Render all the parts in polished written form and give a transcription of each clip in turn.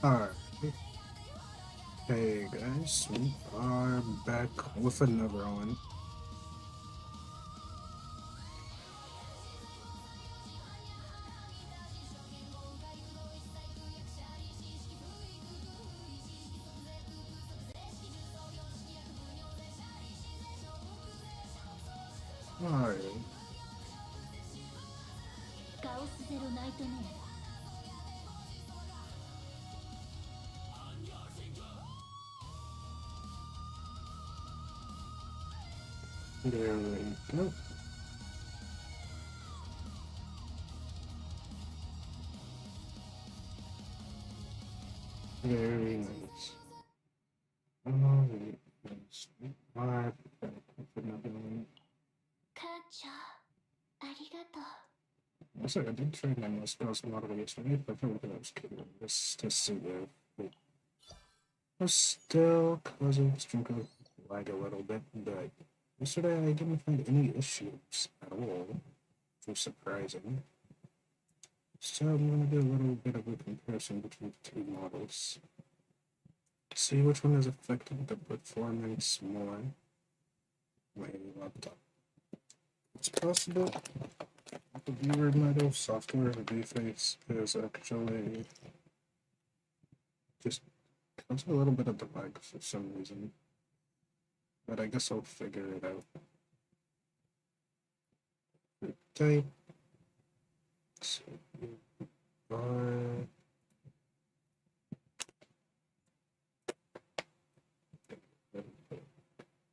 Alright, hey guys, we are back with another one. Alright, there we go. Very nice. Alright, let's are back with another one. Also, I did try my muscles model yesterday, but I feel like I was curious to see if it was still causing stream code lag a little bit, but yesterday I didn't find any issues at all, which was surprising. So I'm going to do a little bit of a comparison between the two models. See which one is affecting the performance more on my laptop. It's possible the viewer model software interface is actually just comes a little bit of the lag for some reason. But I guess I'll figure it out. Type. So,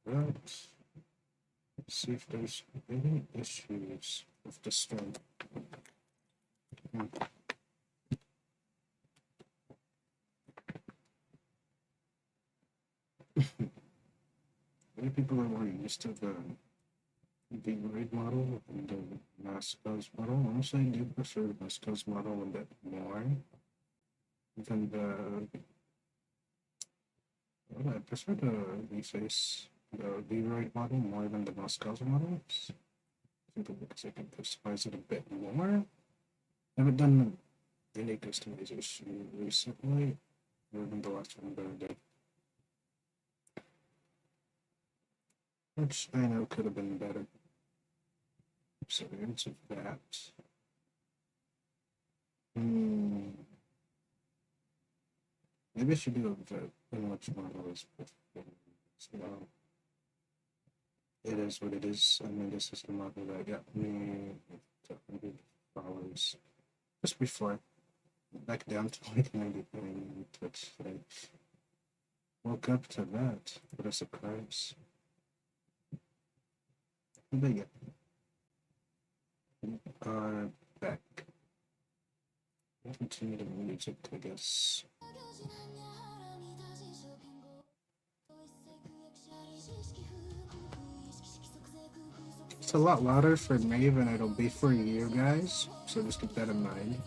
right. See if there's any issues with the stream. Many people are more used to the grade model and the Masco's model. Honestly, I do prefer the Masco's model a bit more than the. Well, I prefer the V-Ride model more than the Masco's model. Simply because I can customize it a bit more. I haven't done any customization recently, other than the last one that I did. Which I know could have been better. So there's that. Maybe I should do a vote on which model is preferred. So it is what it is. I mean, this is the model that got me 100 followers just before. Back down to like 99 Twitch. I woke up to that. What a surprise. But yeah. We are back. We'll continue the music, I guess. It's a lot louder for me than it'll be for you guys, so just keep that in mind.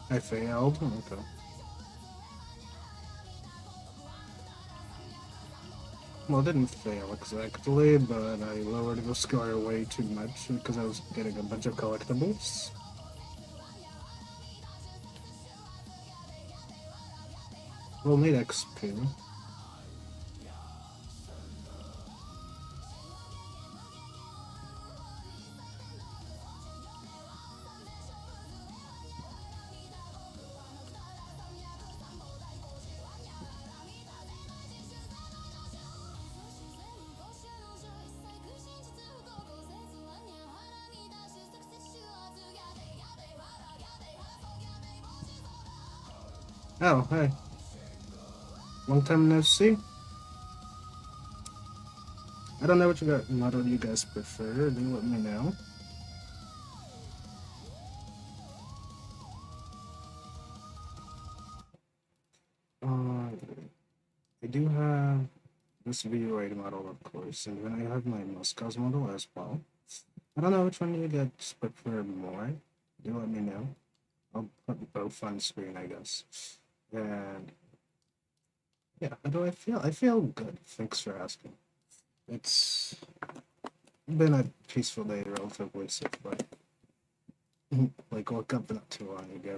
I failed. Okay. Well, I didn't fail exactly, but I lowered the score way too much because I was getting a bunch of collectibles. We'll need XP. Oh, hey. Long time no see. I don't know what model you guys prefer. Do let me know. I do have this VUA model, of course, and then I have my Muscos model as well. I don't know which one you guys prefer more. Do let me know. I'll put both on screen, I guess. And yeah, how do I feel? I feel good. Thanks for asking. It's been a peaceful day, relatively so far. Like, woke up not too long ago.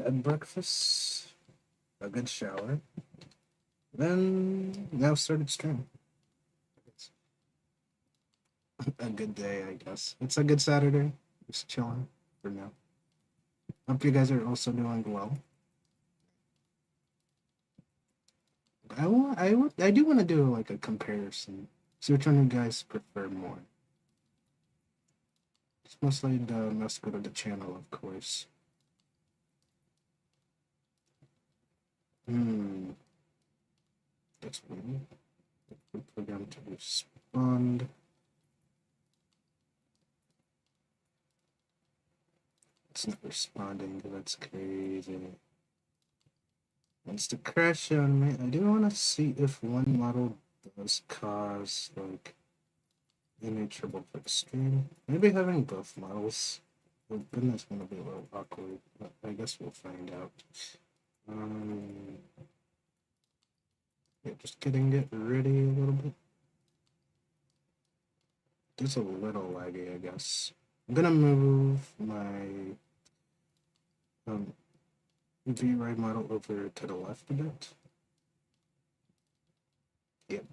Had breakfast, a good shower, then now started streaming. It's a good day, I guess. It's a good Saturday. Just chilling for now. Hope you guys are also doing well. I do want to do like a comparison. See which one you guys prefer more. It's mostly the most good of the channel, of course. That's weird. Wait for them to respond. It's not responding. That's crazy. Wants to crash on me. I do want to see if one model does cause like any trouble for the stream. Maybe having both models. Well, goodness, gonna be a little awkward, but I guess we'll find out. Yeah, just getting it ready a little bit. It's a little laggy, I guess. I'm gonna move my V-Ride model over to the left a bit. Yep.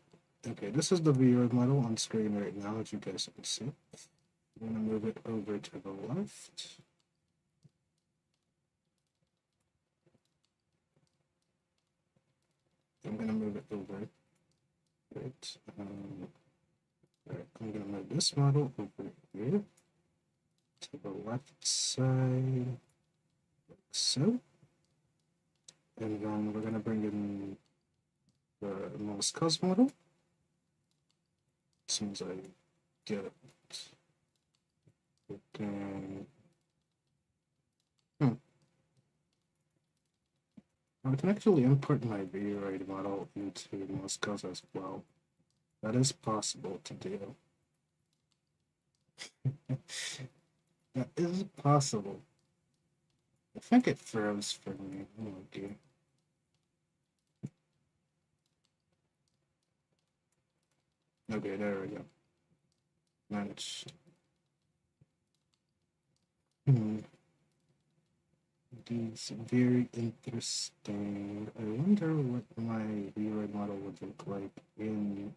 Okay, this is the V-Ride model on screen right now, as you guys can see. I'm gonna move it over to the left. I'm gonna move it over. Right. Right. I'm gonna move this model over here to the left side, like so. And then we're gonna bring in the MSQ model. As soon as I get it. Okay. I can actually import my V-Ride model into MSQ as well. That is possible to do. That is possible. I think it froze for me. Okay. Okay, there we go. Managed. It's very interesting. I wonder what my V-Ride model would look like in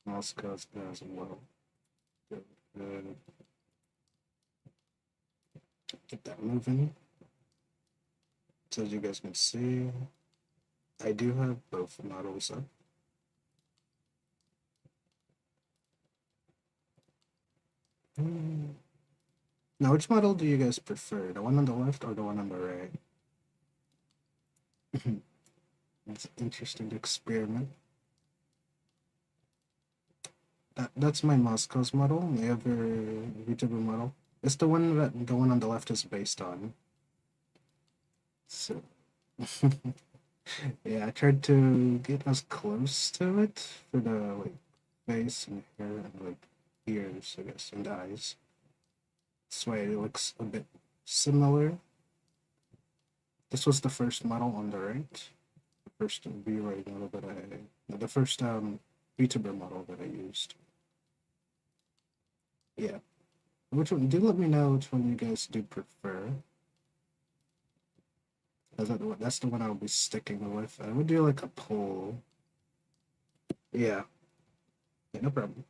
Moscow as well. Get that moving. So as you guys can see, I do have both models up. Now, which model do you guys prefer? The one on the left or the one on the right? It's an interesting experiment. That's my Moscow's model, my other VTuber model. It's the one that the one on the left is based on. So yeah, I tried to get as close to it for the like face and hair and like ears, I guess, and eyes. That's why it looks a bit similar. This was the first model on the right. The first V-Ride model that the first VTuber model that I used. Yeah. Which one? Do let me know which one you guys do prefer. That's the one I'll be sticking with. I would do like a poll. Yeah. Yeah, no problem.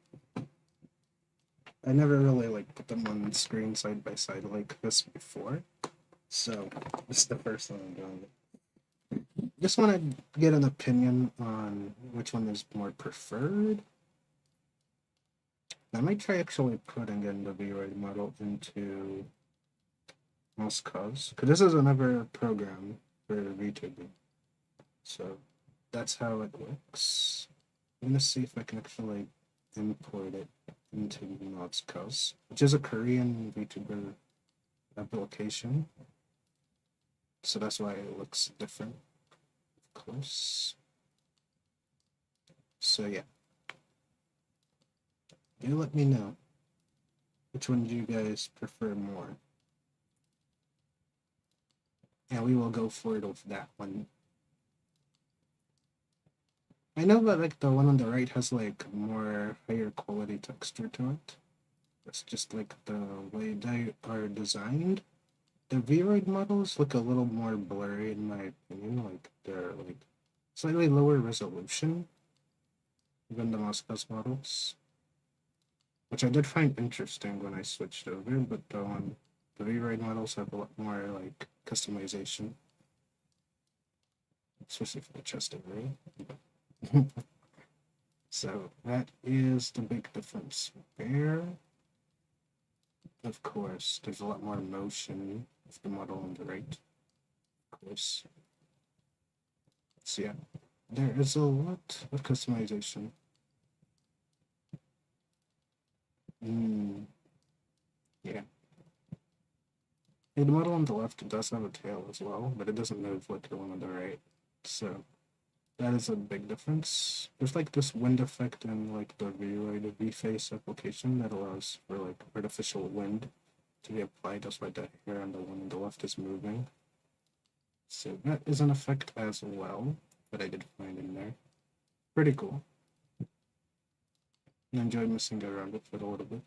I never really like put them on screen side by side like this before. So this is the first one I'm doing it. Just want to get an opinion on which one is more preferred. I might try actually putting in the V-Ride model into MSQ, because this is another program for VTubing. So that's how it works. I'm gonna see if I can actually import it into MSQ, which is a Korean VTuber application. So that's why it looks different, of course. So yeah. do let me know. Which one do you guys prefer more? And we will go for it with that one. I know that like the one on the right has like more higher quality texture to it. It's just like the way they are designed. The Vroid models look a little more blurry in my opinion. Like they're like slightly lower resolution than the Moscow's models, which I did find interesting when I switched over. But the Vroid models have a lot more like customization, especially for the chest area. So that is the big difference there. Of course, there's a lot more motion with the model on the right. Of course. So yeah, there is a lot of customization. Yeah. And the model on the left does have a tail as well, but it doesn't move like the one on the right. So that is a big difference. There's like this wind effect in like the V-Face application that allows for like artificial wind to be applied. That's why the hair on the one on the left is moving. So that is an effect as well that I did find in there. Pretty cool. I enjoyed messing around with it a little bit.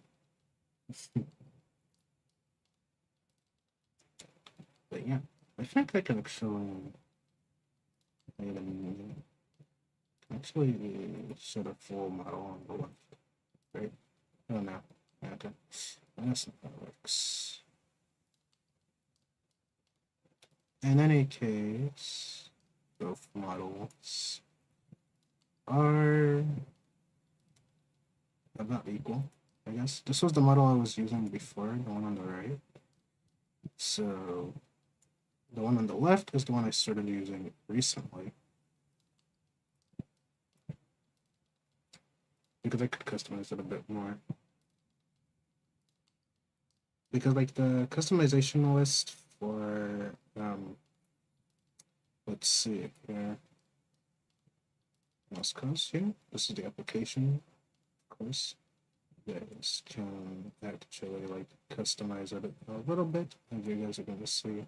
But yeah, I think I can actually show a full model on the left, right? Oh no. Okay. That's not how it works. In any case, both models are about equal, I guess. This was the model I was using before, the one on the right. So the one on the left is the one I started using recently. Because I could customize it a bit more. Because like the customization list for let's see here. Moscow's here. This is the application, of course. You guys can actually like customize it a little bit, and you guys are gonna see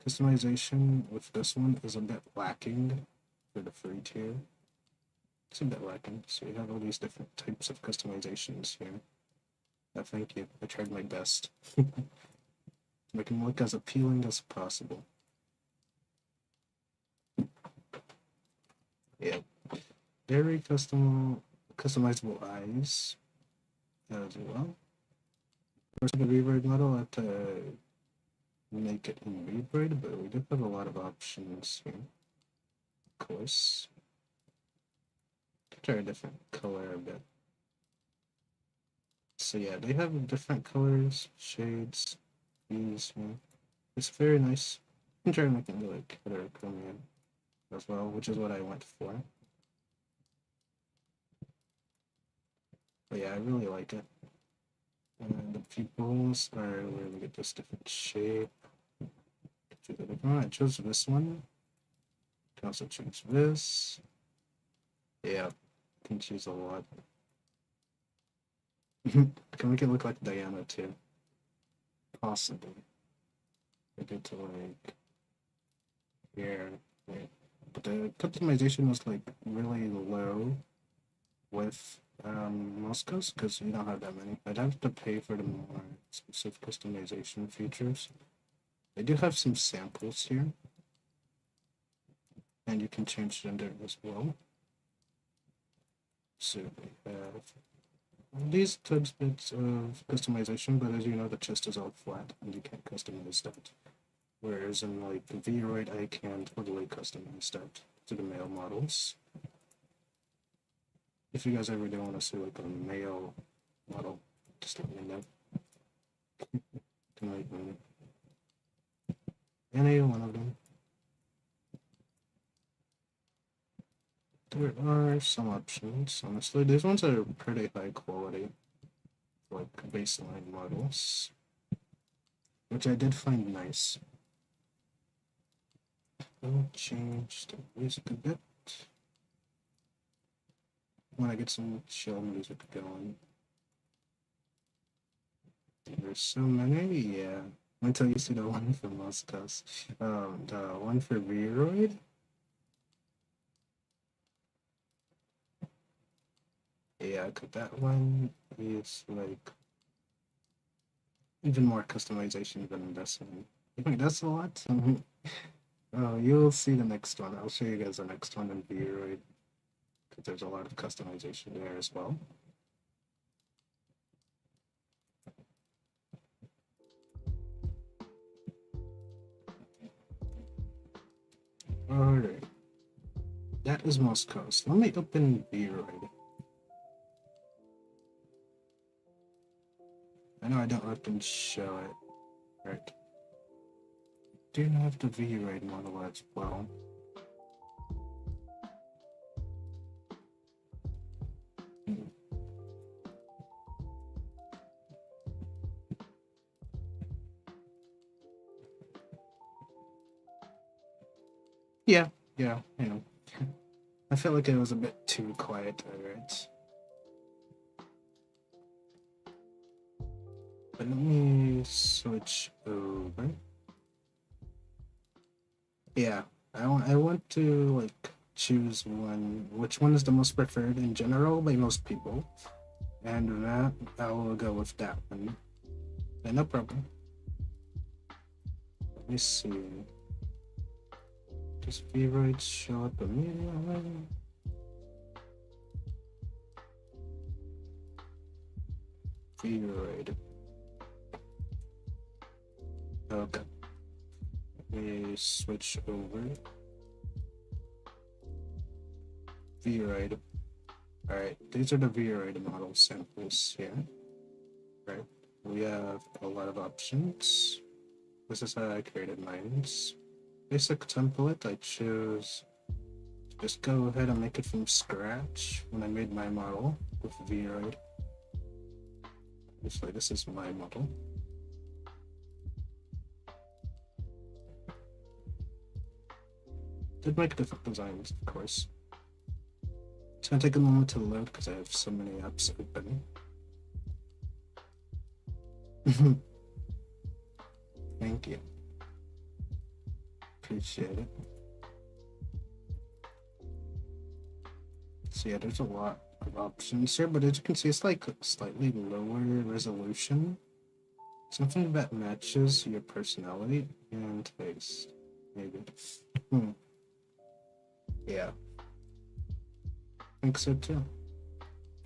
customization with this one is a bit lacking for the free tier. It's a bit lacking. So you have all these different types of customizations here. Thank you. I tried my best. Make them look as appealing as possible. Yeah. Very customizable eyes as well. For the reverb model, I have to make it in reverb, but we do have a lot of options here. Of course. Try a different color a bit. So yeah, they have different colors, shades, hues. Yeah. It's very nice. I'm trying to make it like better chromium as well, which is what I went for. But yeah, I really like it. And the pupils are where we get this different shape. I chose this one. You can also choose this. Yeah, you can choose a lot. I can make it look like Diana too. Possibly. I get to like here. Yeah. But the customization was like really low with Moscow's because we don't have that many. I'd have to pay for the more specific customization features. They do have some samples here, and you can change gender as well. So we have these types of customization, but as you know, the chest is all flat, and you can't customize that. Whereas in like the Vroid, I can totally customize that to the male models. If you guys ever do want to see like a male model, just let me know. Tonight, any one of them. There are some options. Honestly, these ones are pretty high quality, like baseline models, which I did find nice. I'll change the music a bit. When I get some chill music going. There's so many, yeah. Until you see the one for Moscow's. The one for Viroid. Yeah, 'cause that one is like even more customization than this one. You think that's a lot? Oh, you'll see the next one. I'll show you guys the next one in Viroid because there's a lot of customization there as well. Alright. That is Moscow's. Let me open Viroid. I know I don't often show it. Right. Do have the Viroid model as well. Yeah, yeah, you know. I felt like it was a bit too quiet, alright. But let me switch over. Yeah, I want to like choose one. Which one is the most preferred in general by most people, and that I will go with that one. Yeah, no problem. Let me see. Does Vroid show up immediately? Vroid. Okay. Let me switch over. Vroid. Alright, these are the Vroid model samples here. Right. We have a lot of options. This is how I created mine. Basic template, I chose to just go ahead and make it from scratch when I made my model with Vroid. Obviously, this is my model. Did make different designs, of course. It's gonna take a moment to load because I have so many apps open. Thank you. Appreciate it. So yeah, there's a lot of options here, but as you can see, it's like slightly lower resolution. Something that matches your personality and taste, maybe. Yeah. I think so too.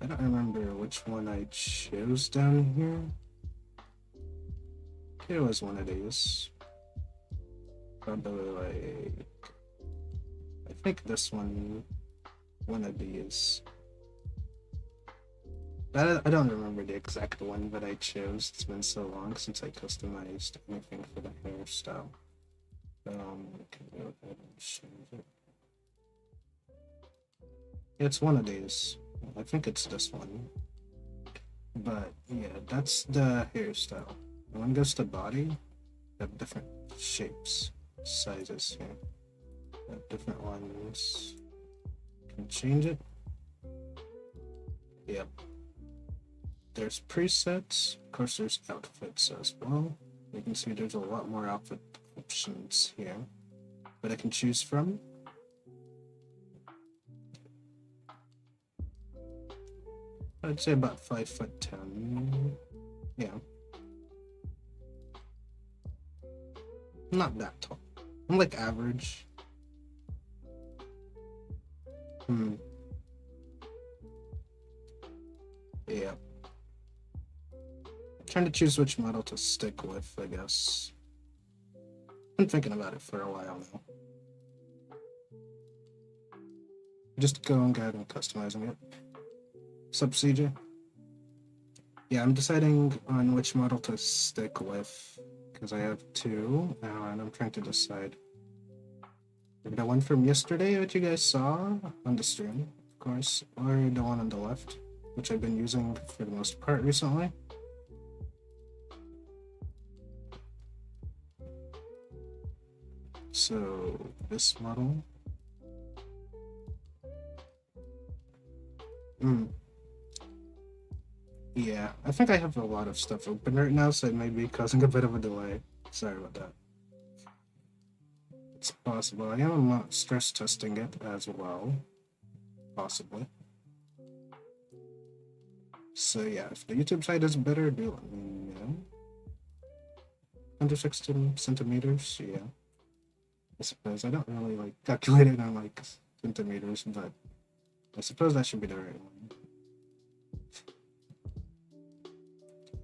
I don't remember which one I chose down here. It was one of these. Probably like, I think this one of these. I don't remember the exact one that I chose. It's been so long since I customized anything for the hairstyle. I can go ahead and change it. It's one of these. I think it's this one. But yeah, that's the hairstyle. One goes to body. They have different shapes, sizes here. They have different ones. Can change it. Yep. There's presets. Of course, there's outfits as well. You can see there's a lot more outfit options here that I can choose from. I'd say about 5'10". Yeah. Not that tall. I'm like average. Yeah. Trying to choose which model to stick with, I guess. Been thinking about it for a while now. Just going ahead and customizing it. Sup, CJ? Yeah, I'm deciding on which model to stick with because I have two, and I'm trying to decide. The one from yesterday that you guys saw on the stream, of course, or the one on the left, which I've been using for the most part recently. So this model. Yeah, I think I have a lot of stuff open right now, so it may be causing a bit of a delay. Sorry about that. It's possible. I am not stress testing it as well. Possibly. So yeah, if the YouTube side is better, do let me know. 116 centimeters, yeah. I suppose I don't really like calculate it on like centimeters, but I suppose that should be the right one.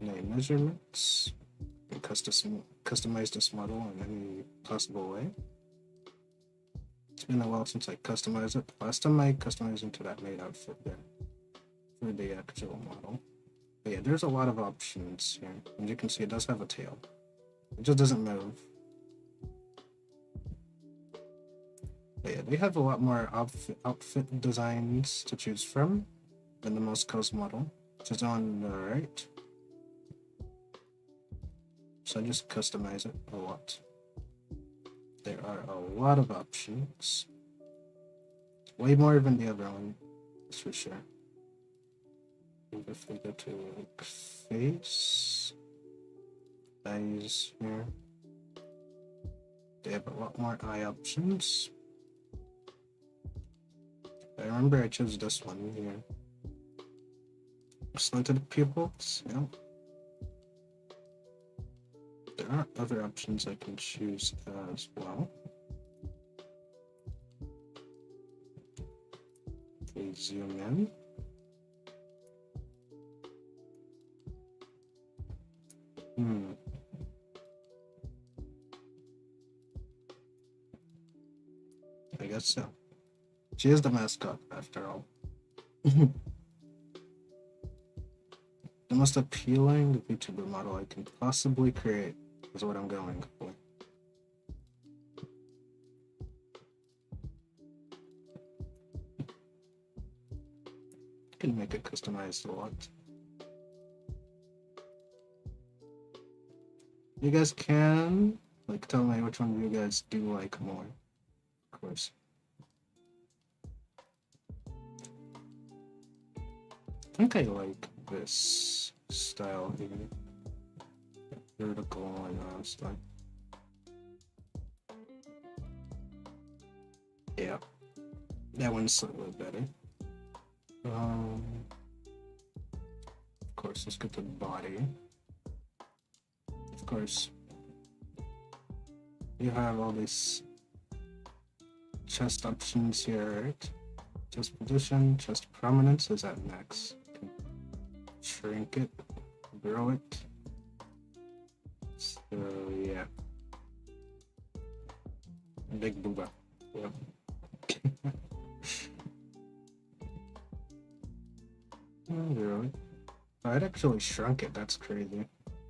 And measurements. And customize this model in any possible way. It's been a while since I customized it. Last time I customized into that maid outfit there for the actual model. But yeah, there's a lot of options here. And you can see it does have a tail. It just doesn't move. But yeah, they have a lot more outfit designs to choose from than the MSQ model, which is on the right. So I just customize it a lot. There are a lot of options. Way more than the other one, that's for sure. And if we go to like face, eyes here, they have a lot more eye options. I remember I chose this one here. Slanted pupils, yeah. There are other options I can choose as well. Okay, zoom in. I guess so. She is the mascot, after all. The most appealing VTuber model I can possibly create is what I'm going for. You can make it customized a lot. You guys can like tell me which one you guys do like more, of course. I think I like this style here. Vertical and stuff. Yeah, that one's a little better. Of course, let's get the body. Of course, you have all these chest options here, right? Chest position, chest prominence is at max. Shrink it, grow it. So yeah, big booba. Yeah. Really? I'd actually shrunk it. That's crazy.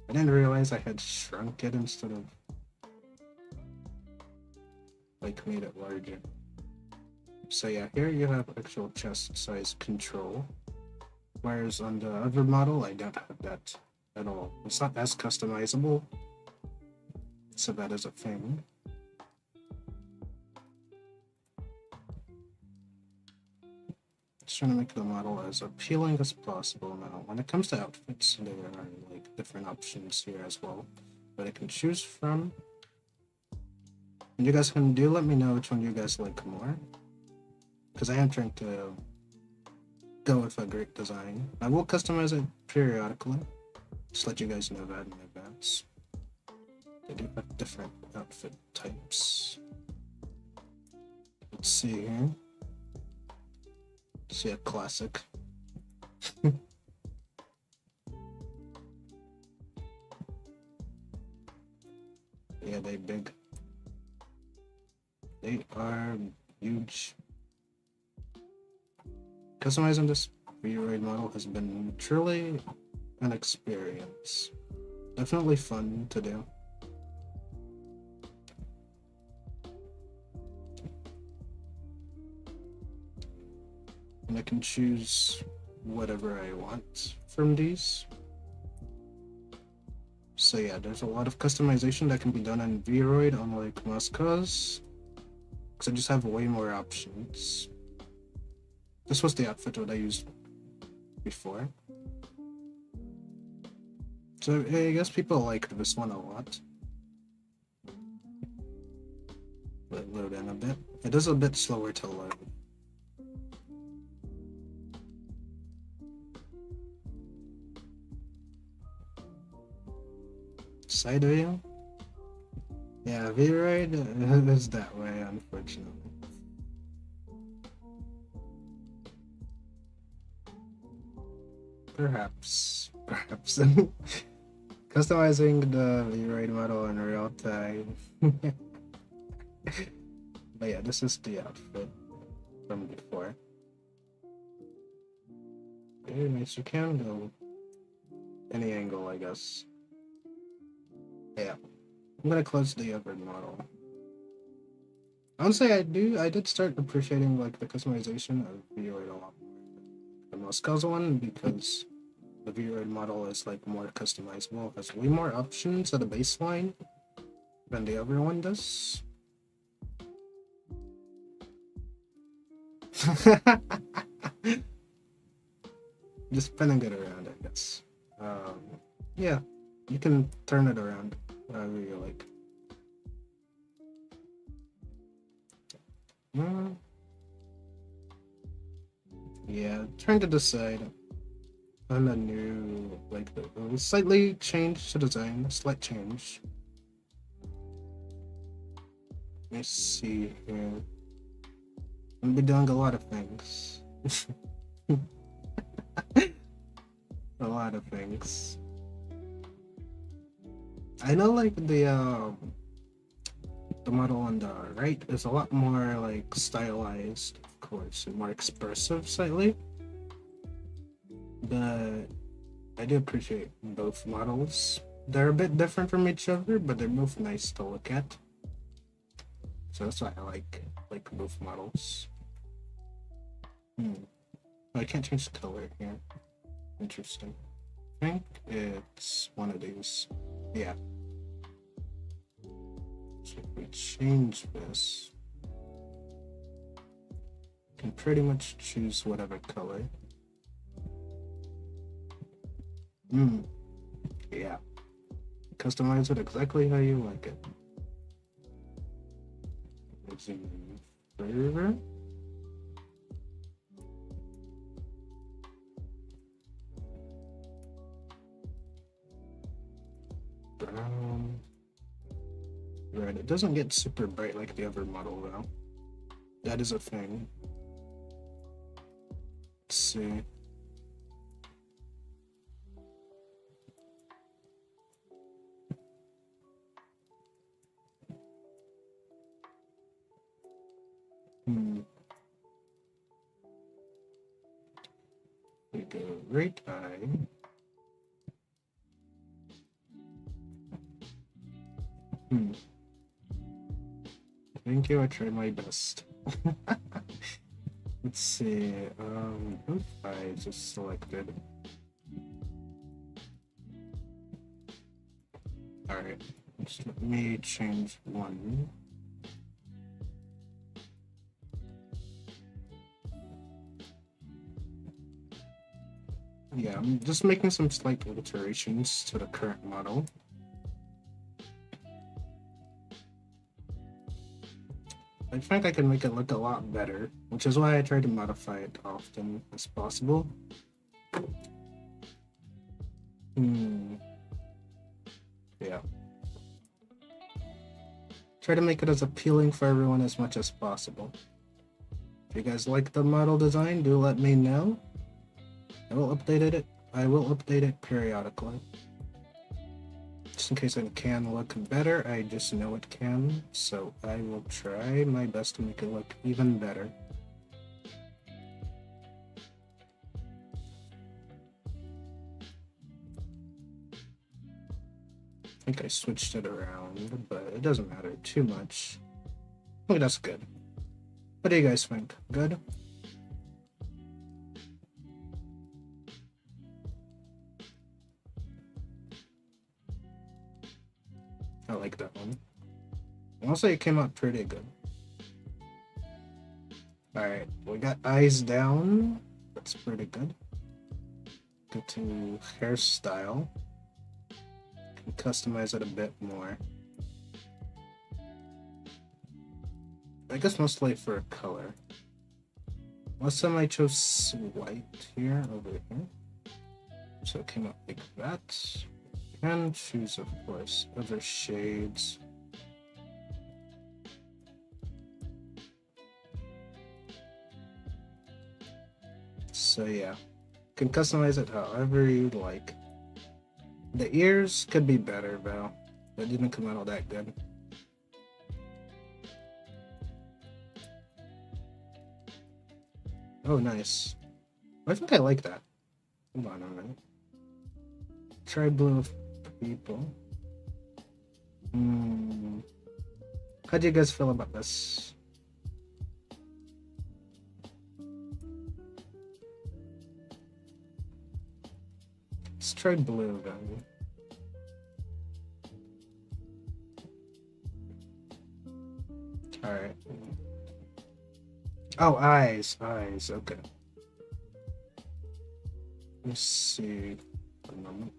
I didn't realize I had shrunk it instead of like made it larger. So yeah, here you have actual chest size control. Whereas on the other model, I don't have that at all. It's not as customizable, so that is a thing. Just trying to make the model as appealing as possible now. When it comes to outfits, there are like different options here as well that I can choose from. And you guys can let me know which one you guys like more, because I am trying to go with a great design. I will customize it periodically. Just let you guys know that in advance. They do have different outfit types. Let's see here. See a classic. Yeah, they big. They are huge. Customizing this V-Roid model has been truly an experience. Definitely fun to do. And I can choose whatever I want from these. So yeah, there's a lot of customization that can be done in V-Roid, unlike MSQ's, because I just have way more options. This was the outfit that I used before. So I guess people liked this one a lot. Let it load in a bit. It is a bit slower to load. Side view? Yeah, V-Ride is that way, unfortunately. Perhaps. Customizing the V-Ride model in real time. But yeah, this is the outfit from before. Very nice. You can go any angle, I guess. Yeah. I'm gonna close the other model. Honestly, I did start appreciating like the customization of V-Ride a lot more than the Moscow's one, because the V-Ride model is like more customizable, has way more options at the baseline than the other one does. Just spinning it around, I guess. Yeah, you can turn it around whatever you like. Yeah, trying to decide on a new, like, slightly change to design, slight change. Let me see here. I'm gonna be doing a lot of things. A lot of things. I know, like, the model on the right is a lot more like stylized, of course, and more expressive slightly. But I do appreciate both models. They're a bit different from each other, but they're both nice to look at. So that's why I like both models. I can't change the color here. Interesting. I think it's one of these. Yeah. So if we change this, you can pretty much choose whatever color. Yeah. Customize it exactly how you like it. Let's see. Further. Brown. Right, it doesn't get super bright like the other model though. That is a thing. Let's see. We go right eye. Thank you, I tried my best. Let's see, both eyes is selected. Alright, just let me change one. Yeah, I'm just making some slight alterations to the current model. I think I can make it look a lot better, which is why I try to modify it often as possible. Yeah. Try to make it as appealing for everyone as much as possible. If you guys like the model design, do let me know. I will update it periodically. Just in case it can look better, I just know it can, so I will try my best to make it look even better. I think I switched it around, but it doesn't matter too much. Okay, that's good. What do you guys think? Good? I like that one. I'll say it came out pretty good. Alright, we got eyes down. That's pretty good. Go to hairstyle. Customize it a bit more. I guess mostly for color. Last time I chose white here, over here. So it came up like that. And choose, of course, other shades. So yeah, you can customize it however you like. The ears could be better though. That didn't come out all that good. Oh, nice. I think I like that. Hold on a minute. Try blue people. How do you guys feel about this? Let's try blue then. Alright. Oh, eyes. Okay. Let's see. A moment.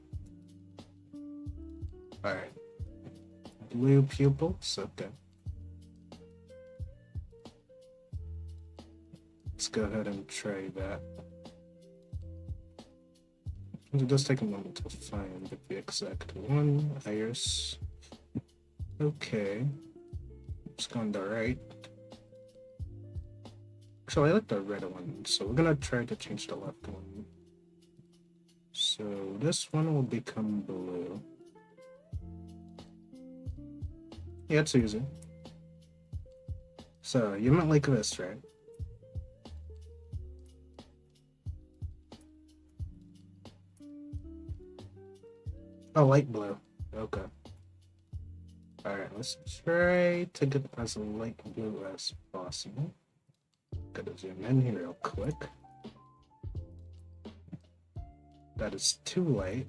Alright. Blue pupils. Okay. Let's go ahead and try that. It does take a moment to find the exact one. Iris. Okay. It's gone to right. Actually, I like the red one, so we're gonna try to change the left one. So this one will become blue. Yeah, it's easy. So you meant like this, right? Oh, light blue. Okay. Alright, let's try to get as light blue as possible. Gotta zoom in here real quick. That is too light.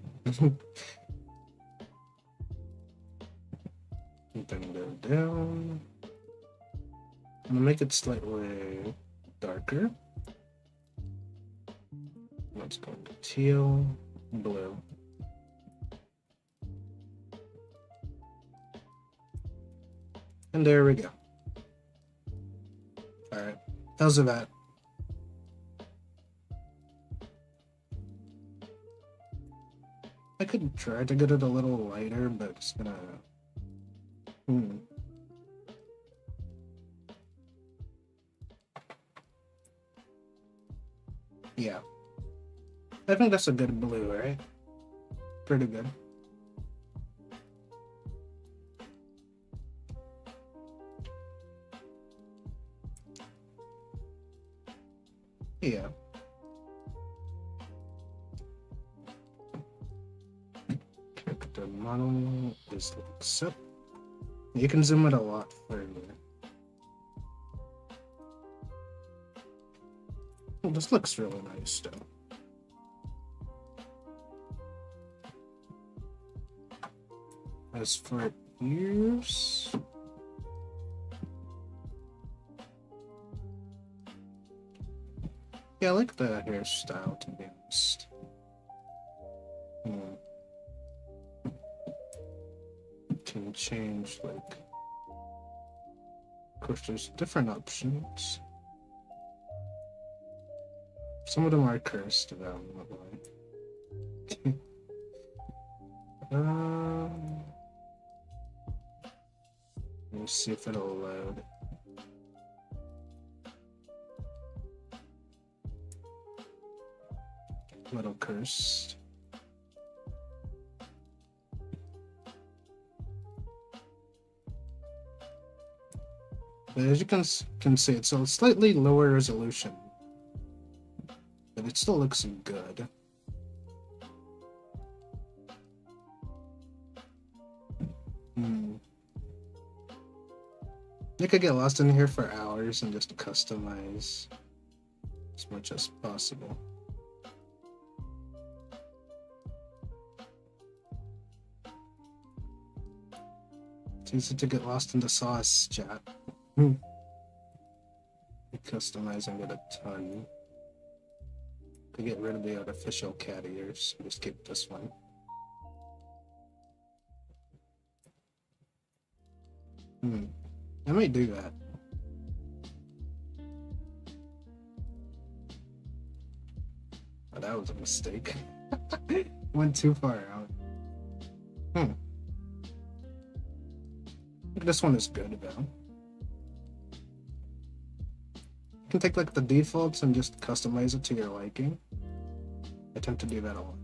Then go down. I'm gonna make it slightly darker. Let's go to teal, blue. And there we go. Alright, how's that? I could try to get it a little lighter, but it's gonna... Yeah. I think that's a good blue, right? Pretty good. Yeah. Character model is like you can zoom it a lot further. Oh, this looks really nice though. As for ears, yeah, I like the hairstyle to be honest. Can change, like, of course there's different options. Some of them are cursed though, not like. Let's see if it'll load. Little cursed. But as you can see, it's a slightly lower resolution, but it still looks good. You could get lost in here for hours and just customize as much as possible. It's easy to get lost in the sauce, chat. Customizing it a ton. To get rid of the artificial cat ears, just keep this one. might do that. Oh, that was a mistake. Went too far out. I think this one is good though. You can take like the defaults and just customize it to your liking. I tend to do that a lot.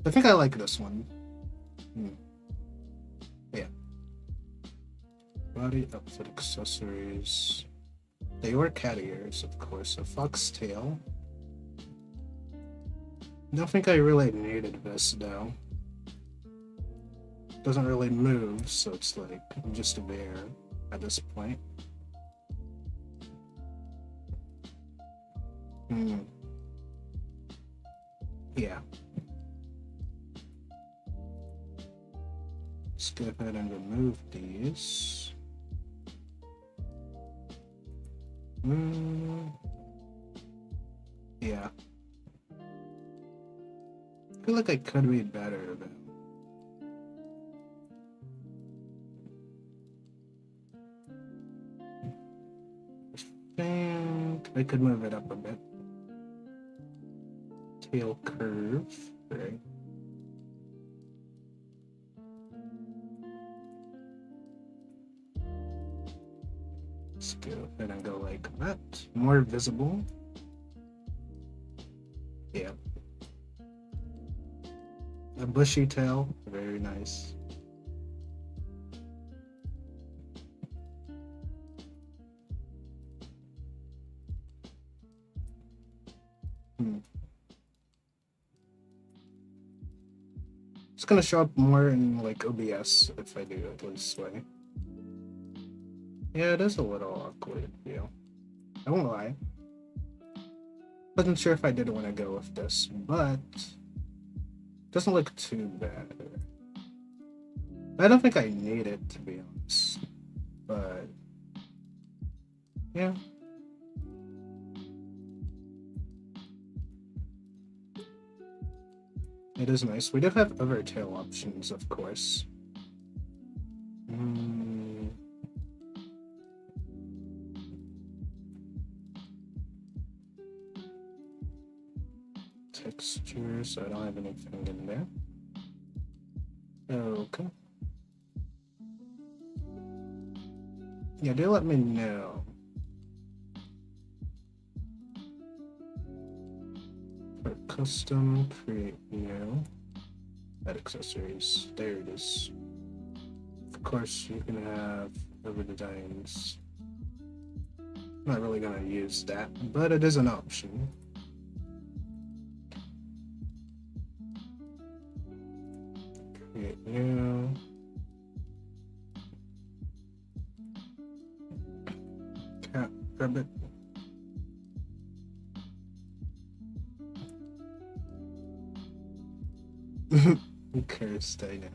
I think I like this one. Yeah. Body outfit accessories. They were cat ears, of course. A foxtail. I don't think I really needed this though. Doesn't really move, so it's like just there at this point. Yeah. Let's go ahead and remove these. Yeah. I feel like I could be better though. I think I could move it up a bit. Tail curve, right? Let's go ahead and go like that. More visible. Yeah. A bushy tail, very nice. It's gonna show up more in like OBS if I do it this way. Yeah, it is a little awkward, yeah. I won't lie. Wasn't sure if I did want to go with this, but it doesn't look too bad. I don't think I need it, to be honest, but yeah. It is nice. We do have other tail options, of course. Textures, I don't have anything in there. Okay. Yeah, do let me know. For custom, create new, add accessories. There it is. Of course, you can have over designs. I'm not really gonna use that, but it is an option. Create new. Cat, rabbit. Cursed, I know.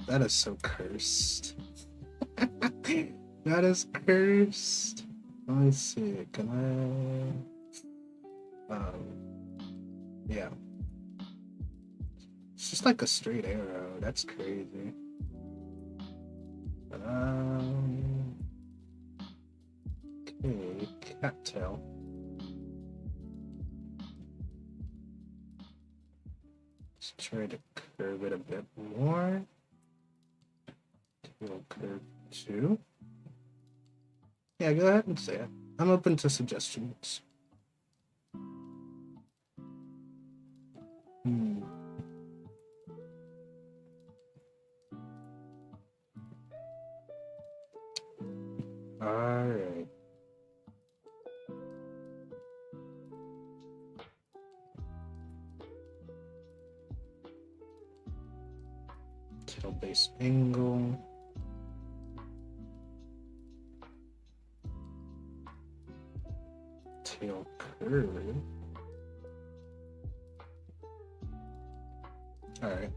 That is so cursed. That is cursed. Let me see. Can I? Yeah. It's just like a straight arrow. That's crazy. Okay, cattail. Let's try to curve it a bit more. Tail curve 2. Yeah, go ahead and say it. I'm open to suggestions. Alright. Tail base angle. Tail curve. Alright.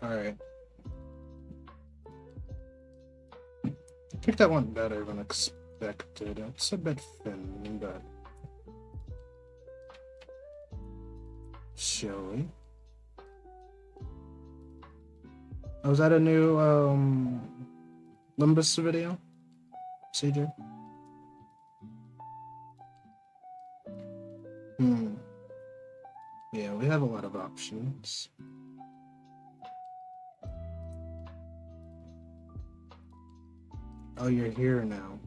Alright. I think that went better than expected. It's a bit thin, but... Shall we? Oh, was that a new, Limbus video? CJ? Yeah, we have a lot of options. Oh, you're here now.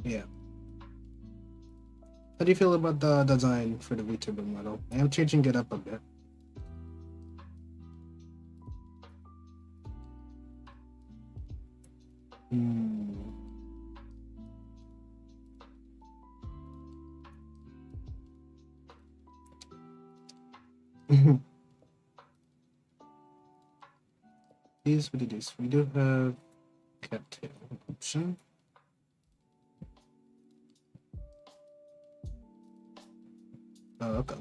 Yeah. How do you feel about the design for the VTuber model? I am changing it up a bit. These, what do these? We do have cattail option. Oh, okay.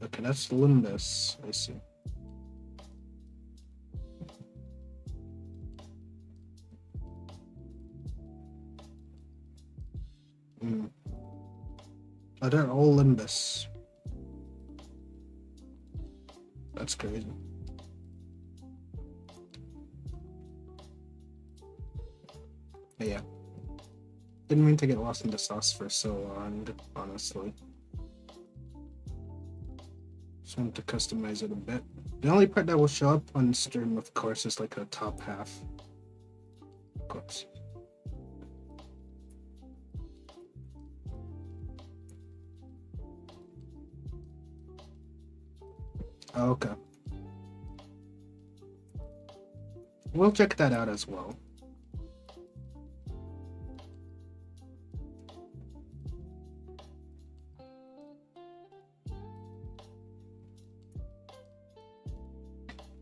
Okay, that's Limbus. I see. Oh, they're all Limbus. That's crazy. But yeah. Didn't mean to get lost in the sauce for so long, honestly. Just wanted to customize it a bit. The only part that will show up on stream, of course, is like a top half. Of course. Oh, okay. We'll check that out as well.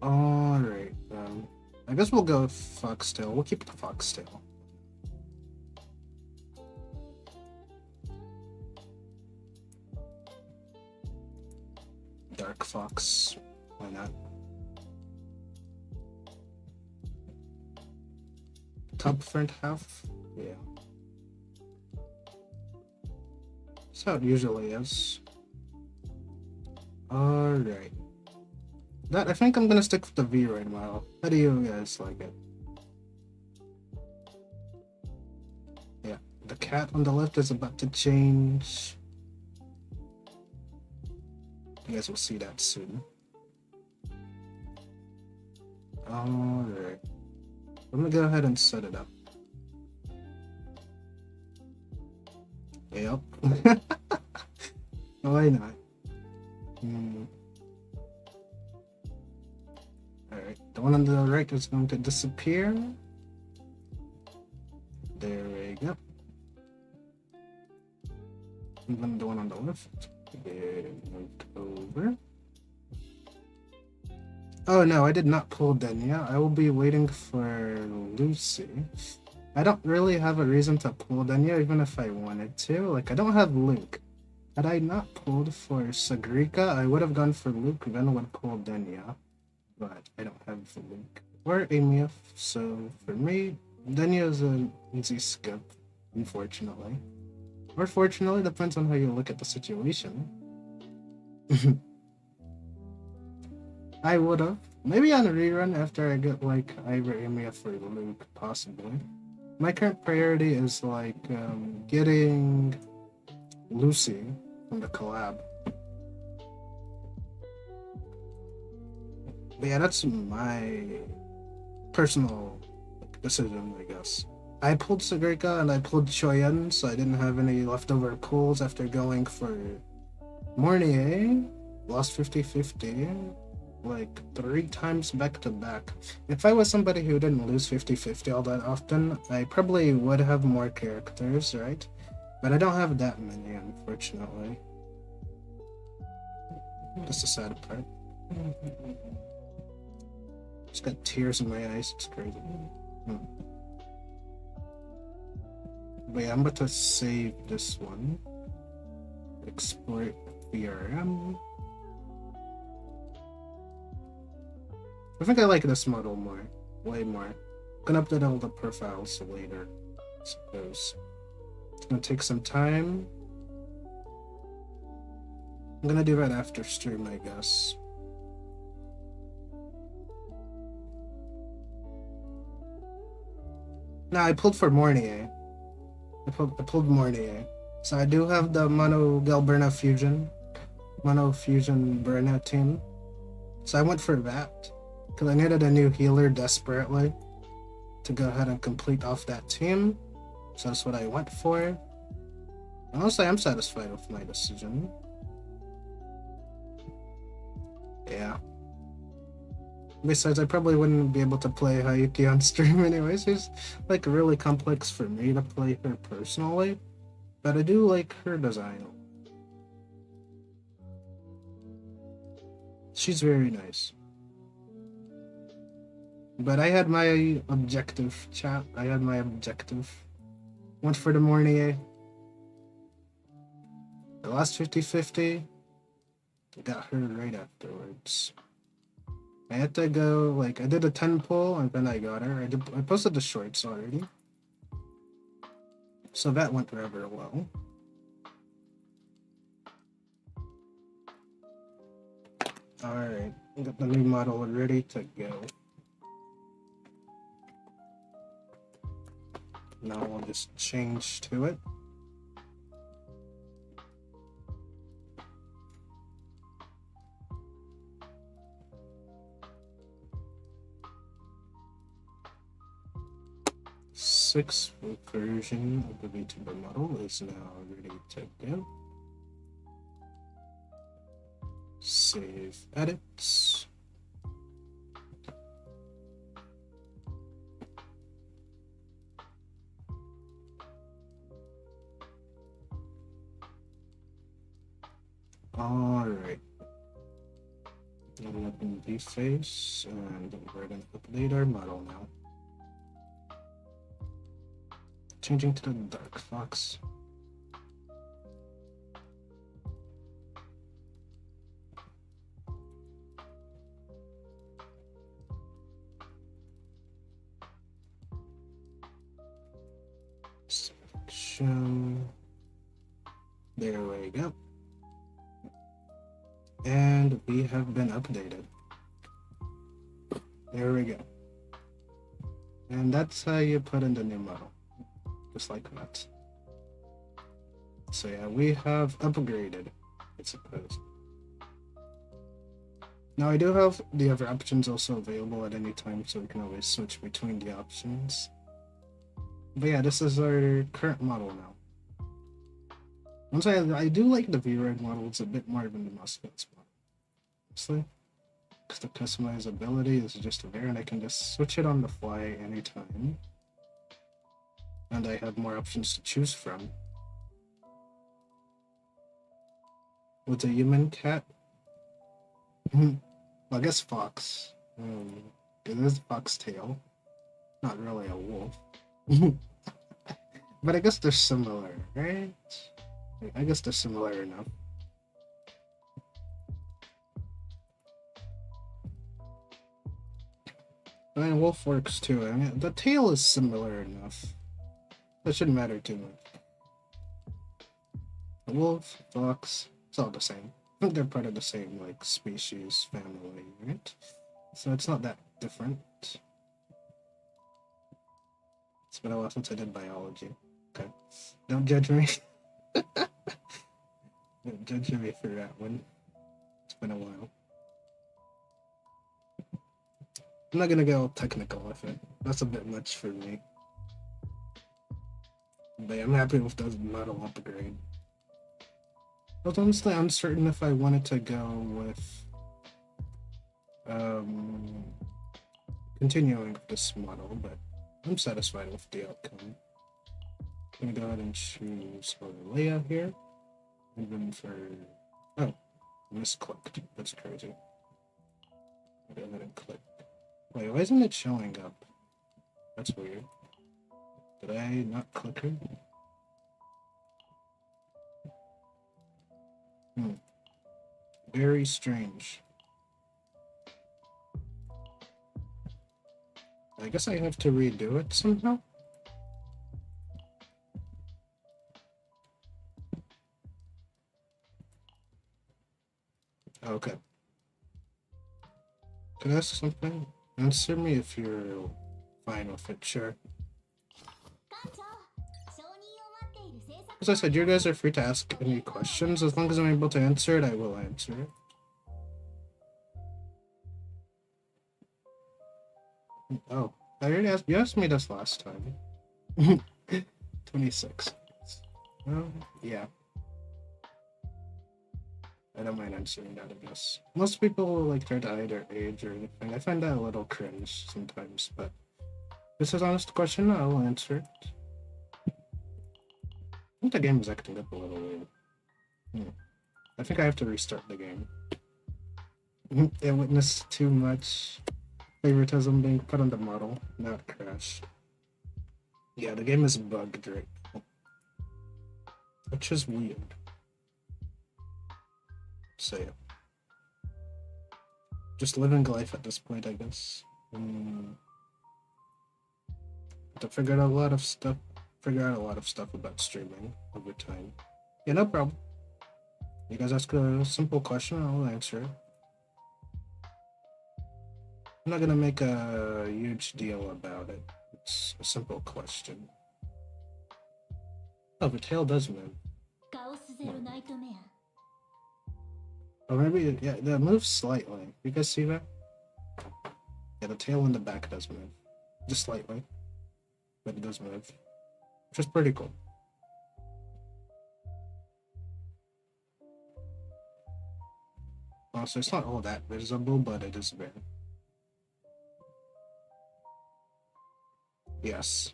Alright, I guess we'll go with foxtail. We'll keep the foxtail. Dark fox. Why not? Top front half? Yeah. That's how it usually is. Alright. I think I'm gonna stick with the V right now. How do you guys like it? Yeah, the cat on the left is about to change. You guys will see that soon. Alright. I'm gonna go ahead and set it up. Yep. Why not? Alright, the one on the right is going to disappear. There we go. And then the one on the left. Moved over. Oh no, I did not pull Denya. I will be waiting for Lucy. I don't really have a reason to pull Denya, even if I wanted to. Like, I don't have Luke. Had I not pulled for Sagrika, I would have gone for Luke, then would pull Denya. But I don't have Luke or Amif, so for me, Denya is an easy skip, unfortunately. Or fortunately, depends on how you look at the situation. I would have. Maybe on a rerun after I get like either Amif or Luke, possibly. My current priority is like getting Lucy from the collab. But yeah, that's my personal decision, I guess. I pulled Sagrika and I pulled Choyan, so I didn't have any leftover pulls after going for Mornier. Lost 50-50, like 3 times back to back. If I was somebody who didn't lose 50-50 all that often, I probably would have more characters, right? But I don't have that many, unfortunately. That's the sad part. Just got tears in my eyes, it's crazy. Wait, I'm about to save this one. Export VRM. I think I like this model more. Way more. I'm gonna update all the profiles later, I suppose. It's gonna take some time. I'm gonna do that after stream, I guess. No, I pulled for Mornier. I pulled Mornier. So I do have the Mono Galberna Fusion. Mono Fusion Berna team. So I went for that. Because I needed a new healer desperately to go ahead and complete off that team. So that's what I went for. Honestly, I'm satisfied with my decision. Yeah. Besides, I probably wouldn't be able to play Hayuki on stream anyways. It's like really complex for me to play her personally. But I do like her design. She's very nice. But I had my objective, chat. I had my objective. Went for the Mornier. The last 50-50. Got her right afterwards. I had to go, like, I did a 10 pull and then I got her. I posted the shorts already. So that went rather well. Alright, got the new model ready to go. Now we'll just change to it. Sixth version of the VTuber model is now ready to go. Save edits. Alright. I'm open the face and we're gonna update our model now. Changing to the Dark Fox. Selection. There we go. And we have been updated. There we go. And that's how you put in the new model. Just like that. So yeah, we have upgraded, I suppose. Now I do have the other options also available at any time, so we can always switch between the options. But yeah, this is our current model now. Once I do like the V-Red model, it's a bit more than the Muscats model. Honestly. Because the customizability is just there and I can just switch it on the fly anytime. And I have more options to choose from. With a human cat? Well, I guess fox. It is foxtail. Not really a wolf. But I guess they're similar, right? I guess they're similar enough. I mean, wolf works too. I mean, the tail is similar enough. That shouldn't matter too much. The wolf, fox, it's all the same. I think they're part of the same, like, species, family, right? So it's not that different. It's been a while since I did biology. Okay. Don't judge me. Don't judge me for that one. It's been a while. I'm not gonna go technical with it. That's a bit much for me. But I'm happy with the model upgrade. I was honestly uncertain if I wanted to go with continuing with this model, but I'm satisfied with the outcome. I'm gonna go ahead and choose for layout here. And then for misclicked. That's crazy. I'll go ahead and click. Wait, why isn't it showing up? That's weird. Did I not click her? Very strange. I guess I have to redo it somehow. Okay. Can I ask something? Answer me if you're fine with it, sure. As I said, you guys are free to ask any questions. As long as I'm able to answer it, I will answer it. Oh, I already asked. You asked me this last time. 26. Well, yeah. I don't mind answering that, I guess. Most people will like try to hide their age or anything. I find that a little cringe sometimes, but this is an honest question. I will answer it. I think the game is acting up a little weird. I think I have to restart the game. It witnessed too much favoritism being put on the model, not crash. Yeah, the game is bugged right now, which is weird. So yeah, just living life at this point, I guess. To figure out a lot of stuff about streaming over time. Yeah, no problem. You guys ask a simple question, I'll answer it. I'm not gonna make a huge deal about it. It's a simple question. Oh, the tail does move. Or maybe, yeah, that moves slightly. You guys see that? Yeah, the tail and the back does move. Just slightly. But it does move. Which is pretty cool. Also, it's not all that visible, but it is there. Yes.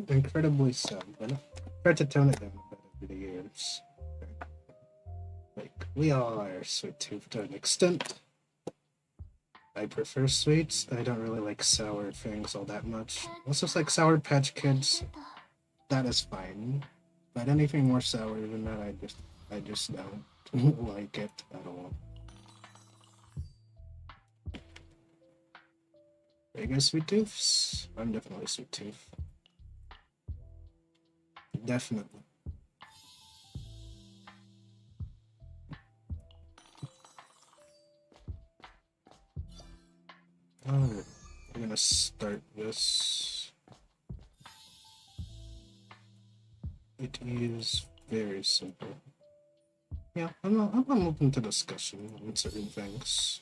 Incredibly so, but I've tried to tone it down a bit over the years. Like, we all are sweet tooth to an extent. I prefer sweets. I don't really like sour things all that much. Also, it's like Sour Patch Kids. That is fine. But anything more sour than that, I just don't like it at all. Are you guys sweet tooths? I'm definitely sweet tooth. Definitely. Alright, I'm gonna start this. It is very simple. Yeah, I'm open to discussion on certain things.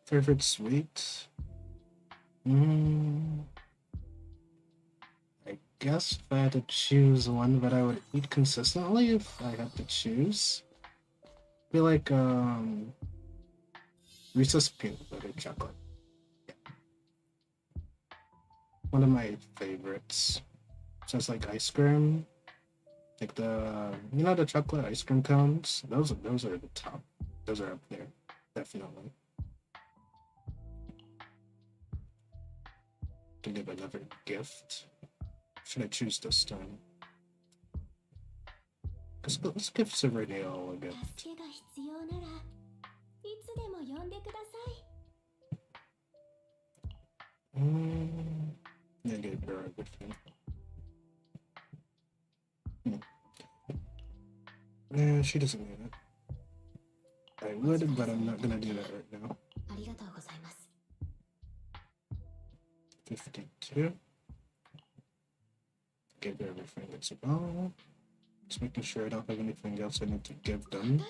Favorite sweet? I guess if I had to choose one that I would eat consistently, if I had to choose, I feel like Reese's peanut butter chocolate. Yeah. One of my favorites. Just like ice cream, like the chocolate ice cream cones. Those are the top. Those are up there, definitely. To give another gift. Should I choose this time? Because this gift's already all a gift. I gave her everything. Yeah, she doesn't need it. I would, but I'm not gonna do that right now. 52. Give her everything as well. Just making sure I don't have anything else I need to give them.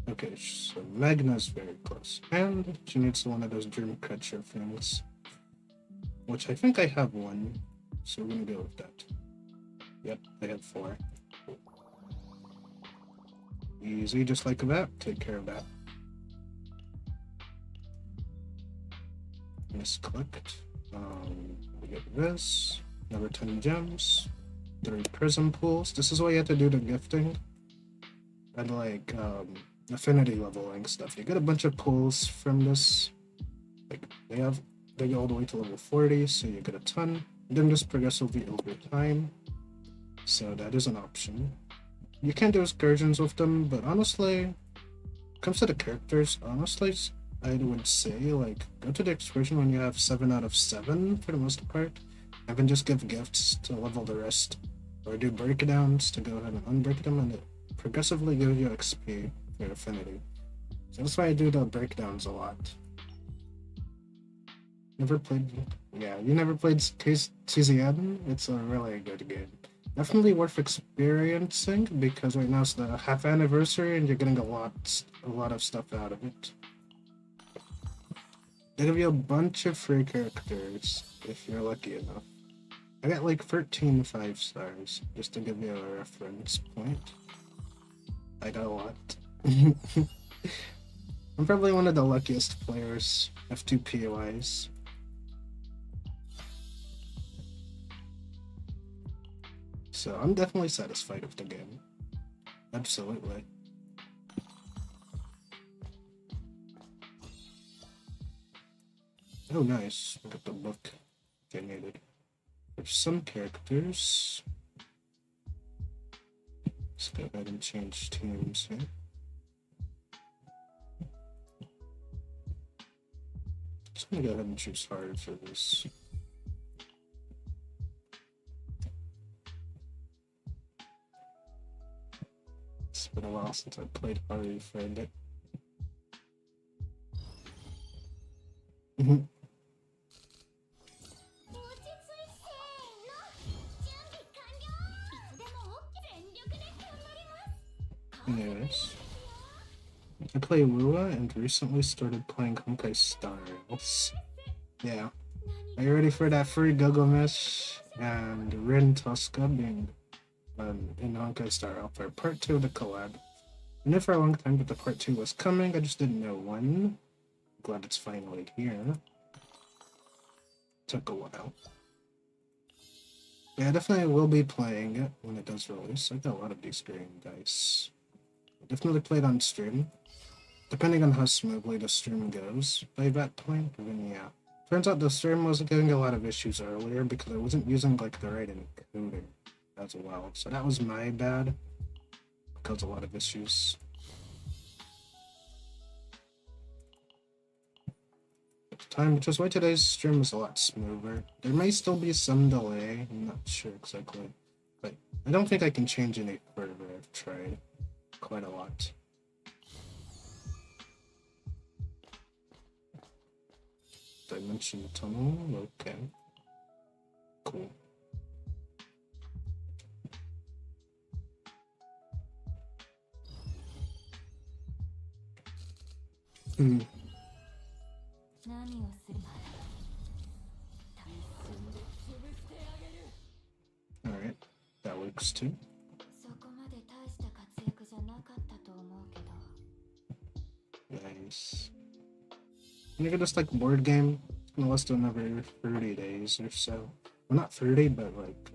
Okay, so Magna's very close. And she needs one of those dream catcher things. Which I think I have one. So we're gonna go with that. Yep, I have 4. Easy, just like that. Take care of that. Misclicked. We get this. Another 10 gems. 3 prism pools. This is what you have to do to gifting. And like, affinity leveling stuff. You get a bunch of pulls from this. Like they go all the way to level 40, so you get a ton. Then just progressively over time. So that is an option. You can do excursions with them, but honestly, when it comes to the characters, honestly, I would say like go to the excursion when you have 7 out of 7 for the most part, and then just give gifts to level the rest, or do breakdowns to go ahead and unbreak them, and it progressively gives you XP for your affinity. So that's why I do the breakdowns a lot. Never played? Yeah, you never played CZN? It's a really good game. Definitely worth experiencing because right now it's the half anniversary and you're getting a lot of stuff out of it. They give you a bunch of free characters if you're lucky enough. I got like 13 5-stars just to give you a reference point. I got a lot. I'm probably one of the luckiest players, F2P wise. So I'm definitely satisfied with the game. Absolutely. Oh, nice. I got the book I needed. There's some characters. Let's go ahead and change teams here. Just gonna go ahead and choose hard for this. It's been a while since I played hard for a bit. Anyways, I play WUWA and recently started playing Honkai Stars. Yeah. Are you ready for that free Gilgamesh and Rin Tosca being in Honkai Star Alpha Part 2 of the collab? I knew for a long time that the Part 2 was coming, I just didn't know when. Glad it's finally here. Took a while. Yeah, I definitely will be playing it when it does release. I got a lot of these green dice. I definitely played on stream. Depending on how smoothly the stream goes by that point, then yeah. Turns out the stream was getting a lot of issues earlier because I wasn't using like the right encoder as well. So that was my bad. Caused a lot of issues. At the time, which is why today's stream is a lot smoother. There may still be some delay, I'm not sure exactly. But I don't think I can change any further. I've tried quite a lot. Dimension tunnel, okay. Cool. Alright, that works too. Nice. And you get this like board game, it's gonna last another 30 days or so. Well, not 30, but like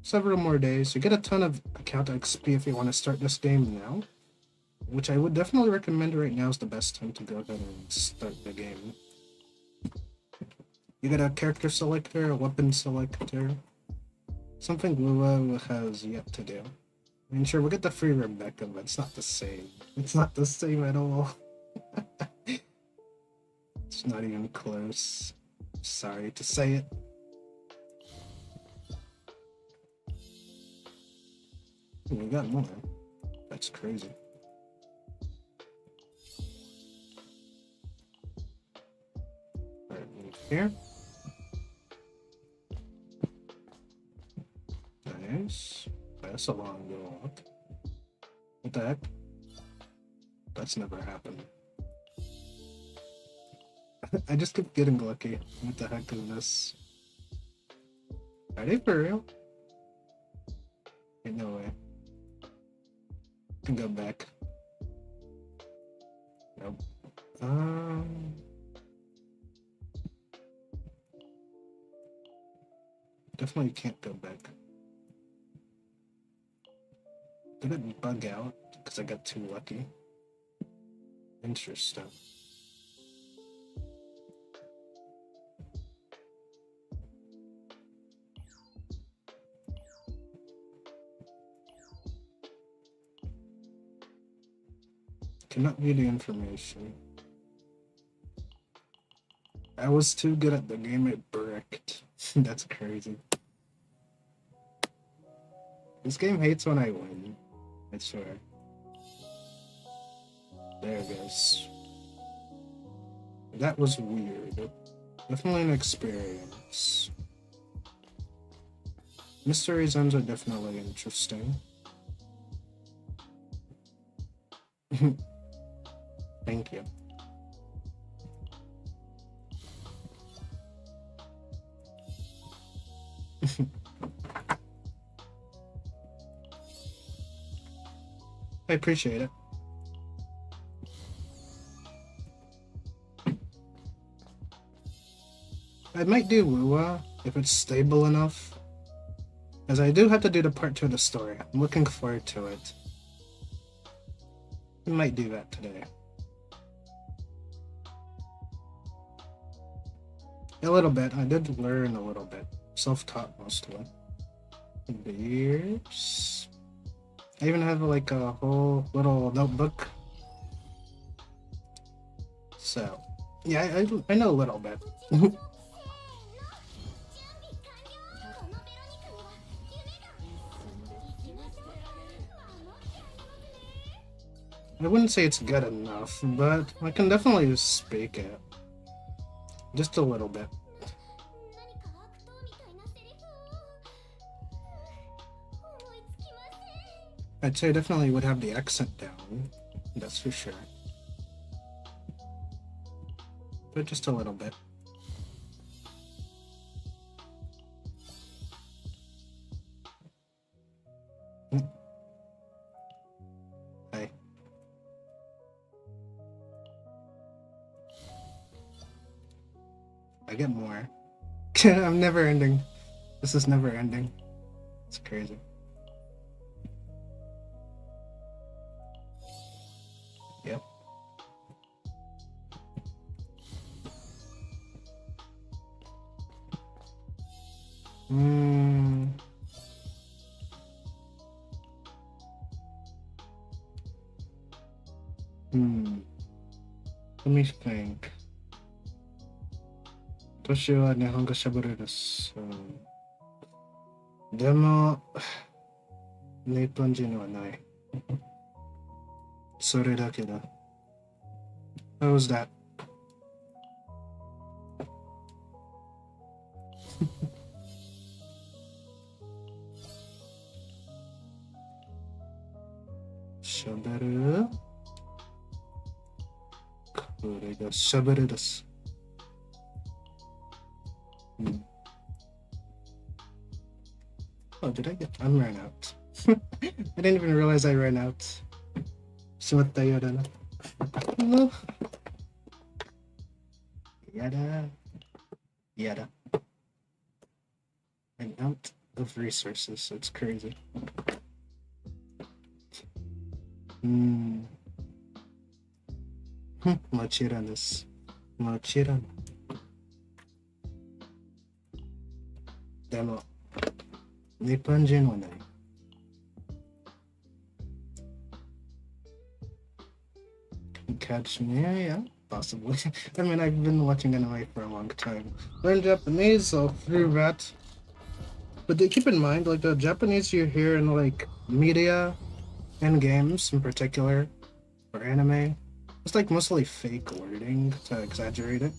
several more days. You get a ton of account XP if you want to start this game now, which I would definitely recommend. Right now is the best time to go ahead and start the game. You get a character selector, a weapon selector, something WUWA has yet to do. I mean, sure, we'll get the free Rebecca, but it's not the same. It's not the same at all. It's not even close. Sorry to say it. We got more. That's crazy. Alright, move here. Nice. That's a long walk. What the heck? That's never happened. I just keep getting lucky. What the heck is this? Are they for real? Ain't no way. Can go back. Nope. Definitely can't go back. Did it bug out because I got too lucky? Interesting. Cannot view the information. I was too good at the game, it bricked. That's crazy. This game hates when I win, I swear. There it goes. That was weird. Definitely an experience. Mystery zones are definitely interesting. Thank you. I appreciate it. I might do WUWA if it's stable enough. As I do have to do the part 2 of the story. I'm looking forward to it. I might do that today. A little bit. I did learn a little bit. Self-taught mostly. Beers. I even have like a whole little notebook. So, yeah, I know a little bit. I wouldn't say it's good enough, but I can definitely speak it. Just a little bit. I'd say I definitely would have the accent down, that's for sure. But just a little bit. Hi. I get more. I'm never ending. This is never ending. It's crazy. Yep. Let me think. 私は日本語喋れるです。でも、日本人はない。それだけだ。How was that? Shaberu. これがしゃべるです。Oh, did I get? I'm ran out. I didn't even realize I ran out. しまったようだな。やだ。やだ。I'm out of resources, so it's crazy. もちろんです。もちろん。でも、日本人はない。Catch me? Yeah, possibly. I mean, I've been watching anime for a long time. Learned Japanese, so through that. But keep in mind, like, the Japanese you hear in, like, media and games in particular, or anime, it's, like, mostly fake wording to exaggerate it.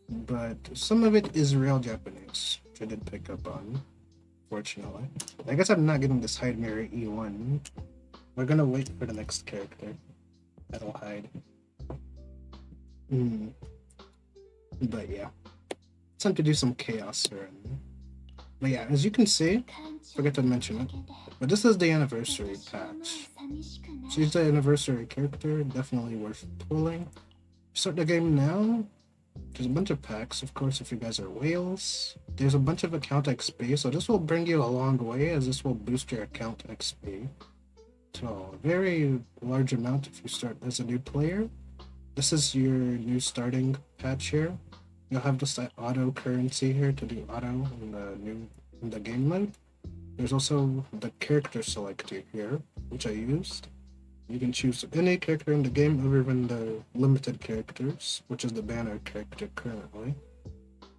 But some of it is real Japanese, which I did pick up on, fortunately. I guess I'm not getting this hide mirror E1. We're gonna wait for the next character that'll hide. But yeah, it's time to do some chaos here. But yeah, as you can see, forget to mention it, but this is the anniversary patch. She's the anniversary character, definitely worth pulling. Start the game now. There's a bunch of packs, of course, if you guys are whales. There's a bunch of account XP, so this will bring you a long way, as this will boost your account XP to a very large amount if you start as a new player. This is your new starting patch here. You'll have this auto currency here to do auto in the game mode. There's also the character selector here, which I used. You can choose any character in the game other than the limited characters, which is the banner character currently.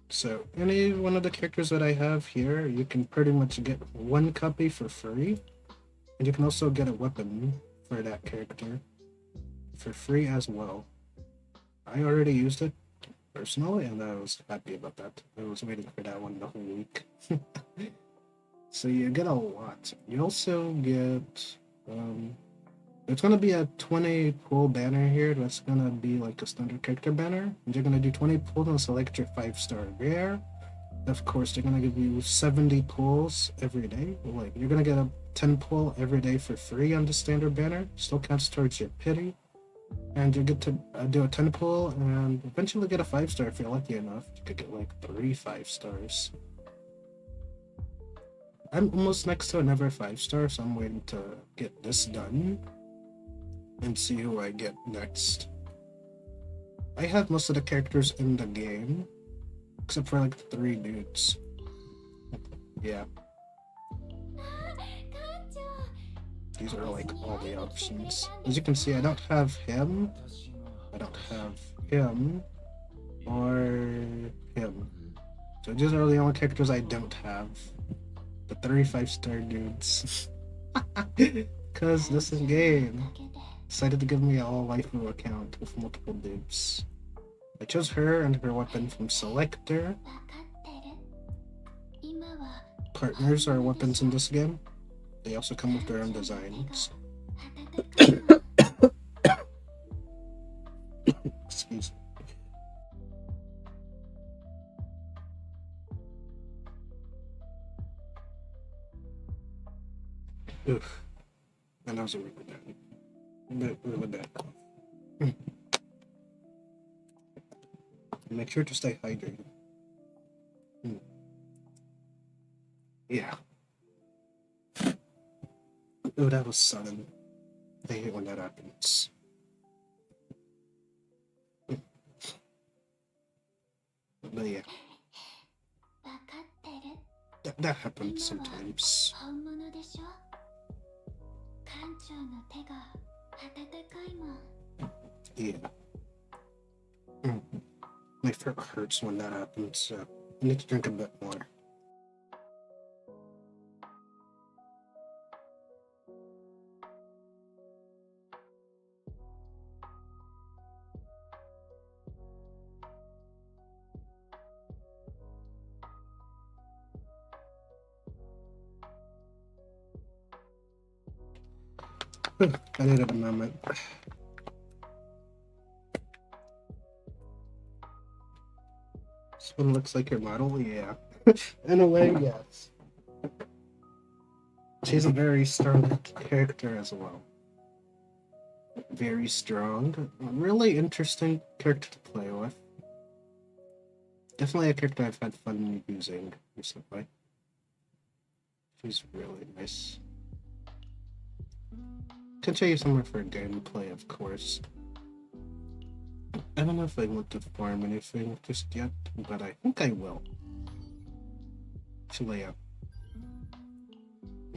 So any one of the characters that I have here, you can pretty much get one copy for free. And you can also get a weapon for that character for free as well. I already used it personally, and I was happy about that. I was waiting for that one the whole week. So you get a lot. You also get there's gonna be a 20 pull banner here. That's gonna be like a standard character banner. And you're gonna do 20 pulls and select your 5-star rare. Of course, they're gonna give you 70 pulls every day. Like you're gonna get a 10 pull every day for free on the standard banner. Still counts towards your pity. And you get to do a 10 pull and eventually get a 5-star if you're lucky enough. You could get like 3 5-stars. I'm almost next to another 5-star, so I'm waiting to get this done and see who I get next. I have most of the characters in the game, except for like 3 dudes. Yeah. These are like all the options. As you can see, I don't have him, I don't have him, or him. So these are the only characters I don't have. The 3 5-star dudes. Cause this is game. Decided to give me a all waifu account with multiple dudes. I chose her and her weapon from Selector. Partners are weapons in this game. They also come with their own designs. Excuse me. Oof. And that was a really bad cough. Make sure to stay hydrated. Yeah. Oh, that was sudden. I hate when that happens. But yeah. That happens sometimes. Yeah. My throat hurts when that happens, so I need to drink a bit more. I needed a moment. This one looks like your model? Yeah. In a way, yes. She's a very strong character as well. Very strong. Really interesting character to play with. Definitely a character I've had fun using recently. She's really nice. Can show you somewhere for gameplay, of course. I don't know if I want to farm anything just yet, but I think I will. Actually, yeah.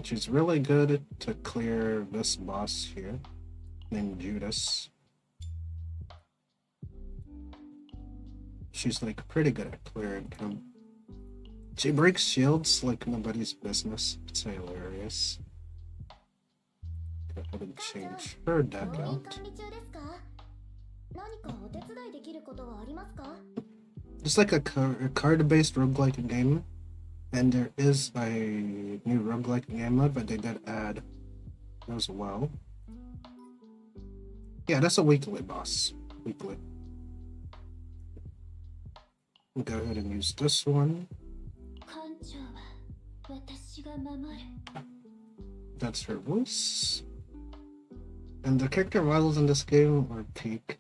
She's really good to clear this boss here, named Judas. She's like pretty good at clearing him. She breaks shields like nobody's business. It's hilarious. Go ahead and change her deck out. It's like a card-based roguelike game, and there is a new roguelike game mode, but they did add as well. Yeah, that's a weekly boss. Weekly. We'll go ahead and use this one. That's her voice. And the character models in this game are peak.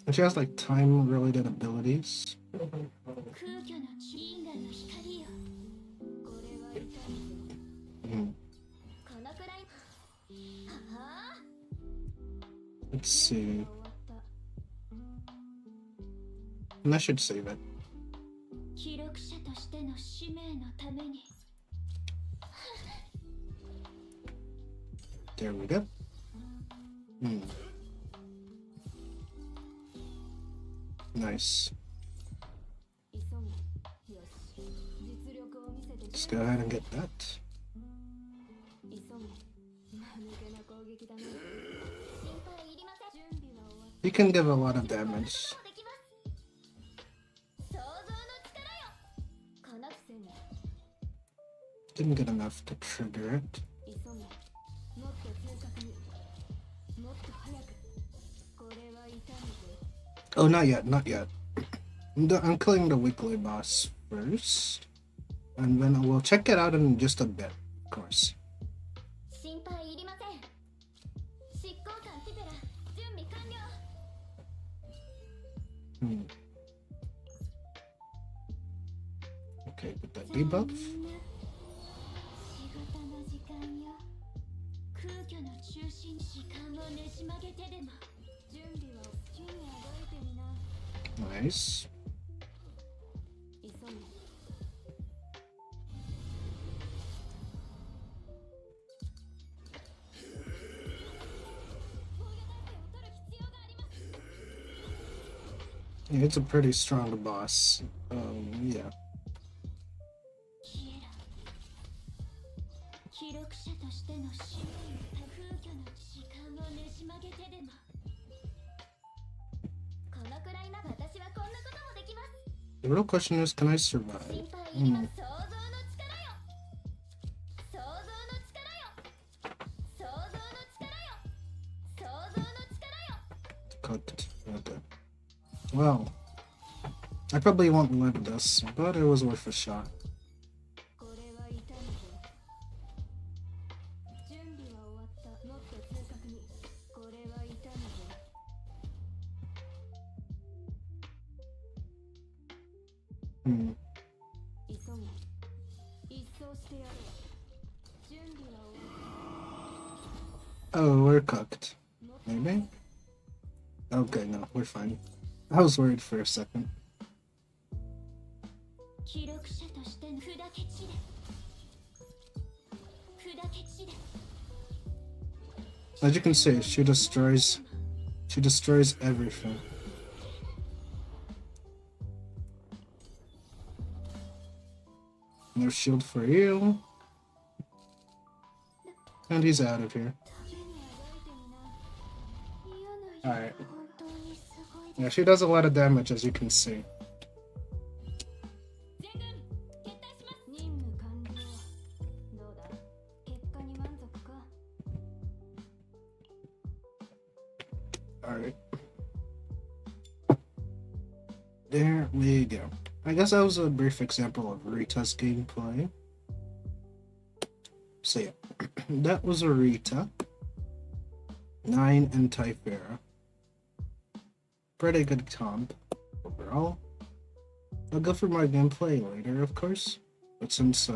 And she has like time-related abilities. Let's see. And I should save it. There we go. Nice. Let's go ahead and get that. He can give a lot of damage. Didn't get enough to trigger it. Oh, not yet, not yet. I'm killing the weekly boss first. And then we'll check it out in just a bit, of course. Okay, with that debuff. Nice. Yeah, it's a pretty strong boss. Yeah. The real question is, can I survive? Cooked. Okay. Well, I probably won't live this, but it was worth a shot. Oh, we're cooked. Maybe? Okay, no, we're fine. I was worried for a second. As you can see, she destroys everything. No shield for you. And he's out of here. Alright. Yeah, she does a lot of damage, as you can see. Alright. There we go. I guess that was a brief example of Rita's gameplay. So yeah, that was a Rita. 9 and Typhera. Pretty good comp overall. I'll go for my gameplay later, of course. But since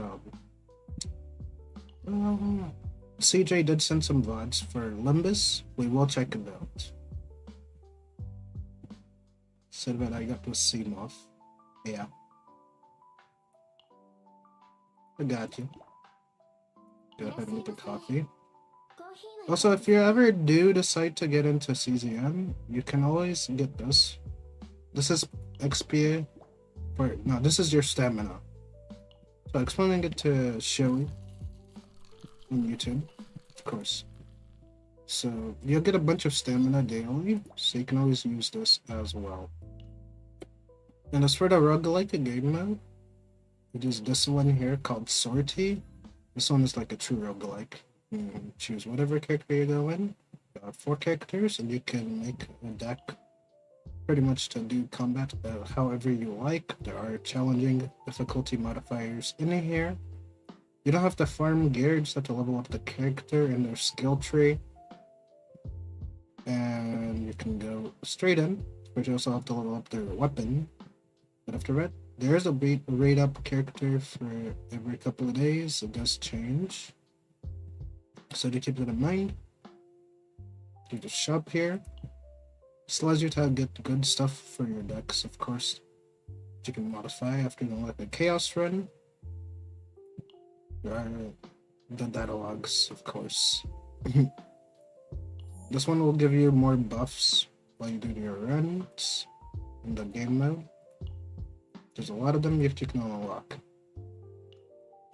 CJ did send some VODs for Limbus, we will check it out. Said that I got the scene off. Yeah. I got you. Go ahead and get the coffee. Also, if you ever do decide to get into CZN, you can always get this. This is XP for, no, this is your stamina. So explaining it to Shelly on YouTube, of course. So you'll get a bunch of stamina daily, so you can always use this as well. And as for the roguelike game mode, it is this one here called Sortie. This one is like a true roguelike. You choose whatever character you go in. 4 characters, and you can make a deck pretty much to do combat however you like. There are challenging difficulty modifiers in here. You don't have to farm gear, you just have to level up the character and their skill tree. And you can go straight in, but you also have to level up their weapon. But after that, there's a rate up character for every couple of days. It does change. So to keep that in mind, do the shop here. This allows you to get good stuff for your decks, of course, that you can modify after the Chaos run. There are the data logs, of course. This one will give you more buffs while you do your runs in the game mode. There's a lot of them you can unlock.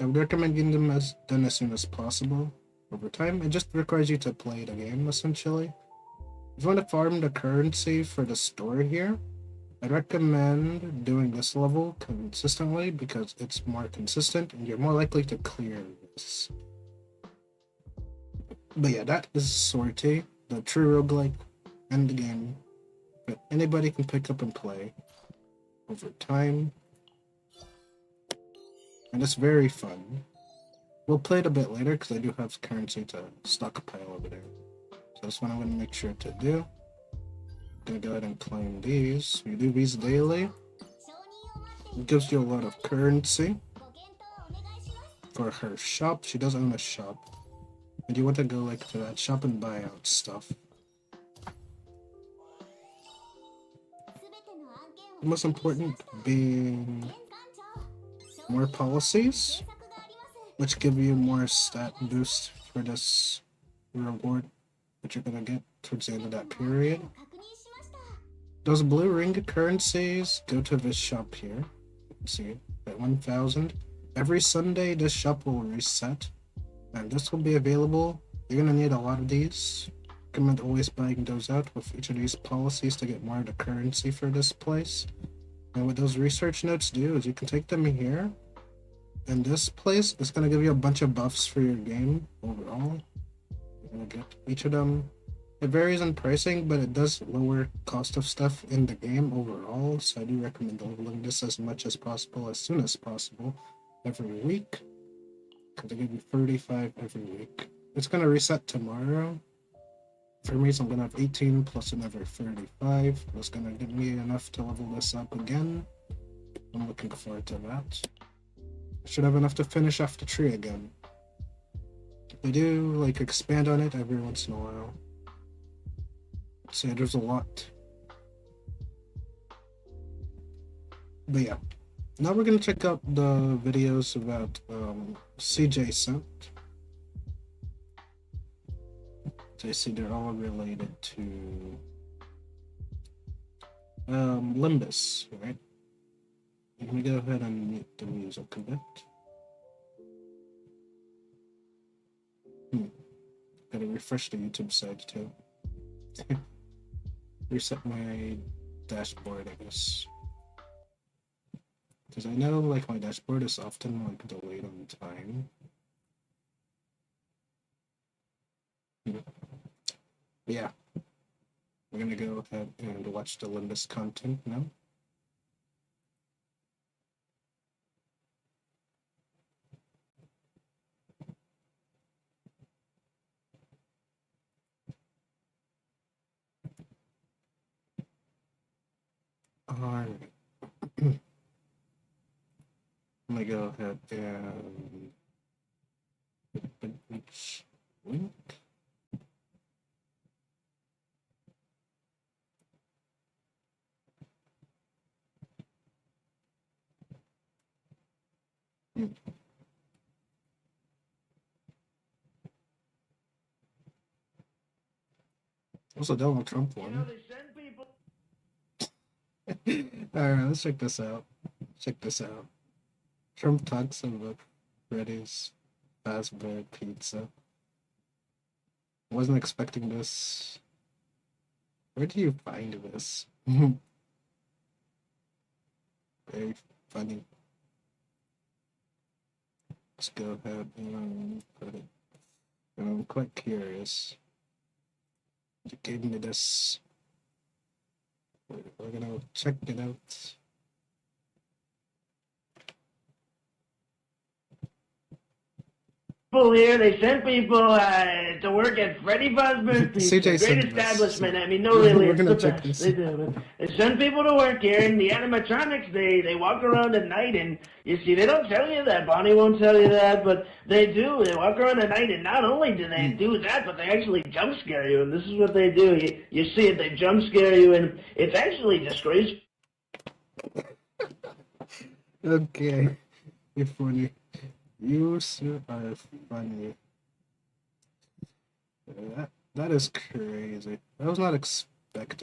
I would recommend getting them done as soon as possible. Over time, it just requires you to play the game, essentially. If you want to farm the currency for the store here, I'd recommend doing this level consistently because it's more consistent and you're more likely to clear this. But yeah, that is Sortie, the true roguelike end game that anybody can pick up and play over time. And it's very fun. We'll play it a bit later because I do have currency to stockpile over there. So that's what I'm going to make sure to do. I'm going to go ahead and claim these. We do these daily. It gives you a lot of currency for her shop. She does own a shop. And you want to go like to that shop and buy out stuff. The most important being more policies, which give you more stat boost for this reward that you're gonna get towards the end of that period. Those blue ring currencies go to this shop here. Let's see, at 1,000. Every Sunday, this shop will reset, and this will be available. You're gonna need a lot of these. Recommend always buying those out with each of these policies to get more of the currency for this place. And what those research notes do is you can take them here, and this place is going to give you a bunch of buffs for your game overall. You're going to get each of them. It varies in pricing, but it does lower cost of stuff in the game overall, so I do recommend leveling this as much as possible, as soon as possible, every week. Because they give you 35 every week. It's going to reset tomorrow. For me, so I'm going to have 18 plus another 35. That's going to give me enough to level this up again. I'm looking forward to that. I should have enough to finish off the tree again. They do, like, expand on it every once in a while. So there's a lot. But yeah. Now we're going to check out the videos about CJN. So you see they're all related to Limbus, right? Let me go ahead and mute the music a bit. Gotta refresh the YouTube side too. Reset my dashboard, I guess. Because I know like my dashboard is often like delayed on time. Yeah, we're gonna go ahead and watch the Limbus content now. Alright. I'm gonna go ahead and put each link. Also, Donald Trump one. Alright, let's check this out. Check this out. Trump talks about Freddy's fast bread pizza. Wasn't expecting this. Where do you find this? Very funny. Let's go ahead and put it. I'm quite curious. You gave me this. We're gonna check it out. people here. They sent people to work at Freddy Fazbear's Pizza. CJ Great sent establishment. this, so I mean, no, really, we're it's gonna the check best. this. They do. They send people to work here, and the animatronics, they walk around at night, and you see, they don't tell you that. Bonnie won't tell you that, but they do. They walk around at night, and not only do they do that, but they actually jump scare you, and this is what they do. You see it, they jump scare you, and it's actually disgraceful. Okay, you're funny. You sir are funny. That is crazy. I was not expecting.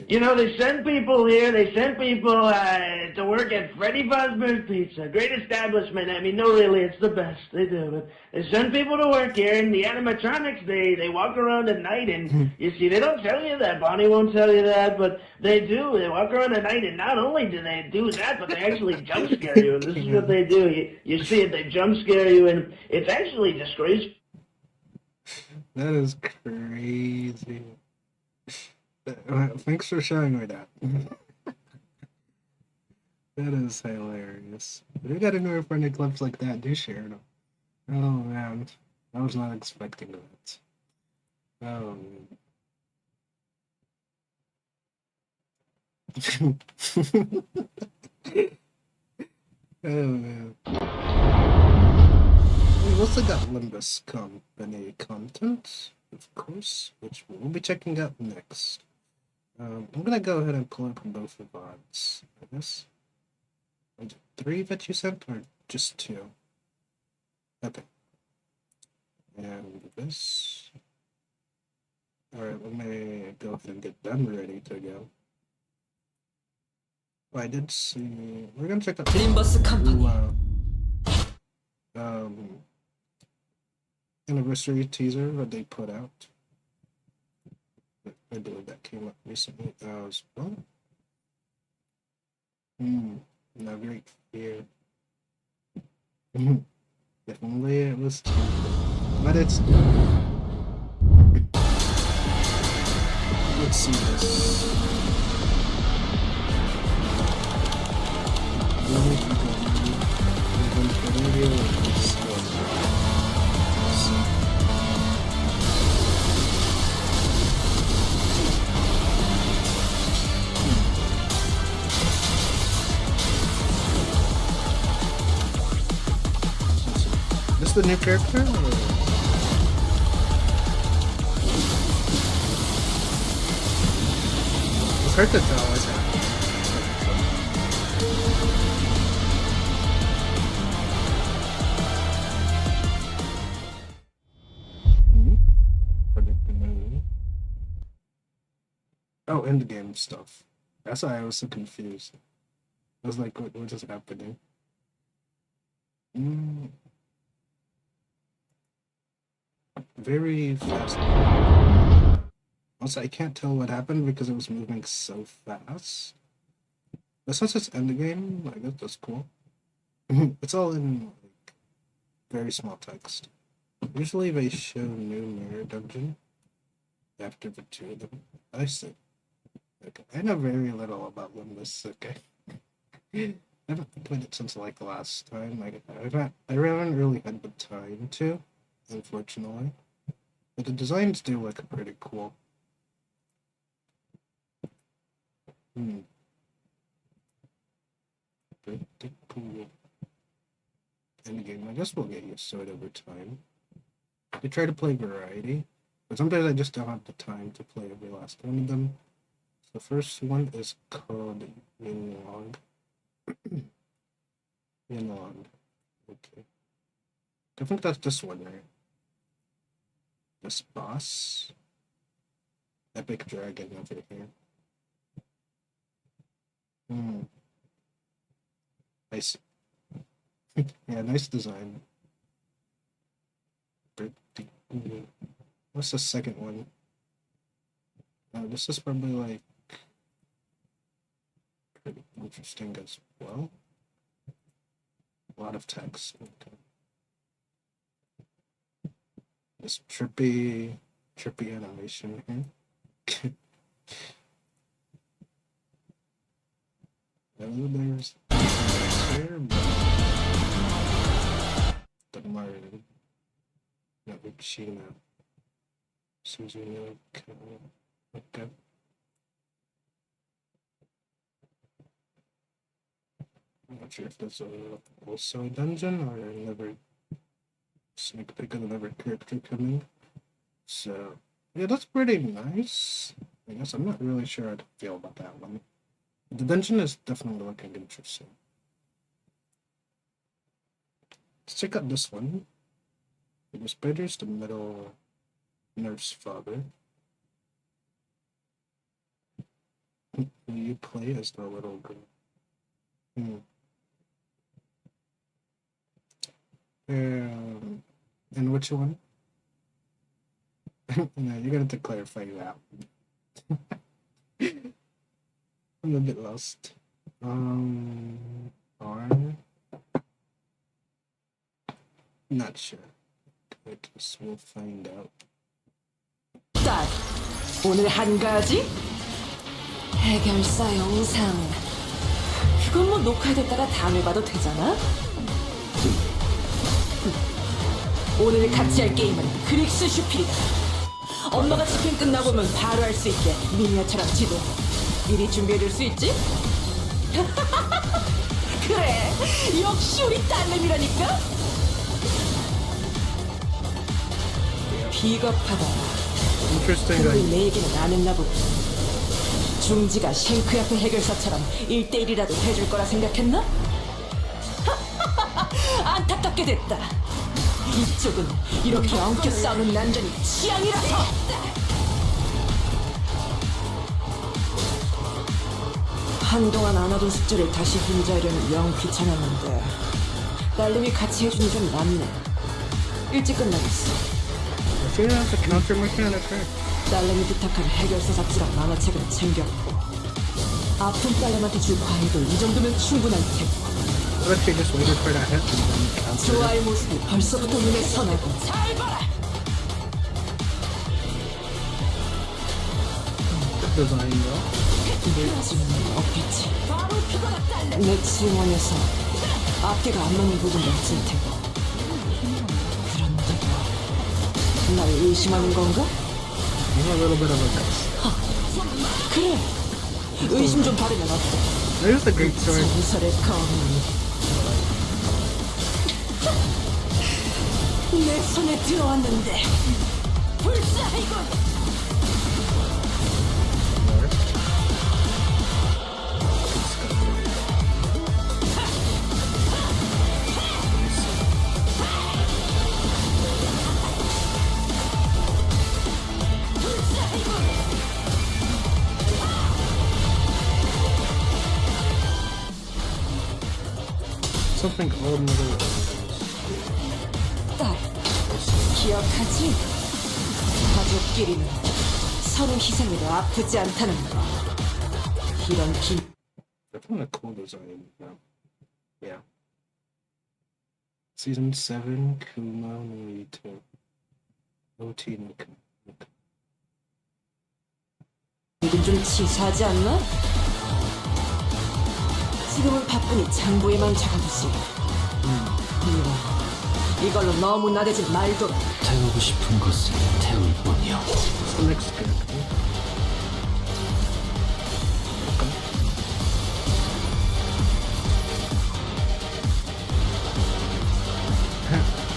You know, they send people here. They send people to work at Freddy Fazbear's Pizza. Great establishment. I mean, no, really, it's the best. They do. They send people to work here, and the animatronics, they walk around at night, and you see, they don't tell you that. Bonnie won't tell you that, but they do. They walk around at night, and not only do they do that, but they actually jump scare you, and this is what they do. You see it, they jump scare you, and it's actually disgraceful. That is crazy. Thanks for showing me that. That is hilarious. If you got any more funny clips like that, do share them. Oh man, I was not expecting that. Oh man. Oh man. We also got Limbus Company content, of course, which we'll be checking out next. I'm gonna go ahead and pull up both the VODs, I guess. Was it 3 that you sent, or just 2? Okay. And this. Alright, let me go ahead and get them ready to go. Oh, I did see. We're gonna check out Limbus Company. Anniversary teaser that they put out. I believe that came up recently as well. No great fear. Definitely it was cheap, but it's let's see this. This the new character? Or? It's hard to tell what's happening. Oh, in-game stuff. That's why I was so confused. I was like, what is happening? Very fast. Also, I can't tell what happened because it was moving so fast. But since it's endgame, I guess that's cool. It's all in like very small text. Usually they show new mirror dungeon after the 2 of them. I see. Okay. I know very little about Limbus, okay? I haven't played it since like the last time. I haven't really had the time to, unfortunately. But the designs do look pretty cool. Pretty cool. Endgame, I guess we'll get used to it over time. I try to play variety, but sometimes I just don't have the time to play every last one of them. The first one is called Yinlong. Yinlong. Okay. I think that's this one, right? This boss. Epic dragon over here. Nice. Yeah, nice design. Pretty cool. What's the second one? This is probably like pretty interesting as well. A lot of text. Okay. This trippy animation here. There's here, but the Mario. No, Uchina. Suzuno. Okay. I'm not sure if that's also a dungeon or another sneak peek of another character coming. So, yeah, that's pretty nice. I guess I'm not really sure how to feel about that one. The dungeon is definitely looking interesting. Let's check out this one. The spider's the middle nurse father. You play as the little girl. And which one? No, you're gonna have to clarify that. I'm a bit lost. Or not sure. I guess we'll find out. 딸, 오늘 한 가지? 해결사 영상. 그건 뭐 녹화됐다가 다음에 봐도 되잖아? 오늘 같이 할 게임은 그릭스 슈필이다. 엄마가 집행 끝나고 오면 바로 할 수 있게 미니어처럼 지도 미리 준비해줄 수 있지? 그래, 역시 우리 딸내미라니까? 비겁하다. 그걸 내 얘기는 안 했나 보고. 중지가 쉔크 옆에 해결사처럼 1대1이라도 해줄 거라 생각했나? 안타깝게 됐다. 이쪽은 이렇게 엉켜 싸우는 난전이 취향이라서. 한동안 안 하던 숙제를 다시 혼자 하려면 영 귀찮았는데 딸님이 같이 해주니 좀 낫네. 일찍 끝나겠어. 딸내미 부탁한 해결사 잡지랑 만화책은 챙겼고 아픈 딸내미한테 줄 과일도 이 정도면 충분할 테고. 좋아할 모습이 벌써부터 눈에 선하고. 잘 봐라! 물증은 없겠지. 내 증언에서 앞뒤가 안 맞는 부분도 없을 테고. 날 의심하는 건가? 그래, 의심 좀 바르면 어때? 전설의 검이 내 손에 들어왔는데 불사이군. Something old mother. 딸, 기억하지? 가족끼리는 서로 희생해도 아프지 않다는 거. 이런 That's a cool design. Yeah. Season 7, Kuma Norito. OT no Kuma. 이건 좀 치사하지 않나? 지금은 바쁘니 장부에만 적어두지. 이걸로 너무 나대지 말도록. 태우고 싶은 것은 태울 뿐이요. Next character.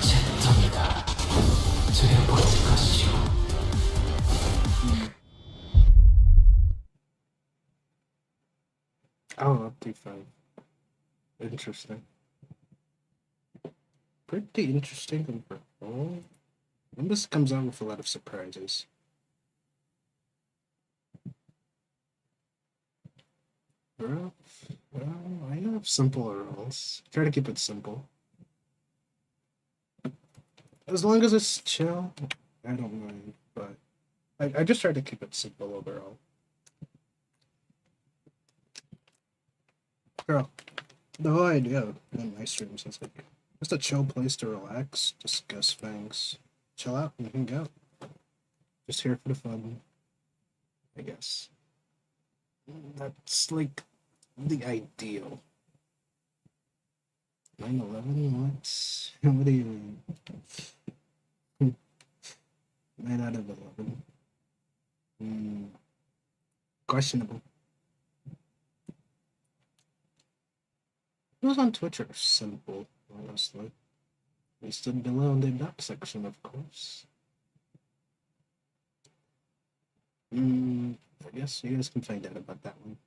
제 턴이다. 되어볼 것이오. Oh, up to 5. Interesting. Pretty interesting overall. And this comes out with a lot of surprises. Well, I have simpler roles. Try to keep it simple. As long as it's chill, I don't mind. But I just try to keep it simple overall. Girl, the whole idea of my streams is like just a chill place to relax, discuss things, chill out, and hang out. Just here for the fun, I guess. That's like the ideal. 9/11? What? What do you mean? 9 out of 11. Questionable. Those on Twitch are simple, honestly. Listed below in the doc section, of course. I guess you guys can find out about that one.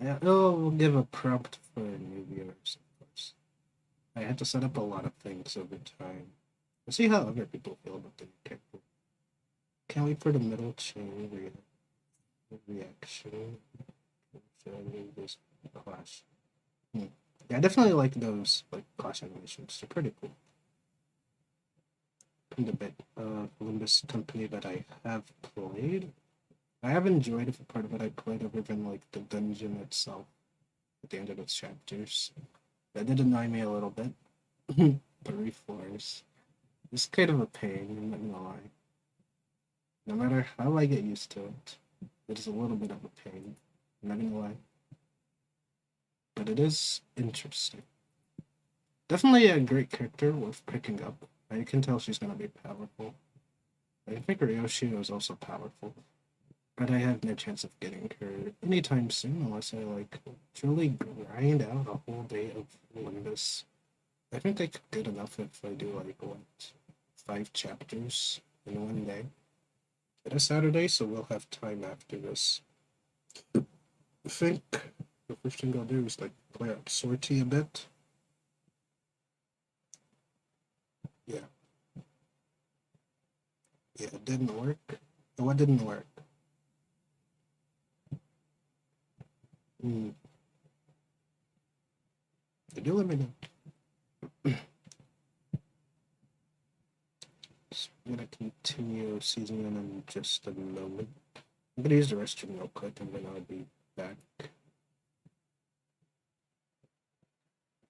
Yeah, we'll give a prompt for new viewers, of course. I had to set up a lot of things over time. We'll see how other people feel about the new character. Can't wait for the middle chain reaction. This clash. Yeah, I definitely like those like clash animations. They're pretty cool. And a bit of Olympus Company that I have played. I have enjoyed the part of it I played other than like the dungeon itself at the end of its chapters. That did annoy me a little bit. 3 floors. It's kind of a pain, I'm not gonna lie. No matter how I get used to it, it is a little bit of a pain. I'm not gonna lie. But it is interesting. Definitely a great character worth picking up. I can tell she's gonna be powerful. I think Ryoshi is also powerful. But I have no chance of getting her anytime soon unless I like truly grind out a whole day of Olympus. I think I could get enough if I do like what 5 chapters in one day. It is Saturday, so we'll have time after this. I think the first thing I'll do is like play up Sortie a bit. Yeah. Yeah, it didn't work. What didn't work? Did you let me know? So I'm gonna continue seasoning in just a moment. I'm gonna use the restroom real quick and then I'll be back.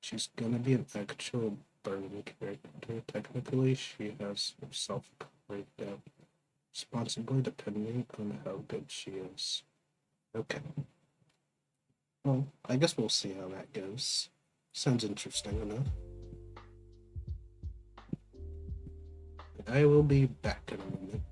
She's gonna be an actual burn character. Technically, she has herself carved out responsibly depending on how good she is. Okay. Well, I guess we'll see how that goes. Sounds interesting enough. I will be back in a moment.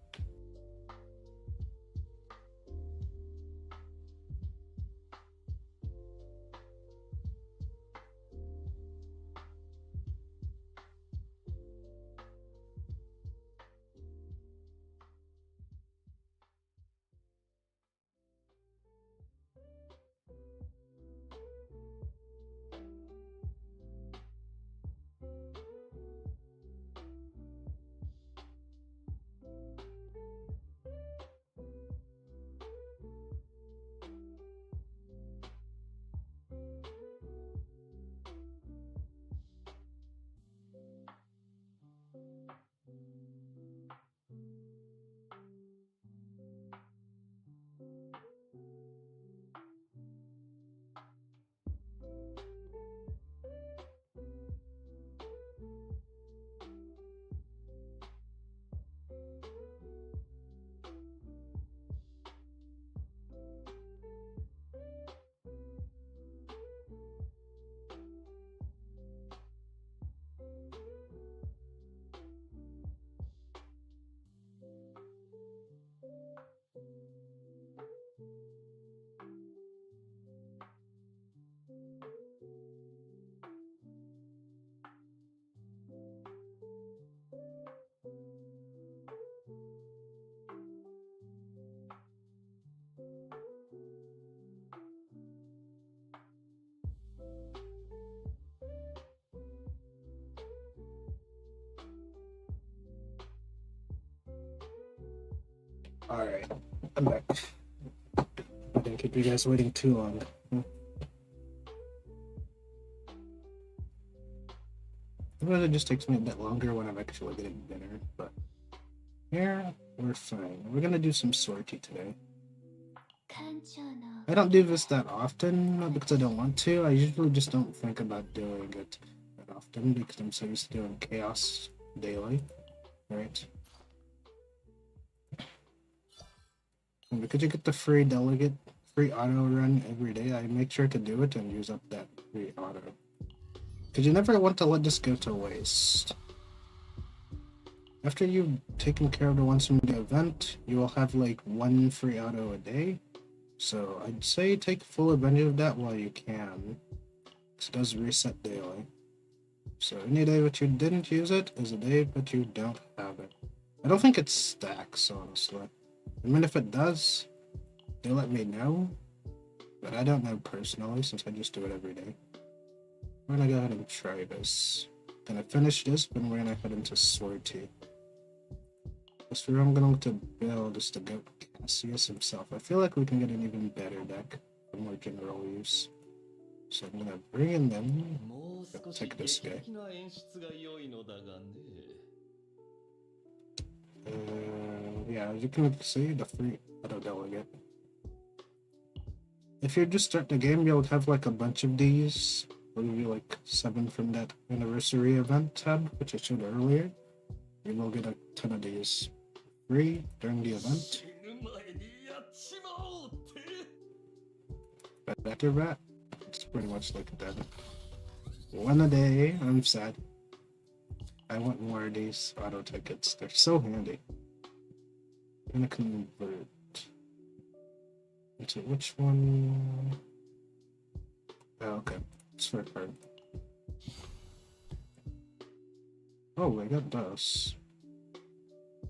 Alright, I'm back. I didn't keep you guys waiting too long. It just takes me a bit longer when I'm actually getting dinner, but here we're fine. We're gonna do some sortie today. I don't do this that often, not because I don't want to. I usually just don't think about doing it that often because I'm so used to doing chaos daily, right? And because you get the free auto run every day, I make sure to do it and use up that free auto. Because you never want to let this go to waste. After you've taken care of the ones from the event, you will have like 1 free auto a day. So I'd say take full advantage of that while you can. It does reset daily. So any day that you didn't use it is a day that you don't have it. I don't think it stacks, honestly. I mean, if it does, they let me know. But I don't know personally since I just do it every day. We're gonna go ahead and try this. Gonna finish this, then we're gonna head into Swordty. This where I'm going to build is the Goat Cassius himself. I feel like we can get an even better deck for more general use. So I'm gonna bring in them. Take this guy. Yeah, as you can see, the free auto delegate. If you just start the game, you'll have like a bunch of these. Maybe like 7 from that anniversary event tab, which I showed earlier. You will get a ton of these free during the event. But after that, it's pretty much like dead. 1 a day, I'm sad. I want more of these auto tickets. They're so handy. I'm gonna convert into which one? Oh, okay. It's for her. Oh, I got this.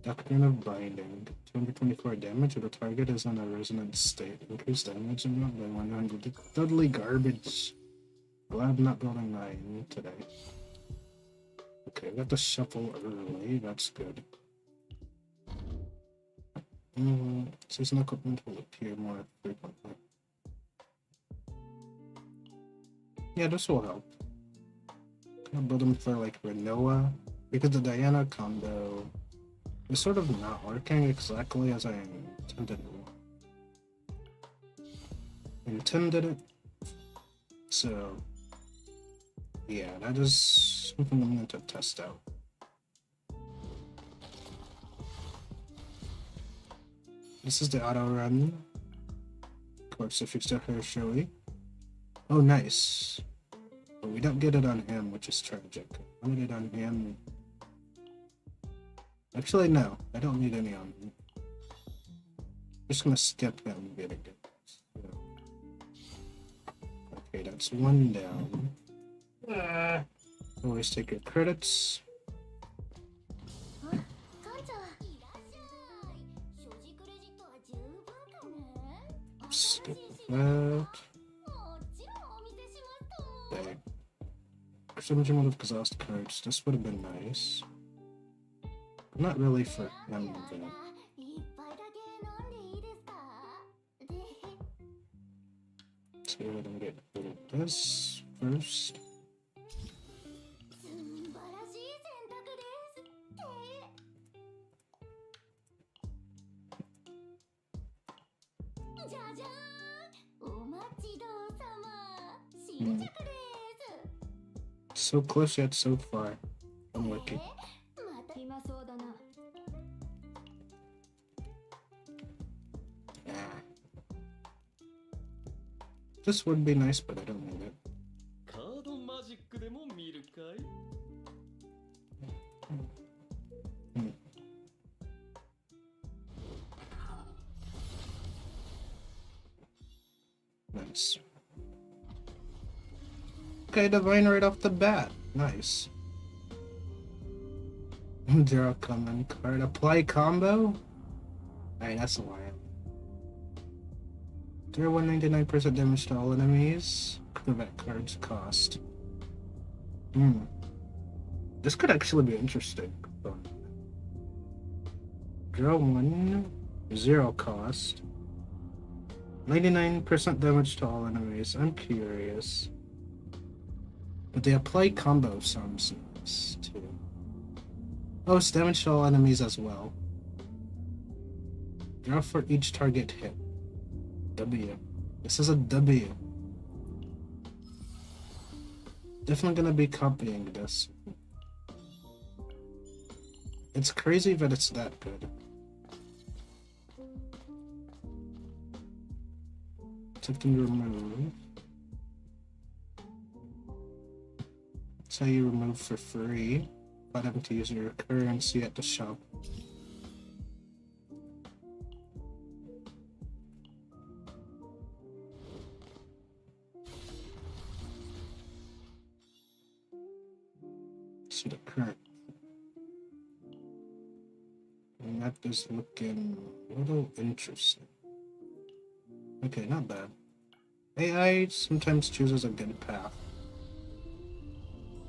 Doctrine of Binding. 224 damage if the target is in a resonant state. Increase damage amount by 100. Totally garbage. Glad I'm not building 9 today. Okay, I got to shuffle early. That's good. Season equipment will appear more frequently. Yeah, this will help. I'll build them for like Renoa, because the Diana combo is sort of not working exactly as I intended it. So yeah, that is something I'm going to test out. This is the auto run. Of course, if you're still here, Shoei. Oh, nice. But we don't get it on him, which is tragic. I need it on him. Actually, no. I don't need any on him. I'm just gonna skip him getting it. So. Okay, that's 1 down. Always take your credits. Skip that. Okay. Percentage amount of exhaust cards. This would have been nice. But not really for him, though. Let's go ahead and get rid of this first. So close yet so far. I'm lucky. This would be nice, but I don't need it. Nice. Okay, Divine right off the bat. Nice. Draw a common card. Apply combo? Alright, that's a lie. Deal 199% damage to all enemies. Prevent cards cost. This could actually be interesting. Draw 1. 0 cost. 99% damage to all enemies. I'm curious. But the apply combo sounds nice too. Oh, it's damage to all enemies as well. Draw for each target hit. W. This is a W. Definitely gonna be copying this. It's crazy that it's that good. Something to remove. That's how you remove for free. button to use your currency at the shop. See the current. And that is looking a little interesting. Okay, not bad. AI sometimes chooses a good path.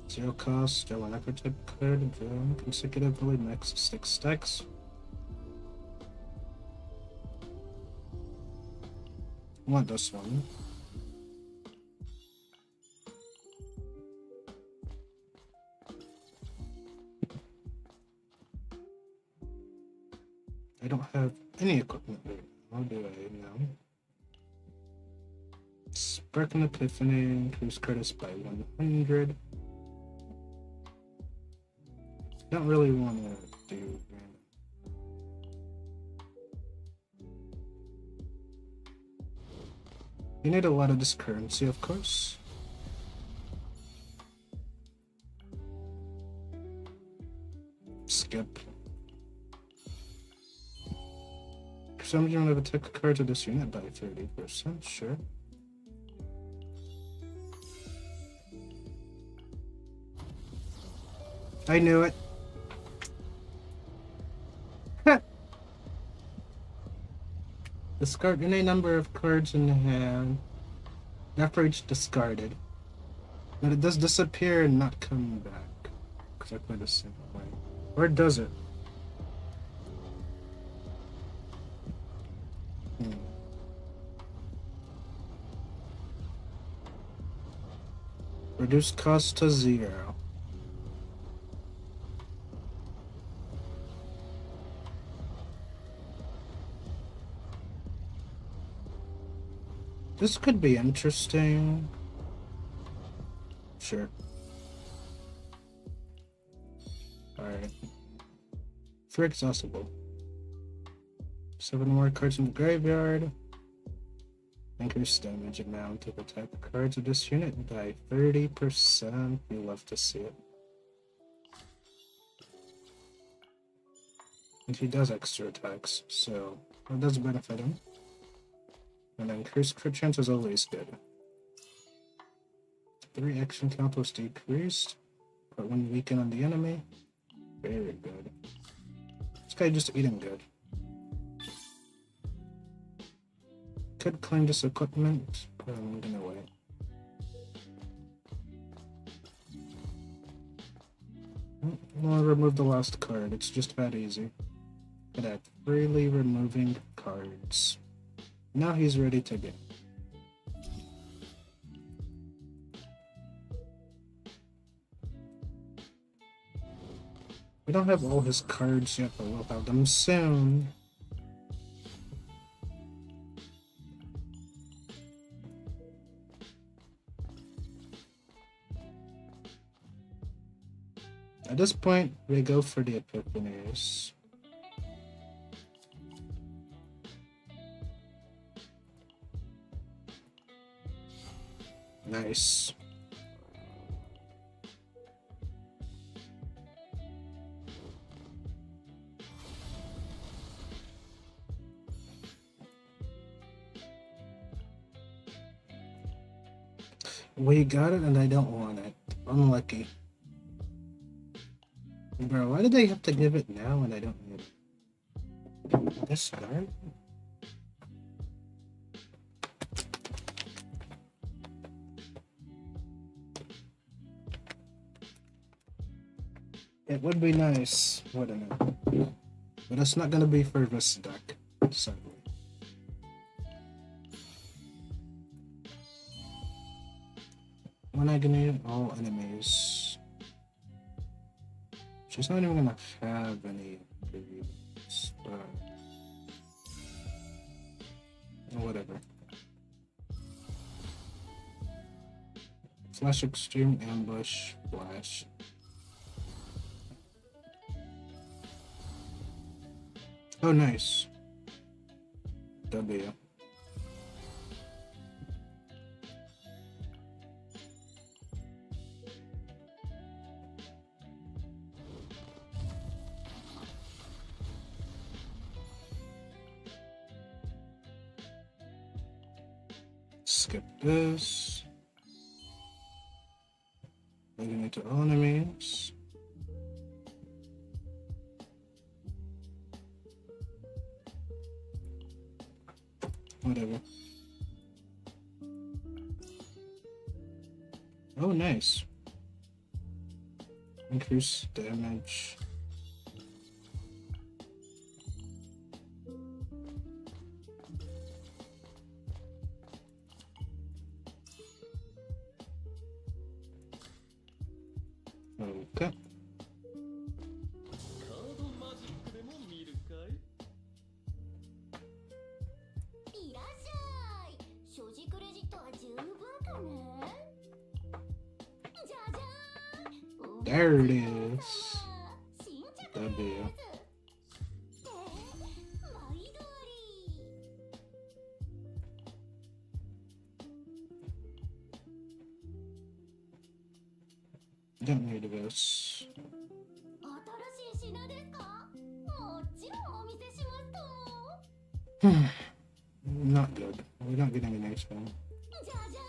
Zero cost, draw one archetype card, draw consecutively, max 6 stacks. I want this one. I don't have any equipment right now, do I now? Spark an Epiphany, increase Curtis by 100. Don't really want to do random. You need a lot of this currency, of course. Skip. For some reason, I have attack a card to this unit by 30%, sure. I knew it. Discard any number of cards in the hand after each discarded. But it does disappear and not come back. Exactly the same way. Or does it? Reduce cost to 0. This could be interesting. Sure. Alright. For exhaustible. 7 more cards in the graveyard. Increase damage amount of attack cards of this unit by 30%. We love to see it. And he does extra attacks, so that does benefit him. And increased crit chance is always good. 3 action count was decreased. Put 1 weaken on the enemy. Very good. This guy just eating good. Could claim this equipment, but I'm gonna wait. I'll remove the last card. It's just that easy. Good at freely removing cards. Now he's ready to go. We don't have all his cards yet, but we'll have them soon. At this point, we go for the Epiphanies. Nice. We got it and I don't want it. Unlucky. Bro, why did they have to give it now and I don't need it? This card? It would be nice, wouldn't it? But it's not gonna be for this deck, sadly. One agony, all enemies. She's not even gonna have any previous, but whatever. Flash extreme ambush, flash. Oh, nice. W. skip this. Leading into enemies. Whatever. Oh, nice. Increase damage. Okay. カードマジックでも見るかい？いらっしゃい。所持クレジットは十分かね。じゃじゃーん。 There it is. 新着 W. です。毎度あり。 Don't need this. 新しい品ですか？もちろんお見せしますと。 Not good. We're not getting a nice one. じゃじゃ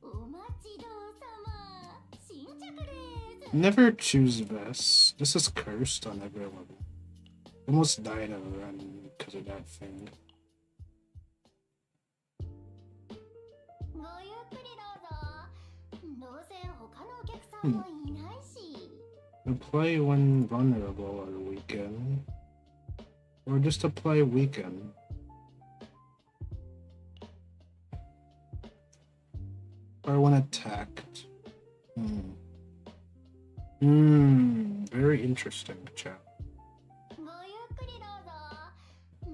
ーん。お待ちどうさま。新着です。 Never choose this. This is cursed on every level. Almost died of a run because of that thing. ごゆっくりどうぞ。どうせ他のお客さんもいないし。 To play when vulnerable or weakened. Or just to play weakened. Or when attacked. Very interesting, chat. ごゆっくりどうぞ。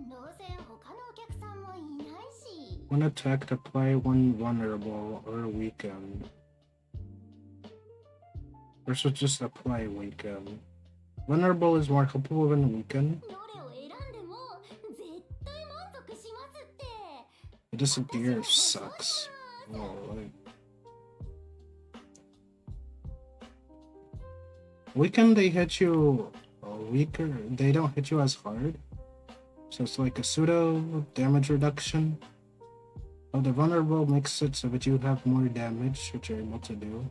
どうせ他のお客さんもいないし。 When attacked, apply when vulnerable or weakened. Or so just apply weaken. Vulnerable is more helpful than weaken. どれを選んでも絶対満足しますって。 This gear sucks. Oh, like... Weaken, they hit you weaker. They don't hit you as hard. So it's like a pseudo damage reduction. Oh, the vulnerable makes it so that you have more damage, which you're able to do.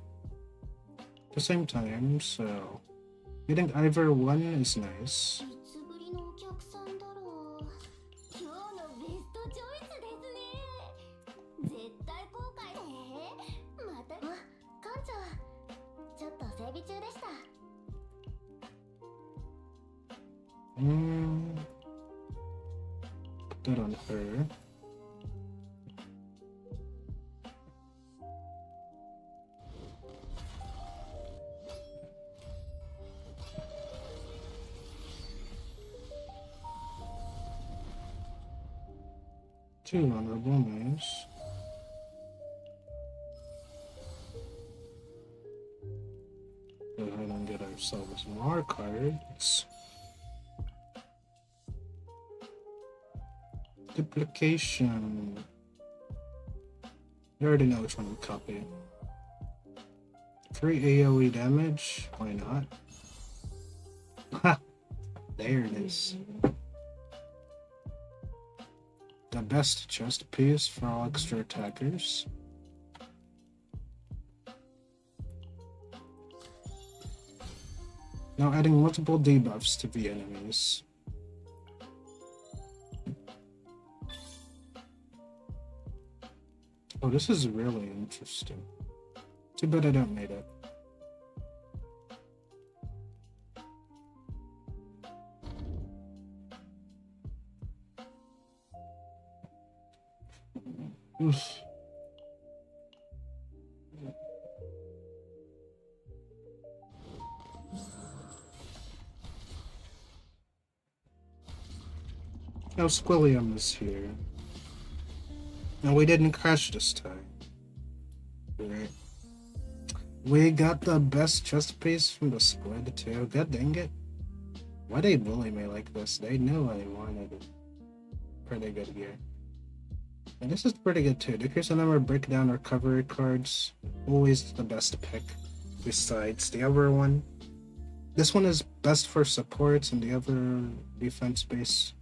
At the same time, so getting either one is nice. いつぶりのお客さんだろう。今日のベストチョイスですね。絶対後悔。また。あ、館長。ちょっと整備中でした。 Put that on her. Two honorable, nice. Go ahead and get ourselves more cards. Duplication. You already know which one to copy. 3 AoE damage. Why not? Ha! There it is. The best chest piece for all extra attackers. Now adding multiple debuffs to the enemies. Oh, this is really interesting. Too bad I don't need it. Oof. Now Squilliam is here. And we didn't crash this time. Right. We got the best chest piece from the squid too. God dang it. Why they bully me like this? They knew I wanted it. Pretty good gear. And this is pretty good too. Decrease the number of breakdown recovery cards. Always the best pick. Besides the other one. This one is best for supports, and the other defense base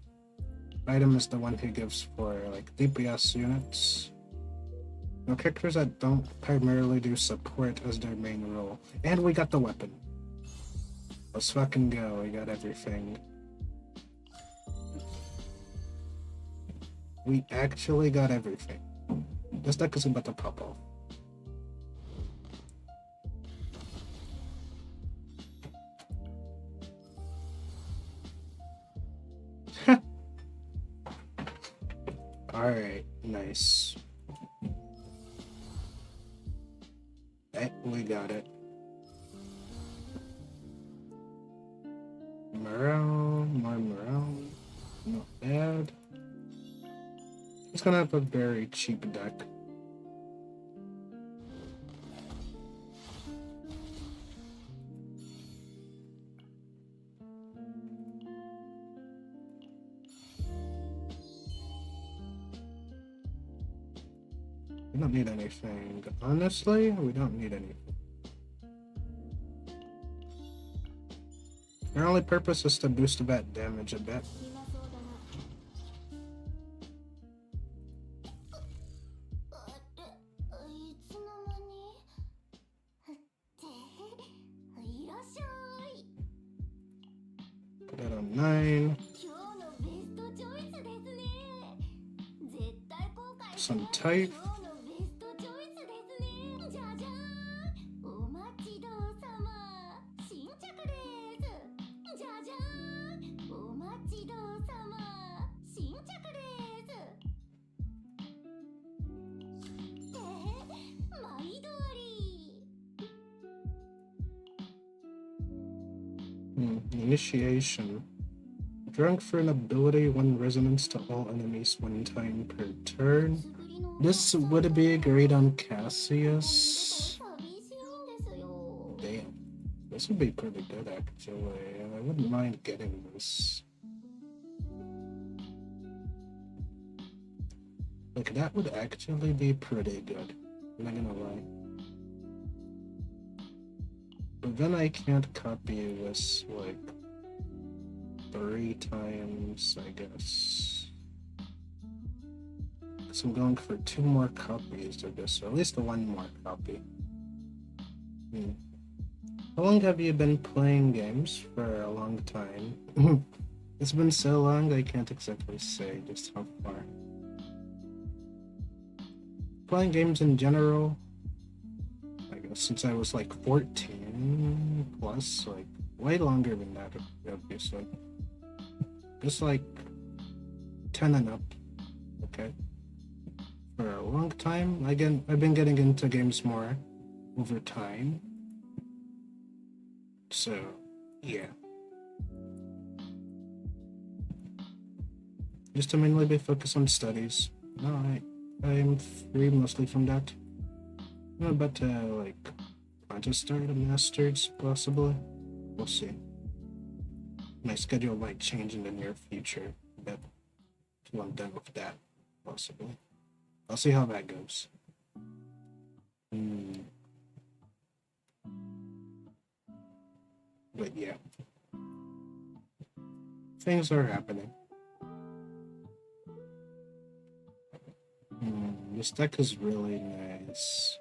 item is the one he gives for like DPS units. No, characters that don't primarily do support as their main role. And we got the weapon. Let's fucking go, we got everything. We actually got everything. This deck is about to pop off. Alright, nice. Hey, we got it. Morale, more morale. Not bad. It's gonna have a very cheap deck. We don't need anything. Honestly, we don't need anything. Our only purpose is to boost that damage a bit. いつの間にっていらっしゃい Put it on 9. 今日のベストチョイスですね絶対後悔しない Some type. 今日のベストチョイスですねじゃじゃーんお待ちどうさま新着ですじゃじゃーんお待ちどうさま新着です毎度あり Initiation. Drawing for an ability, 1 resonance to all enemies 1 time per turn. This would be great on Cassius. 寂しいんですよ Damn. This would be pretty good actually. I wouldn't mind getting this. Like, that would actually be pretty good. I'm not gonna lie. But then I can't copy this, like, 3 times, I guess. So I'm going for 2 more copies of this, or at least 1 more copy. How long have you been playing games? For a long time. It's been so long, I can't exactly say just how far. Playing games in general, I guess since I was like 14 plus, like way longer than that, obviously. Just like 10 and up, okay? For a long time, again, I've been getting into games more over time. So, yeah. Just to mainly be focused on studies. No, I'm free mostly from that. I'm about to, like, I just start a master's, possibly. We'll see. My schedule might change in the near future, but until I'm done with that, possibly. I'll see how that goes. But yeah. Things are happening. This deck is really nice.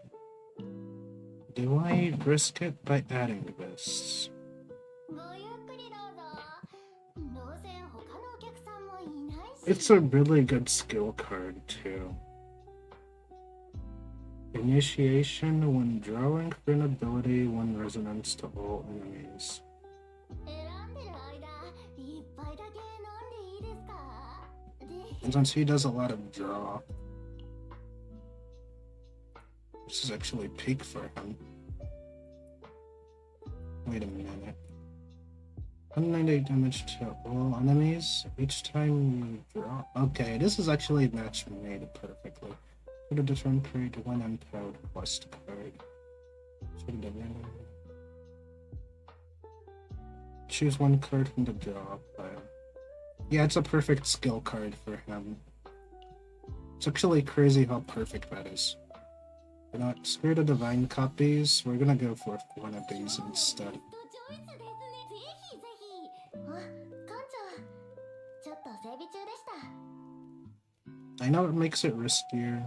Do I risk it by adding this? ごゆっくりどうぞどうせ他のお客さんもいないし It's a really good skill card, too. Initiation, when drawing for an ability, 1 resonance to all enemies. 選んでる間一杯だけ飲んでいいですかで And since he does a lot of draw, this is actually peak for him. Wait a minute. 198 damage to all enemies each time you draw. Okay, this is actually match made perfectly. Put a different create 1 empowered quest card. Choose 1 card from the draw pile. Yeah, it's a perfect skill card for him. It's actually crazy how perfect that is. We're not Spirit of Divine copies, we're gonna go for 1 of these instead. ベストチョイスですねぜひぜひあ館長ちょっと整備中でした I know it makes it riskier,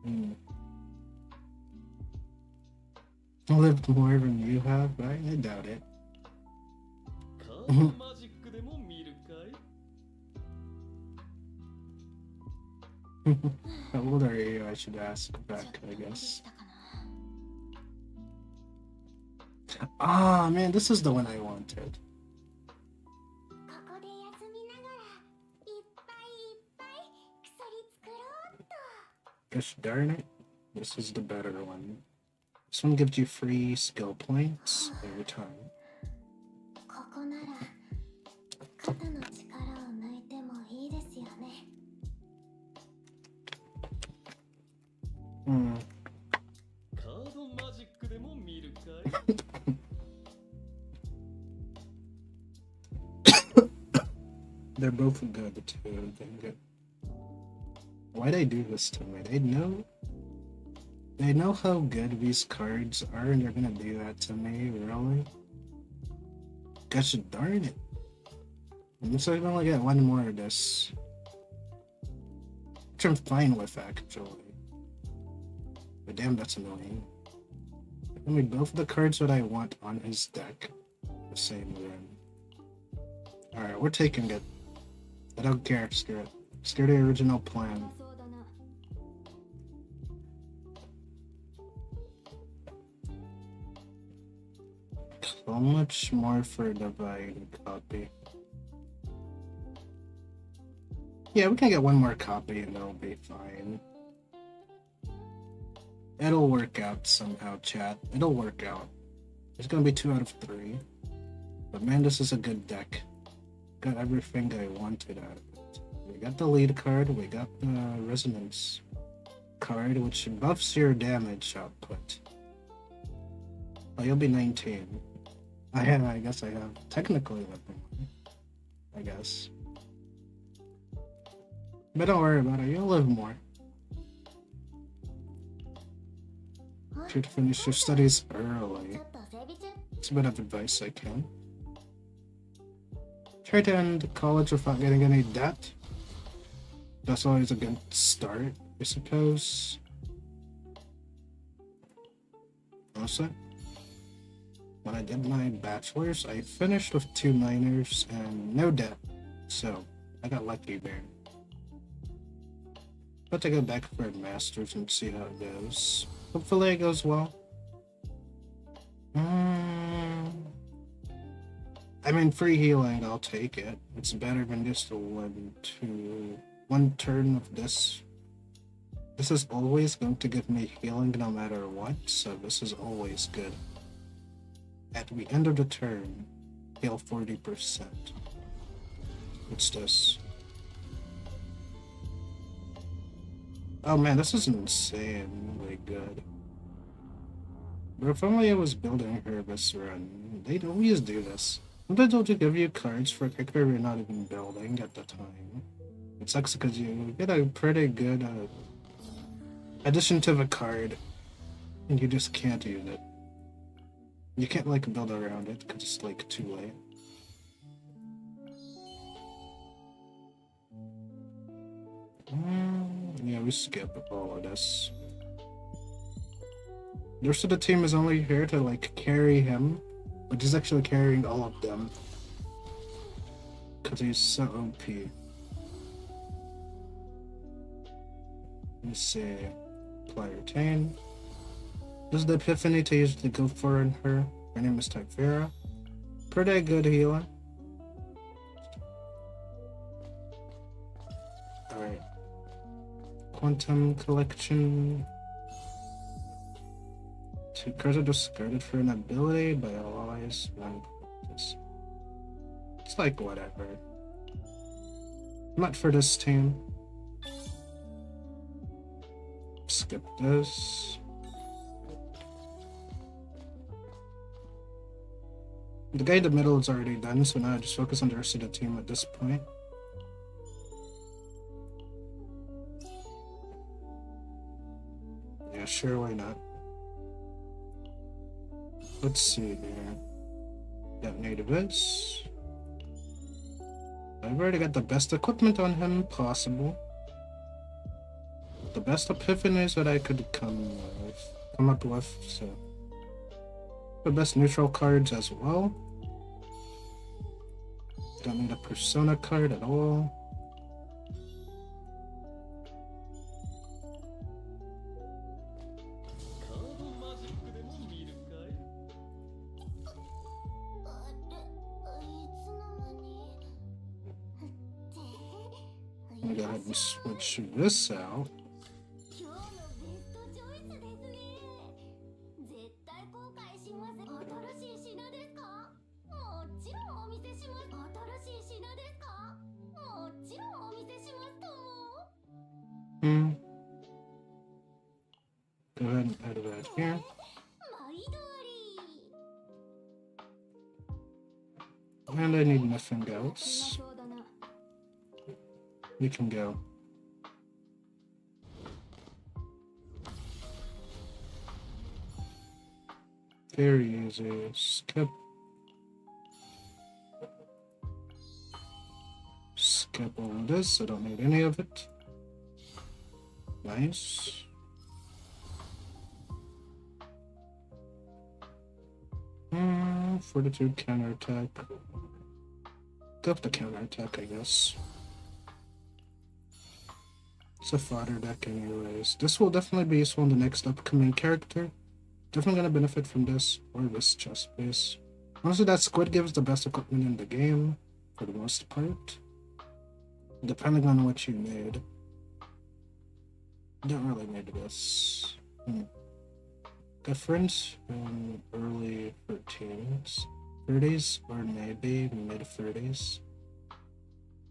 Hmm. Lived more than you have, right? I doubt it. カードマジックでも見るかい？ How old are you? I should ask back, I guess. Ah, man, this is the one I wanted. ここで休みながらいっぱいいっぱい鎖作ろうっと。 Gosh darn it. This is the better one. This one gives you free skill points every time. ここなら肩の力を抜いてもいいですよね。 Hmm. カードマジックでも見るかい？ They're both good too. Why'd I do this to me? They know how good these cards are and they're gonna do that to me, really? Gosh darn it. So I can only get one more of this. Which I'm fine with, actually. But damn, that's annoying. I mean, both the cards that I want on his deck. The same room. Alright, we're taking it. I don't care, screw it. Screw the original plan. そうだな。 So much more for divide and copy. Yeah, we can get one more copy and it'll be fine. It'll work out somehow, chat. It'll work out. It's gonna be 2 out of 3. But man, this is a good deck. Got everything I wanted out of it. We got the lead card, we got the resonance card, which buffs your damage output. Oh, you'll be 19. I guess I have technically lived more. I guess. But don't worry about it, you'll live more. Should finish your studies early. ちょっと整備中。 It's a bit of advice I can. Try to end college without getting any debt. That's always a good start, I suppose. Also, when I did my bachelor's, I finished with 2 minors and no debt. So, I got lucky there. About to go back for a master's and see how it goes. Hopefully it goes well. I mean, free healing, I'll take it. It's better than just one turn of this. This is always going to give me healing no matter what, so this is always good. At the end of the turn, heal 40%. What's this? Oh man, this is insanely good. But if only I was building her this run, they'd always do this. Sometimes they'll just give you cards for a character you're not even building at the time. It sucks because you get a pretty good addition to the card, and you just can't use it. You can't like build around it because it's like too late. Yeah, we skip all of this. The rest of the team is only here to like carry him, but he's actually carrying all of them. Because he's so OP. Let's see. Apply retain. This is the epiphany to use to go for in her. Her name is Typhera. Pretty good healer. Alright. Quantum collection. 2 cards are discarded for an ability by allies. It's like whatever. Not for this team. Skip this. The guy in the middle is already done, so now I just focus on the rest of the team at this point. Yeah, sure, why not? Let's see here. Got native this. I've already got the best equipment on him possible. the best epiphanies that I could come up with. So the best neutral cards as well. Don't need a persona card at all. I'm gonna go ahead and switch this out. 今日のベストチョイスですね。絶対後悔しません。新しい品ですか？もちろんお見せします。新しい品ですか？もちろんお見せしますとも。Go ahead and add that here. 毎度あり。 And I need nothing else. We can go. Very easy. Skip. Skip all of this. I don't need any of it. Nice. Fortitude counterattack. Go with the counterattack, I guess. It's a fodder deck anyways. This will definitely be useful in the next upcoming character. Definitely gonna benefit from this or this chest base. Honestly, that squid gives the best equipment in the game for the most part. Depending on what you need. Don't really need this. Got friends in early 30s or maybe mid 30s.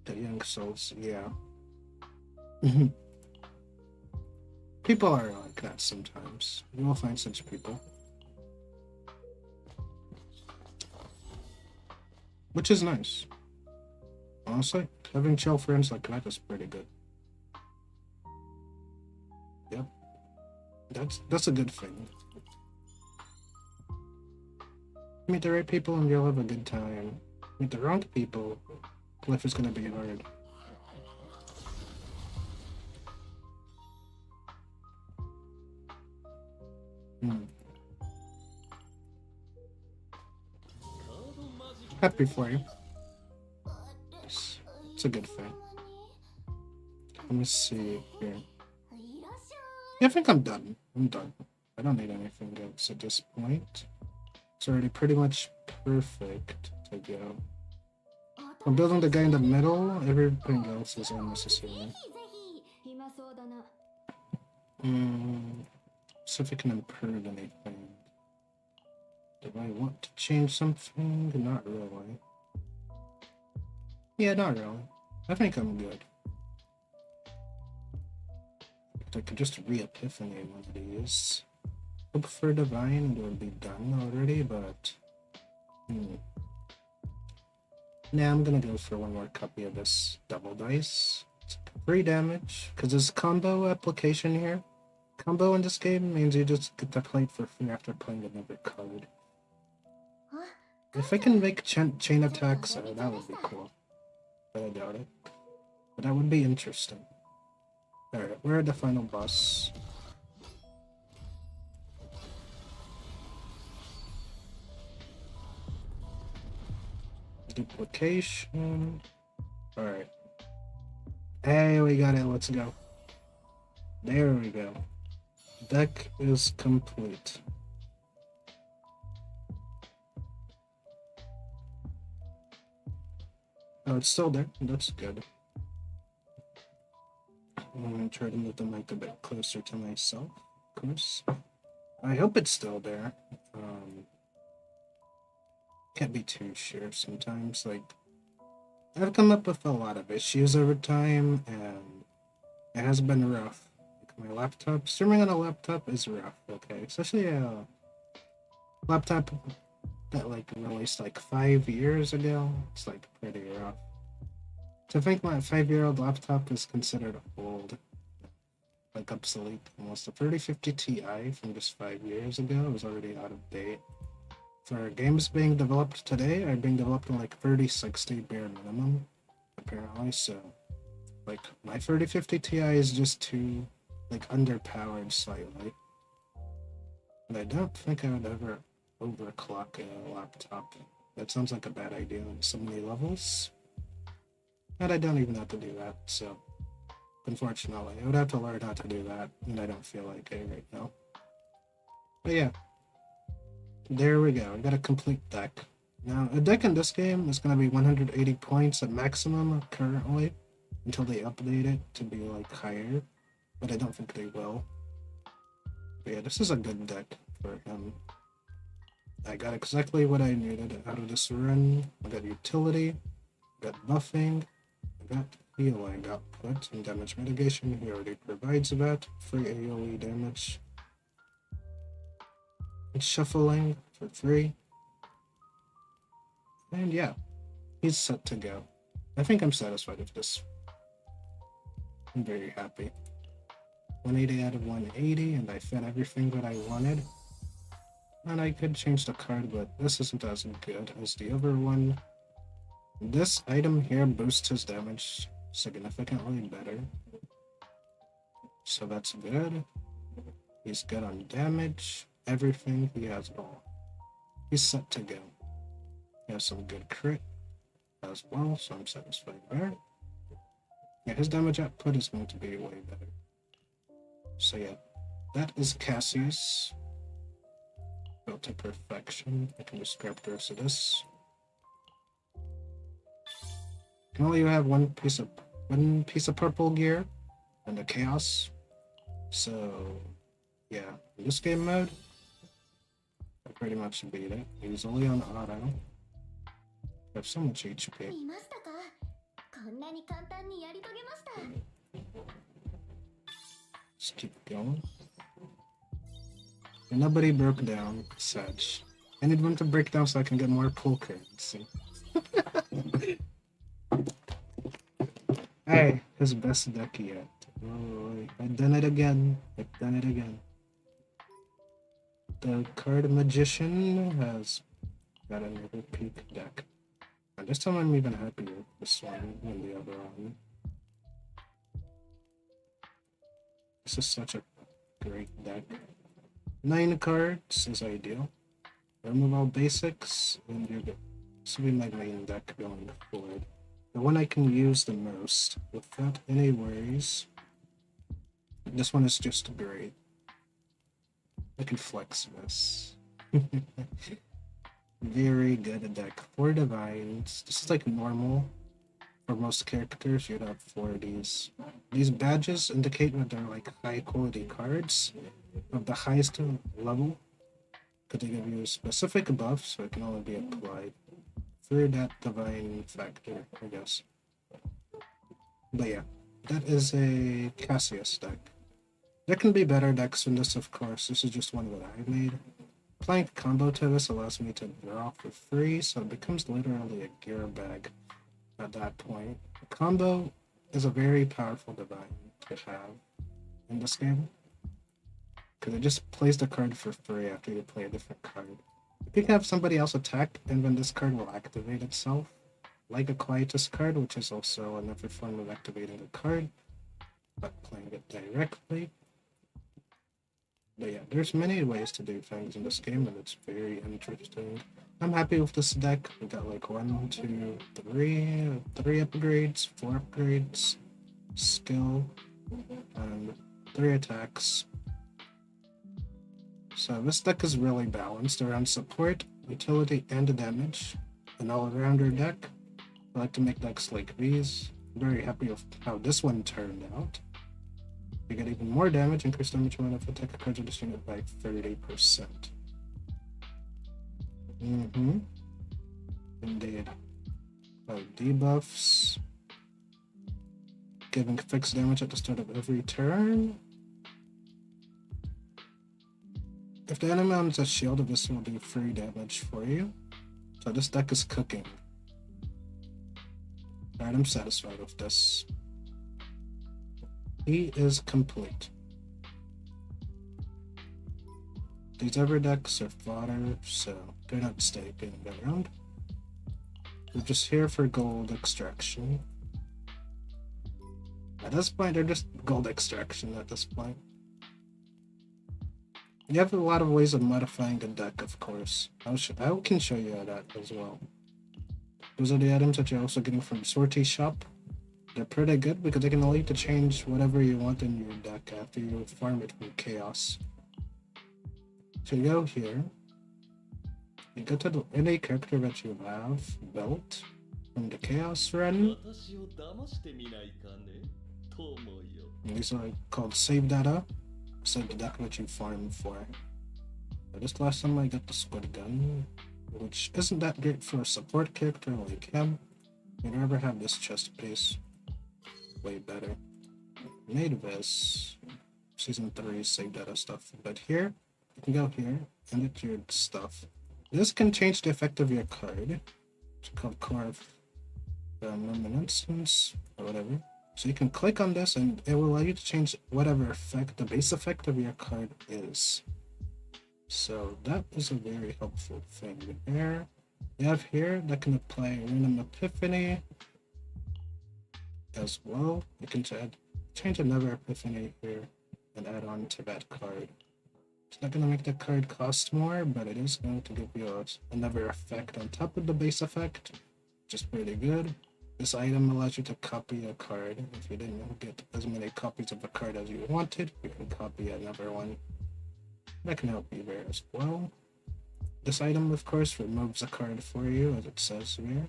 The young souls, yeah. People are like that sometimes. You will find such people. Which is nice. Honestly, having chill friends like that is pretty good. Yep. That's a good thing. Meet the right people and you'll have a good time. Meet the wrong people, life is gonna be hard. Happy for you. It's a good thing. Let me see here. Yeah, I think I'm done. I don't need anything else at this point. It's already pretty much perfect to go. I'm building the guy in the middle. Everything else is unnecessary. See if I can improve anything. Do I want to change something? Not really. Yeah, not really. I think I'm good. I could just re-epiphany one of these. Hope for divine it would be done already, but nah, I'm gonna go for one more copy of this double dice. It's 3 damage, because there's combo application here. Combo in this game means you just get to play it for free after playing another card. If I can make chain attacks, that would be cool. But I doubt it. But that would be interesting. Alright, we're at the final boss. Duplication. Alright. Hey, we got it. Let's go. There we go. Deck is complete. Oh, it's still there. That's good. I'm gonna try to move the mic a bit closer to myself, of course. I hope it's still there. Can't be too sure sometimes. Like, I've come up with a lot of issues over time, and it has been rough. Like my laptop, streaming on a laptop is rough, okay? Especially a laptop that like released like 5 years ago. It's like pretty rough. To think my 5-year-old laptop is considered old, like obsolete almost. A 3050 Ti from just 5 years ago was already out of date. For games being developed today are being developed in like 3060 bare minimum, apparently. So, like my 3050 Ti is just too like underpowered slightly. And I don't think I would ever overclock a laptop. That sounds like a bad idea on so many levels. And I don't even have to do that, so unfortunately, I would have to learn how to do that, and I don't feel like it right now. But yeah, there we go. I got a complete deck. Now, a deck in this game is going to be 180 points at maximum currently, until they update it to be like higher, but I don't think they will. But yeah, this is a good deck for him. I got exactly what I needed out of this run. I got utility, I got buffing, I got healing output and damage mitigation. He already provides that. Free AoE damage. And shuffling for free. And yeah, he's set to go. I think I'm satisfied with this. I'm very happy. 180 out of 180, and I fed everything that I wanted. And I could change the card, but this isn't as good as the other one. This item here boosts his damage significantly better. So that's good. He's good on damage. Everything, he has it all. He's set to go. He has some good crit as well, so I'm satisfied there. Yeah, his damage output is going to be way better. So yeah, that is Cassius. Built to perfection. I can just grab the rest of this. Can only have one piece of purple gear and a chaos. So yeah, in this game mode, I pretty much beat it. He's only on auto. I have so much HP. 見ましたか？こんなに簡単にやり遂げました。 Just keep going. And nobody broke down, Sedge. I need one to break down so I can get more pull cards. Hey, his best deck yet. Oh, I've done it again. I've done it again. The card magician has got another peak deck. And this time I'm even happier with this one than the other one. This is such a great deck. 9 cards is ideal. Remove all basics, and you're good. This will be my main deck going forward. The one I can use the most, without any worries. This one is just great. I can flex this. Very good deck. 4 divines. This is like normal. For most characters, you'd have 4 of these. These badges indicate that they're like high quality cards of the highest level. Because they give you a specific buff, so it can only be applied through that divine factor, I guess. But yeah, that is a Cassius deck. There can be better decks than this, of course. This is just one that I made. Applying combo to this allows me to draw for free, so it becomes literally a gear bag at that point. A combo is a very powerful divine to have in this game, because it just plays the card for free after you play a different card. You can have somebody else attack, and then this card will activate itself, like a Quietus card, which is also another form of activating a card, but playing it directly. But yeah, there's many ways to do things in this game, and it's very interesting. I'm happy with this deck. We got like 1, 2, 3 upgrades, 4 upgrades, skill, and 3 attacks. So this deck is really balanced around support, utility, and damage. An all-rounder deck. I like to make decks like these. I'm very happy with how this one turned out. You get even more damage, increase damage amount of attack cards of this unit by 30%. Indeed. Debuffs. Giving fixed damage at the start of every turn. If the enemy owns a shield, this will do free damage for you. So this deck is cooking. Alright, I'm satisfied with this. He is complete. These other decks are fodder, so they're not sticking around. We're just here for gold extraction. At this point, they're just gold extraction at this point. You have a lot of ways of modifying the deck, of course. I can show you that as well. Those are the items that you're also getting from Sortie Shop. They're pretty good because they can allow you to change whatever you want in your deck after you farm it from Chaos. So you go here. You go to any character that you have built from the Chaos run. 私を騙してみないかねと思うよ And these are called save data. Save the deck that you farmed for. This last time I got the Squid Gun, which isn't that great for a support character like him. You'd rather have this chest piece. Way better. Made this season 3 save data stuff. But here, you can go here and get your stuff. This can change the effect of your card. It's called Core of Reminiscence or whatever. So you can click on this and it will allow you to change whatever effect the base effect of your card is. So that is a very helpful thing. Here you have here that can apply Random Epiphany as well. You can change another Epiphany here and add on to that card. It's not going to make the card cost more, but it is going to give you another effect on top of the base effect, which is pretty good. This item allows you to copy a card. If you didn't get as many copies of a card as you wanted, you can copy another one. That can help you there as well. This item, of course, removes a card for you, as it says here.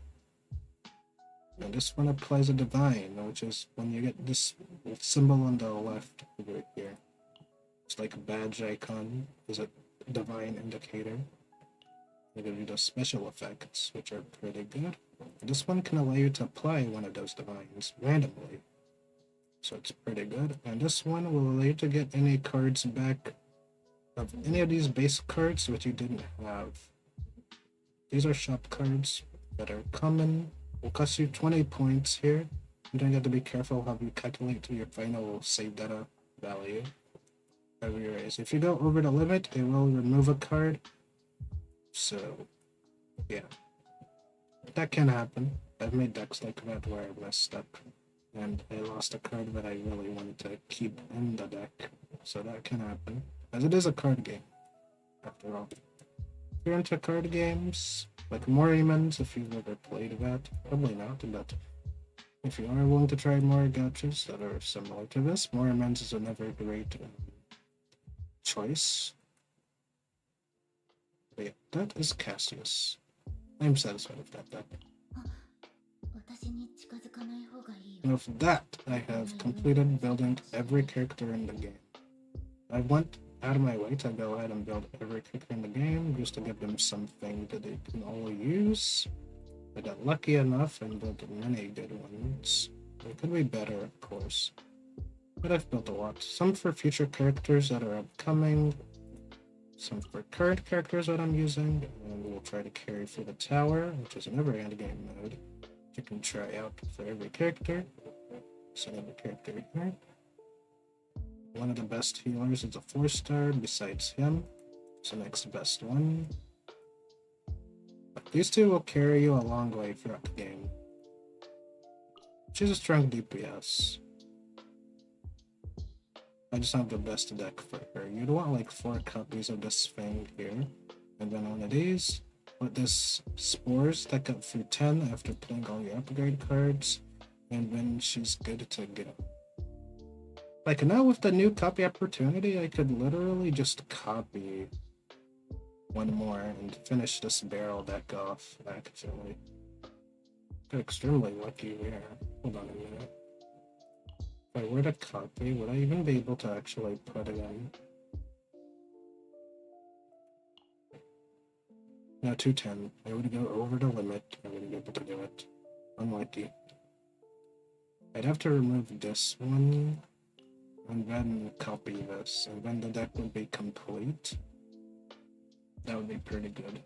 And this one applies a divine, which is when you get this symbol on the left over here. It's like a badge icon, is a divine indicator. They give you those special effects, which are pretty good. This one can allow you to apply one of those divines randomly. So it's pretty good. And this one will allow you to get any cards back of any of these base cards which you didn't have. These are shop cards that are common. Will cost you 20 points here. You don't have to be careful how you calculate your final save data value. Anyways, if you go over the limit, it will remove a card. So, yeah. That can happen. I've made decks like that where I messed up and I lost a card that I really wanted to keep in the deck. So that can happen. As it is a card game, after all. If you're into card games, like Morrimans, if you've ever played that, probably not, but if you are willing to try more gachas that are similar to this, Morrimans is another great choice. But yeah, that is Cassius. I'm satisfied with that deck. 私に近づかない方がいいよ And with that, I have completed building every character in the game. I went out of my way to go ahead and build every character in the game just to give them something that they can all use. I got lucky enough and built many good ones. It could be better, of course. But I've built a lot. Some for future characters that are upcoming. Some for current characters that I'm using. And we'll try to carry for the tower, which is another endgame mode. You can try out for every character. So every character here. One of the best healers is a 4-star besides him. It's the next best one. But these two will carry you a long way throughout the game. She's a strong DPS. I just have the best deck for her. You'd want like 4 copies of this thing here. And then one of these. With this Spores deck up through 10 after playing all your upgrade cards. And then she's good to go. Like now with the new copy opportunity, I could literally just copy one more and finish this barrel deck off, actually. Got extremely lucky there. Hold on a minute. If I were to copy, would I even be able to actually put it in? No, 210. I would go over the limit. I wouldn't be able to do it. Unlucky. I'd have to remove this one. And then copy this, and then the deck would be complete. That would be pretty good.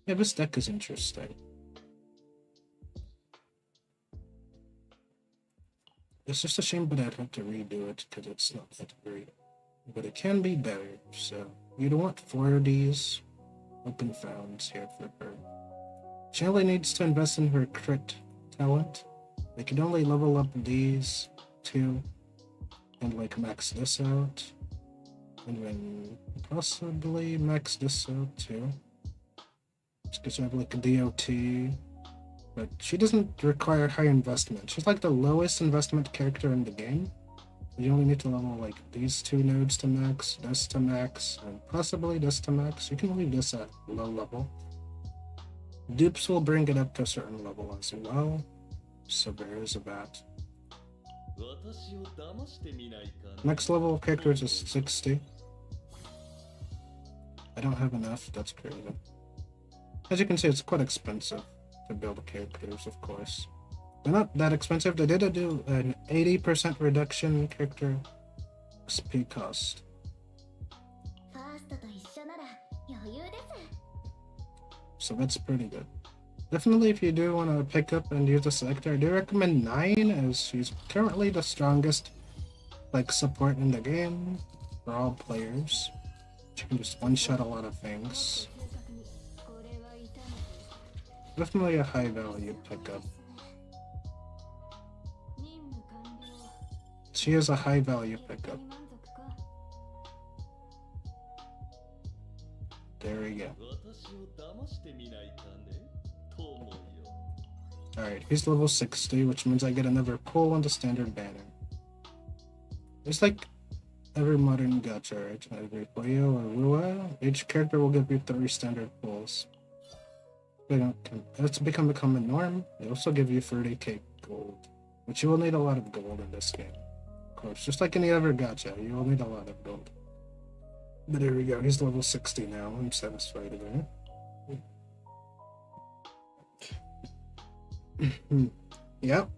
Yeah, this deck is interesting. It's just a shame, but I'd have to redo it because it's not that great. But it can be better, so you'd want 4 of these open founds here for her. She only needs to invest in her crit talent. They can only level up these two and like max this out. And then possibly max this out too. Just because you have like a DOT. But she doesn't require high investment. She's like the lowest investment character in the game. You only need to level like these two nodes to max, this to max, and possibly this to max. You can leave this at low level. Dupes will bring it up to a certain level as well. So there is that. 私を騙してみないかな。 Next level of characters is 60. I don't have enough, that's crazy. As you can see, it's quite expensive to build characters, of course. They're not that expensive. They did do an 80% reduction in character XP cost. ファーストと一緒なら余裕です。 So that's pretty good. Definitely if you do want to pick up and use the selector, I do recommend 9 as she's currently the strongest like support in the game for all players. She can just one-shot a lot of things. Definitely a high value pickup. She is a high value pickup. There we go. 私を騙してみないかね。と思うよ。 Alright, he's level 60, which means I get another pull on the standard banner. It's like every modern gacha, right? Every Puyo or WUWA, each character will give you 3 standard pulls. It's become a common norm. They also give you 30k gold, which you will need a lot of gold in this game. Of course, just like any other gacha, you will need a lot of gold. But here we go, he's level 60 now. I'm satisfied there. Yep,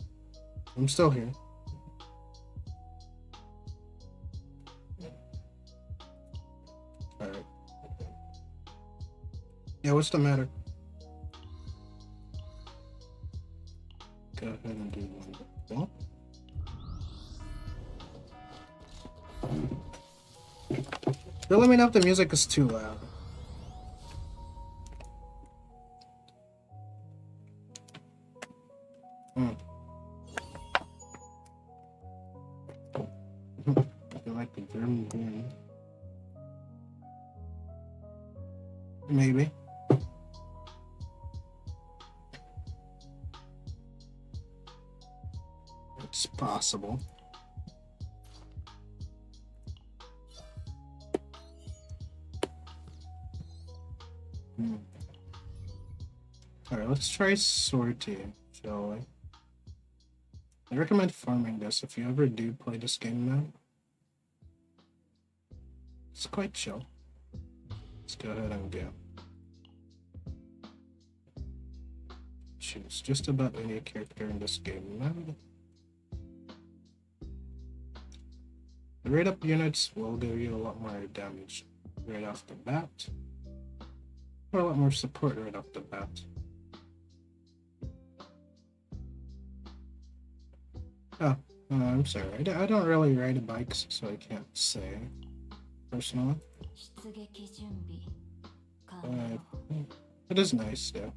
I'm still here. Alright. Yeah, what's the matter? Go ahead and do one. Well, let me know if the music is too loud. I feel like the German game. Maybe. It's possible. Alright, let's try sortie, shall we? I recommend farming this if you ever do play this game now. It's quite chill. Let's go ahead and go. Choose just about any character in this game now. The rate up units will give you a lot more damage right off the bat. Or a lot more support right off the bat. Oh, I'm sorry. I don't really ride bikes, so I can't say personally. It is nice, though.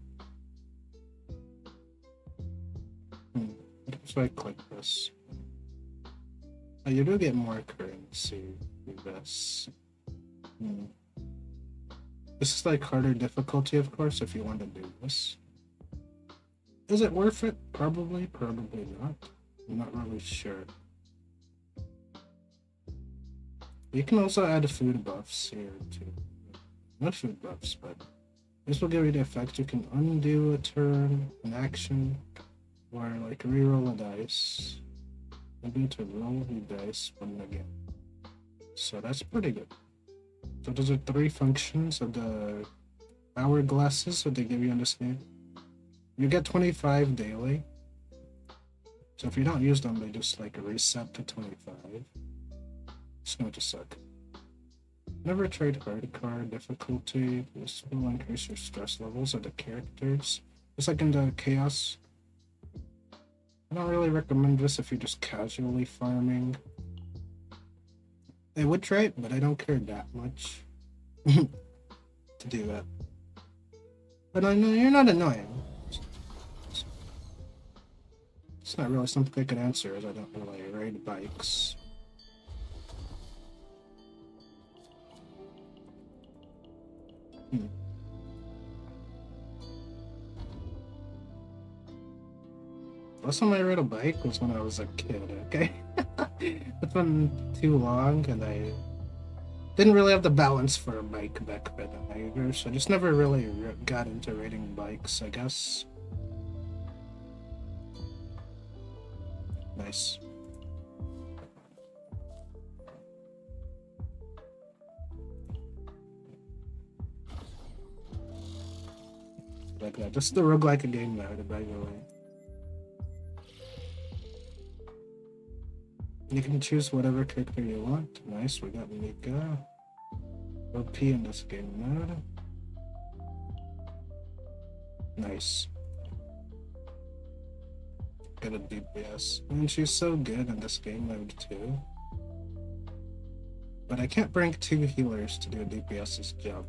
So I click this. Oh, you do get more currency with this. This is like harder difficulty, of course, if you want to do this. Is it worth it? Probably, probably not. I'm not really sure. You can also add food buffs here too. Not food buffs, but this will give you the effect you can undo a turn, an action, or like reroll a dice. Maybe to roll the dice one again. So that's pretty good. So those are 3 functions of the hourglasses that they give you in this game. You get 25 daily. So if you don't use them, they just like reset to 25. It's going to suck. Never tried hardcore difficulty. This will increase your stress levels of the characters. Just like in the chaos. I don't really recommend this if you're just casually farming. I would try it, but I don't care that much to do that. But I know you're not annoying. It's not really something I could answer, as I don't really ride bikes. Last time I rode a bike was when I was a kid, okay? It's been too long, and I didn't really have the balance for a bike back then either, so I just never really got into riding bikes, I guess. Nice. Like that. Just the roguelike game mode, by the way. You can choose whatever character you want. Nice, we got Mika. OP in this game mode. Nice. Got a DPS. And she's so good in this game mode too. But I can't bring 2 healers to do a DPS's job.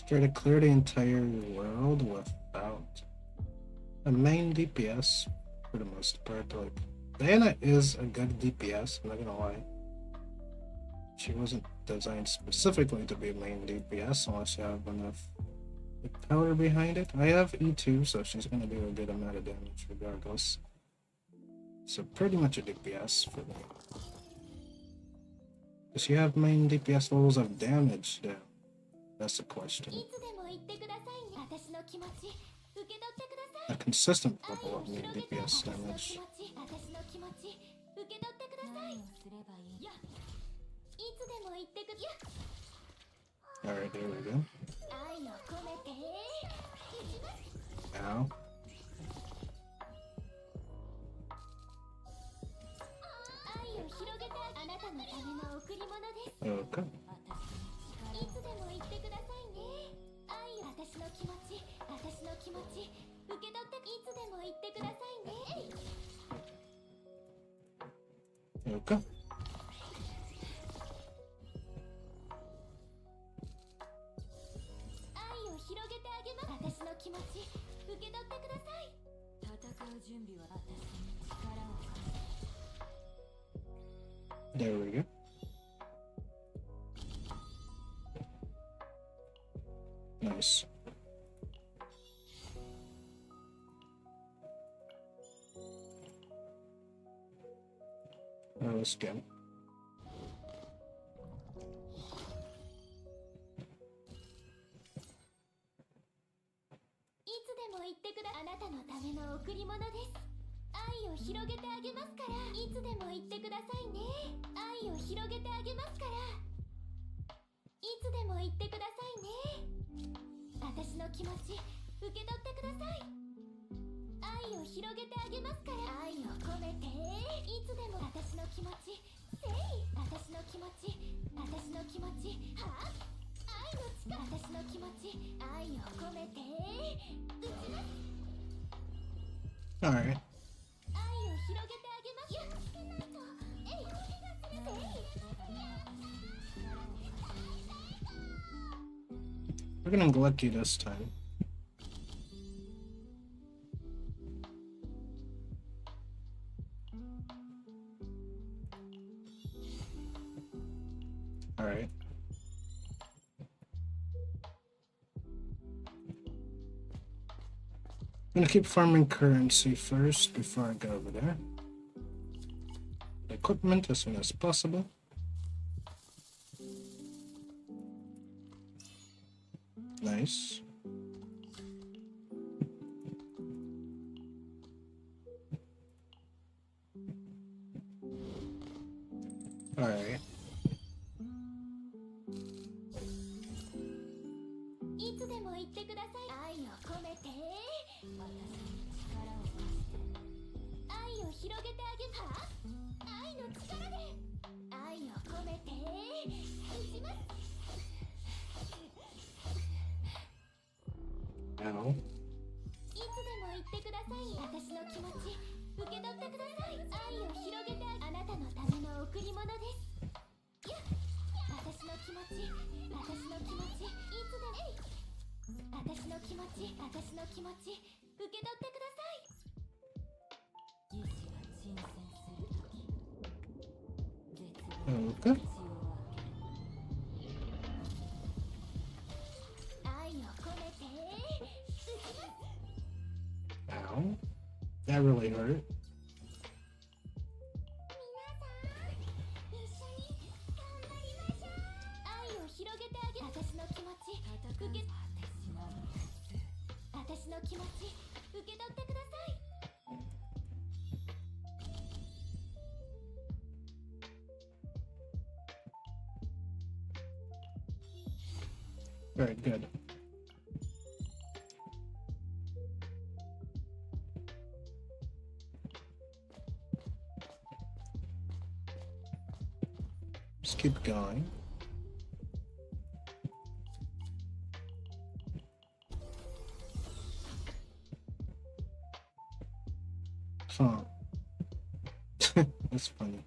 Try to clear the entire world without a main DPS for the most part. Like, Diana is a good DPS, I'm not gonna lie. She wasn't designed specifically to be a main DPS unless you have enough power behind it. I have E2, so she's gonna do a good amount of damage regardless. So pretty much a DPS for me. Does she have main DPS levels of damage though? That's the question. A consistent level of main DPS damage. Alright, there we go. Ow. Okay. Okay. There we go. Nice. Let's go. All right. We're gonna get lucky this time. All right. I'm gonna keep farming currency first before I go over there. Equipment as soon as possible. Nice. All right. Ow. 受け取ってください。愛を広げてあなたのための贈り物です。やっ私の気持ち、私の気持ち、いつでも私の気持ち、私の気持ち、受け取ってください。意志が沈潜するとき、絶望 Okay. 愛を込めて打ちます。 Ow. That really hurt. 皆さん一緒に頑張りましょう。愛を広げてあげる。私の気持ち受け私の気持ち受け取ってください。 Very good. Just keep going. Huh. That's funny.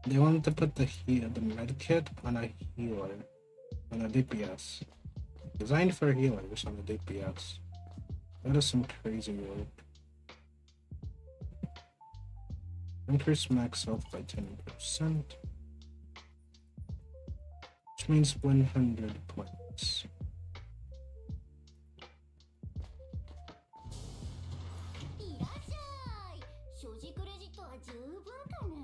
They wanted to put the med kit on a healer, on a DPS. Designed for healers on a DPS. That is some crazy work. Increase max health by 10%. Which means 100 points. いらっしゃい。所持クレジットは十分かね。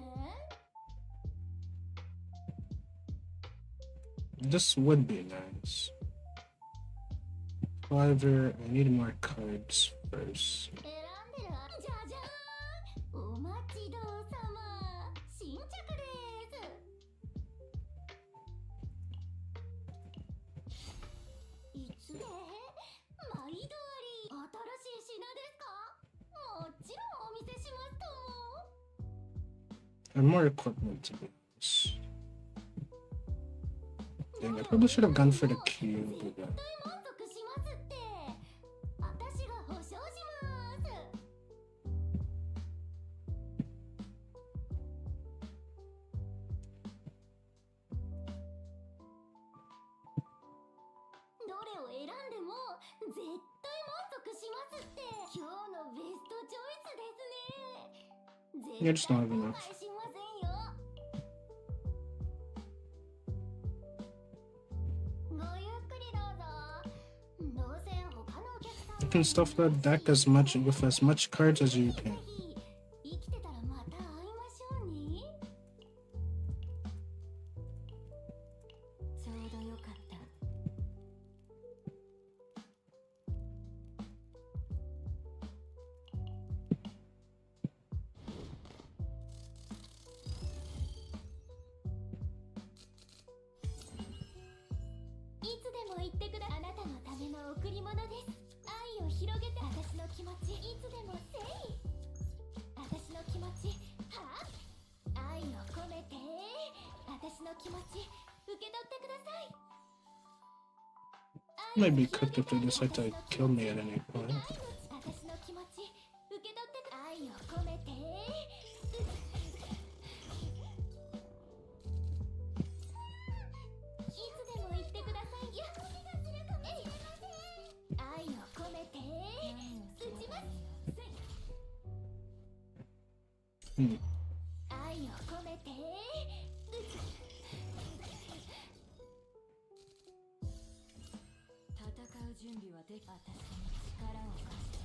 This would be nice. However, I need more cards first. 選んでる。じゃじゃーん。お待ちどうさま。新着です。いつで？毎度あり。新しい品ですか？もちろんお見せしますとも。 And more equipment to use. Dang, I probably should have gone for the cube. 絶対満足しますって。私が保証します。どれを選んでも絶対満足しますって。今日のベストチョイスですね。 You're just not 絶対 enough. 後悔しませんよ。ごゆっくりどうぞ。どうせ他のお客さん You can stuff that deck with as much cards as you can. 生きてたらまた会いましょうね。ちょうどよかった。いつでも言ってくだ。あなたのための贈り物です。愛を広げて私の気持ちいつでもせい。私の気持ちは愛を込めて私の気持ち受け取ってください。 Might be cooked if they decide to kill me at any point. 私の気持ち受け取ってく愛を込めていつでも言ってください。いや愛を込めて打ちます。 Hmm. 愛を込めて戦う準備はでき、私に力を貸して。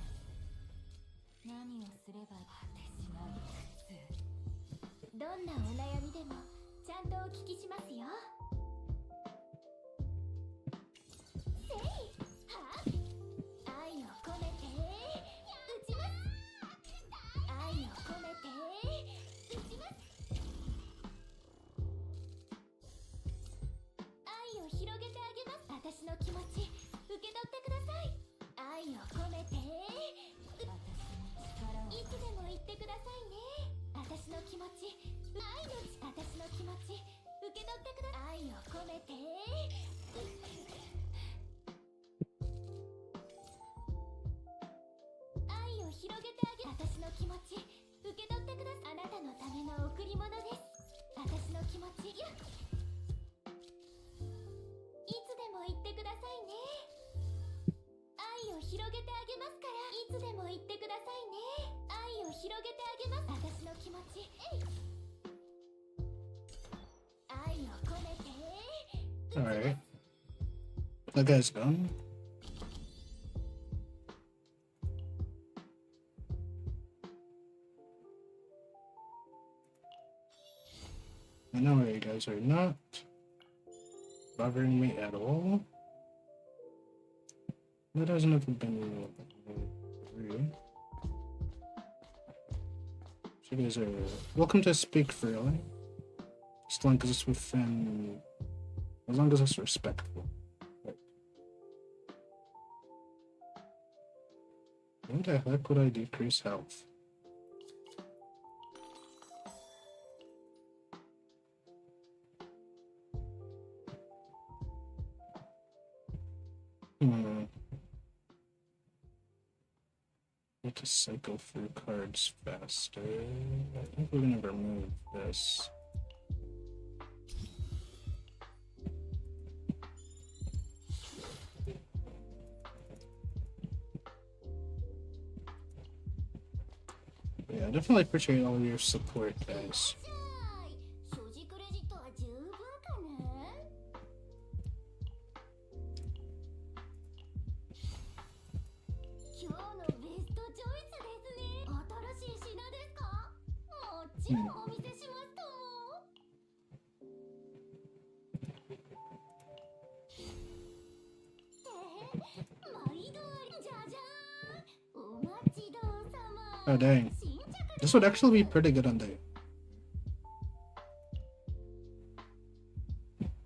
何をすれば果てしない苦痛。どんなお悩みでもちゃんとお聞きしますよ。せいは愛を込めて打ちます。愛を込めて打ちます。愛を広げてあげます。私の気持ち受け取ってください。愛を込めていつでも言ってくださいね。私の気持ち愛の私の気持ち受け取ってください。愛気持ち受け取ってください。あなたのための贈り物です。私の気持ち、いつでも言ってくださいね。愛を広げてあげますから。いつでも言ってくださいね。愛を広げてあげます。私の気持ち、愛を込めて。 Alright. That guy's done. I know you guys are not bothering me at all. That hasn't ever been rude. So you guys are welcome to speak freely. As long as it's within, as long as it's respectful. Right. When the heck would I decrease health? Need to cycle through cards faster. I think we're gonna remove this. Yeah, I definitely appreciate all your support, guys. 所持クレジットは十分かな。今日のベストチョイスですね。新しい品ですか？もちろんお見せしますとも。毎度ありじゃじゃーん。お待ちどうさま。 Oh dang. This would actually be pretty good on day.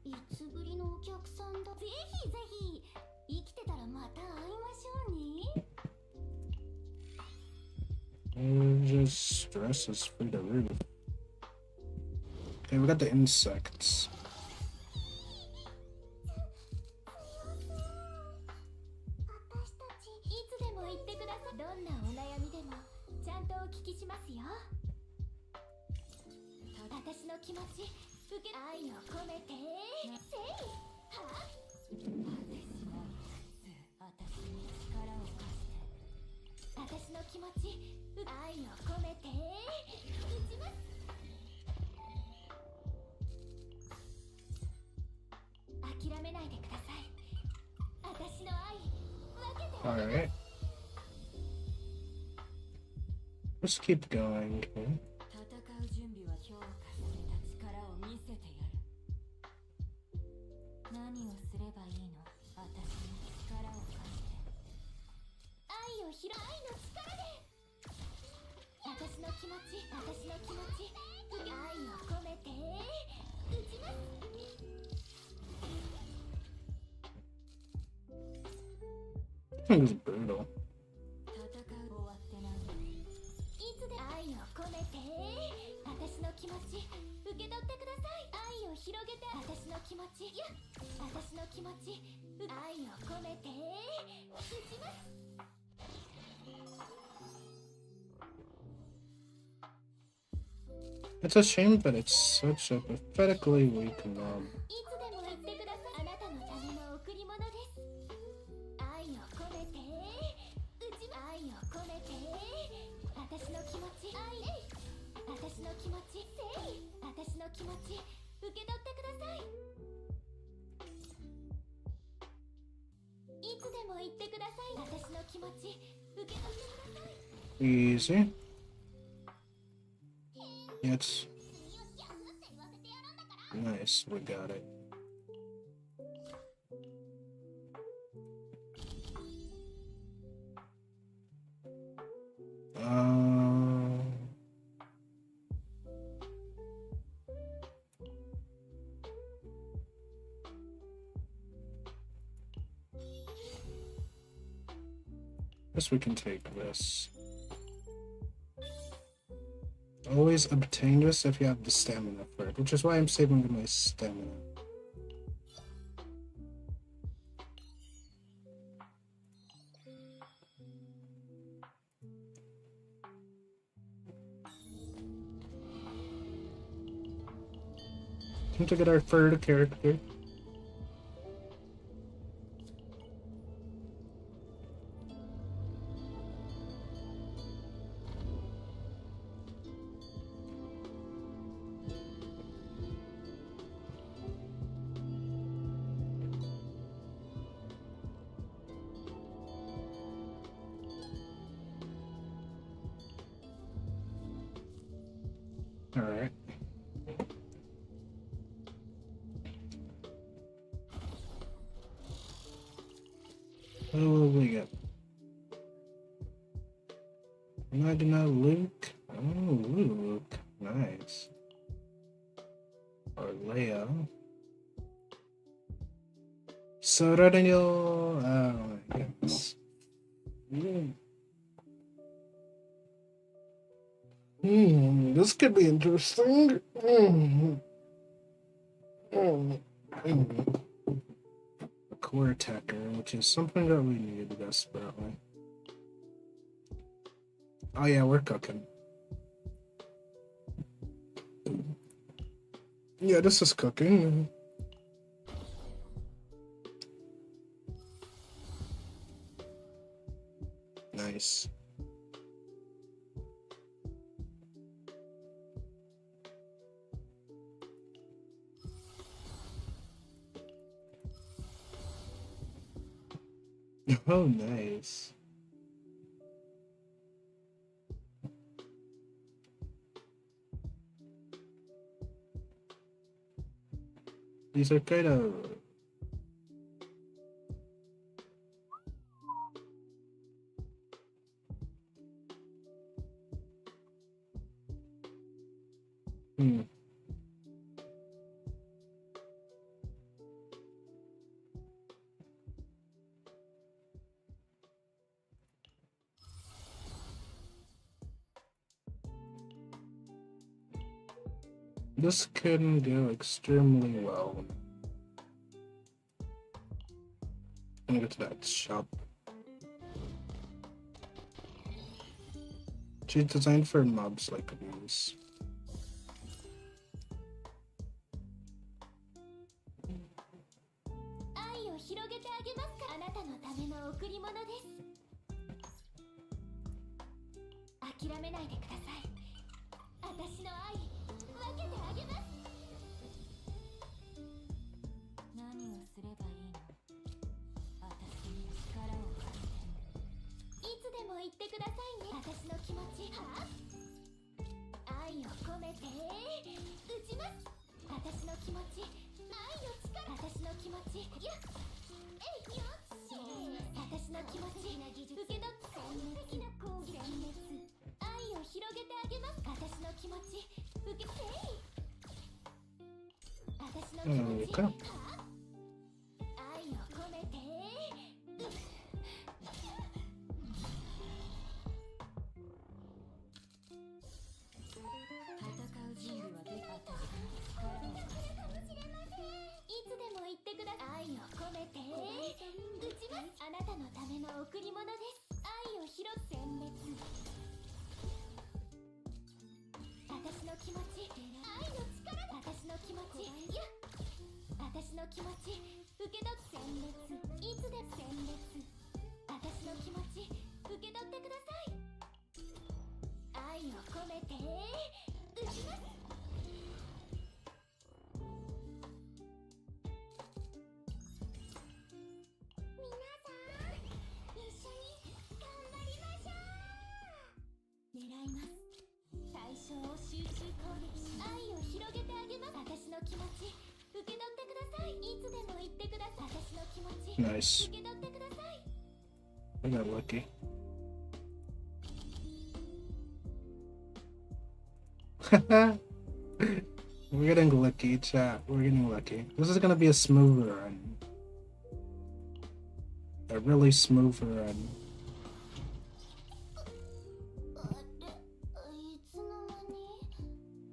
いつぶりのお客さんだ。ぜひぜひ生きてたらまた会いましょうね。 Just stress is through the roof. Okay, we got the insects. 私たちいつでも言ってください。どんなお悩みでもちゃんとお聞きしますよ。私の気持ち受け愛を込めて。せいは私の気持ち愛を込めて打ちます。諦めないでください。私の愛分けて。 Alright. Let's keep going. Okay. 戦う準備は評価された力を見せてやる。何をすればいいの？私に力を貸して。愛を広愛の力で。私の気持ち私の気持ち愛を込めて打ちます。 That was brutal. 戦う終わってない。いつで愛を込めて。私の気持ち受け取ってください。愛を広げて。私の気持ち私の気持ち愛を込めて打ちます。 It's a shame, but it's such a pathetically weak mob. いつでも言ってください。あなたのための贈り物です。愛を込めて打ちます。愛を込めて私の気持ち愛私の気持ち私の気持ち受け取ってください。いつでも言ってください。私の気持ち受け取ってください。 Easy. Yes. Nice, we got it. Guess we can take this. Always obtain this if you have the stamina for it, which is why I'm saving my stamina. to get our third character. All right. What will we get? Magna Luke. Oh, Luke. Nice. Or Leia. Soradio. Oh my goodness. This could be interesting. A core attacker, which is something that we need desperately. Oh yeah, we're cooking. Yeah, this is cooking. Nice. Oh, nice. These are kind of... This can go extremely well. I'm gonna go to that shop. She's designed for mobs like these. Okay. Nice. I got lucky. We're getting lucky, chat. We're getting lucky. This is gonna be a smooth run. A really smooth run.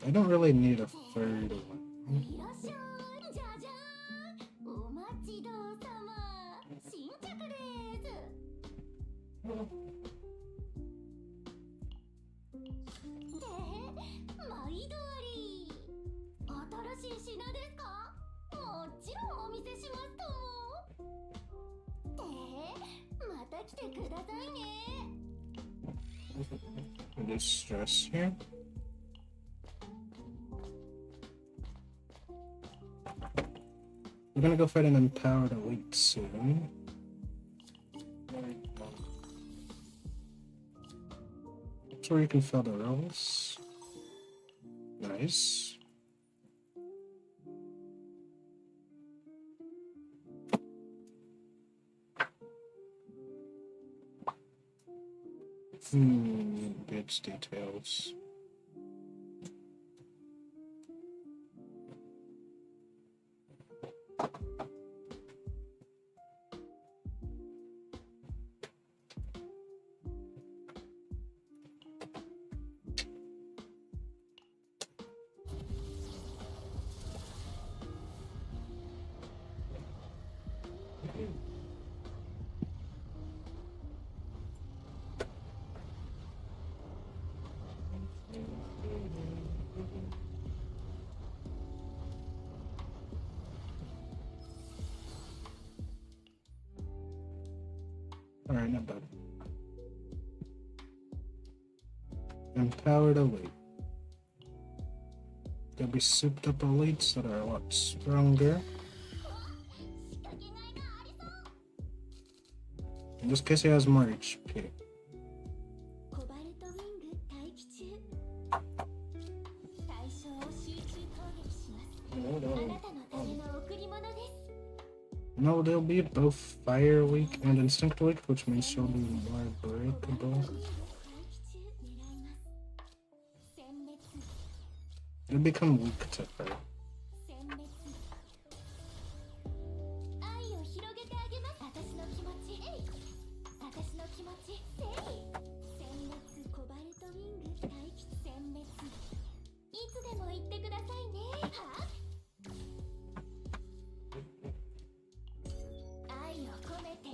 I don't really need a third one. Reduce stress here. We're gonna go fight an empowered elite soon. That's where you can fill the rolls. Nice. Bids details. Alright, not bad. Empowered elite. There'll be souped up elites that are a lot stronger. In this case, he has more HP. コバルトウィング待機中。対象を集中攻撃します。あなたのための贈り物です。 No, they'll be both fire weak and instinct weak, which means she'll be more breakable. It'll become weak to her. 愛を広げてあげます。私の気持ち。私の気持ち。殲滅コバルトウィング待機殲滅。いつでも言ってくださいね。はあ？愛を込めて。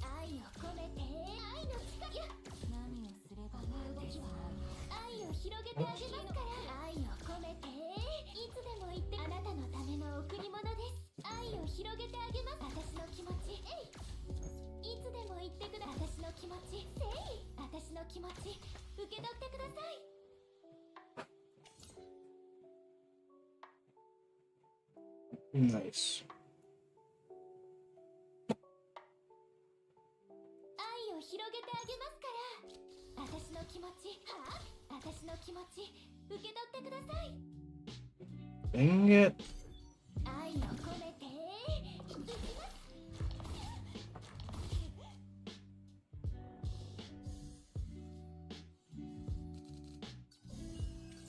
愛を込めて。愛の力。何をすれば動きは愛を広げてあげますから。愛を込めて。いつでも言ってあなたのための贈り物です。愛を広げてあげます。私の気持ち。いつでも言ってください。私の気持ち。私の気持ち。受け取ってください。 Nice. 愛を広げてあげますから。私の気持ち。はあ？私の気持ち。受け取ってください。 Dang it. 愛を込めて。打ちます。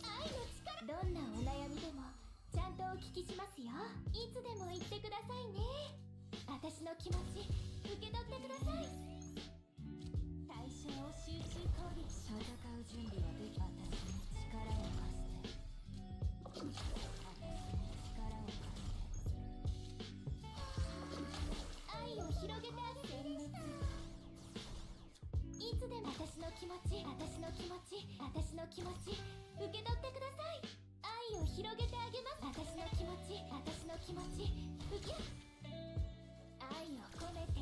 愛の力。どんなお悩みでもちゃんとお聞きしますよ。いつでも言ってくださいね。私の気持ち受け取ってください。対象を集中攻撃し、戦う準備はでき。私に力を貸して。私に力を貸して。愛を広げてあげて。いつでも私の気持ち。私の気持ち。私の気持ち受け取ってください。愛を広げてあげます。私の気持ち。私の気持ち受け。愛を込めて。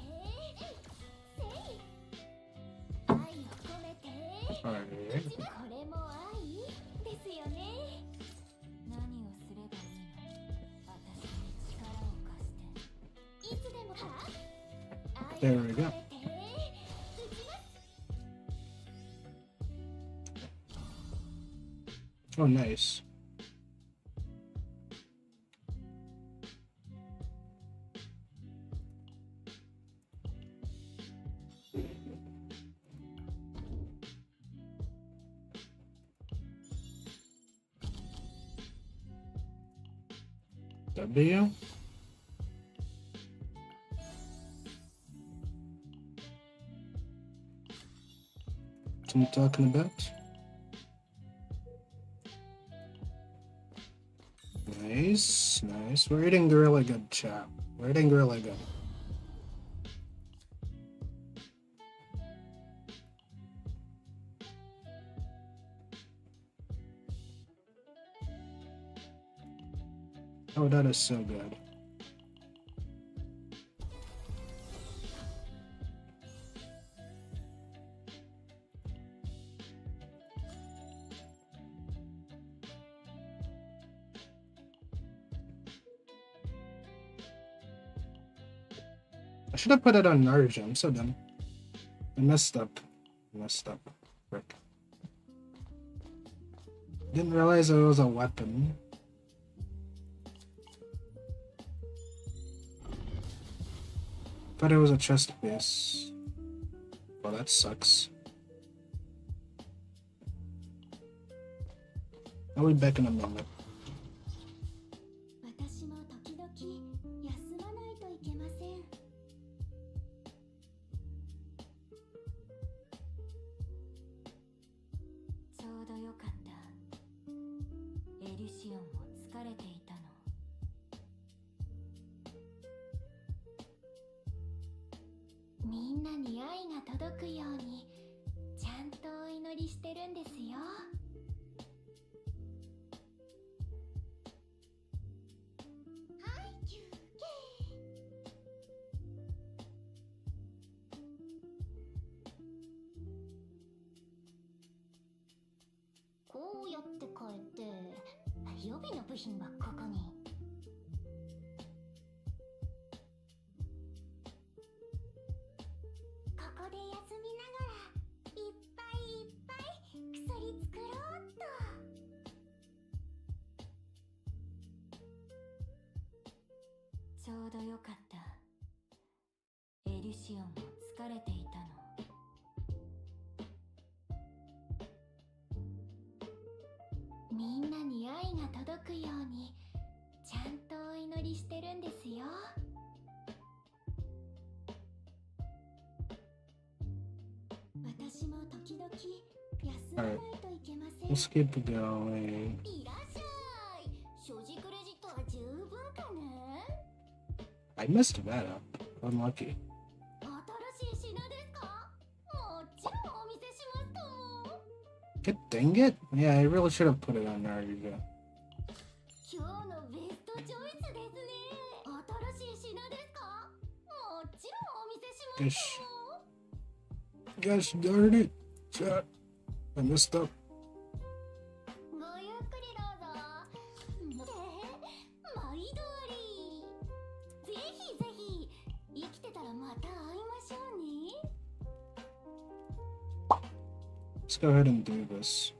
愛を込めて。 Alright. これも愛ですよね。何をすればいいの？私に力を貸して。いつでも。はあ？愛 There を we 込 go. めて。打ちます。 Oh, nice. W. What I'm talking about. Nice, nice. We're eating really good, chat. We're eating really good. Oh, that is so good. should have put it on Naruto. I'm so dumb. I messed up. Frick. Didn't realize it was a weapon. Thought it was a chest piece. Well, that sucks. I'll be back in a moment. 私も時々休まないといけません。ちょうどよかった。エリシオンも疲れていたの。みんなに愛が届くようにちゃんとお祈りしてるんですよ。こうやって帰って予備の部品はここに。ここで休みながらいっぱいいっぱい薬作ろうっと。ちょうどよかった。エリシオンも疲れていたの。みんなに愛が届くようにちゃんとお祈りしてるんですよ。私も時々休まないといけません。 Let's keep going. いらっしゃい。所持クレジットは十分かね。 I messed that up. Unlucky. 新しい品ですか？もちろんお見せしますとも。 God dang it. Yeah, I really should have put it on Naruto. 今日のベストチョイスですね。新しい品ですか？もちろんお見せしますとも。 Gosh darn it. Chat. I messed up. ごゆっくりどうぞ。毎度あり。ぜひぜひ生きてたらまた会いましょうね。 Let's go ahead and do this.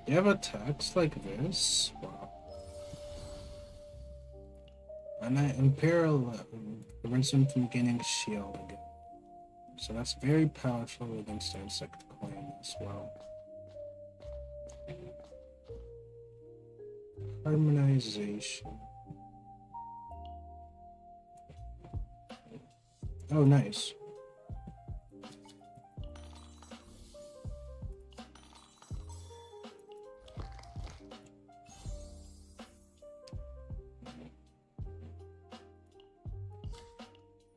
You have attacks like this? Wow. And Imperial prevents him from gaining shield again. So that's very powerful against the insect clan as well. Harmonization. Oh, nice.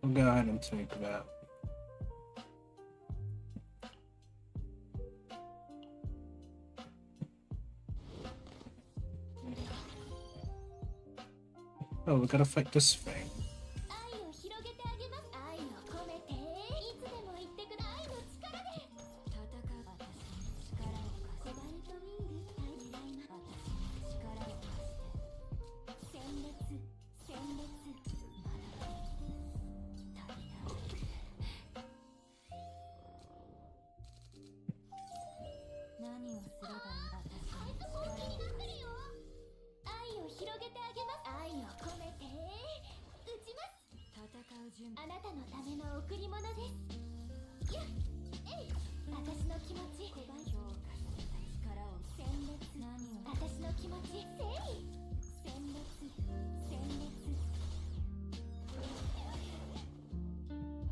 We'll go ahead and take that. Oh, we gotta fight this thing. 愛を広げてあげます。愛を込めて。いつでも言ってくだ。愛の力で。戦う私に力を貸して。コバルトウィング大事な今。私に力を貸して。鮮烈鮮烈。まだ足りない。何をすればいい？私に力を貸して。愛を広げてあげます。愛を込めて撃ちます。戦う準備。あなたのための贈り物です。やっえい。私の気持ち小判評価された力を鮮烈。何を私の気持ちせい鮮烈鮮烈。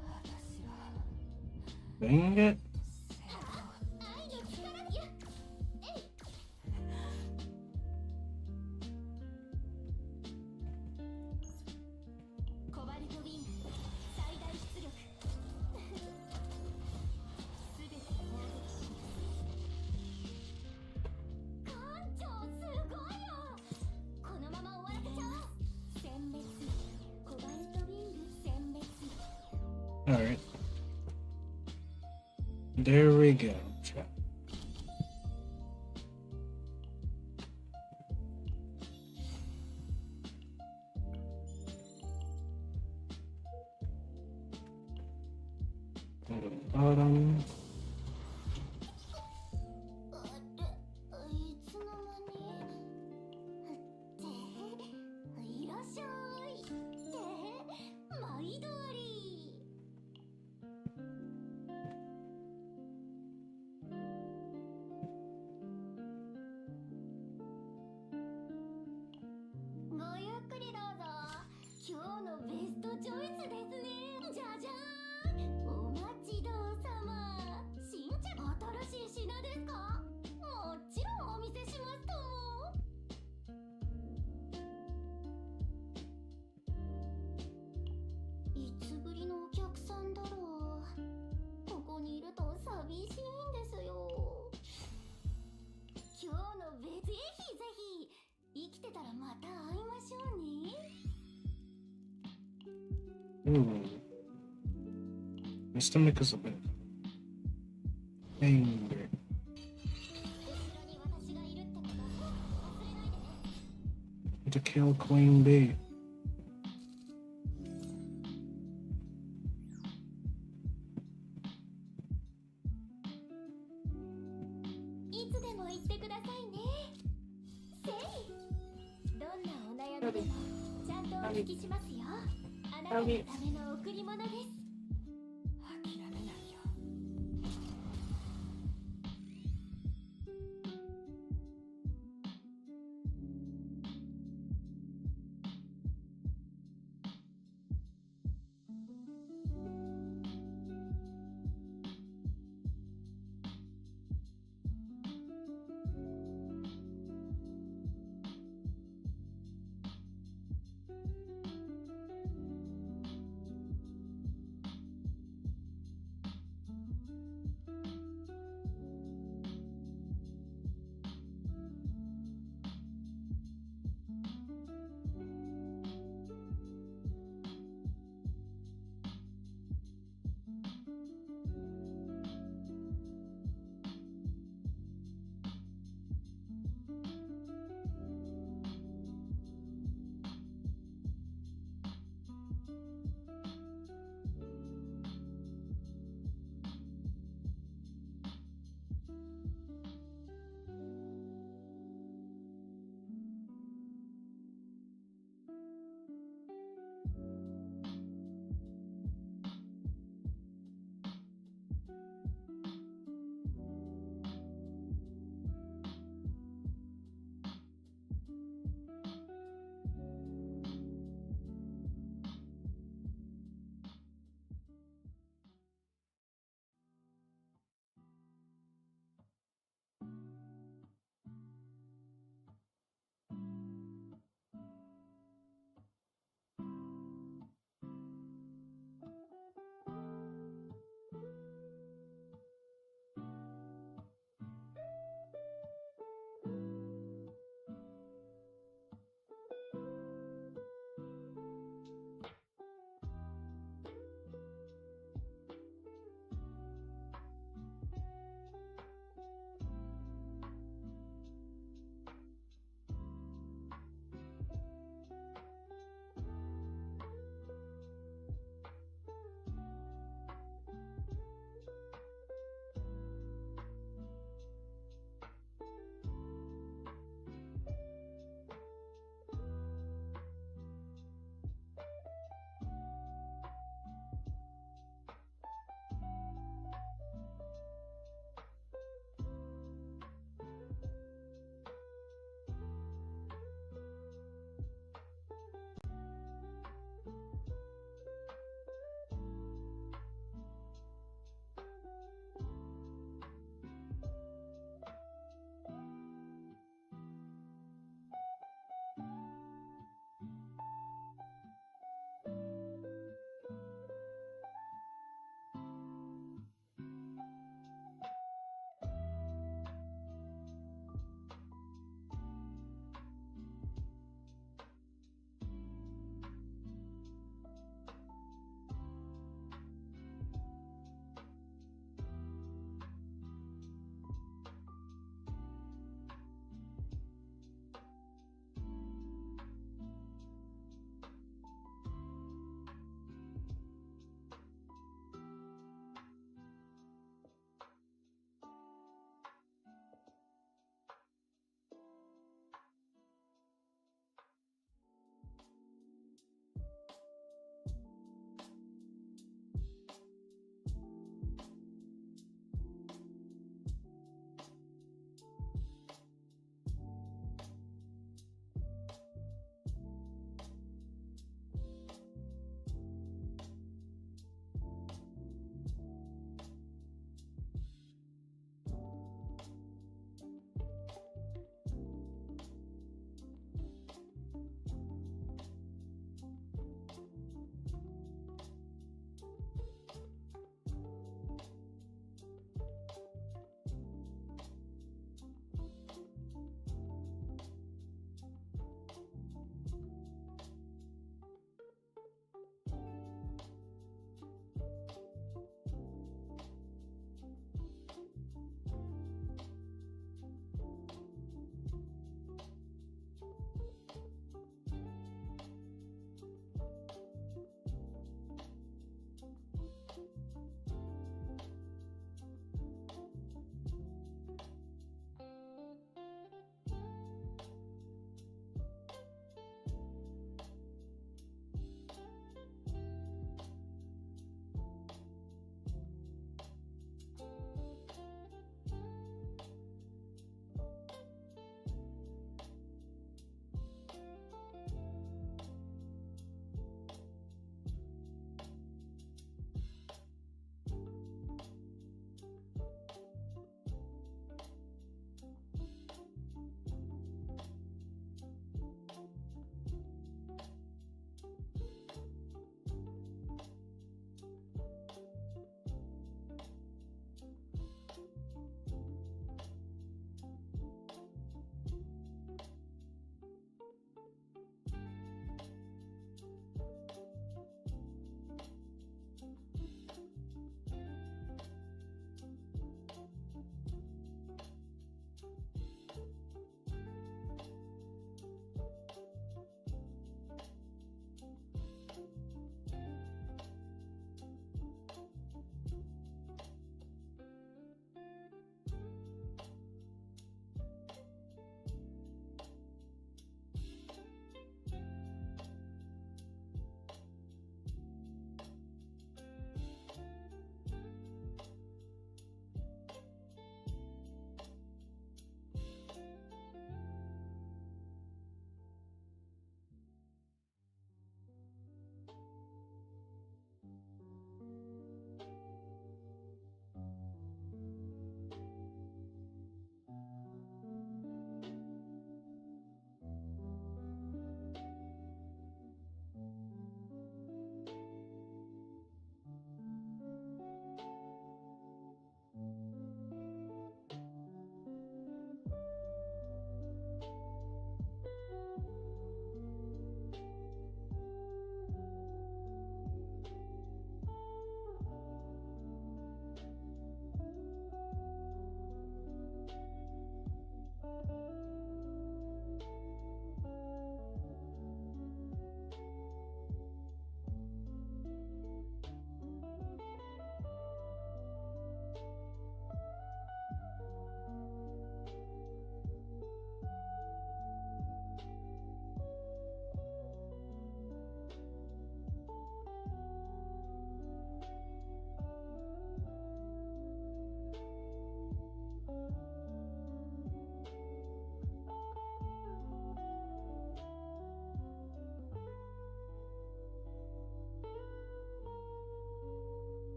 私は Dang it. 愛の力やっえい。コバルトウィング最大出力。すべて放 Alright. There we go. Chat. Go to the bottom. いつの間に。いらっしゃい。毎度あり。ごゆっくりどうぞ。今日のベストチョイスですね。じゃじゃーん。お待ちどうさま。新茶新しい品ですか？もちろんお見せしますとも。いつぶりのお客さんだろう。ここにいると寂しいんですよ。今日のぜひぜひ生きてたらまた会いましょうね。 Ooh. My stomach is a bit angry. 後ろに私がいるってこと忘れないでね。 To kill Queen Bee. いつでも言ってくださいね。せい。どんなお悩みでもちゃんとお聞きしますよ。あなたのための贈り物です。諦めないよ。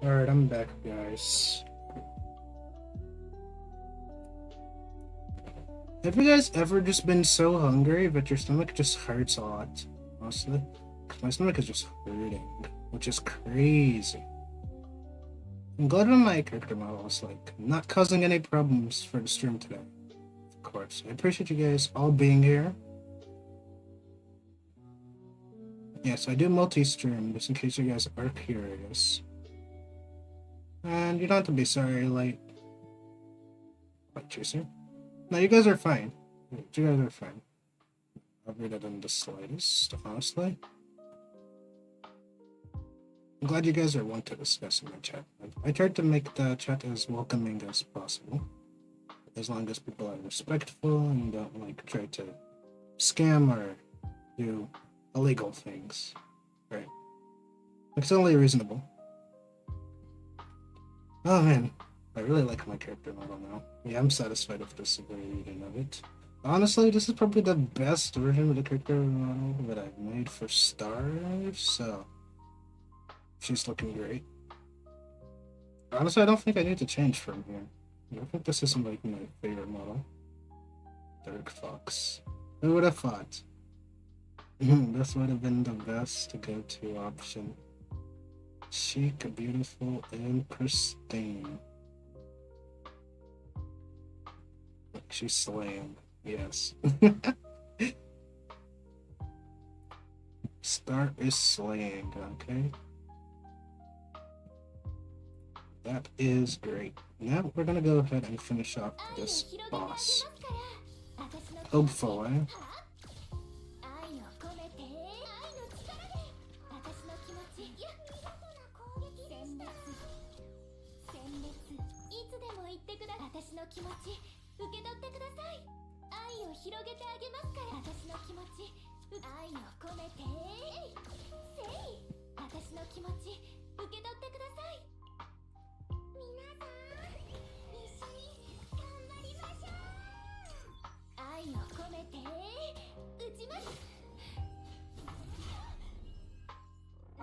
Alright, I'm back, guys. Have you guys ever just been so hungry that your stomach just hurts a lot? Honestly, 'cause my stomach is just hurting, which is crazy. I'm glad that my character model is like not causing any problems for the stream today. Of course, I appreciate you guys all being here. Yes, I do multi-stream just in case you guys are curious. And you don't have to be sorry, like Chaser. No, you guys are fine. You guys are fine. I'll read it in the slightest, honestly. I'm glad you guys are one to discuss in my chat. I tried to make the chat as welcoming as possible. As long as people are respectful and don't like try to scam or do illegal things. Right. It's only reasonable. Oh man. I really like my character model now. Yeah, I'm satisfied with this reading of it. Honestly, this is probably the best version of the character model that I've made for stars, so she's looking great. Honestly, I don't think I need to change from here. I think this isn't like my favorite model. Dark Fox. Who would have thought? This would have been the best go-to option. Chic, beautiful, and pristine. She's slaying, yes. Star is slaying, okay? That is great. Now we're gonna go ahead and finish off this boss. Hopefully.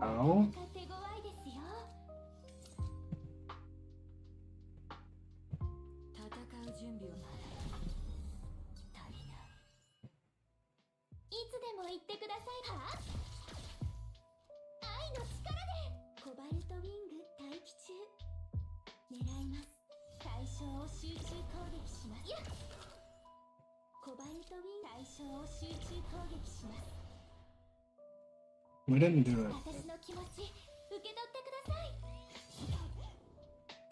Ow. We didn't do it.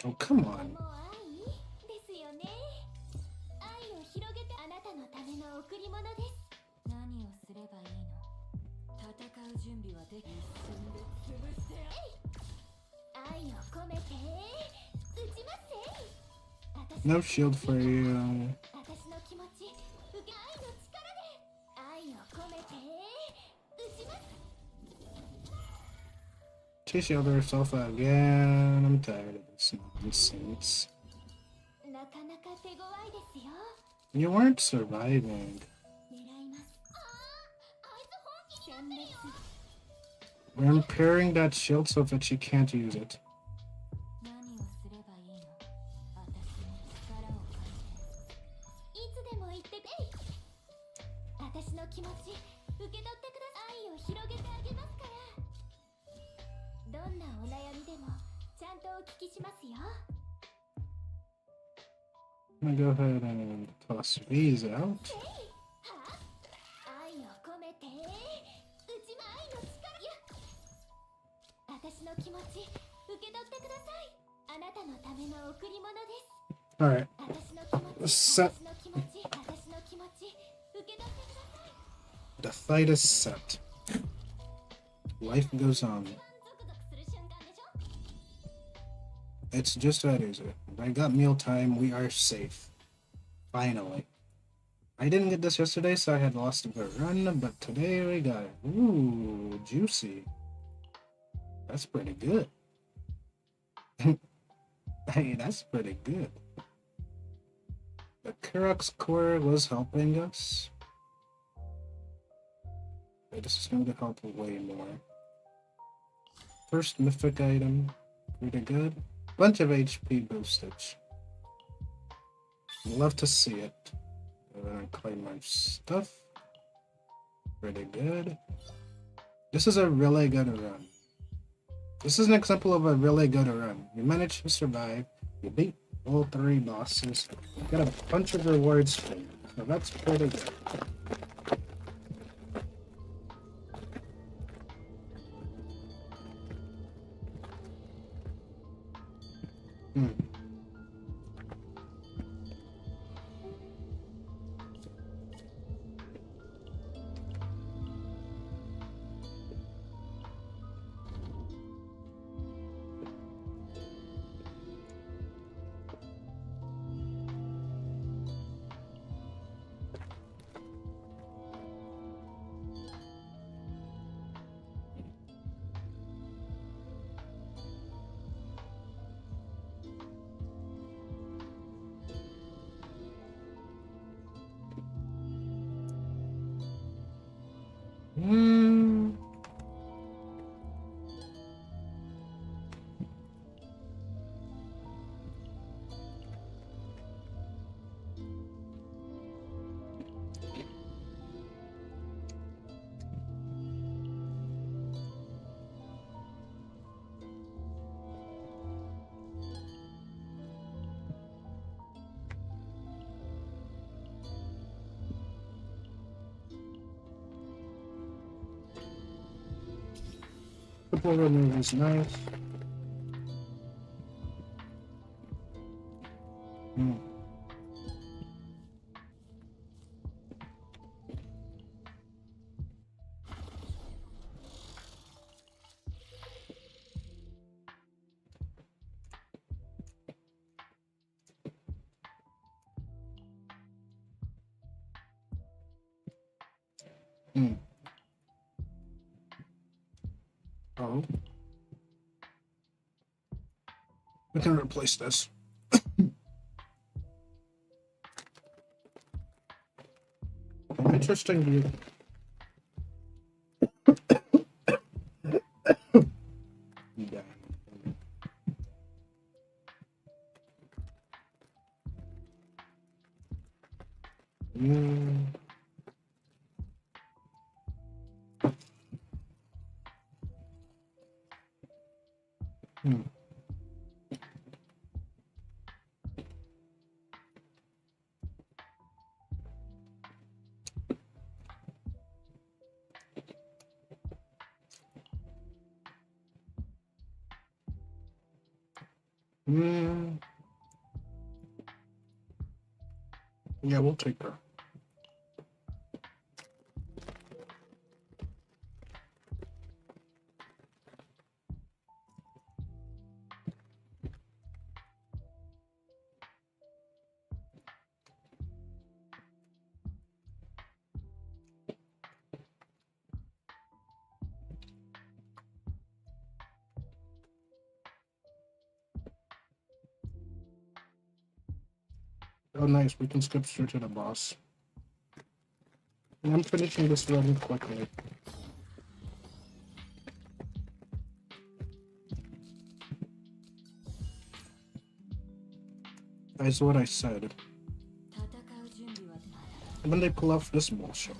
Oh, come on. No shield for you. She shielded herself again. I'm tired of this nonsense. You weren't surviving. We're impairing that shield so that she can't use it. I'm gonna go ahead and toss these out. Alright. Set. The fight is set. Life goes on. It's just that easy. I got mealtime, we are safe. Finally. I didn't get this yesterday, so I had lost the run, but today we got it. Ooh, juicy. That's pretty good. Hey, that's pretty good. The Kurok's core was helping us. Okay, this is going to help way more. First mythic item Pretty good. Bunch of HP boostage. Love to see it. Claim my stuff. Pretty good. This is a really good run. This is an example of a really good run. You managed to survive. You beat all 3 bosses. You got a bunch of rewards for you. So that's pretty good. Triple remove is nice. Oh. We can replace this. Interesting view. Yeah. Yeah, we'll take her. Oh, nice. We can skip straight to the boss. And I'm finishing this run quickly. That's what I said. And then they pull off this bullshit.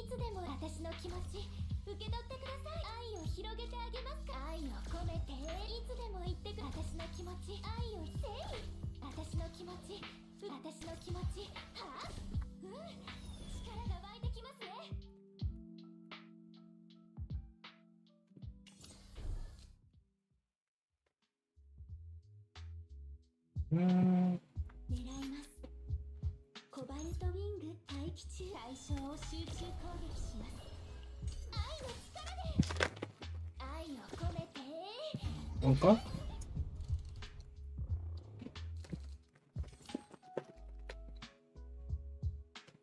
いつでも私の気持ち受け取ってください。愛を広げてあげますか。愛を込めていつでも言ってく私の気持ち愛をせい。私の気持ち私の気持ちはあ、うん、力が湧いてきますね。狙います。コバルトウィング待機中。対象を集中攻撃します。愛の力で愛を込めてなんか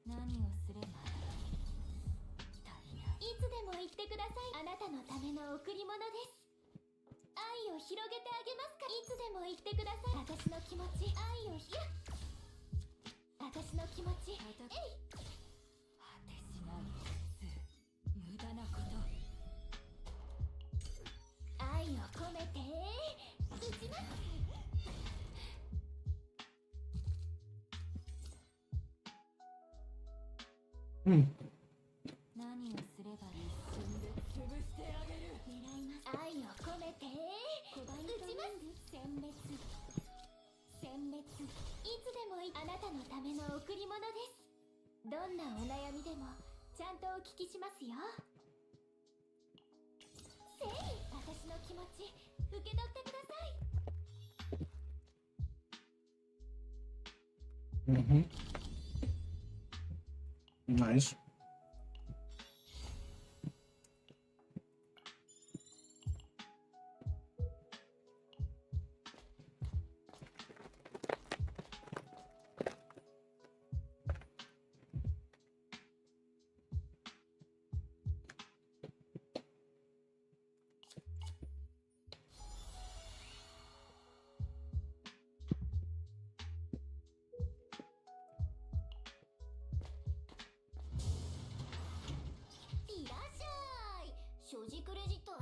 何をすれば足りない。いつでも言ってください。あなたのための贈り物です。愛を広げてあげますか。いつでも言ってください。私の気持ち愛を私の気持ちえい。果てしない無駄なこと。愛を込めて打ちます。うん。何をすれば一瞬で潰してあげる。狙います。愛を込めて打ちます。殲滅殲滅。いつでもあなたのための贈り物です。どんなお悩みでもちゃんとお聞きしますよ。せい。私の気持ち受け取ってください。Mhm. Nice.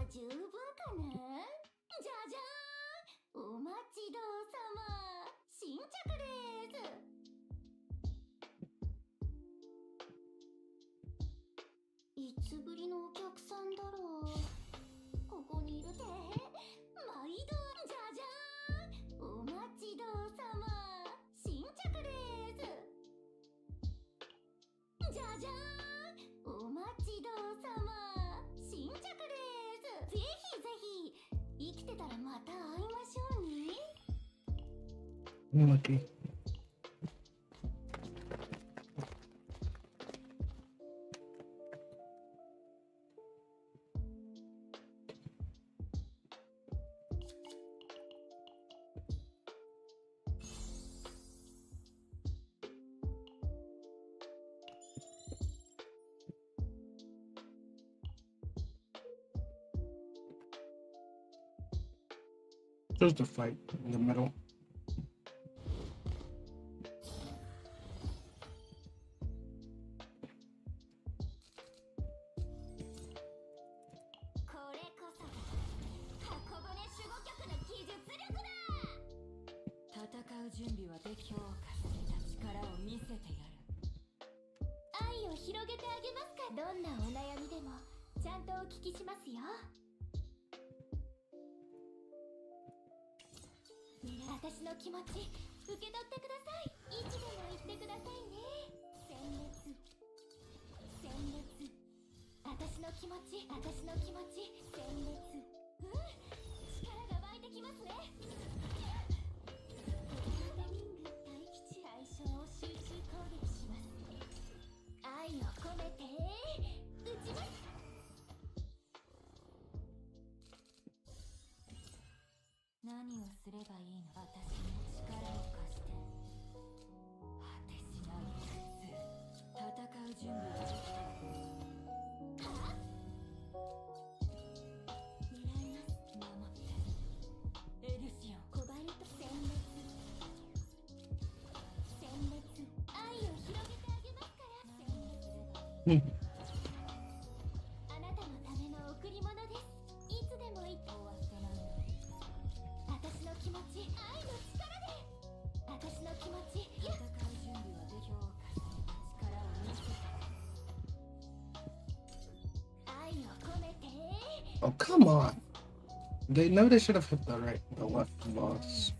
十分かな。じゃじゃーん、お待ちどうさま。新着です。いつぶりのお客さんだろう。ここにいるって毎度。じゃじゃーん、お待ちどうさま。新着です。じゃじゃーん、お待ちどうさま。新着です。ぜひぜひ生きてたらまた会いましょうね。Lucky. There's the fight in the middle. これこそが箱舟守護局の技術力だ。戦う準備はでき強化された力を見せてやる。愛を広げてあげますか。どんなお悩みでもちゃんとお聞きしますよ。私の気持ち受け取ってください。いつでも言ってくださいね。殲滅殲滅。私の気持ち私の気持ち殲滅。うん、力が湧いてきますね。コバルトウィング待機中。対象を集中攻撃します。愛を込めて打ちます。何をすればいいの。私に力を貸して。果てしない苦痛。戦う準備はできた。はあ、狙います。守ってエルシオン。コバルト殲滅殲滅。愛を広げてあげますから。殲滅。あなたのための贈り物です。いつでも言って終わってないの。私の気持ち愛の力で私の気持ち戦う準備はで強化された力を見せて。Oh, come on. They know they should have hit the left boss.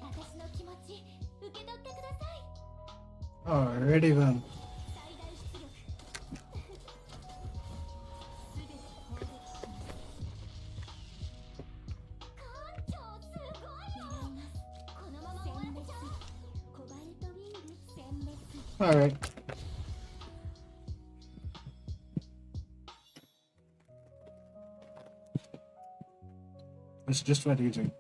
私の気持ち受け取ってください。 Alrighty then. 最大出力すべて攻撃します。艦長すごいよ。このまま終わっちゃう。コバルトウィング殲滅。 Alright. It's just what using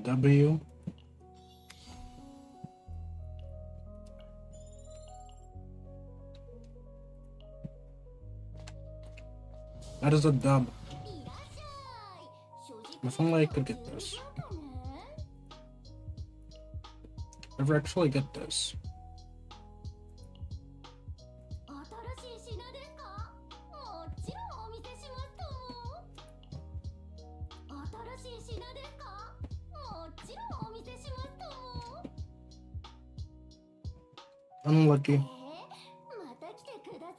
W. That is a dub. If only I could get this. Ever actually get this? 新しい品ですか？もちろんお見せしますとも。新しい品ですか？もちろんお見せしますとも。 Unlucky. また来てくださいね。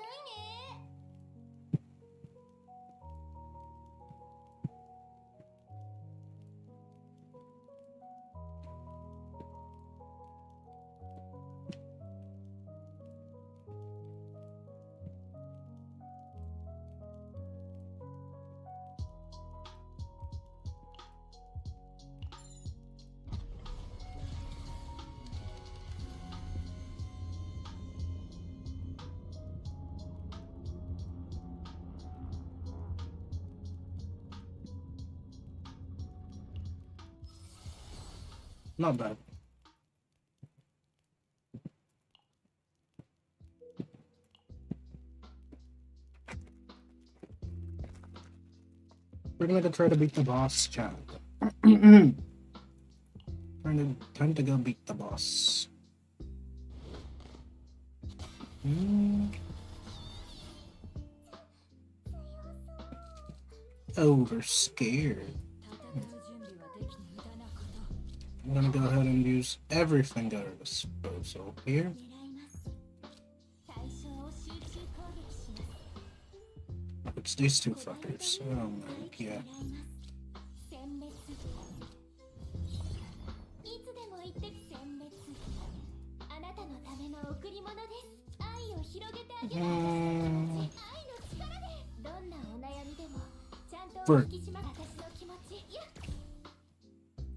Not bad. We're gonna go try to beat the boss, chat. Time to go beat the boss. Over scared. I'm gonna go ahead and use everything at our disposal here. 狙います。対象を集中攻撃します。 It's these two fuckers. Oh man, yeah. 殲滅。いつでも言って殲滅。あなたのための贈り物です。愛を広げてあげます。愛の力で。どんなお悩みでもちゃんとお聞きします。私の気持ち。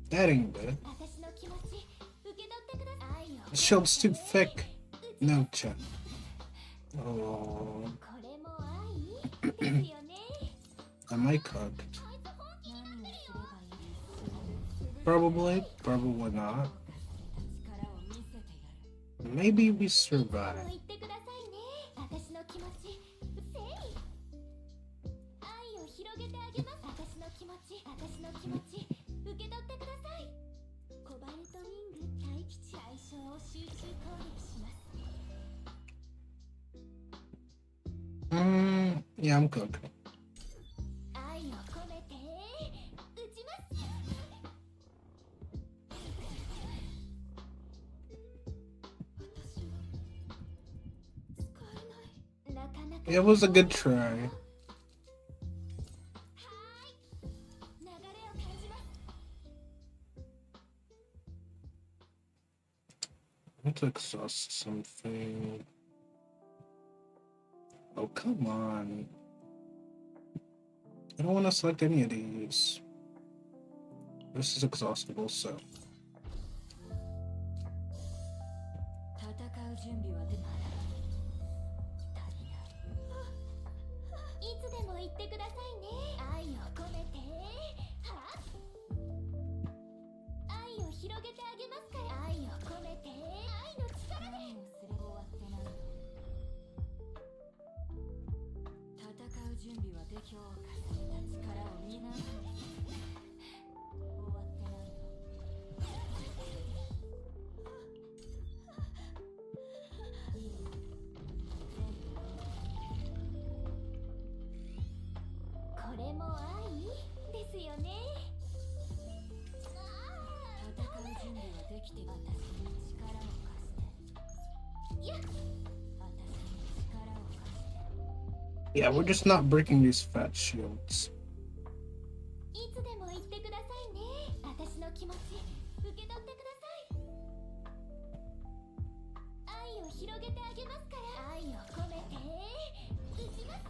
That ain't good. 私の気持ち受け取ってください。 The shield's too thick. No, chat. Oh, これも愛ですよね。 am I cooked? Probably, probably not. Maybe we survive. 言ってくださいね。私の気持ち。せい。愛を広げてあげます。私の気持ち。私の気持ち。受け取ってください。コバルトウィング待機地。対象を集中攻撃します。 Yeah, I'm cooked. 愛を込めて撃ちます。 It was a good try. Let's exhaust something. Oh, come on. I don't want to select any of these. This is exhaustible, so. 戦う準備はできまだ足りない。いつでも言ってくださいね。愛を込めて。は？愛を広げてあげますか。準備はできを重ねた力を担うのです。終わってないよ。これも愛ですよね。戦う準備はできて、私に力を貸して。いや、私に力を貸して。 Yeah, we're just not breaking these fat shields. いつでも言ってくださいね。私の気持ち受け取ってください。愛を広げてあげますから。愛を込めて打ちます。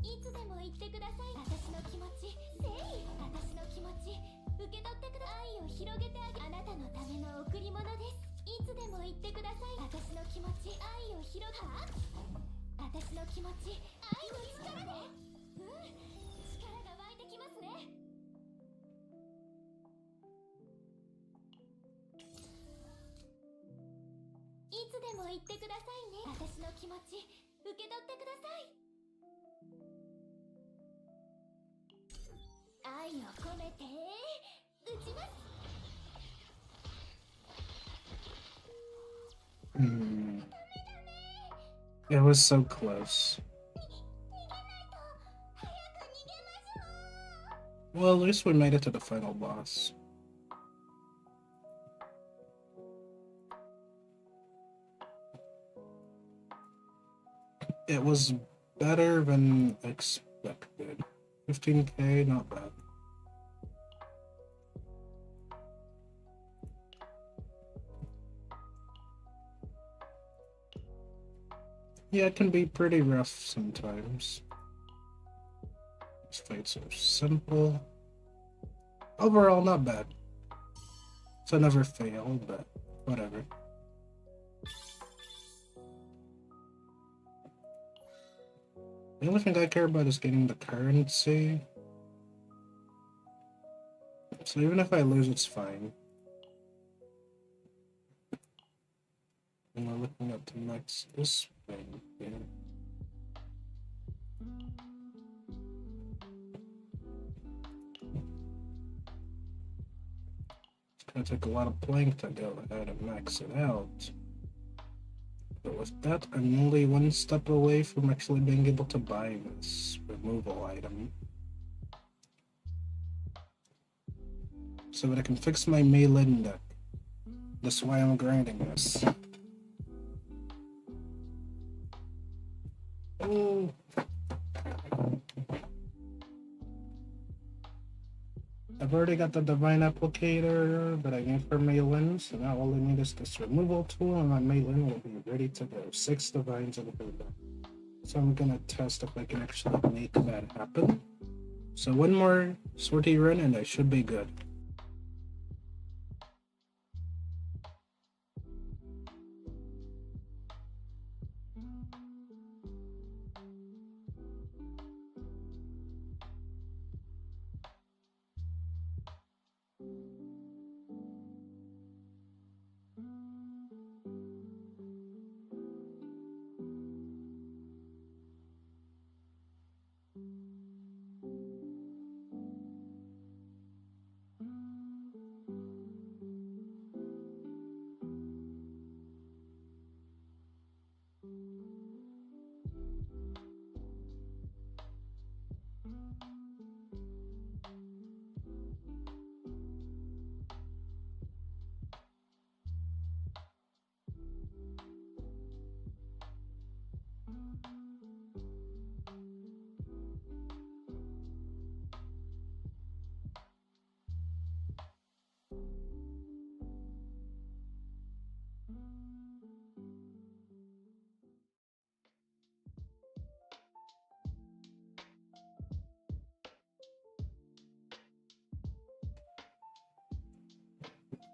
いつでも言ってください。私の気持ち、私の気持ち受け取ってください。愛を広げてあげ、あなたのための贈り物です。いつでも言ってください。私の気持ち、愛を広げ、私の気持ち、愛の力で、力が湧いてきますね。いつでも言ってくださいね。私の気持ち受け取ってください。愛を込めて打ちます。It was so close. Well, at least we made it to the final boss. It was better than expected. 15k, not bad. Yeah, it can be pretty rough sometimes. These fights are simple. Overall, not bad. So never fail, but whatever. The only thing I care about is getting the currency. So even if I lose, it's fine. And we're looking up to next this thing here. It's gonna take a lot of playing to go ahead and max it out. But with that, I'm only one step away from actually being able to buy this removal item. So that I can fix my melee deck. That's why I'm grinding this. Oh. I've already got the Divine Applicator that I need for Maylin, so now all I need is this removal tool and my Maylin will be ready to go. 6 Divines in the build. So I'm gonna test if I can actually make that happen. So one more sortie run and I should be good.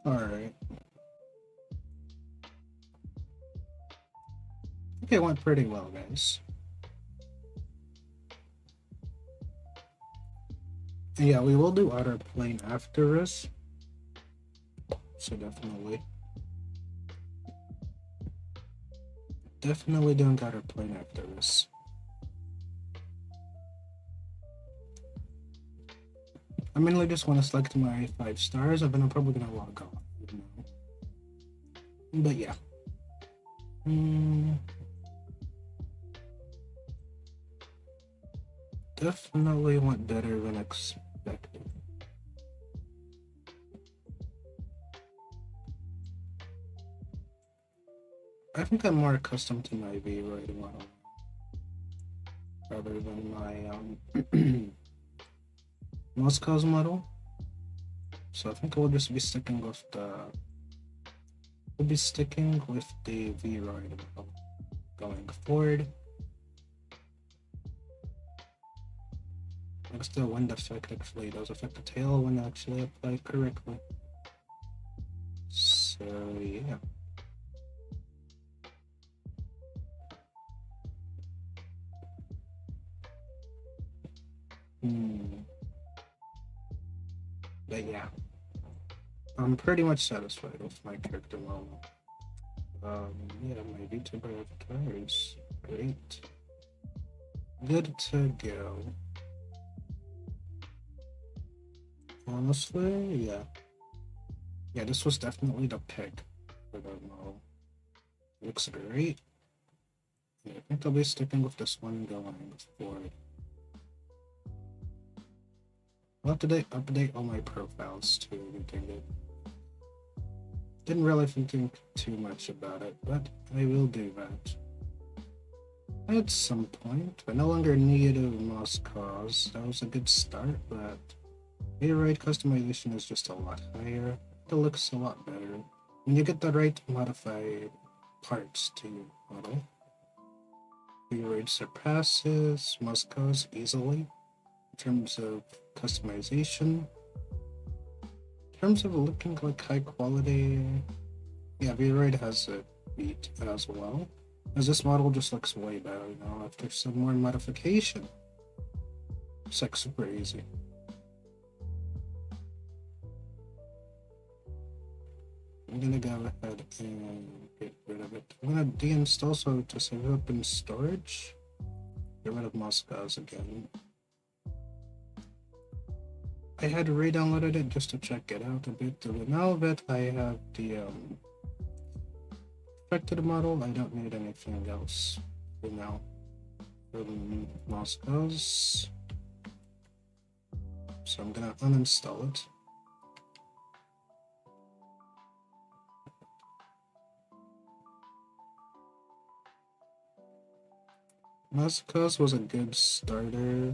Alright. I think it went pretty well, guys. Yeah, we will do outer plane after this. So definitely doing outer plane after this. I mainly just want to select my 5 stars, and then I'm probably gonna log off. You know? But yeah. Definitely went better than expected. I think I'm more accustomed to my V-Roid model rather than my Moscow's model. So I think I will just be sticking with the V-Roid model going forward. Because the wind effect actually does affect the tail when actually applied correctly. So yeah. But yeah, I'm pretty much satisfied with my character model. Yeah, my VTuber avatar is great. Good to go. Honestly, yeah. Yeah, this was definitely the pick for the model. Looks great. Yeah, I think I'll be sticking with this one going forward. I'll have to update all my profiles too, Didn't really think too much about it, but I will do that. At some point, I no longer need a Moscow's. That was a good start, but V-Roid customization is just a lot higher. It looks a lot better. When you get the right modified parts to your model, V-Roid surpasses Moscow's easily in terms of customization. In terms of looking like high quality, yeah, V-Roid has a beat as well. As this model just looks way better now after some more modification. It's like super easy. I'm gonna go ahead and get rid of it. I'm gonna deinstall so to save it up in storage. Get rid of Moscow's again. I had re-downloaded it just to check it out a bit, but now that I have the affected model, I don't need anything else for now. From Moscow's. So I'm gonna uninstall it. Moscow's was a good starter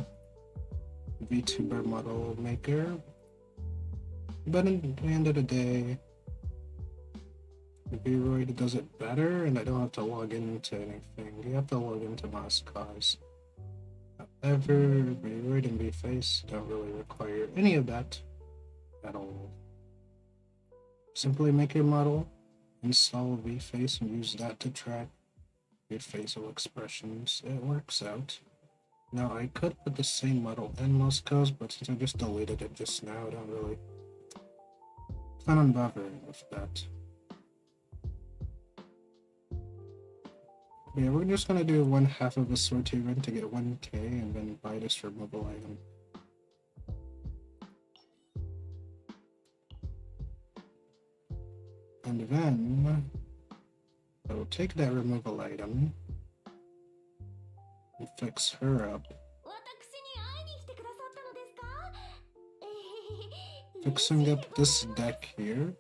VTuber model maker, but at the end of the day, V-Roid does it better, and I don't have to log into anything. You have to log into Moscow's. However, V-Roid and V-Face don't really require any of that at all. Simply make your model, install V-Face, and use that to track your facial expressions. It works out. Now, I could put the same model in Moscow's, but since I just deleted it just now, I don't really plan on bothering with that. But yeah, we're just gonna do 1/2 of the sortie run to get 1k and then buy this removal item. And then I will take that removal item and fix her up. Fixing up this deck here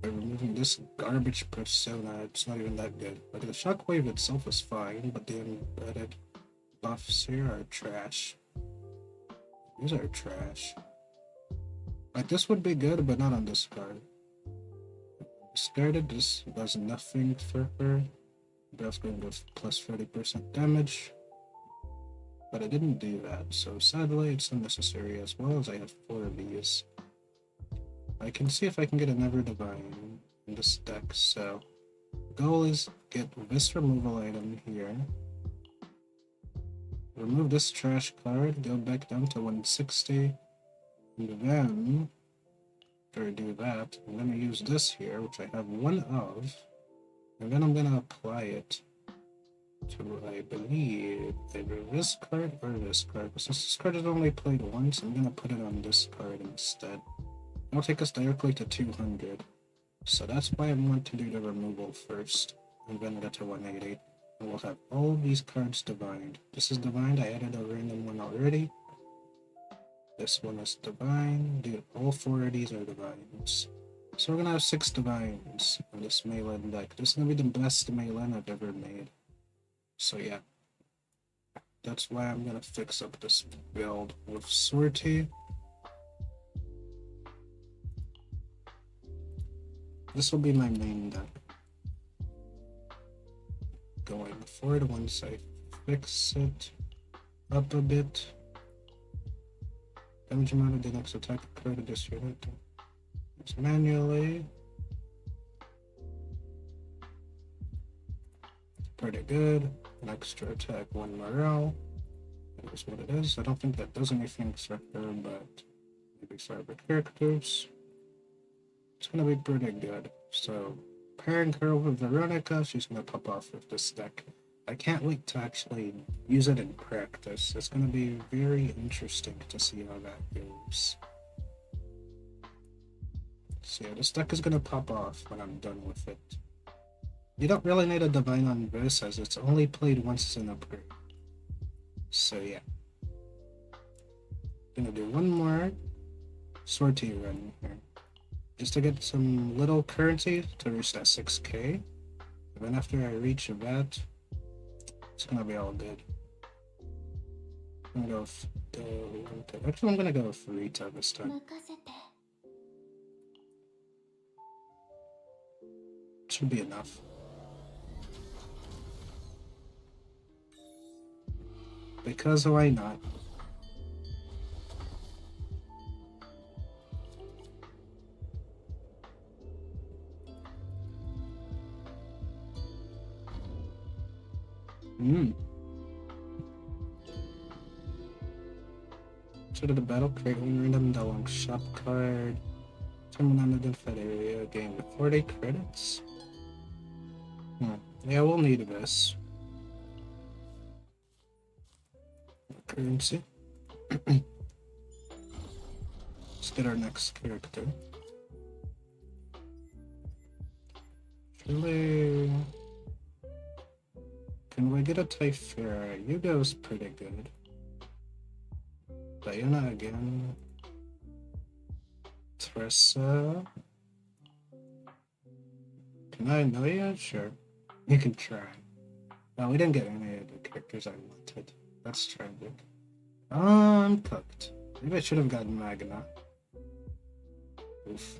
by removing this garbage persona. It's not even that good. Like the shockwave itself is fine, but the embedded buffs here are trash. These are trash. Like this would be good, but not on this card. Discarded, this does nothing for her. That's going with plus 30% damage. But I didn't do that, so sadly it's unnecessary as well as I have 4 of these. I can see if I can get another divine in this deck, so the goal is get this removal item here. Remove this trash card, go back down to 160, and then after I do that, I'm gonna use this here, which I have 1 of, and then I'm gonna apply it to, I believe, either this card or this card. But since this card is only played once, I'm gonna put it on this card instead. It'll take us directly to 200. So that's why I want to do the removal first, and then get to 180. And we'll have all these cards divined. This is divined, I added a random one already. This one is divine. Dude, all 4 of these are divines. So we're gonna have 6 divines on this Melee deck. This is gonna be the best Melee I've ever made. So yeah. That's why I'm gonna fix up this build with Sortie. This will be my main deck. Going forward once I fix it up a bit. Damage amount of the next attack card of this unit. It's manually. Pretty good. An extra attack, 1 morale. That is what it is. I don't think that does anything for her, but maybe for other characters. It's gonna be pretty good. So, pairing her with Veronica, she's gonna pop off with this deck. I can't wait to actually use it in practice. It's gonna be very interesting to see how that goes. So yeah, this deck is gonna pop off when I'm done with it. You don't really need a divine on this, as it's only played once in a upgrade. So yeah. Gonna do one more Sortie run here. Just to get some little currency to reach that 6k. And then after I reach that, it's gonna be all good. I'm gonna go with actually I'm gonna go with Rita this time. 任せて。 Should be enough. Because why not? To the battle, create one random long shop card. Turn on the defense area, gain 40 credits. Yeah, we'll need this. Currency. Let's get our next character. Can we get a Typhera? Yugo's pretty good. Diana again. Tressa. Can I know you? Sure. You can try. No, we didn't get any of the characters I wanted. That's tragic. I'm cooked. Maybe I should have gotten Magna. Oof.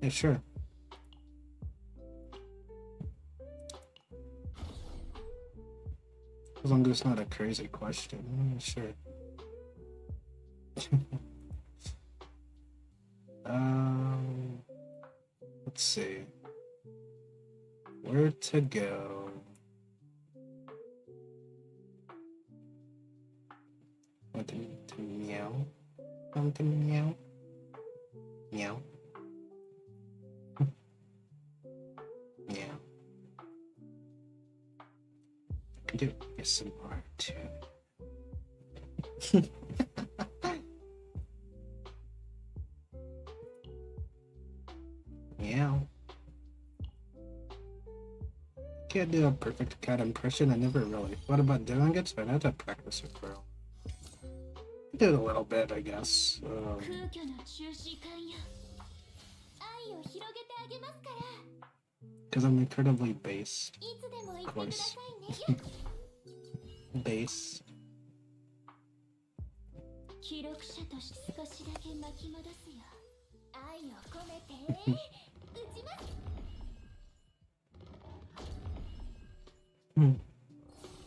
Yeah, sure. As long as it's not a crazy question, sure. Let's see. Where to go? Want to meow? Want to meow? Meow. Meow. I can do ASMR too. Meow. Can't do a perfect cat impression. I never really thought about doing it, so I'd have to practice it for real. I did a little bit, I guess. 空虚の中止感よ。愛を広げてあげますから。 Because I'm incredibly based. いつでも言ってくださいね。 Base. 記録者として少しだけ巻き戻すよ。愛を込めて打ちます。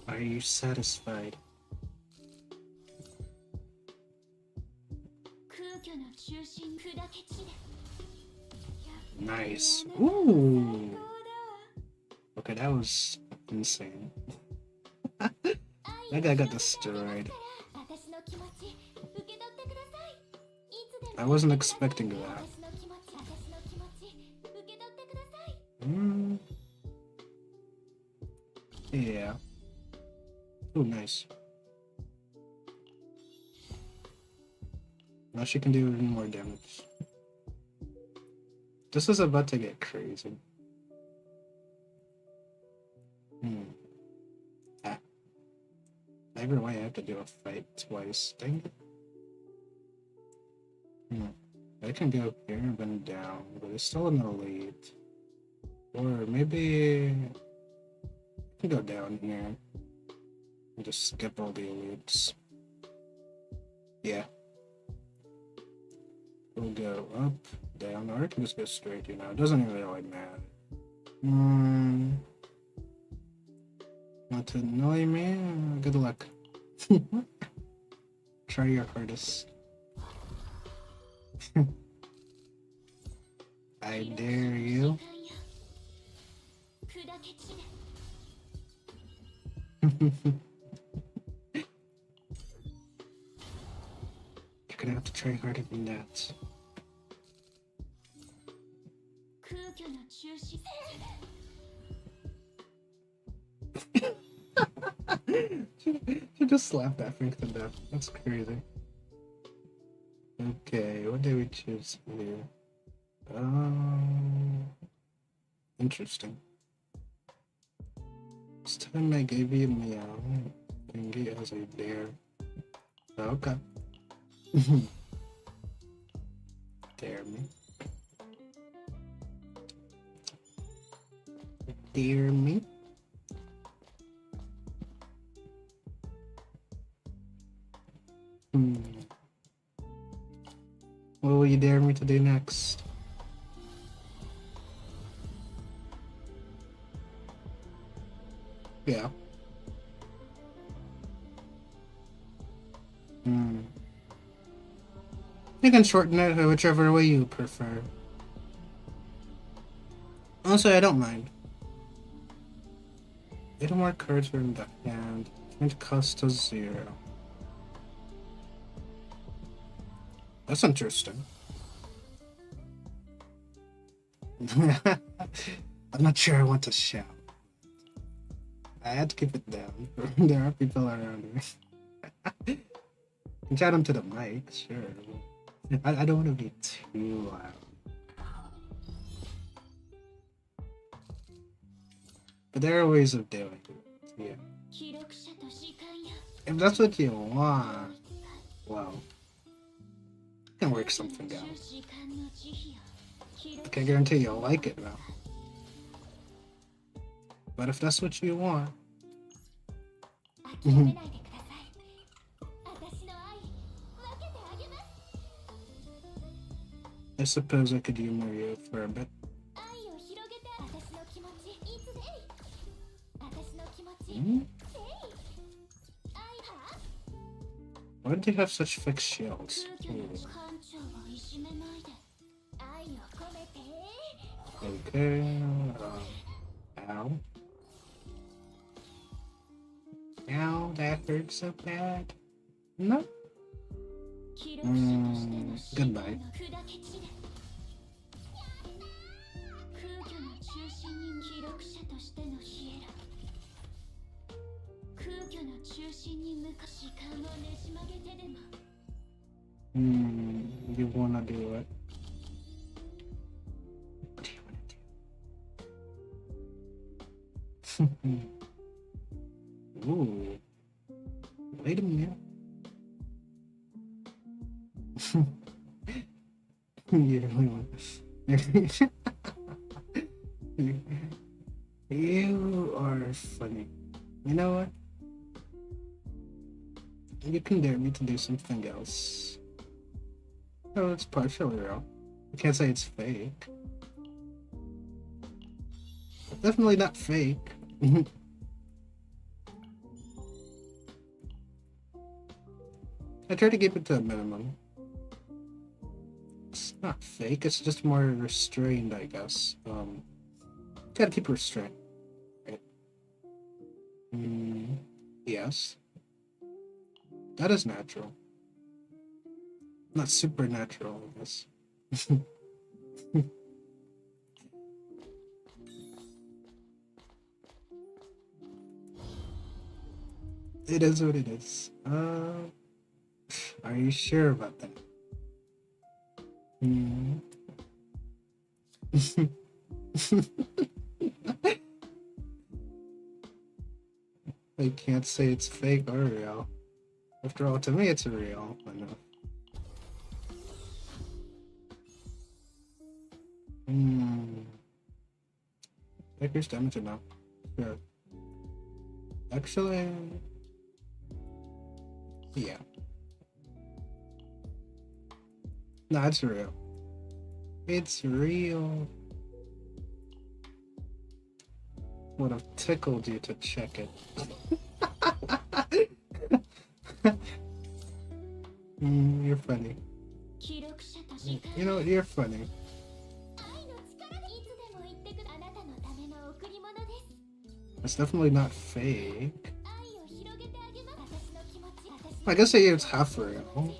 Are you satisfied? 空虚の中心砕け散れ。 Nice. Ooh. Okay, that was insane. That guy got destroyed. I wasn't expecting that. Nice. Now she can do even more damage. This is about to get crazy. Ah. Every way I have to do a fight twice. Dang it. I can go here and then down, but it's still in the lead. Or maybe I can go down here and just skip all the elites. Yeah. We'll go up, down, or I can just go straight, you know. It doesn't really matter. Want to annoy me? Good luck. Try your hardest. I dare you. You're gonna have to try harder than that. She just slapped that thing to death. That's crazy. Okay, what do we choose here? Interesting. This time I gave you meow thingy as a dare. Okay. Dare me. Dare me. What will you dare me to do next? Yeah. You can shorten it whichever way you prefer. Honestly, I don't mind. 8 more cards are in the hand. Change cost to 0. That's interesting. I'm not sure I want to shout. I had to keep it down. There are people around me. You can shout them to the mic, sure. I don't want to be too loud. But there are ways of doing it, yeah. If that's what you want, well, you can work something out. I can't guarantee you'll like it though. But if that's what you want. I suppose I could humor you for a bit. Why do you have such fixed shields? Okay, ow. Ow, that hurt so bad. No. Goodbye. You wanna do it? What do you wanna do? Ooh. Wait a minute. You really want You are funny. You know what? You can dare me to do something else. Oh, it's partially real. I can't say it's fake. Definitely not fake. I try to keep it to a minimum. It's not fake, it's just more restrained, I guess. Gotta keep restraint. Right? Yes. That is natural. Not supernatural, I guess. It is what it is. Are you sure about that? Hmm. I can't say it's fake or real. After all, to me, it's real. I know. Increased damage enough. Sure. Actually, yeah. No, it's real. It's real. Would have tickled you to check it. You're funny. You know, you're funny. It's definitely not fake. I guess it's half real.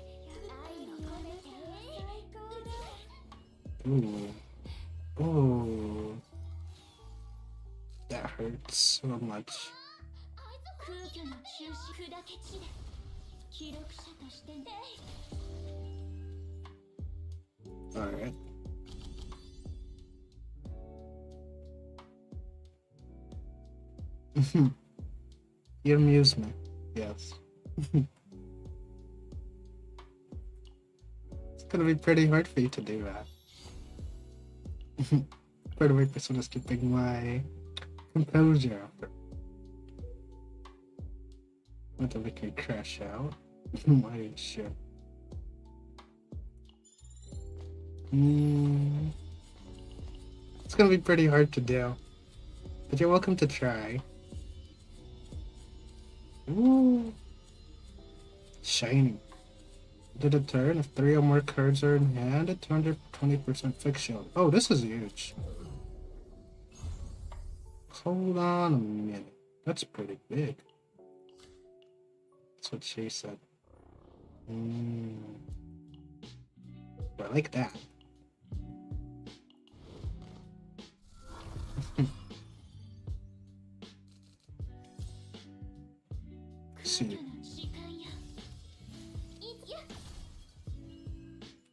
Ooh. Ooh. That hurts so much. Alright. You amuse me. Yes. It's gonna be pretty hard for you to do that. By the way, this one is keeping my composure after. Not that we can crash out. Why sure. It's gonna be pretty hard to do. But you're welcome to try. Ooh. Shiny. Did a turn if 3 or more cards are in hand at 220% fixed shield. Oh, this is huge. Hold on a minute. That's pretty big. That's what she said. I like that. See.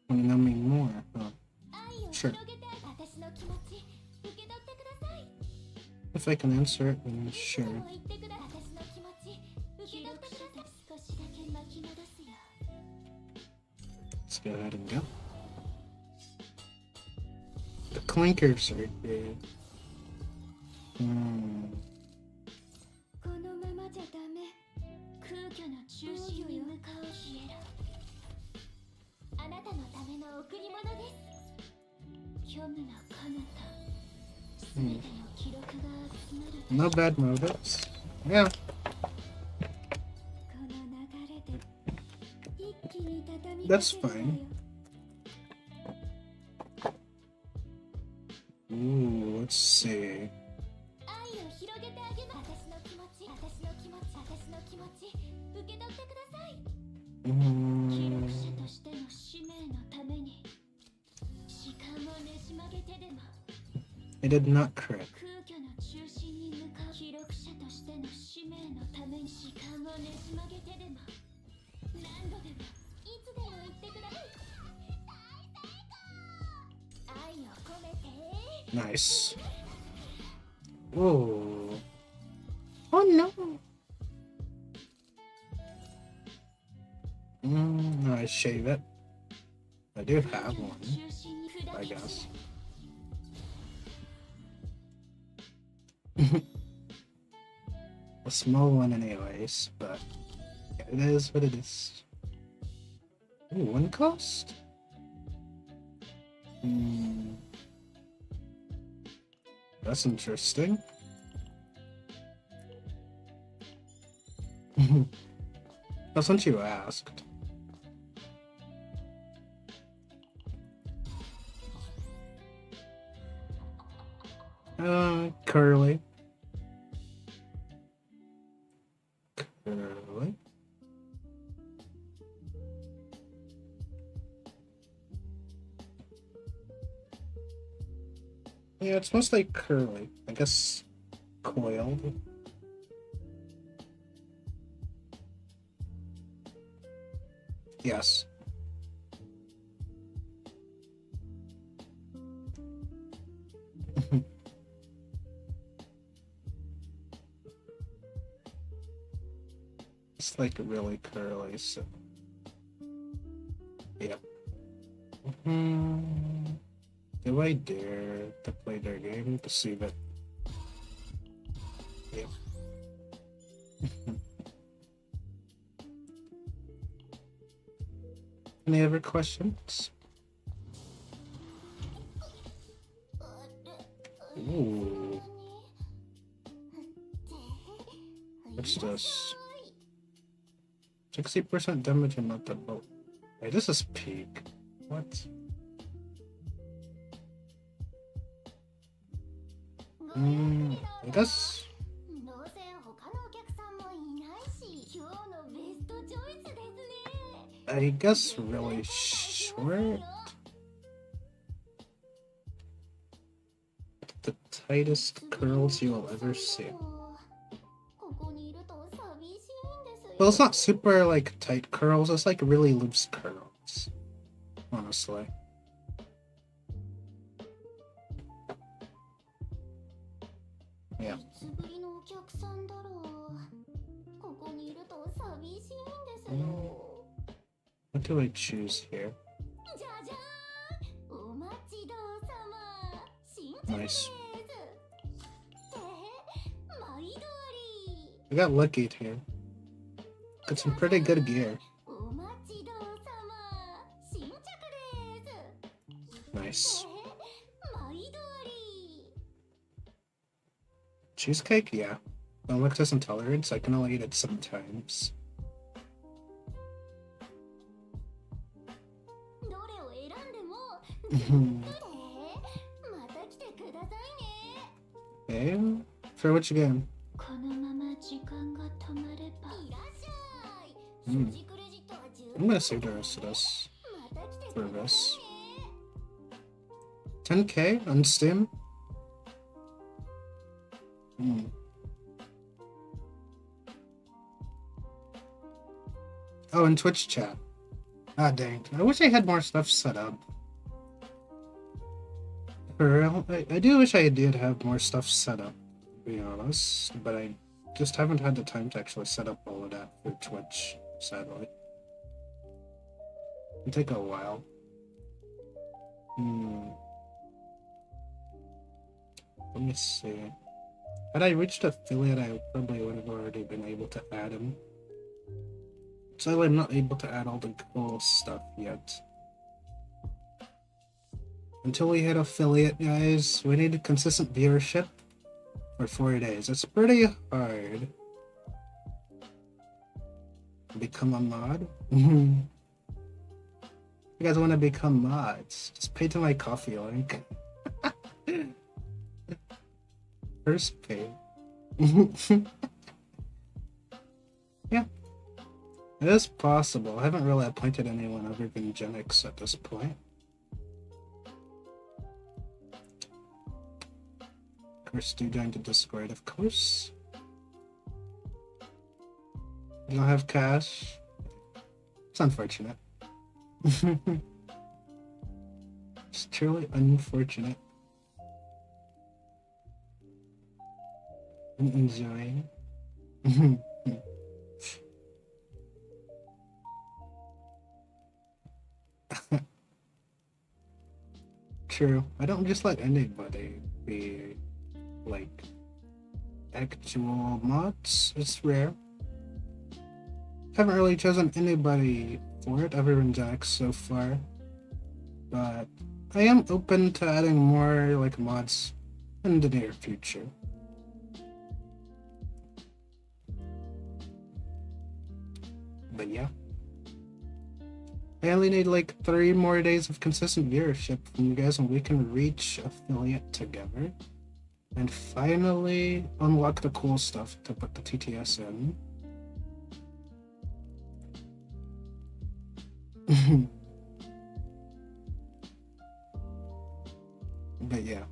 Wanna me more? Oh. Sure. If I can answer it, then sure. Let's go ahead and go. The clinkers are big. No bad motives. Yeah. That's fine. Ooh, let's see. I did not crit. Nice. Whoa. Oh no. I shave it. I do have one, I guess. A small one anyways, but it is what it is. Ooh, one cost? That's interesting. Well, since you asked. Curly. Curly. Yeah, it's mostly curly. I guess coiled. Yes. It's like really curly, so yep. Do I dare to play their game to see that? Yep. Any other questions? Ooh. What's this? 60% damage and not the boat. Wait, this is peak. What? I guess. I guess really short. The tightest curls you will ever see. Well, it's not super like tight curls, it's like really loose curls. Honestly. Yeah. What do I choose here? Nice. I got lucky here. Got some pretty good gear. Nice. Cheesecake? Yeah. Lactose intolerance, I can only eat it sometimes. Okay, for which game? I'm gonna save the rest of this for this. 10k on Steam? Oh, and Twitch chat. Ah, dang. I wish I had more stuff set up. For real, I do wish I did have more stuff set up, to be honest, but I just haven't had the time to actually set up all of that for Twitch, sadly. It'll take a while. Let me see. Had I reached affiliate, I probably would have already been able to add him. So I'm not able to add all the cool stuff yet. Until we hit affiliate, guys, we need a consistent viewership for 4 days. It's pretty hard to become a mod. You guys want to become mods? Just pay to my coffee link. First pay. Yeah. It is possible. I haven't really appointed anyone other than Genix at this point. Of course, do join the Discord, of course. You don't have cash. It's unfortunate. It's truly unfortunate. I'm enjoying. True. I don't just let anybody be like actual mods. It's rare. Haven't really chosen anybody for it other than Jax so far, but I am open to adding more like mods in the near future. But yeah, I only need like 3 more days of consistent viewership from you guys and we can reach affiliate together and finally unlock the cool stuff to put the TTS in. But yeah,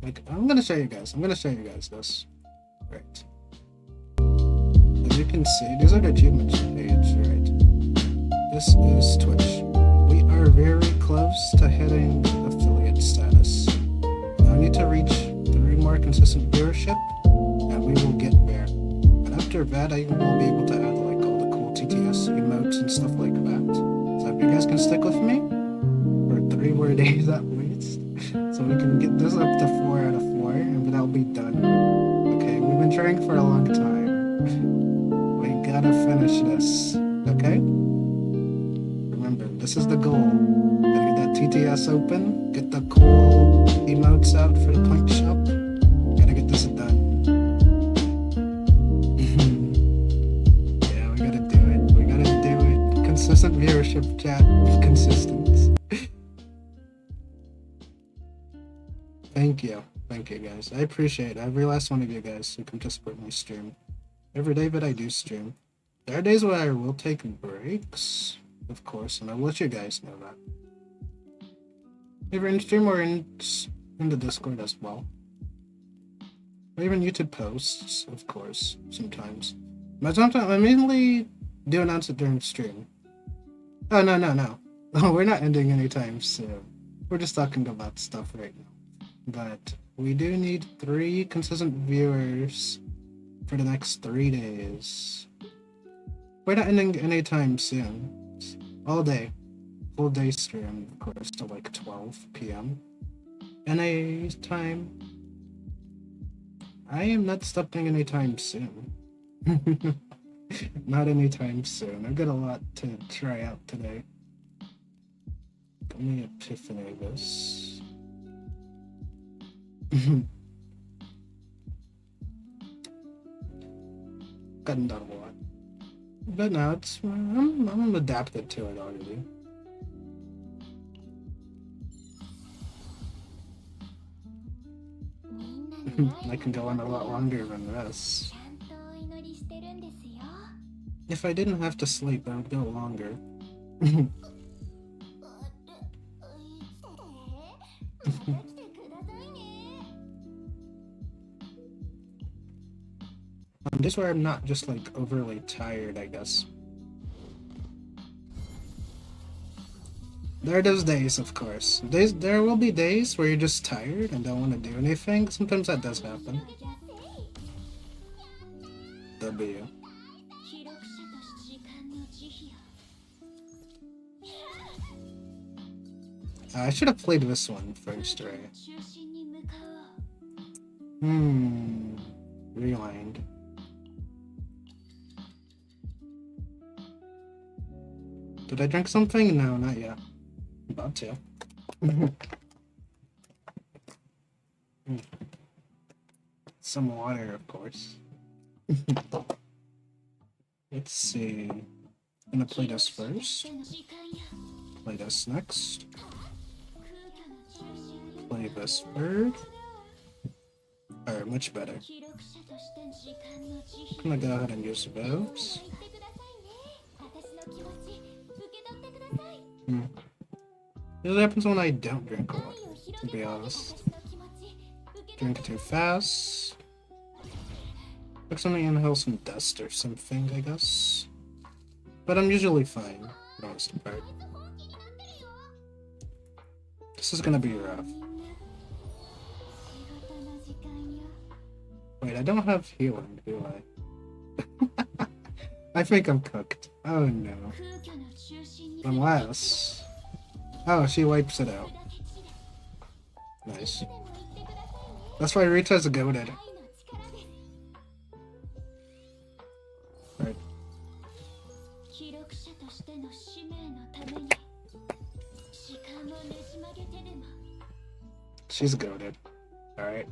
like I'm gonna show you guys this. Right. As you can see, these are the achievements page, right? status is Twitch. We are very close to hitting affiliate status. Now I need to reach 3 more consistent viewership, and we will get there. And after that, I will be able to add like all the cool TTS emotes and stuff like that. So if you guys can stick with me for 3 more days at least, so we can get this up to 4 out of 4, and then I'll be done. Okay, we've been trying for a long time. We gotta finish this, okay? Remember, this is the goal. Gotta get that TTS open, get the cool emotes out for the Plank Shop. Gotta get this done. Yeah, we gotta do it. We gotta do it. Consistent viewership, chat. Consistent. Thank you. Thank you, guys. I appreciate every last one of you guys who come to support my stream. Every day that I do stream. There are days where I will take breaks, of course, and I'll let you guys know that. Either in stream or in the Discord as well. Or even YouTube posts, of course, sometimes. But sometimes I mainly do announce it during stream. Oh, no. We're not ending anytime soon. We're just talking about stuff right now. But we do need 3 consistent viewers for the next 3 days. We're not ending anytime soon. All day. Full day stream, of course, till like 12 p.m. NA time. I am not stopping anytime soon. Not anytime soon. I've got a lot to try out today. Let me epiphany this. Gotten done a lot. But now it's I'm adapted to it already. I can go on a lot longer than this. If I didn't have to sleep, I would go longer. This is where I'm not just like overly tired, I guess. There are those days, of course. There will be days where you're just tired and don't want to do anything. Sometimes that does happen. W. I should have played this one first, right? Rewind. Did I drink something? No, not yet. About to. Some water, of course. Let's see. I'm gonna play this first. Play this next. Play this third. Alright, much better. I'm gonna go ahead and use those. This happens when I don't drink water, to be honest. Drink it too fast. Like something inhale some dust or something, I guess. But I'm usually fine, for the most part. This is gonna be rough. Wait, I don't have healing, do I? I think I'm cooked. Oh no. Unless... Oh, she wipes it out. Nice. That's why Rita's goated. Right. She's goated. Alright.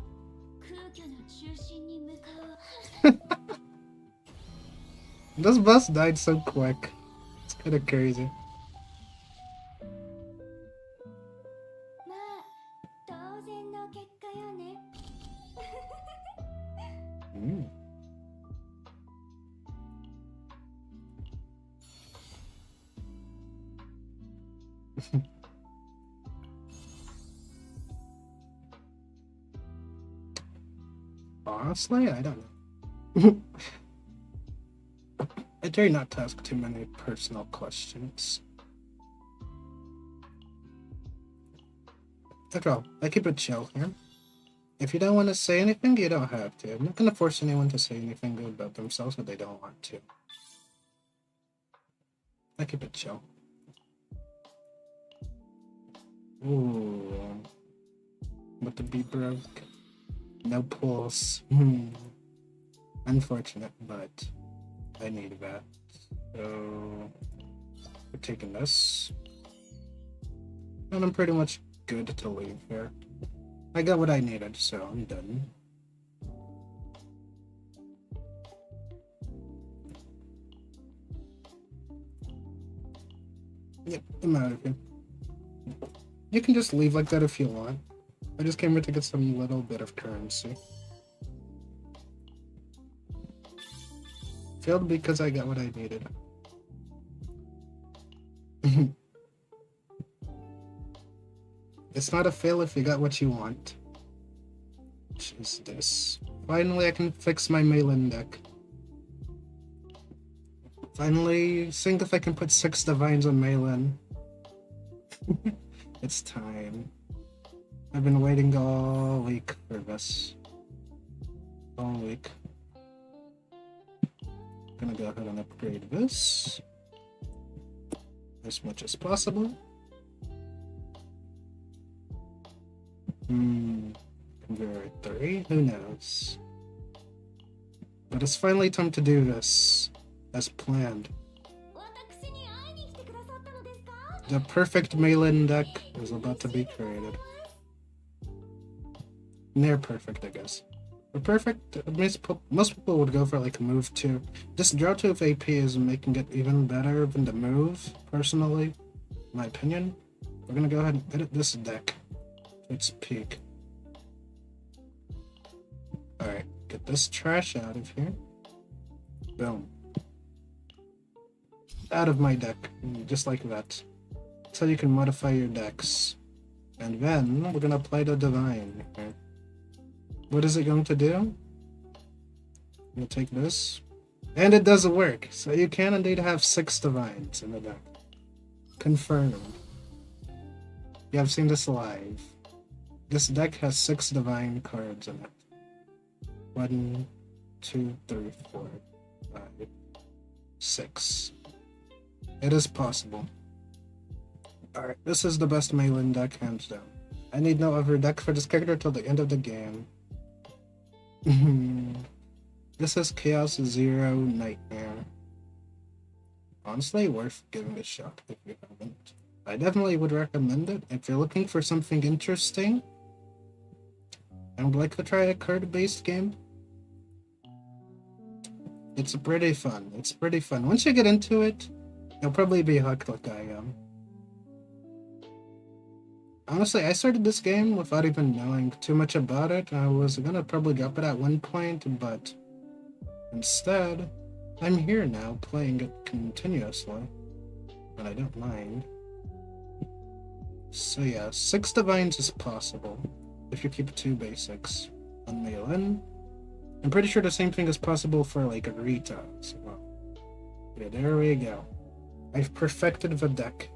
This bus died so quick. It's kinda crazy. Honestly, I don't know. I try not to ask too many personal questions. After all, I keep it chill here. If you don't want to say anything, you don't have to. I'm not gonna force anyone to say anything good about themselves if they don't want to. I keep it chill. Ooh. But the beat broke. No pulse. Unfortunate, but I need that. So we're taking this. And I'm pretty much good to leave here. I got what I needed, so I'm done. Yep, I'm out of here. You can just leave like that if you want. I just came here to get some little bit of currency. Failed because I got what I needed. It's not a fail if you got what you want. Which is this. Finally, I can fix my Malin deck. Finally, seeing if I can put 6 Divines on Malin. It's time. I've been waiting all week for this. All week. Gonna go ahead and upgrade this as much as possible. Convert 3? Who knows? But it's finally time to do this as planned. The perfect Malin deck is about to be created. Near perfect, I guess. But perfect, most people would go for like a move 2. This draw 2 of AP is making it even better than the move, personally, in my opinion. We're gonna go ahead and edit this deck to its peak. Alright, get this trash out of here. Boom. Out of my deck, just like that. That's how you can modify your decks. And then, we're gonna apply the Divine here. What is it going to do? I'm gonna take this. And it does work! So you can indeed have 6 Divines in the deck. Confirmed. Yeah, I've seen this live. This deck has 6 Divine cards in it. 1, 2, 3, 4, 5, 6. It is possible. Alright, this is the best Malin deck, hands down. I need no other deck for this character till the end of the game. This is Chaos Zero Nightmare. Honestly, worth giving a shot if you haven't. I definitely would recommend it if you're looking for something interesting and would like to try a card-based game. It's pretty fun. It's pretty fun. Once you get into it, you'll probably be hooked like I am. Honestly, I started this game without even knowing too much about it. I was gonna probably drop it at one point, but instead, I'm here now playing it continuously, and I don't mind. So yeah, 6 Divines is possible if you keep 2 basics on Malin. I'm pretty sure the same thing is possible for like Rita as well. Yeah, there we go. I've perfected the deck.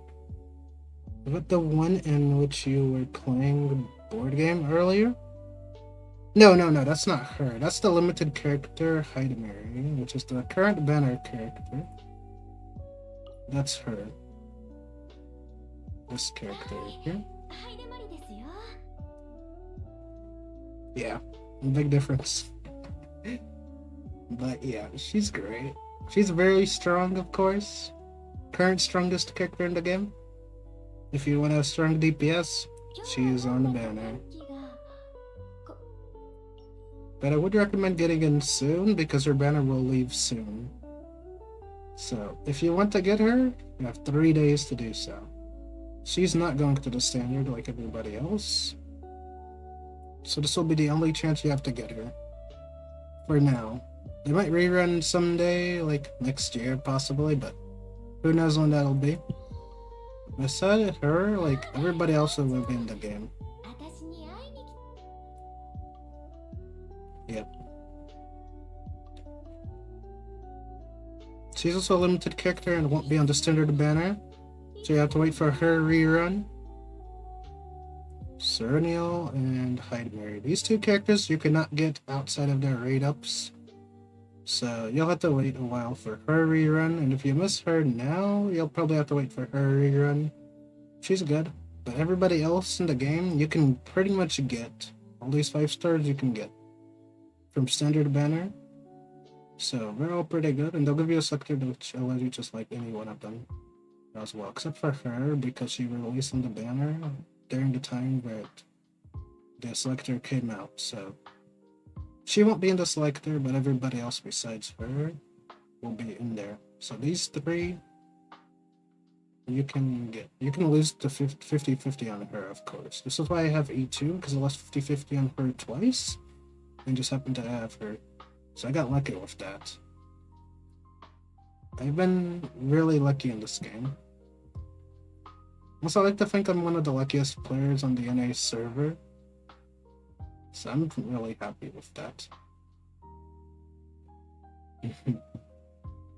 But the one in which you were playing the board game earlier? No, that's not her. That's the limited character Heidemary, which is the current banner character. That's her. This character here. Yeah, big difference. But yeah, she's great. She's very strong, of course. Current strongest character in the game. If you want a strong DPS, she's on the banner. But I would recommend getting in soon because her banner will leave soon. So, if you want to get her, you have 3 days to do so. She's not going to the standard like everybody else. So this will be the only chance you have to get her. For now. They might rerun someday, like next year possibly, but who knows when that'll be. Besides her, like, everybody else will be in the game. Yep. She's also a limited character and won't be on the standard banner, so you have to wait for her rerun. Serenial and Hyde Mary. These two characters you cannot get outside of their raid ups, so you'll have to wait a while for her rerun, and if you miss her now, you'll probably have to wait for her rerun. She's good, but everybody else in the game you can pretty much get. All these 5 stars you can get from standard banner, so they're all pretty good, and they'll give you a selector which allows you just like any one of them as well, except for her because she released on the banner during the time that the selector came out, so she won't be in the selector, but everybody else besides her will be in there. So these 3 you can get. You can lose the 50-50 on her, of course. This is why I have E2, because I lost 50-50 on her twice and just happened to have her, so I got lucky with that. I've been really lucky in this game. Also, I like to think I'm one of the luckiest players on the NA server, so I'm really happy with that. Let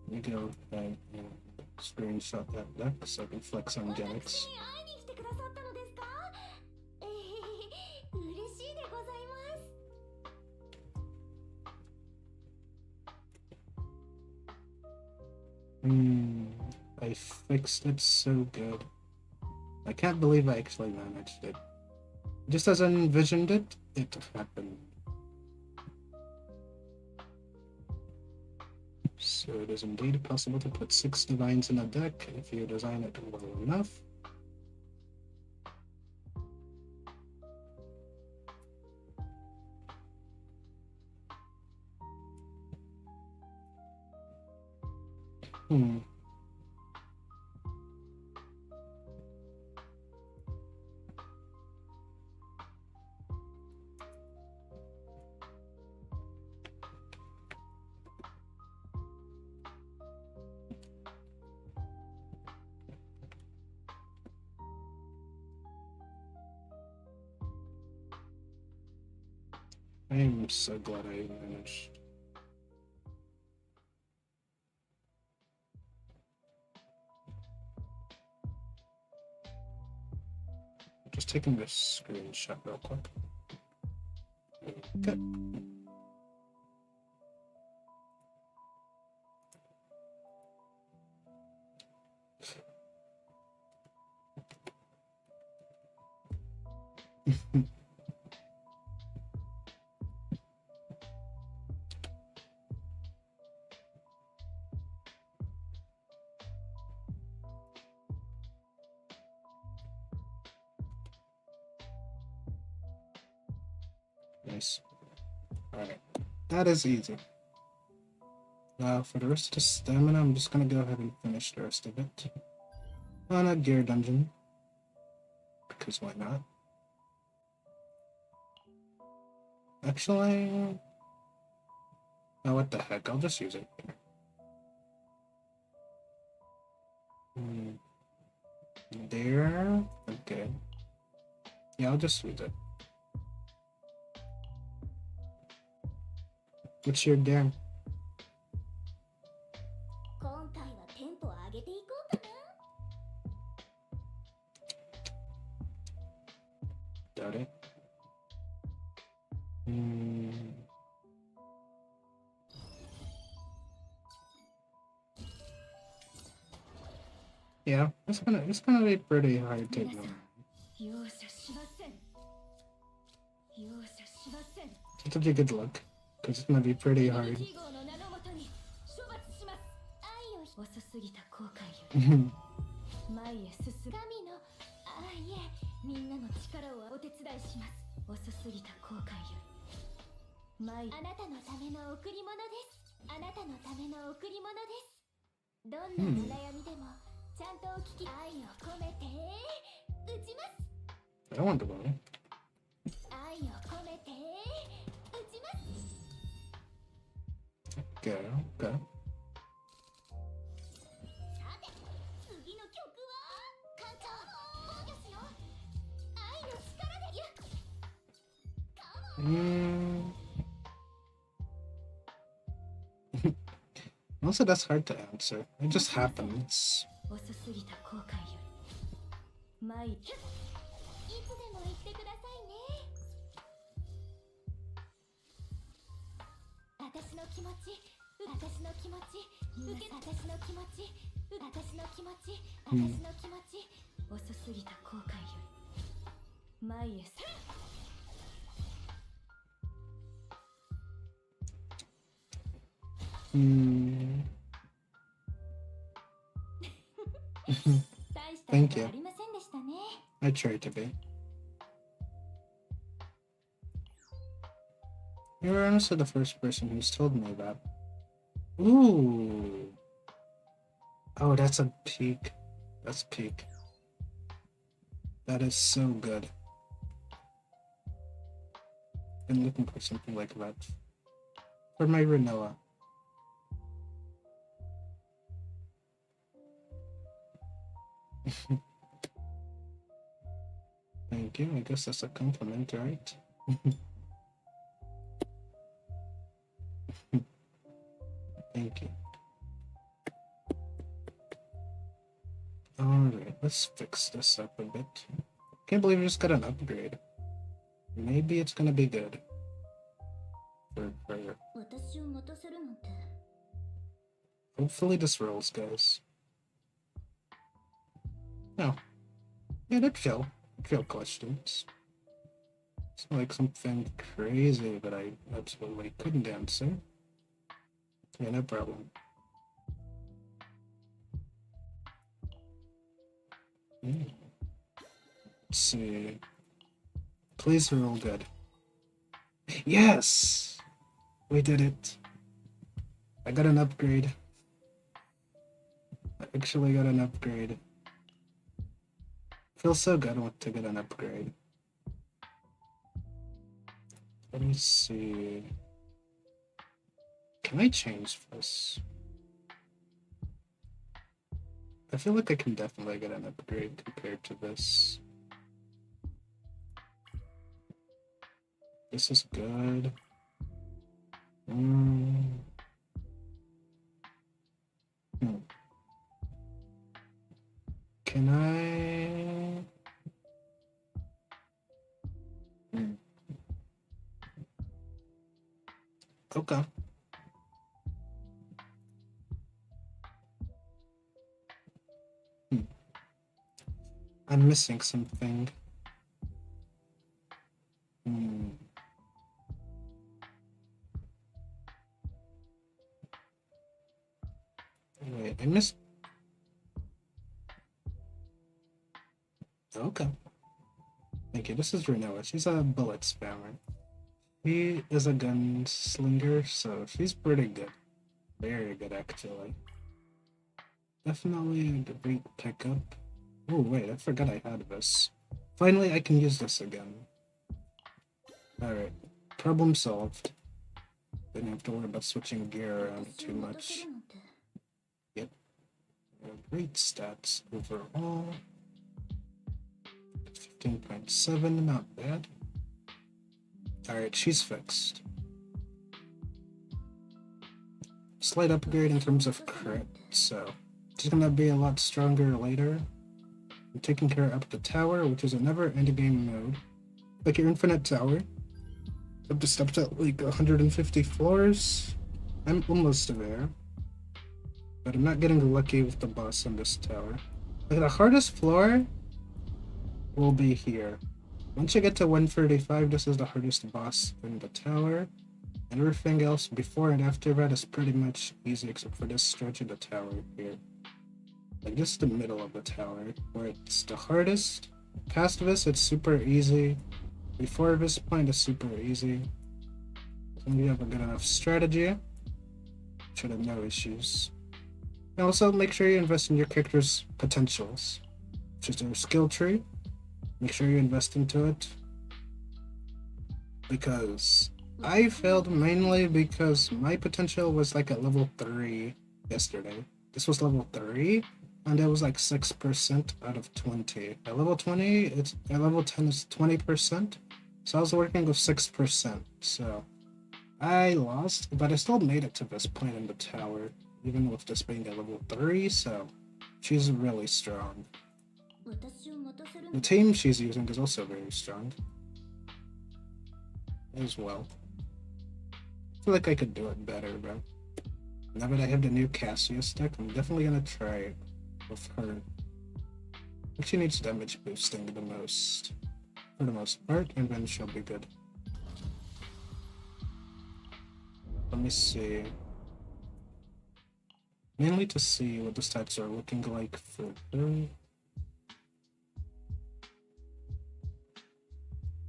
me go ahead and screenshot that deck so I can flex on Genix. 私に会いに来てくださったのですか？嬉しいでございます。I fixed it so good. I can't believe I actually managed it. Just as I envisioned it, it happened. So it is indeed possible to put 6 divines in a deck if you design it well enough. I am so glad I managed. Just taking this screenshot real quick. Okay. Nice. Alright. That is easy. Now for the rest of the stamina, I'm just gonna go ahead and finish the rest of it on a gear dungeon. Because why not? Actually... Oh, what the heck, I'll just use it here. There? Okay. Yeah, I'll just use it. What's your there? 今回はテンポ上げていこうかな。 Doubt it. Yeah, it's gonna be pretty hard to ignore. 容赦しません。容赦しません。 It's such a good luck, because it's gonna be pretty hard. 記号の名のもとに処罰します。愛を遅すぎた後悔より前へ進む。神のいえみんなの力をお手伝いします。遅すぎた後悔より前へ。あなたのための贈り物です。あなたのための贈り物です。どんなお悩みでもちゃんとお聞き愛を込めて打ちます。 I want to go. 愛を込めて打ちます。 Go, go. さて次の曲は艦長防御しよう。愛の力でやっ。Also, that's hard to answer. It just happens. 遅すぎた後悔より前へいつでも言ってくださいね。私の気持ち、私の気持ち、私の気持ち、私の気持ち、私の気持ち。遅すぎた後悔より前へさ 大したことありませんでしたね。 I try to be. You're honestly the first person who's told me that. Ooh. Oh, that's a peak. That's peak. That is so good. Been looking for something like that. For my Renoa. Thank you. I guess that's a compliment, right? Thank you. Alright, let's fix this up a bit. Can't believe we just got an upgrade. Maybe it's gonna be good. For hopefully this rolls, guys. No. Yeah, they're chill. Chill questions. It's not like something crazy that I absolutely couldn't answer. Yeah, no problem. Let's see. Please roll good. Yes! We did it. I got an upgrade. I actually got an upgrade. Feels so good to get an upgrade. Let me see. Can I change this? I feel like I can definitely get an upgrade compared to this. This is good. Can I? Okay. I'm missing something. Wait, I missed. Okay. Thank you. This is Renoa. She's a bullet spammer. She is a gunslinger, so she's pretty good. Very good, actually. Definitely a great pickup. Oh, wait, I forgot I had this. Finally, I can use this again. Alright. Problem solved. Didn't have to worry about switching gear around too much. Yep. Great stats overall. 15.7, not bad. Alright, she's fixed. Slight upgrade in terms of crit, so she's gonna be a lot stronger later. I'm taking care of up the tower, which is a never-ending game mode. Like your infinite tower. Up to steps at like 150 floors. I'm almost there. But I'm not getting lucky with the boss on this tower. Like the hardest floor will be here. Once you get to 135, this is the hardest boss in the tower. And everything else before and after that is pretty much easy except for this stretch of the tower here. Like just the middle of the tower, where it's the hardest. Past this, it's super easy. Before this point, it's super easy. And you have a good enough strategy, should have no issues. And also make sure you invest in your character's potentials, which is their skill tree. Make sure you invest into it. Because I failed mainly because my potential was like at level 3 yesterday. This was level 3, and it was like 6% out of 20. At level 20, at level 10 is 20%. So I was working with 6%. So I lost, but I still made it to this point in the tower. even with this being a level 3, so she's really strong. 私を待たせる The team she's using is also very strong as well. I feel like I could do it better, but now that I have the new Cassius deck, I'm definitely gonna try it with her. I think she needs damage boosting the most, for the most part, and then she'll be good. Let me see. Mainly to see what the stats are looking like for her.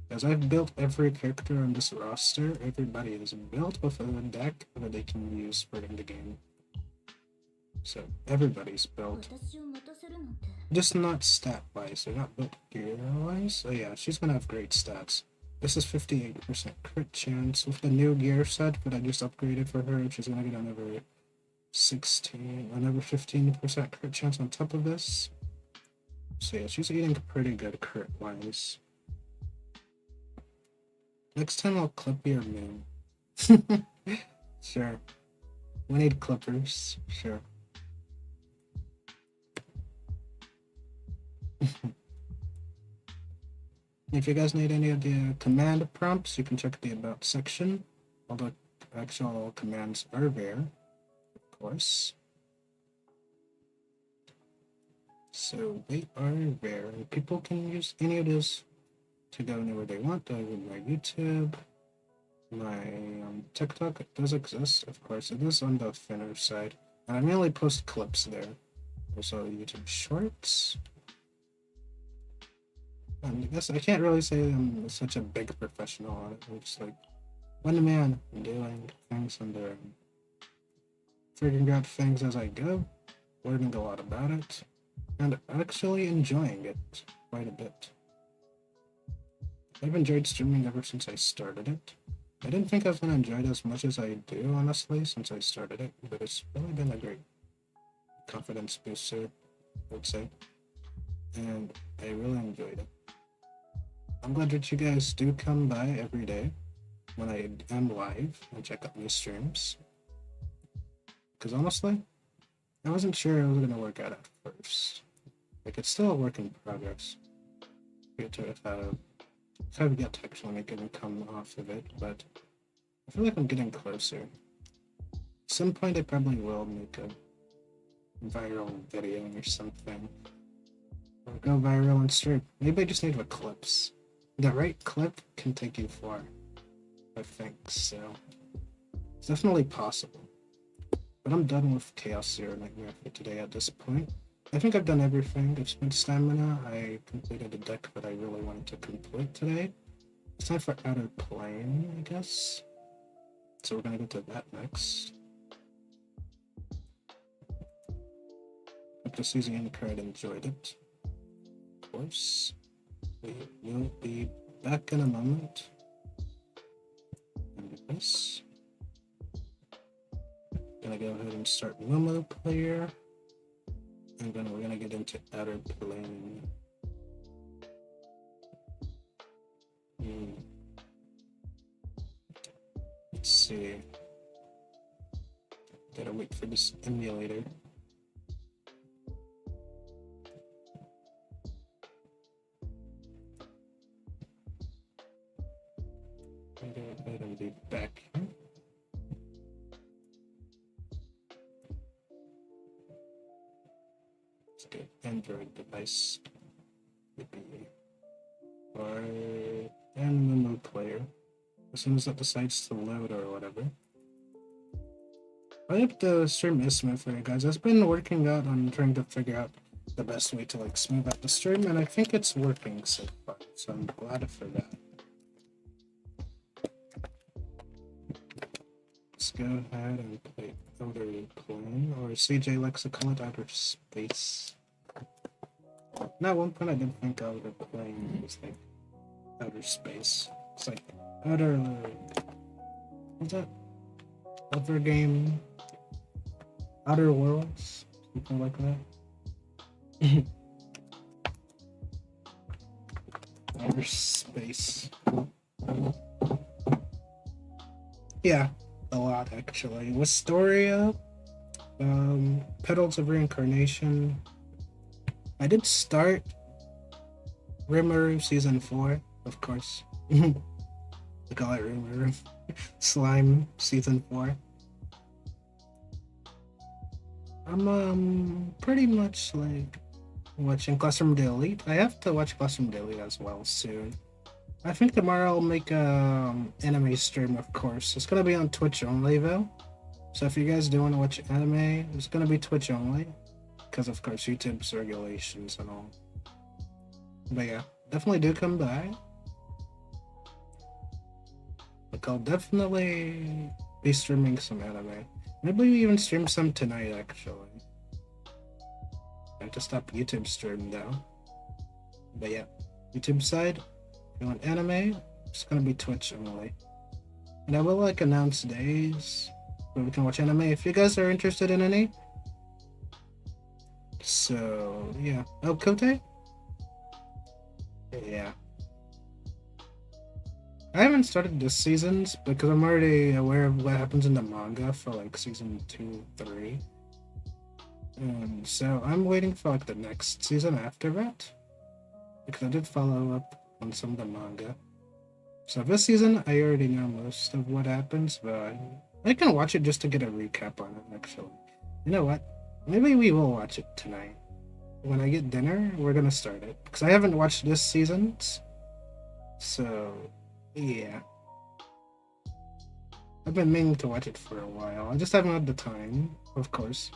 As I've built every character on this roster, everybody is built with a deck that they can use for in the game. So everybody's built. 私を待たせるなんて Just not stat-wise, they're not built gear-wise. Oh yeah, she's gonna have great stats. This is 58% crit chance. With the new gear set that I just upgraded for her, she's gonna get another 15% crit chance on top of this. So yeah, she's eating pretty good crit-wise. Next time I'll clip your moon. Sure. We need clippers. Sure. If you guys need any of the command prompts, you can check the about section. All the actual commands are there, of course. So they are there, and people can use any of those to go anywhere they want. I have my YouTube, my TikTok. It does exist, of course. It is on the thinner side, and I mainly post clips there. Also YouTube Shorts. And I guess I can't really say I'm such a big professional on it. I'm just like one man doing things and figuring out things as I go, learning a lot about it, and actually enjoying it quite a bit. I've enjoyed streaming ever since I started it. I didn't think I was going to enjoy it as much as I do, honestly, since I started it, but it's really been a great confidence booster, I would say, and I really enjoyed it. I'm glad that you guys do come by every day when I am live and check out my streams. Because honestly, I wasn't sure it was going to work out at first. Like, it's still a work in progress. If I get to actually make an income off of it, but I feel like I'm getting closer. At some point, I probably will make a viral video or something. Or go viral on stream. Maybe I just need the clips. The right clip can take you far, I think, so it's definitely possible. But I'm done with Chaos Zero Nightmare for today at this point. I think I've done everything. I've spent stamina. I completed a deck that I really wanted to complete today. It's time for Outer Plane, I guess. So we're gonna go to that next. Hope this season in card enjoyed it. Of course. We will be back in a moment. And this. Gonna go ahead and start WUWA player. And then we're gonna get into Outer Plane. Let's see. Gotta wait for this emulator. I'll go ahead and be back here. Let's get Android device. Would be or and WUWA player. As soon as that decides to load or whatever. I hope the stream is smooth for you guys. I've been working out on trying to figure out the best way to like smooth out the stream, and I think it's working so far. So I'm glad for that. Let's go ahead and play Outer Plane, or CJ likes to call it Outer Space. Now, at one point I did think Outer Plane was like outer space. It's like outer. What's that? Other game? Outer Worlds? Something like that. Outer space. Yeah, a lot actually. Wisteria, Petals of Reincarnation. I did start Rimuru Season 4, of course. I call it Rimuru. Slime Season 4. I'm pretty much like watching Classroom to Elite. I have to watch Classroom to Elite as well soon. I think tomorrow I'll make a anime stream, of course. It's gonna be on Twitch only though. So if you guys do want to watch anime, it's gonna be Twitch only. Because of course YouTube's regulations and all. But yeah, definitely do come by. Like I'll definitely be streaming some anime. Maybe we even stream some tonight actually. I have to stop YouTube stream though. But yeah, YouTube side, if you want anime, it's gonna be Twitch only. And I will like announce days where we can watch anime if you guys are interested in any. So yeah. Oh, Kote? Yeah. I haven't started this season's because I'm already aware of what happens in the manga for like season 2, 3. And so I'm waiting for like the next season after that. Because I did follow up on some of the manga. So this season I already know most of what happens, but I can watch it just to get a recap on it actually. You know what? Maybe we will watch it tonight. When I get dinner, we're gonna start it. Because I haven't watched this season's. So yeah. I've been meaning to watch it for a while. I just haven't had the time, of course.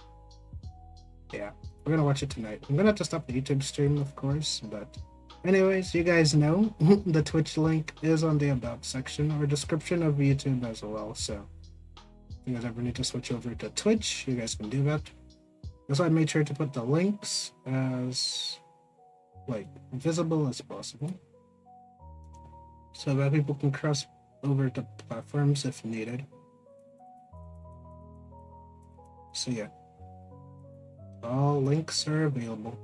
Yeah, we're gonna watch it tonight. I'm gonna have to stop the YouTube stream, of course, but anyways, you guys know the Twitch link is on the About section or description of YouTube as well, so if you guys ever need to switch over to Twitch, you guys can do that. Also, I made sure to put the links as like visible as possible, so that people can cross over to platforms if needed. So yeah, all links are available.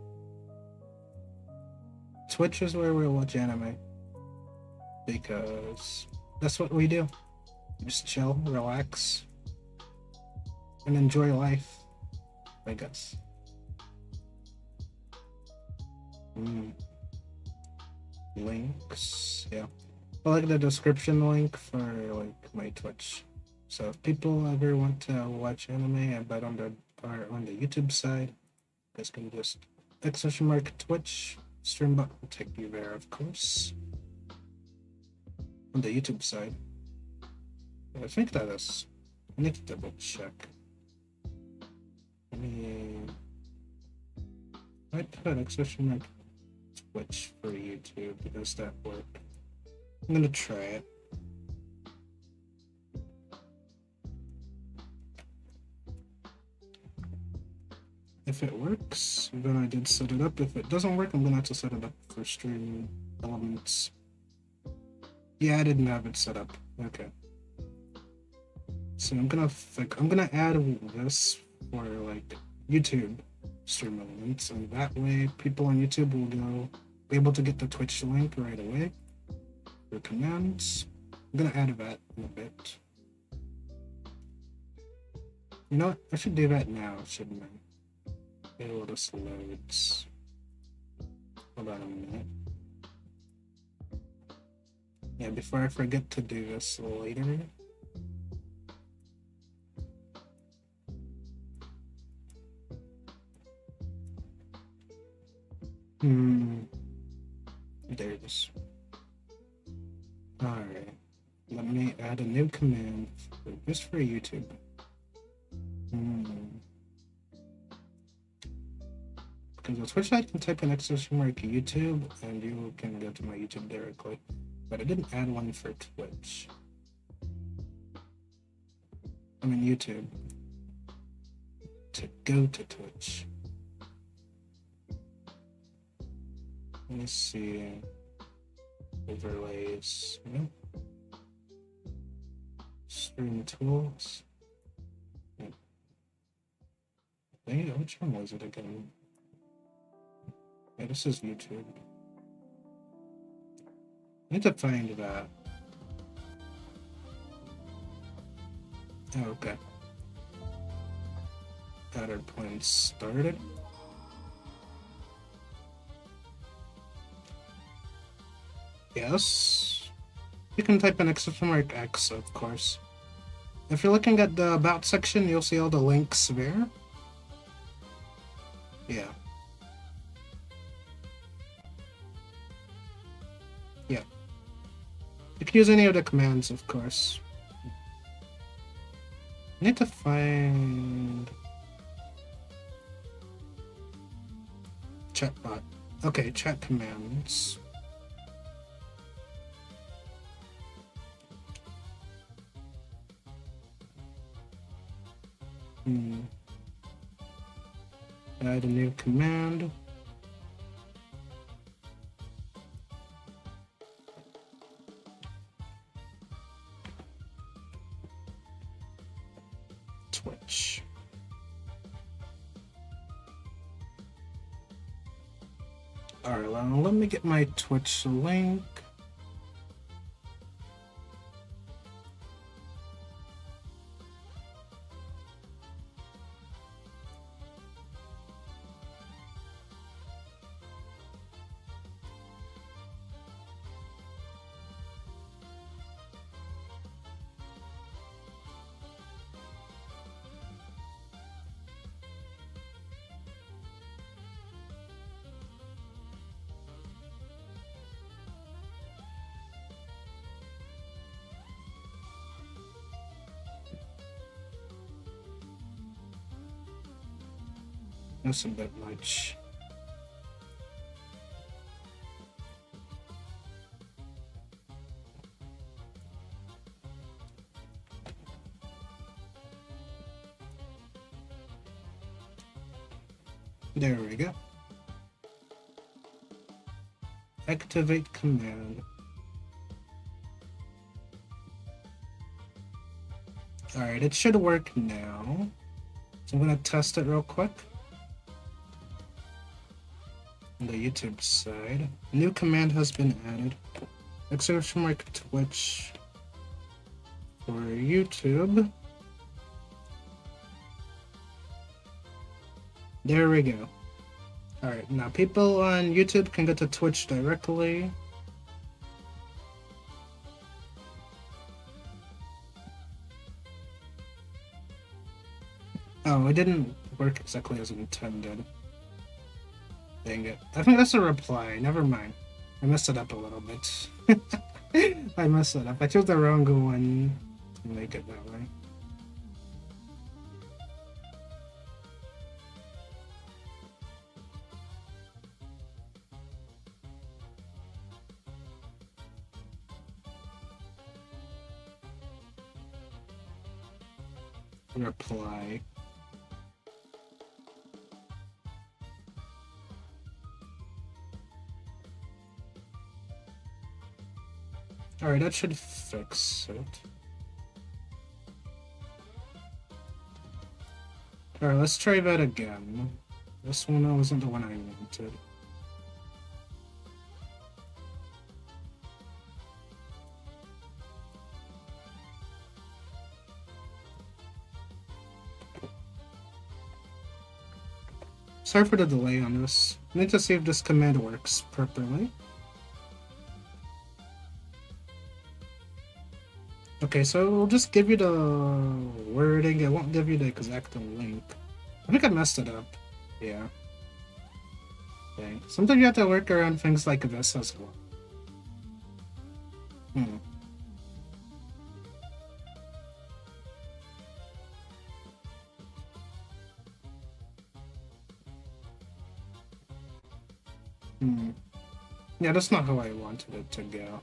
Twitch is where we'll watch anime because that's what we do. Just chill, relax, and enjoy life, I guess. Links, yeah. I like the description link for like my Twitch. So if people ever want to watch anime, I bet on the YouTube side, you guys can just !mark Twitch, stream bot will take you there, of course. On the YouTube side. I think that is. I need to double check. I put ! mark Twitch for YouTube. Does that work? I'm gonna try it. If it works, then I did set it up. If it doesn't work, I'm gonna have to set it up for stream elements. Yeah, I didn't have it set up. Okay. So I'm gonna add this for like YouTube stream elements, and that way people on YouTube will be able to get the Twitch link right away. For commands, I'm gonna add that in a bit. You know what? I should do that now, shouldn't I? It'll just loads. Hold on a minute. Yeah, before I forget to do this later. There it is. Alright. Let me add a new command just for YouTube. Because on Twitch I can type in ! YouTube and you can go to my YouTube directly. But I didn't add one for Twitch. I mean YouTube. To go to Twitch. Let me see. Overlays. No. Stream tools. Yeah, which one was it again? Yeah, this is YouTube. I need to find that. Oh, okay. OUTERPLANE started. Yes. You can type in X, of course. If you're looking at the About section, you'll see all the links there. Yeah. Yeah. You can use any of the commands, of course. I need to find... Chatbot. Okay, chat commands. Add a new command. Twitch. Alright, well, let me get my Twitch link. That's a bit much. There we go. Activate command. Alright, it should work now. So I'm gonna test it real quick. On the YouTube side. A new command has been added. Exclamation mark Twitch for YouTube. There we go. Alright, now people on YouTube can go to Twitch directly. Oh, it didn't work exactly as intended. Dang it. I think that's a reply. Never mind. I messed it up a little bit. I messed it up. I chose the wrong one to make it that way. Reply. Alright, that should fix it. Alright, let's try that again. This one wasn't the one I wanted. Sorry for the delay on this. I need to see if this command works properly. Okay, so it'll just give you the wording, it won't give you the exact link. I think I messed it up. Yeah. Okay. Sometimes you have to work around things like this as well. Yeah, that's not how I wanted it to go.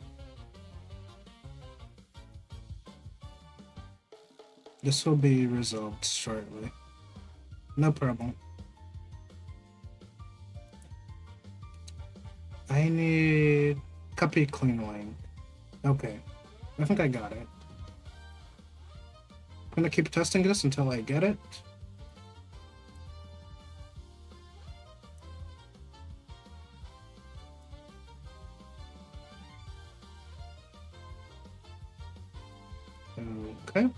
This will be resolved shortly. No problem. I need copy clean link. Okay. I think I got it. I'm gonna keep testing this until I get it. Okay.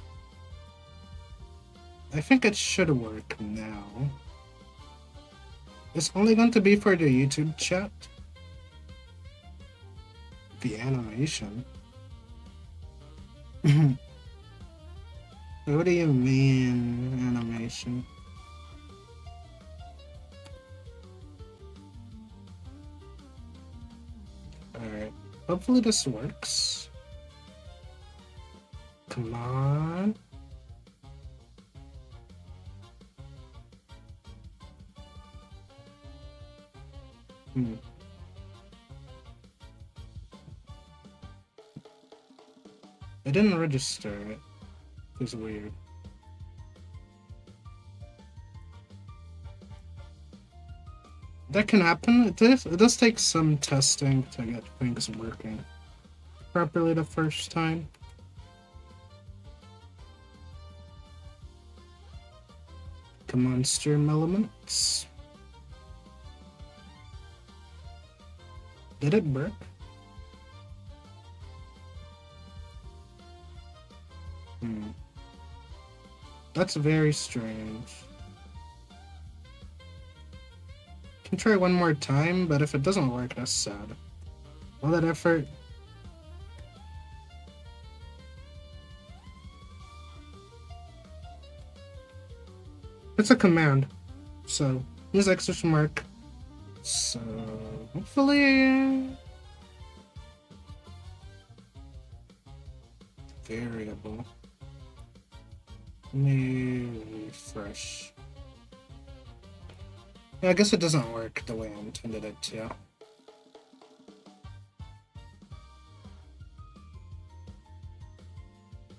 I think it should work now. It's only going to be for the YouTube chat. The animation. What do you mean, animation? Alright. Hopefully this works. Come on. I didn't register it. It's weird. That can happen. It does take some testing to get things working properly the first time. Come on, stream elements. Did it work? That's very strange. Can try one more time, but if it doesn't work, that's sad. All that effort. It's a command, so use exclamation mark. So hopefully, variable. Let me refresh. Yeah, I guess it doesn't work the way I intended it to.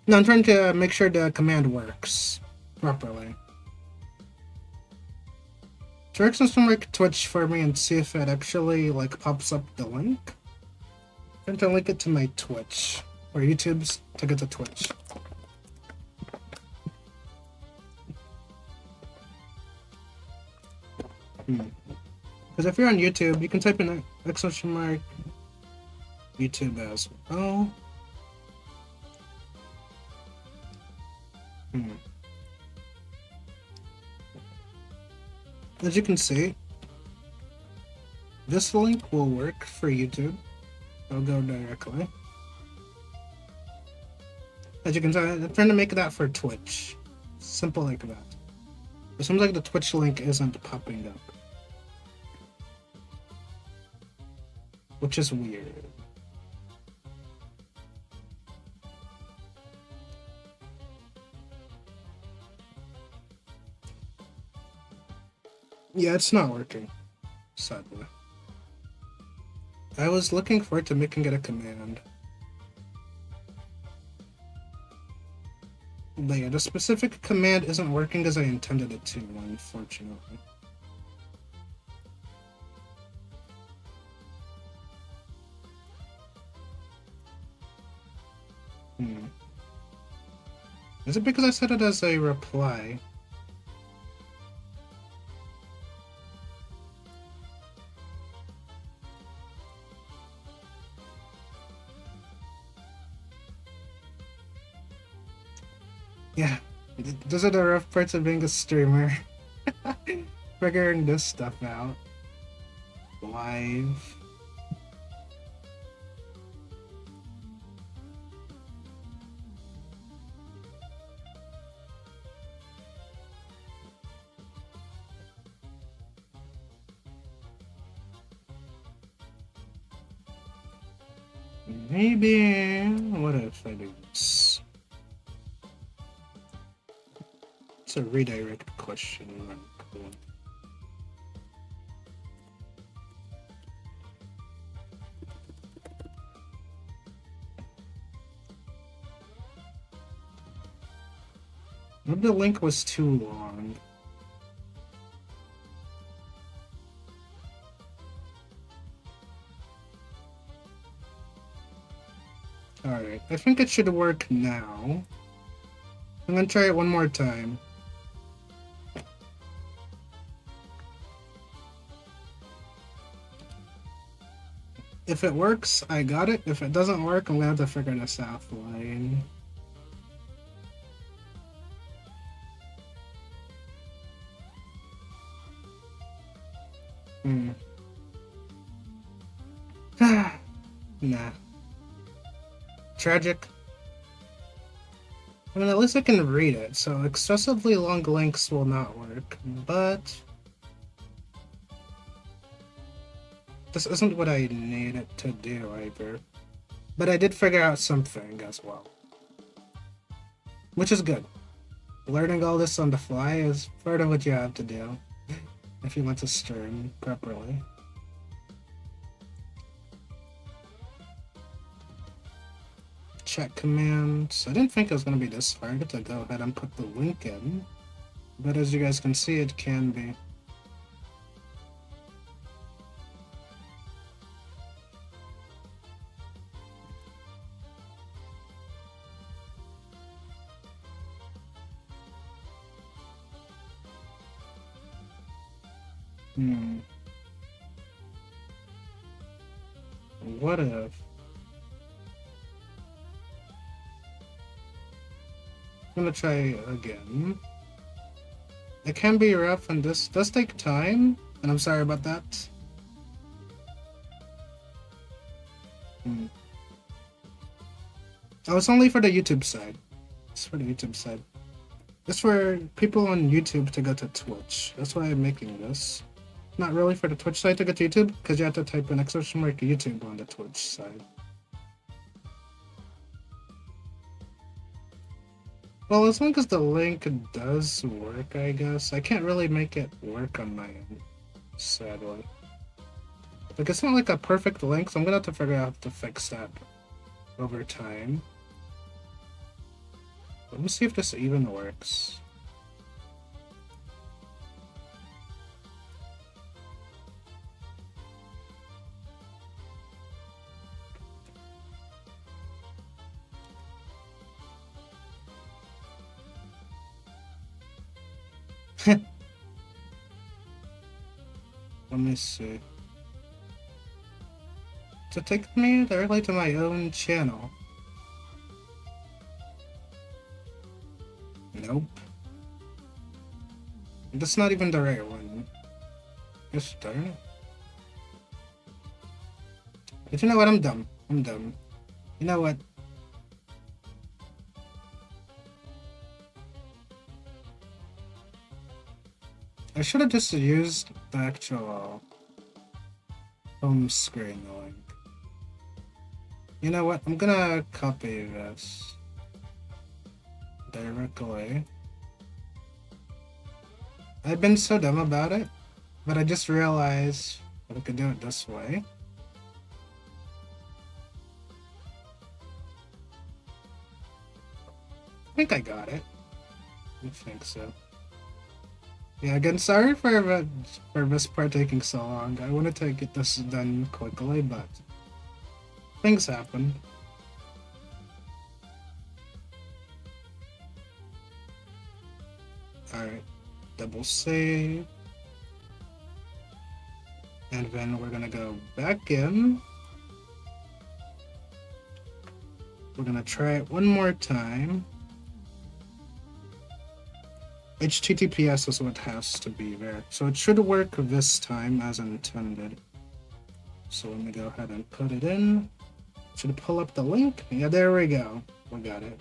No, I'm trying to make sure the command works properly. Try some like Twitch for me and see if it actually like pops up the link. I'm trying to link it to my Twitch or YouTube's to get to Twitch. Because if you're on YouTube, you can type in exclamation mark YouTube as well. As you can see, this link will work for YouTube. I'll go directly. As you can see, I'm trying to make that for Twitch. Simple like that. It seems like the Twitch link isn't popping up. Which is weird. Yeah, it's not working, sadly. I was looking forward to making it a command. But yeah, the specific command isn't working as I intended it to, unfortunately. Is it because I set it as a reply? Yeah, those are the rough parts of being a streamer. Figuring this stuff out. Live. Maybe... what if I do this? It's a redirect question mark. Maybe the link was too long. Alright, I think it should work now. I'm gonna try it one more time. If it works, I got it. If it doesn't work, I'm gonna have to figure this out offline. Hmm. Nah. Tragic. I mean, at least I can read it, so excessively long links will not work, but this isn't what I need it to do either. But I did figure out something as well, which is good. Learning all this on the fly is part of what you have to do if you want to stream properly. Chat commands. I didn't think it was going to be this hard to go ahead and put the link in, but as you guys can see, it can be. What if? I'm gonna try again. It can be rough and this does take time, and I'm sorry about that. Oh, it's only for the YouTube side. It's for the YouTube side. It's for people on YouTube to go to Twitch. That's why I'm making this. Not really for the Twitch side to go to YouTube, because you have to type in exclamation mark YouTube on the Twitch side. Well, as long as the link does work, I guess. I can't really make it work on my end, sadly. Like, it's not like a perfect link, so I'm gonna have to figure out how to fix that over time. Let me see if this even works. Let me see. To take me directly to my own channel. Nope. That's not even the right one. Gosh darn it. But you know what? I'm dumb. I'm dumb. You know what? I should have just used the actual home screen link. You know what? I'm gonna copy this directly. I've been so dumb about it, but I just realized that I could do it this way. I think I got it. I think so. Yeah, again, sorry for this part taking so long. I wanted to get this done quickly, but things happen. Alright, double save. And then we're gonna go back in. We're gonna try it one more time. HTTPS is what has to be there. So it should work this time as intended. So let me go ahead and put it in. Should pull up the link. Yeah, there we go. We got it.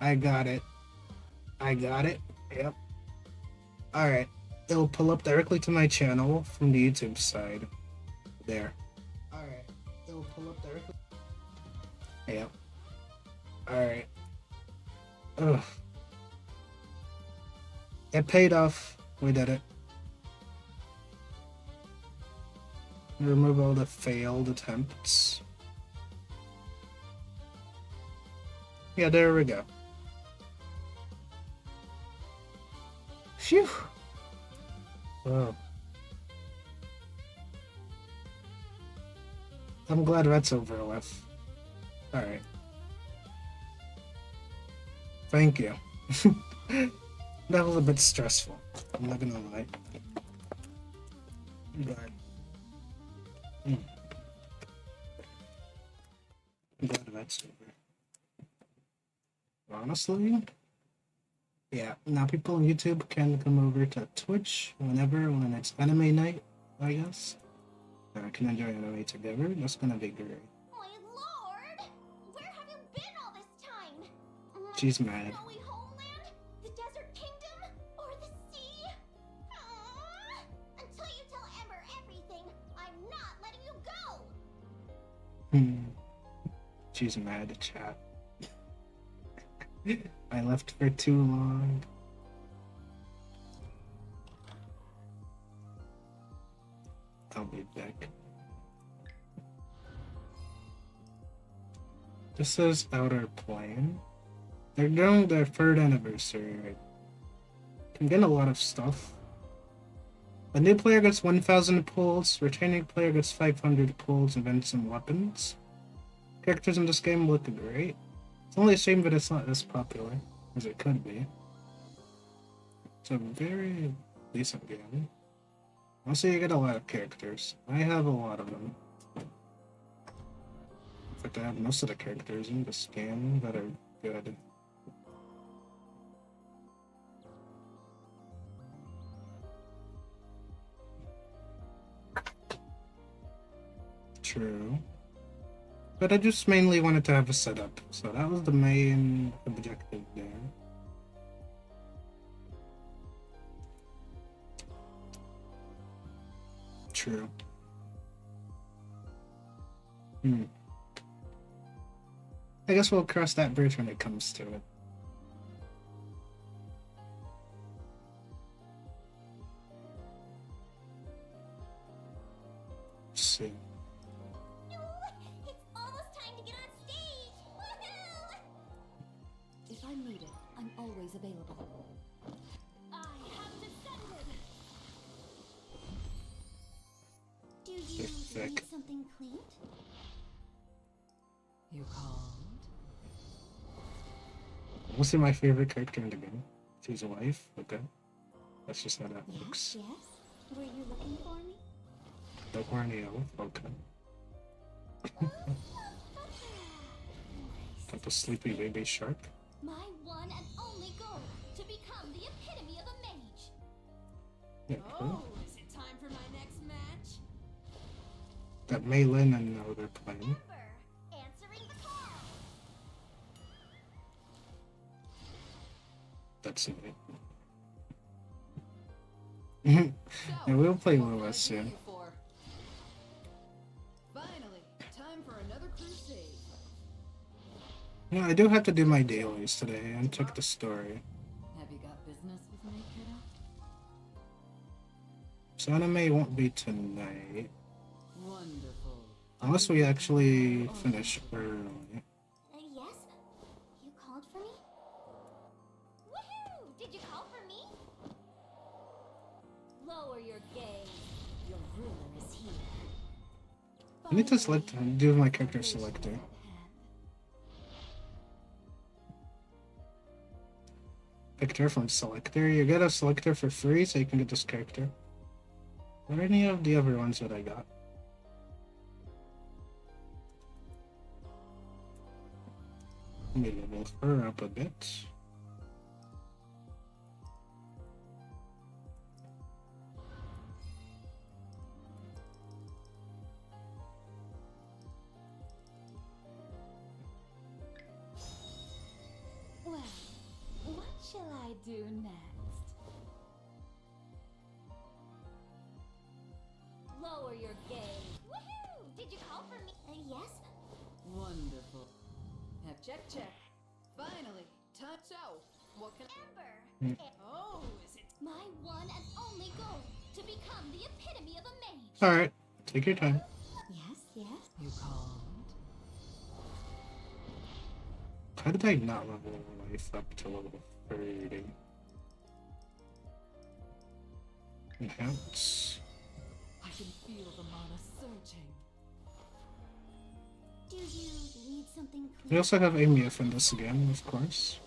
I got it. I got it. Yep. Alright. It'll pull up directly to my channel from the YouTube side. There. Alright. It'll pull up directly. Yep. Alright. Ugh. It paid off. We did it. Remove all the failed attempts. Yeah, there we go. Phew. Wow. I'm glad that's over with. Alright. Thank you. That was a bit stressful. I'm not gonna lie. But I'm glad that's over. Honestly, Yeah, now people on YouTube can come over to Twitch whenever when it's anime night, I guess. Can enjoy anime together. That's gonna be great. My lord! Where have you been all this time? She's mad. Snowy homeland? The desert kingdom? Or the sea? Until you tell Ember everything, I'm not letting you go! She's mad at chat. I left for too long. I'll be back. This says OUTERPLANE. They're doing their 3rd anniversary. Can get a lot of stuff. A new player gets 1,000 pulls, returning player gets 500 pulls, events and weapons. Characters in this game look great. It's only a shame that it's not as popular as it could be. It's a very decent game. Also, you get a lot of characters. I have a lot of them. In fact, I have most of the characters in this game that are good. True. But I just mainly wanted to have a setup, so that was the main objective there. True. I guess we'll cross that bridge when it comes to it. Let's see. It's almost time to get on stage! Woohoo! If I'm needed, I'm always available. I have descended! Do you Sick. need something cleaned? You called? Mostly my favorite character in the game. She's a wife. Okay. That's just how that Yes, works. yes. Were you looking for me? The horny elf. Okay. Got the sleepy baby shark. My one and only goal, to become the epitome of a mage. Yeah, cool. Is it time for my next match? Got Maylin and OUTERPLANE. Ember, answering the call. That's it. Yeah, we'll play WUWA soon. Finally, time for another crusade. Yeah, I do have to do my dailies today and check the story. Have you got business with me, kiddo? So anime won't be tonight. Wonderful. Unless we actually finish early. Yes? You called for me? Woohoo! Did you call for me? Lower your gaze. Your ruler is here. I need to select do my character selector. Picture from selector. You get a selector for free, so you can get this character. Or any of the other ones that I got. Let me level her up a bit. Well, what shall I do next? Lower your gaze. Woohoo! Did you call for me? Yes? Wonderful. Have check. Finally, touch out. What can Ember! Oh, is it? My one and only goal, to become the epitome of a mage. Alright, take your time. Yes, yes. You called? How did I not level life up to level 30? Enhance. I can feel the mana surging. Do you need something We clean? also have Amif in this again, of course.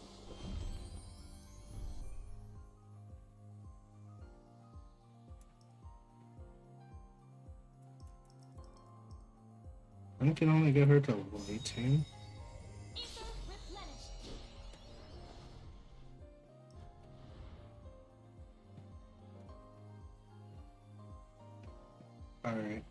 I can only get her to level 18. Ether replenished. Alright.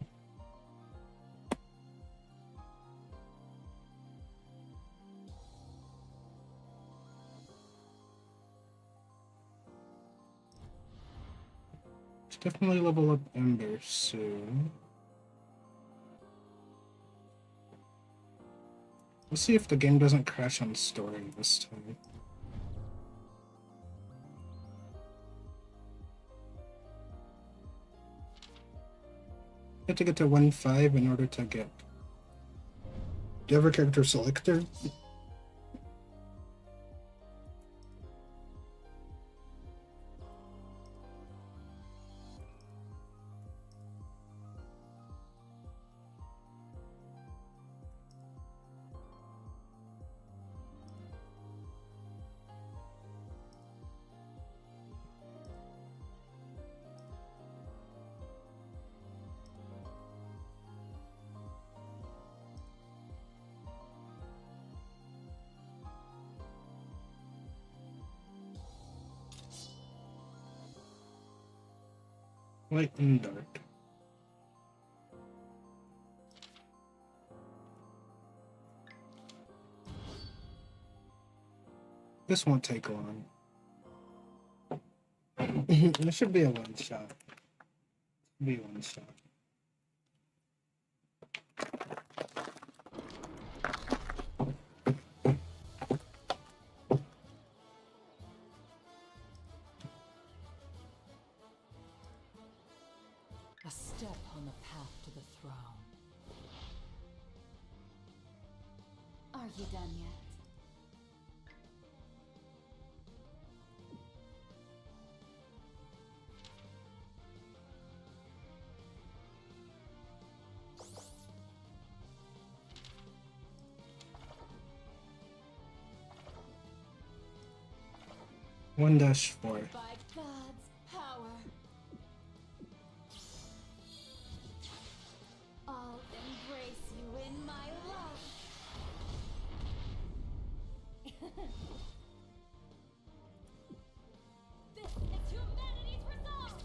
Should definitely level up Ember soon. Let's see if the game doesn't crash on story this time. You have to get to 1-5 in order to get... Do you have a character selector? Light and dark. This won't take long. It should be a one shot. Be one shot. A step on the path to the throne. Are you done yet? One -4. By God's power. I'll embrace you in my love. This is humanity's resolve.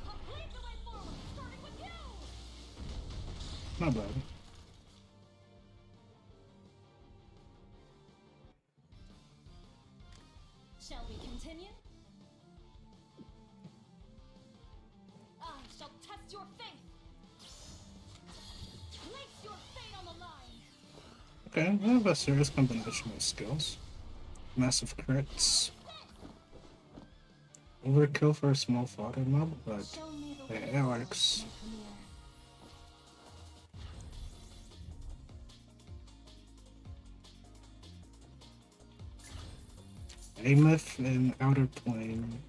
Complete the way forward, starting with you. Not bad. Shall we continue? I shall test your faith. Place your fate on the line. Okay, we have a serious combination of skills. Massive crits. Overkill for a small fodder mob, but Show me the yeah, way, it works. Ameth and Outer Plane.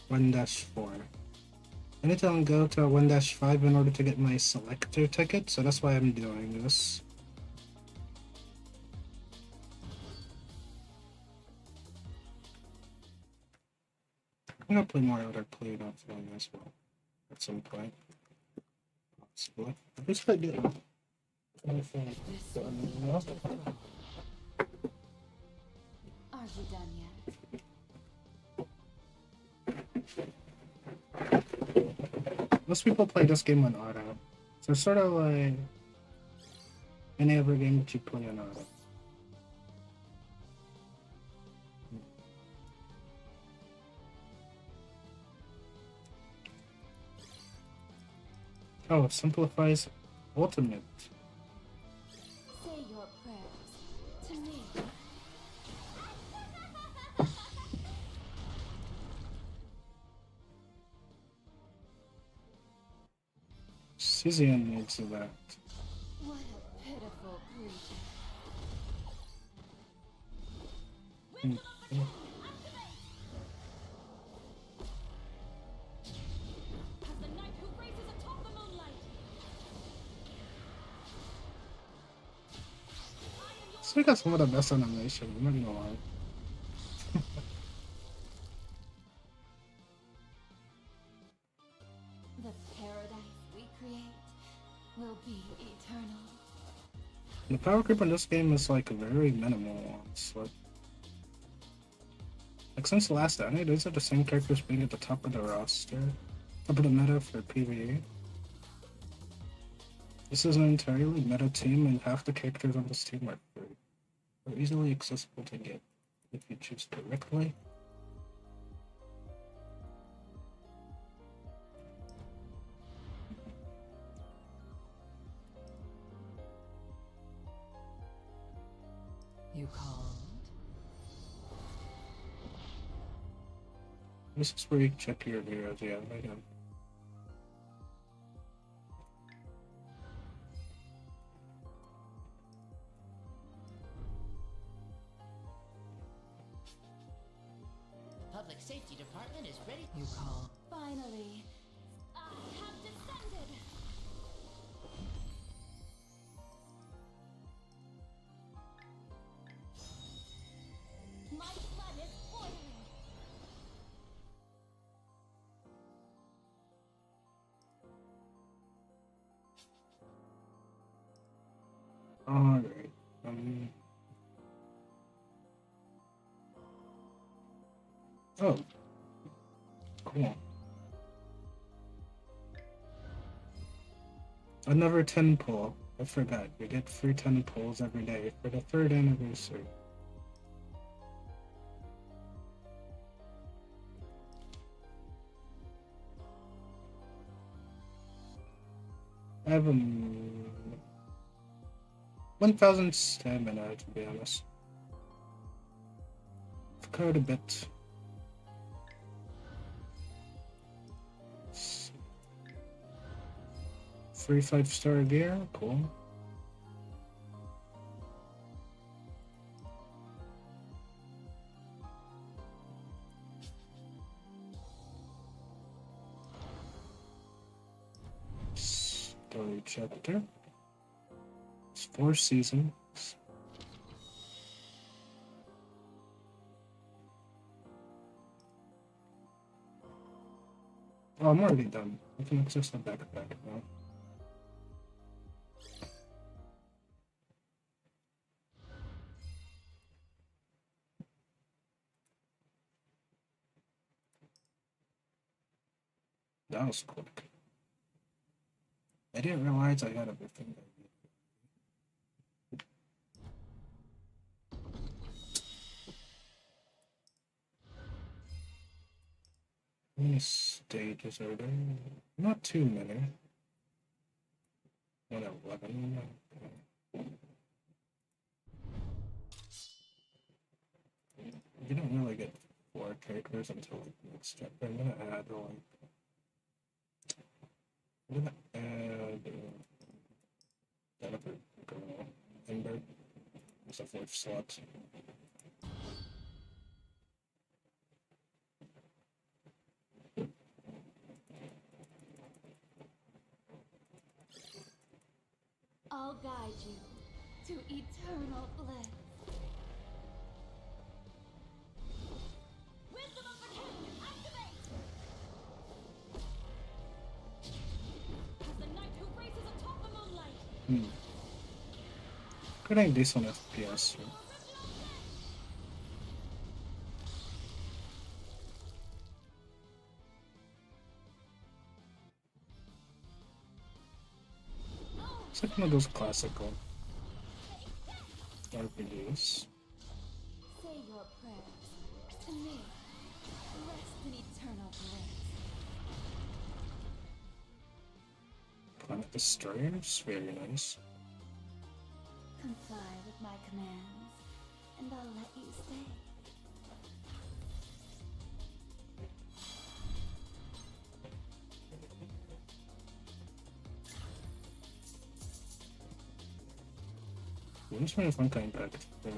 1-4. I need to go to 1-5 in order to get my selector ticket, so that's why I'm doing this. I'm gonna play more Outer Plane offline as well at some point. Possibly. At least I do. Are you done yet? Most people play this game on auto. So it's sort of like any other game that you play on auto. Oh, it simplifies ultimate. Say your prayers to me. CZN needs that. What a pitiful creature. As the knight who races atop the moonlight. So we got some of the best animation, I'm not gonna lie. The paradise we create will be eternal. The power creep in this game is like very minimal. It's like Like since the last Anni, these are the same characters being at the top of the roster, top of the meta for PvE. This is an entirely meta team, and half the characters on this team are free. They're easily accessible to get if you choose correctly. You called? This is where you check your heroes, yeah, I know. Public Safety Department is ready. You called? Finally, I have descended. My blood is boiling. Alright, oh, cool. Another 10 pull. I forgot. You get free 10 pulls every day for the 3rd anniversary. I have 1,000 stamina, to be honest. I've covered a bit. 3 5-star gear, cool. Story chapter. It's 4 seasons. Oh, I'm already done. I can access the backpack now. That was quick. I didn't realize I had everything I needed. How many stages are there? Not too many. 111. You don't really get 4 characters until like next chapter. I'm gonna add Jennifer Girl Ember as a 4th slot. I'll guide you to eternal bliss. Wisdom of the King, activate! As the knight who races atop the moonlight. Getting decent FPS. Right? It's like one of those classical RPGs. Say your prayers to me. Rest in eternal bliss. Planet Destroyers, very nice. Comply with my commands, and I'll let you stay. I'm just trying to find impact for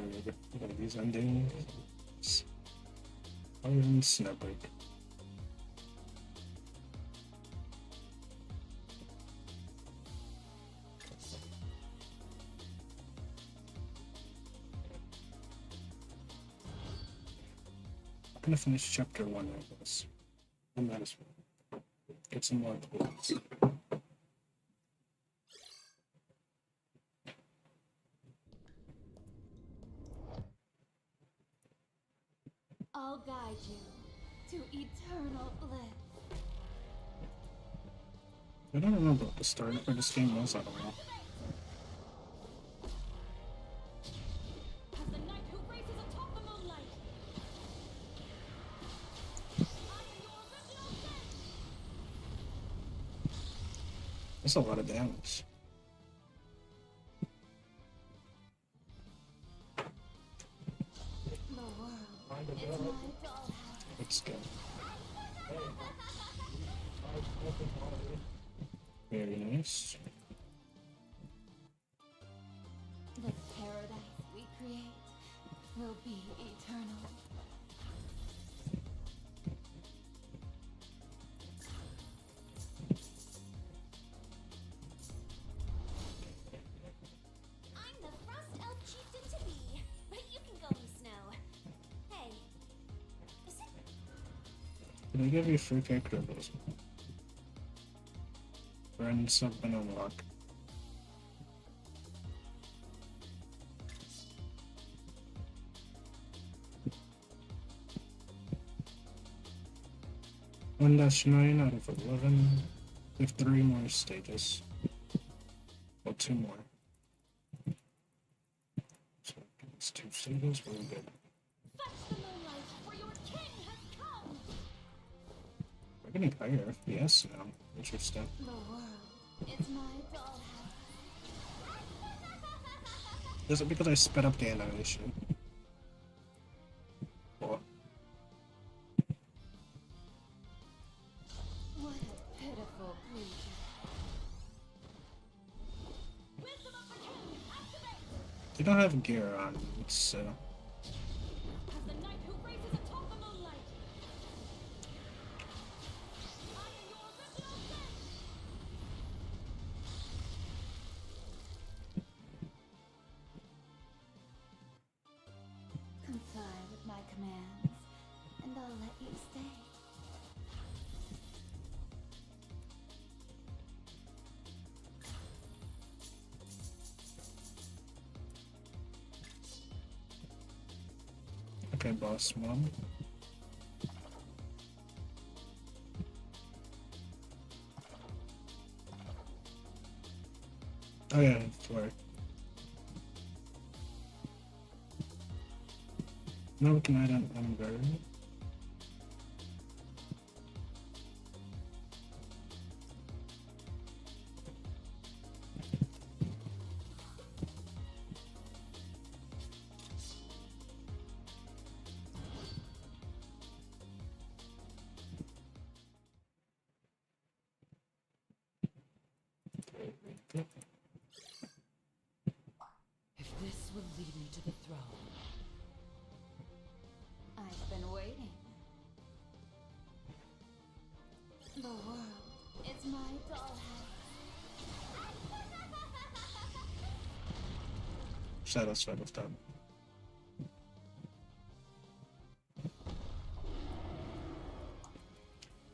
these endings. Other than Snowbreak. I'm gonna finish chapter 1 of this. I might as well get some more points. I'll guide you to eternal bliss. I don't remember what the start of this game was at all. As the knight who races atop the moonlight, I am your original sin. That's a lot of damage. The world is my dollhouse. Let's go. Very nice. The paradise we create will be eternal. I'm the Frost Elf Chieftain to be, but you can go in snow. Hey, is it? Did I give you free character abilities? Friend something unlock. One dash 9 out of 11. We have 3 more stages. Well, 2 more. So it's 2 stages, we're good. Fetch the moonlight, for your king has come. We're getting higher FPS now. Interesting. The world is my dollhouse. Is it because I sped up the animation? Or What a pitiful creature. Wisdom of the king, activate! they don't have gear on, so As the knight who races atop the moonlight, I am your original sin. Comply with my commands, and I'll let you stay. okay, boss one. Oh yeah, floor. No, we can add an umber. If this will lead me to the throne, I've been waiting. The world is my dollhouse. Satisfied with that.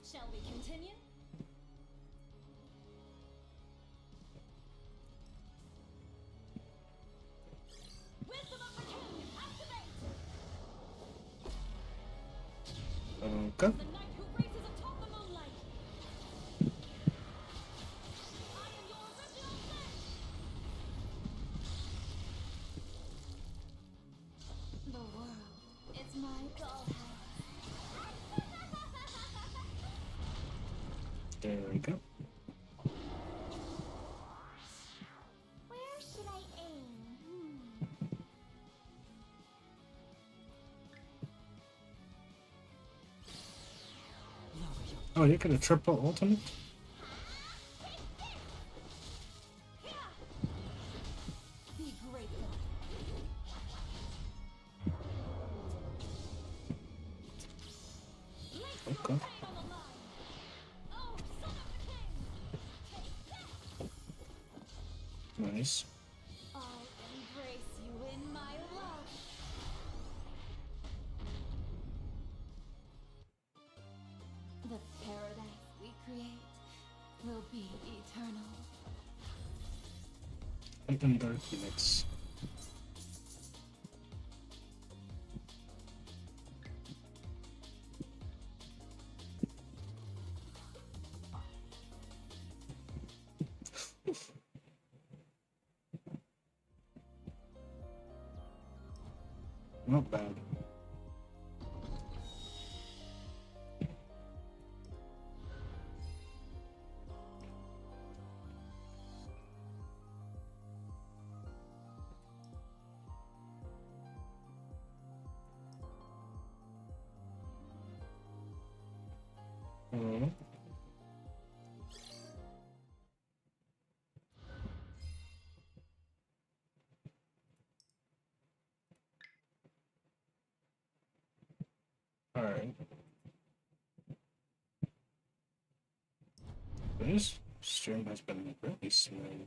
Shall we continue? Wisdom of the king, activate! Okay. The knight who races atop the moonlight. I am your original sin. The world is my dollhouse. There we go. Where should I aim? lower your Oh, you could have triple ultimate? Be grateful. Okay. Pain on the line. Oh, son of the king. Take that. Nice. I'll embrace you in my love. The paradise we create will be eternal. Open Dark Phoenix. Not bad. Mm. Alright. This stream has been really smooth.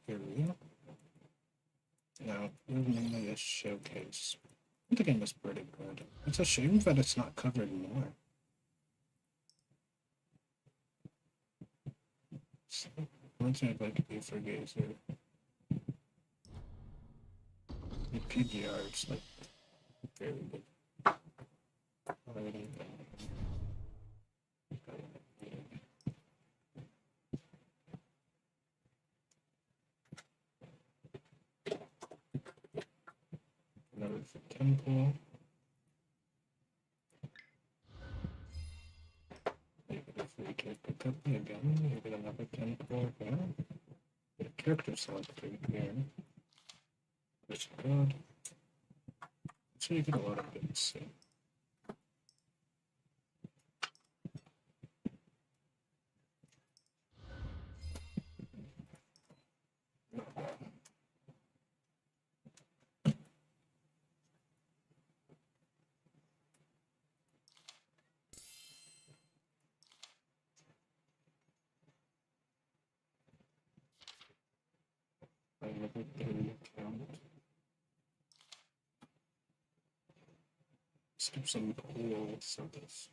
Area. No, mainly a showcase. The game is pretty good. It's a shame that it's not covered more. So, one thing I'd like to do for Gazer. The PGR is like very good. Already. Another temple. Maybe if we can pick up again, maybe another temple here. Get a character selector here. Which good. So you get a lot of bits. I never did account. Skip some cool service.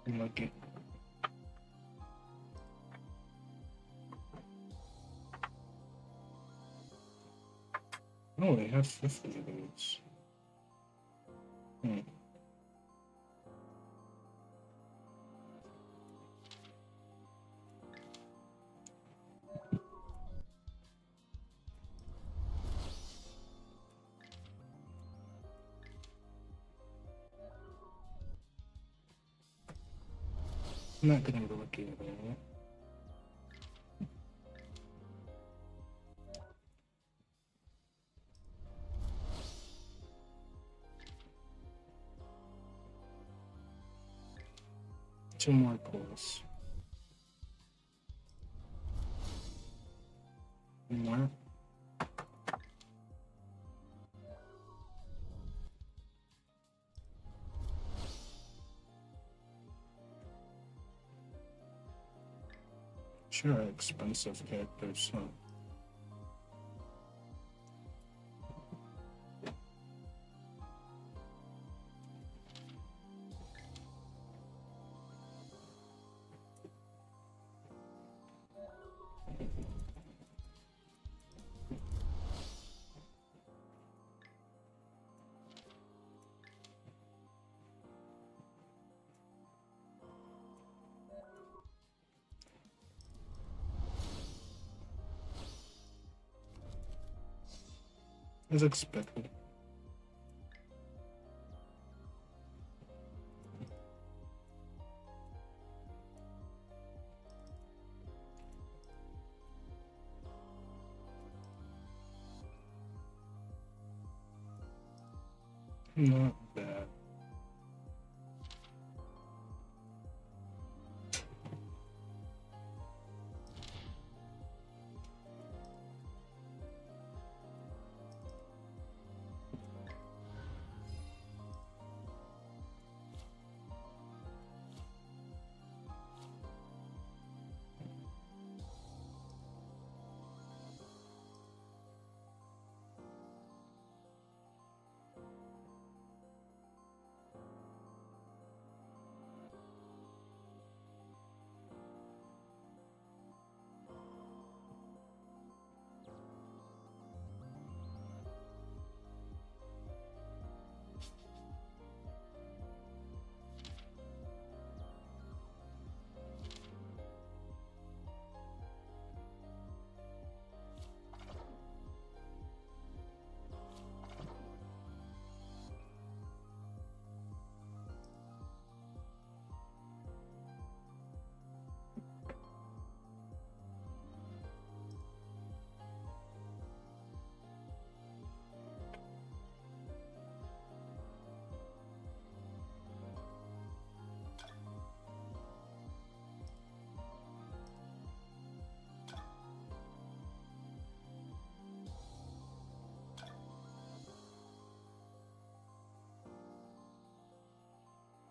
Lucky. Oh, they have 50 of these. I'm not getting the lucky at all. Two more pulls. One more. Sure, expensive characters, huh? As expected. Not bad.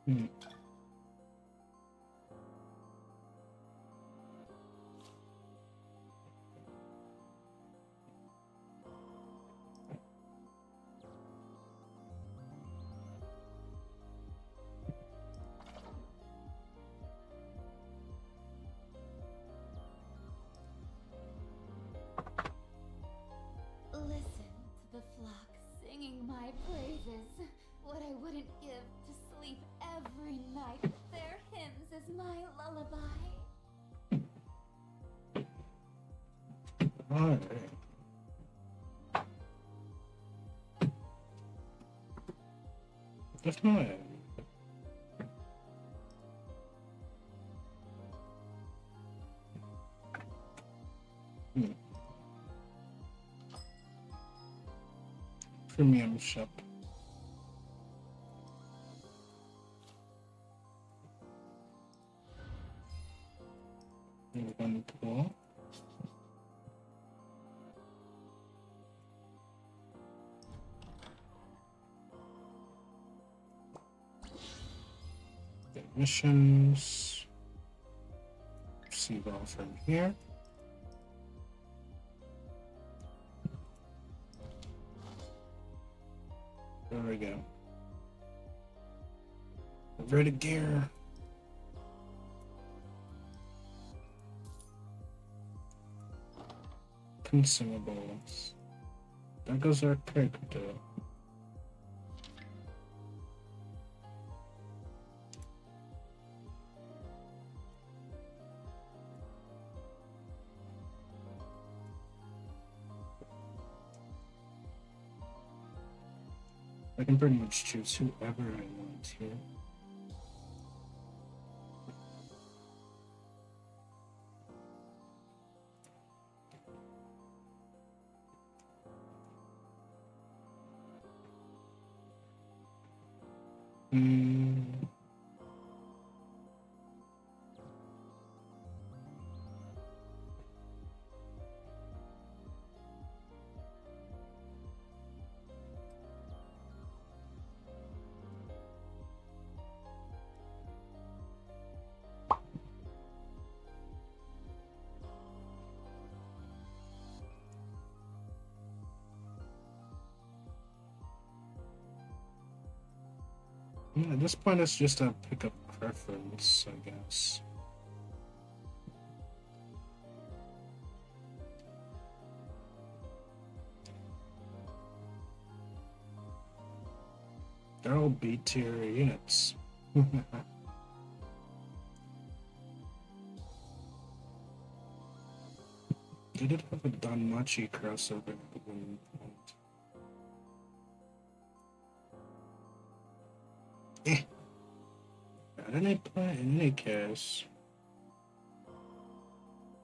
Hmm. Listen to the flock singing my praises. What I wouldn't give to sleep every night with their hymns as my lullaby. Alright. That's not it. Premium shop. One pool. The missions. Receive all from here. There we go. Ready gear. Consumables. There goes our crypto. I can pretty much choose whoever I want here. Yeah, at this point, it's just a pickup preference, I guess. They're all B tier units. They did have a Danmachi crossover at one point. In any case,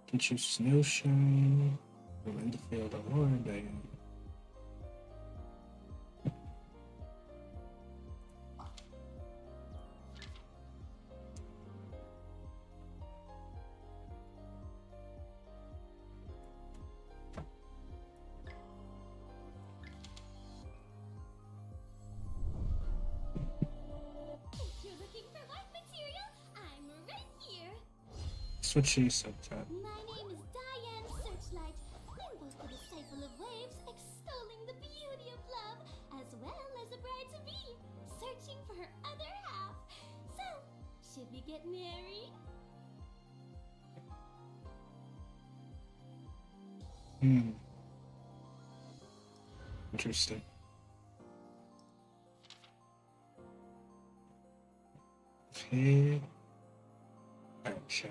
can choose Snowshine from in the field of Lord. If you're looking for life material, I'm right here. That's what she said, Chad. My name is Diane Searchlight. I'm both the disciple of waves, extolling the beauty of love, as well as a bride-to-be, searching for her other half. So, should we get married? Interesting. Okay. Alright, chat.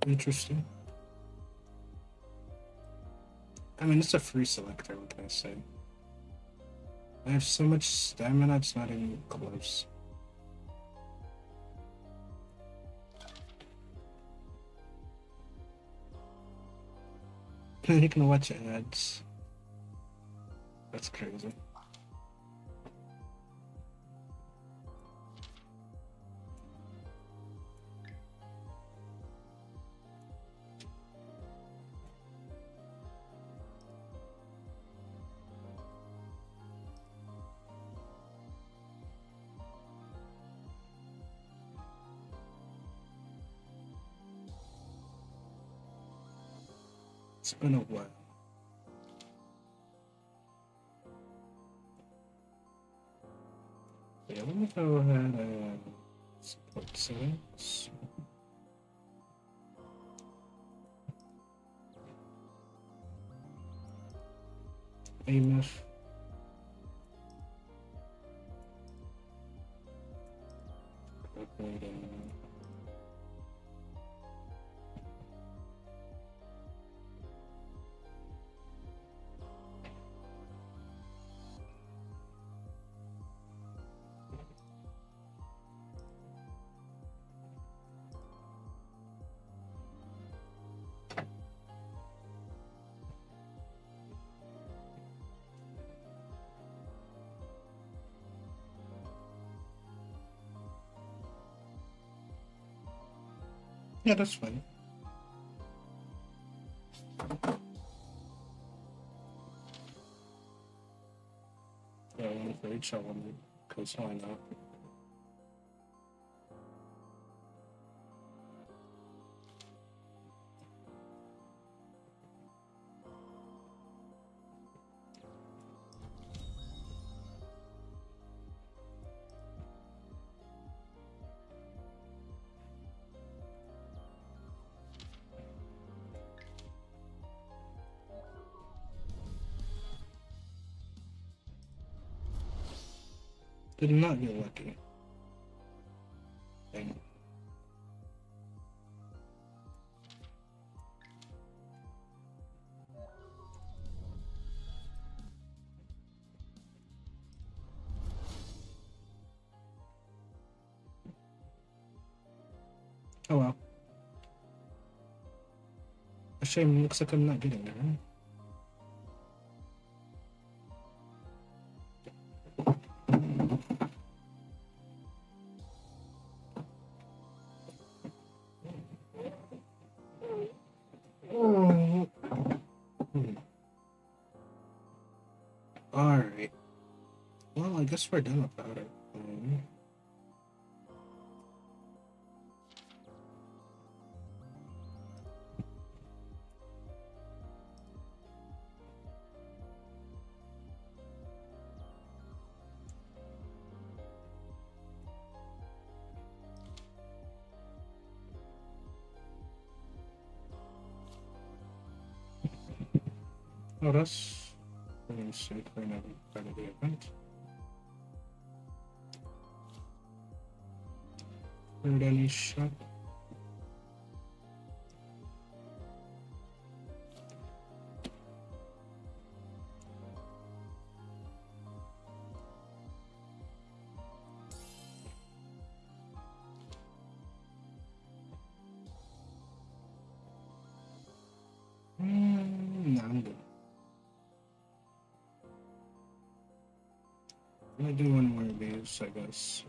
Interesting. I mean, it's a free selector, what can I say? I have so much stamina, it's not even close. You can watch ads. That's crazy. It's been a while. Yeah, let me go ahead and support settings. AMF. Yeah, that's fine. Yeah, one for each element, because why not? Did not get lucky. Dang. Oh well. A shame, looks like I'm not getting there. Alright. Well, I guess we're done about it. Oh, that's pretty sick. We're not part of the event. Heard any shot? Nah, I'm good. I'm gonna do one more of these, I guess.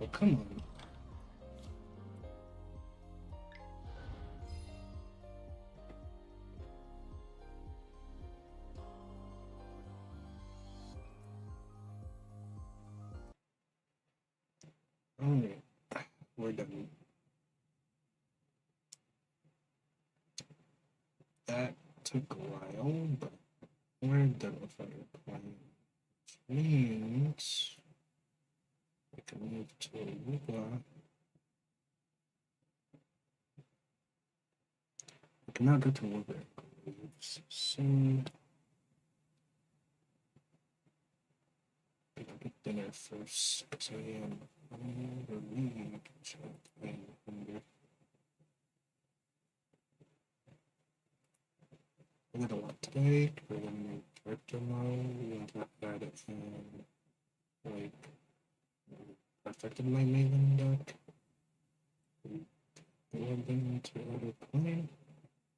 Oh, come on. Alright, we're done. That took a while, but we're done with our plan. Which means we can move to WUWA. We can now go to WUWA. Soon. I'm gonna get dinner first, because I am hungry. I got a lot today. We're gonna make work tomorrow. We want to add it in, like, perfected my Maven deck. Building to OUTERPLANE.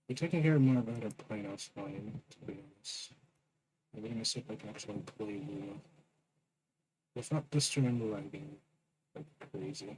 We're taking care of more of OUTERPLANE offline, to be honest. I'm gonna see if I can actually play WUWA. Without the stream lagging like crazy.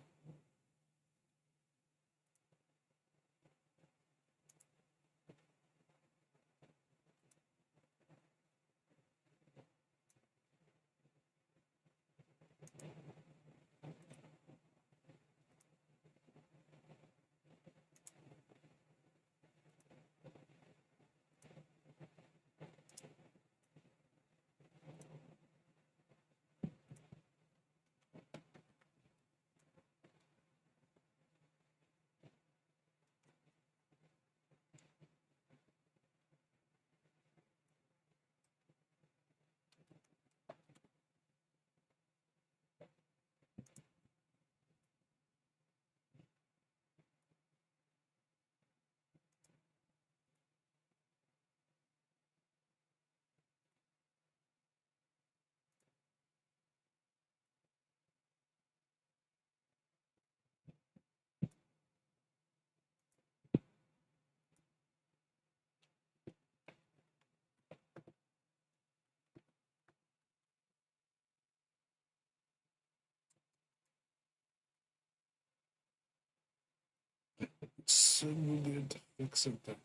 so good. Except that.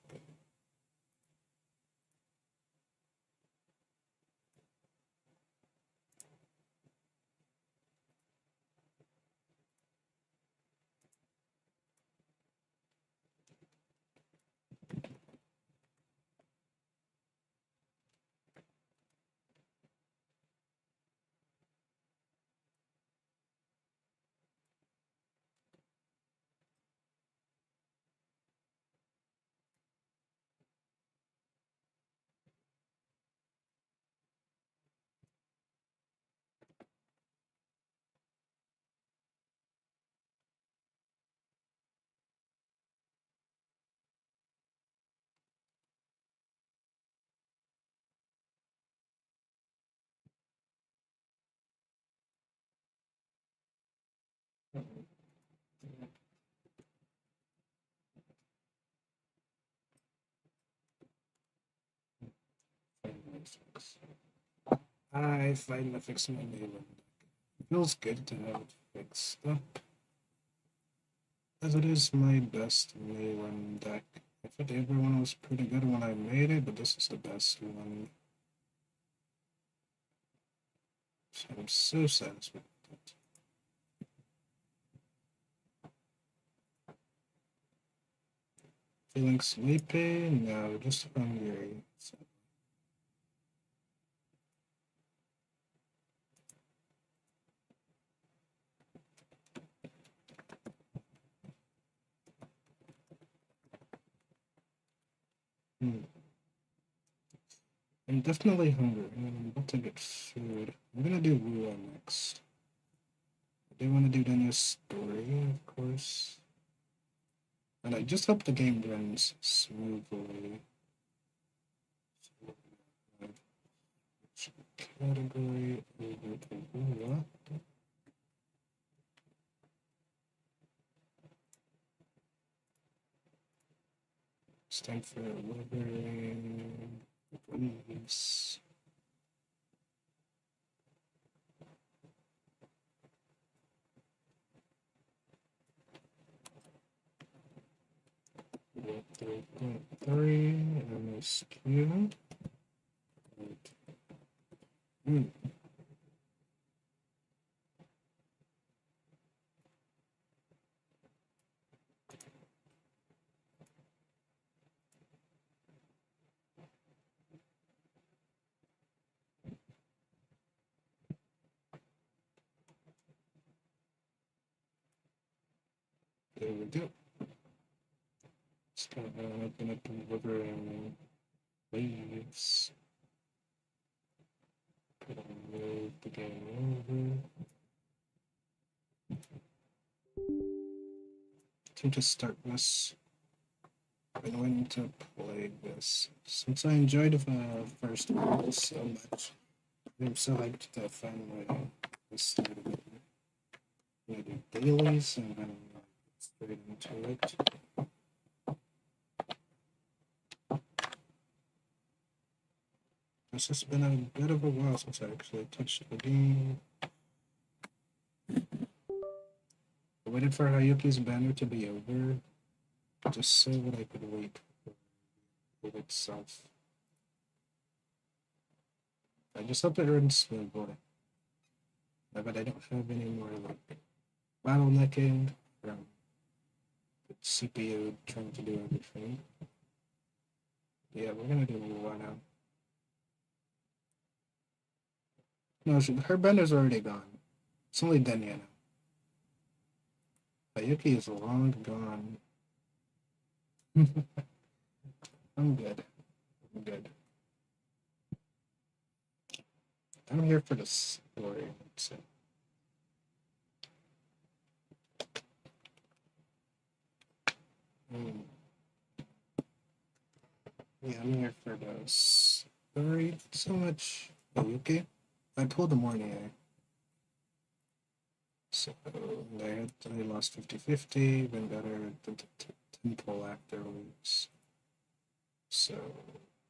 I finally fixed my Melee deck. It feels good to have it fixed up, as it is my best Melee deck. I thought the other one was pretty good when I made it, but this is the best one. So I'm so satisfied with it. Feeling sleepy? No, just hungry. So I'm definitely hungry. I'm about to get food. I'm gonna do WUWA next. I do want to do the new story, of course. And I just hope the game runs smoothly. So, category over to WUWA. It's time for delivering leaves. What 3.3 MSQ. There we go. Start open up delivering leaves. Move the game over. To just start this. I'm going to play this. Since I enjoyed the first one so much, I'm so hyped to finally this started. I'm gonna do dailies and then get straight into it. It's just been a bit of a while since I actually touched the game. I waited for Hayuki's banner to be over, just so that I could wait for it itself. I just hope it runs smoothly. But I don't have any more like bottlenecking from the CPU trying to do everything. Yeah, we're gonna do WUWA now. No, her banner's already gone. It's only Denya now. Hayuki is long gone. I'm good. I'm good. I'm here for the story. So. Yeah, I'm here for the story. So much Hayuki. I pulled the morning. So I lost 50-50, been better than 10 pull after weeks. So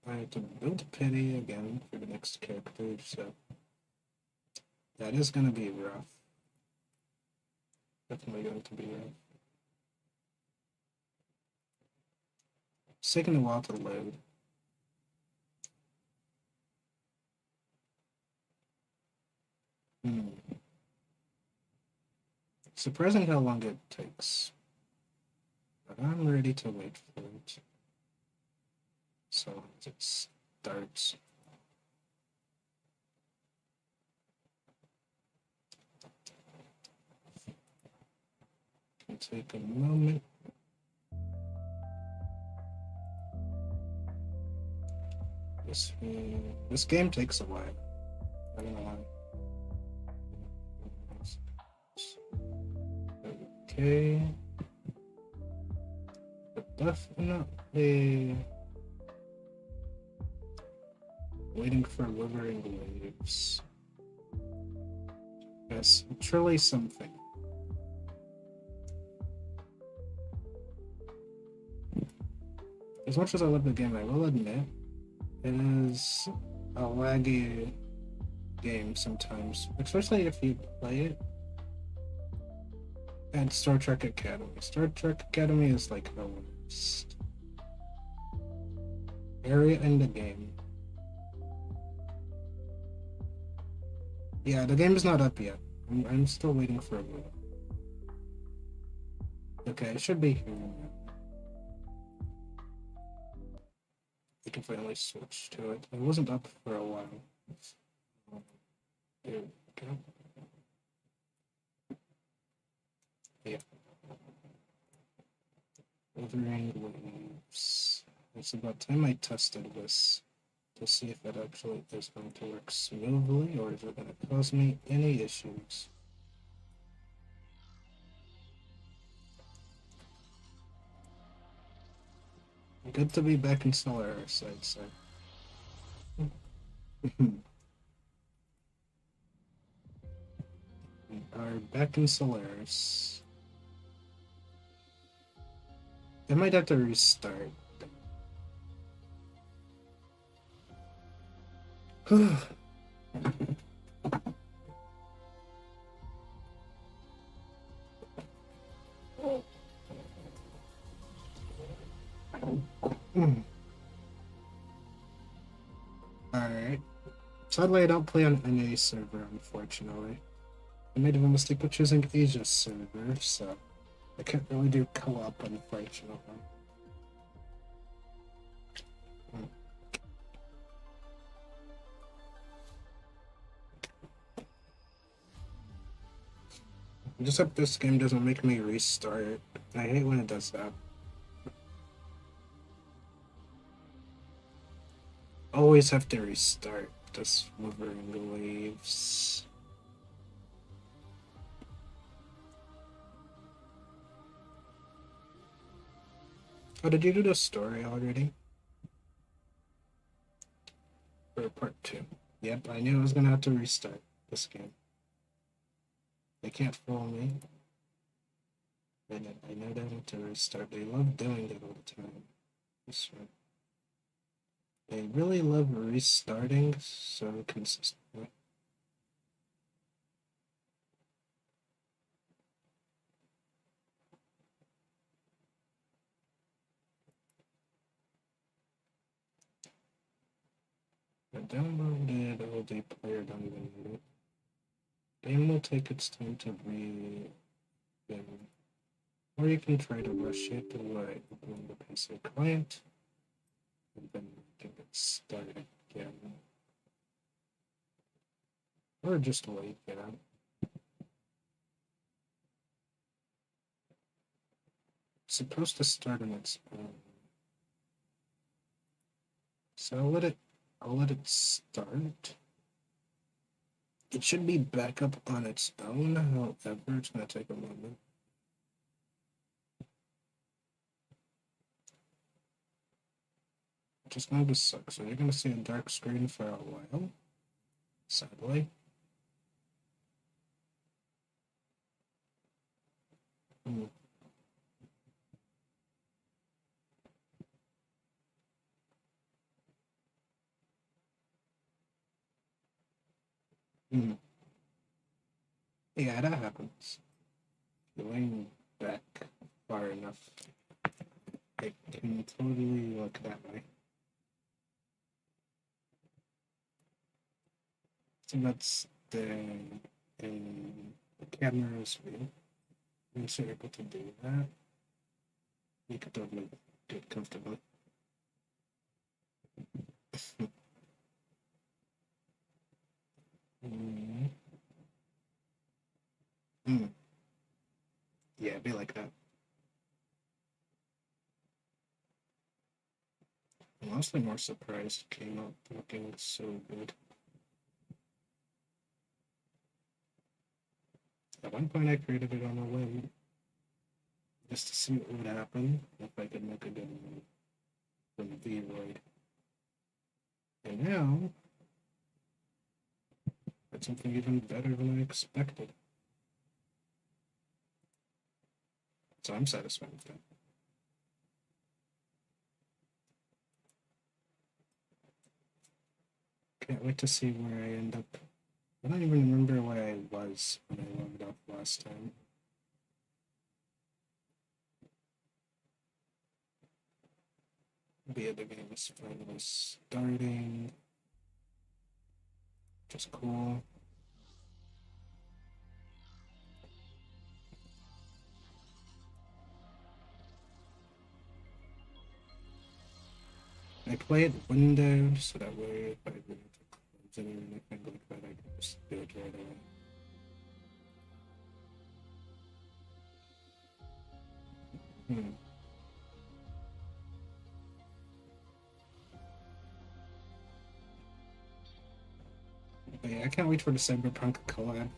I had to build pity again for the next character, so that is gonna be rough. Definitely going to be rough. It's taking a while to load. Surprising how long it takes. But I'm ready to wait for it. So it starts. It'll take a moment. This game takes a while. I don't know why. Okay. But definitely waiting for Withering Waves. Yes, truly something. As much as I love the game, I will admit it is a laggy game sometimes, especially if you play it. And Star Trek Academy. Star Trek Academy is like the worst area in the game. Yeah, the game is not up yet. I'm still waiting for it. Okay, it should be here now. I can finally switch to it. It wasn't up for a while. There we go. Yeah. Withering Waves. It's about time I tested this to see if it actually is going to work smoothly or is it going to cause me any issues. Good to be back in Solaris, I'd say. We are back in Solaris. I might have to restart. Alright. Sadly, I don't play on NA server, unfortunately. I made a mistake of choosing Asia's server, so I can't really do co-op, unfortunately. I just hope this game doesn't make me restart. I hate when it does that. Always have to restart this Withering Waves. Oh, did you do the story already? For part 2. Yep, I knew I was gonna have to restart this game. They can't fool me. I know they have to restart. They love doing that all the time. That's right. They really love restarting so consistently. I downloaded OD player, don't even need it. Game will take its time to begin. Or you can try to rush it by opening the PC client and then get it started again. Or just wait, you know. It's supposed to start on its own. So I'll let it start. It should be back up on its own, however, it's gonna take a moment. Just going to suck. So you're gonna see a dark screen for a while. Sadly. Yeah, that happens. Going back far enough. I can totally look that way. So that's the camera's view. Once you're able to do that, you can totally do it comfortably. Yeah, it'd be like that. I'm honestly more surprised it came out looking so good. At one point I created it on a whim, just to see what would happen if I could make a good move from V-Void. And now, it's something even better than I expected. So I'm satisfied with that. Can't wait to see where I end up. I don't even remember where I was when I logged off last time. The other game is finally starting. Just cool. I play it windowed so that way if I really have to close it or anything like that, I can just do it right away. But yeah, I can't wait for the Cyberpunk collab.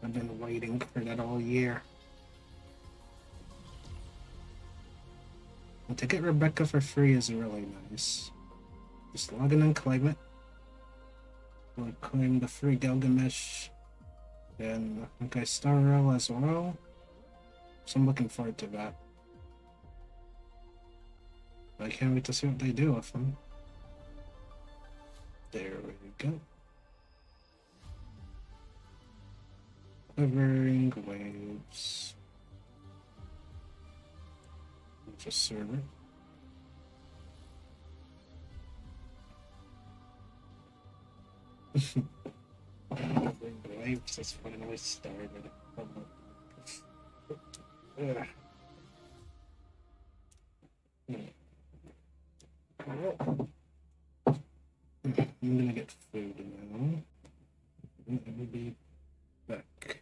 I've been waiting for that all year. And to get Rebecca for free is really nice. Just log in and claim it. Or claim the free Gilgamesh. And I think I Starrel as well. So I'm looking forward to that. I can't wait to see what they do with them. There we go. Covering waves. Just server. Waves has finally started. Ugh. I'm gonna get food now. I'll be back.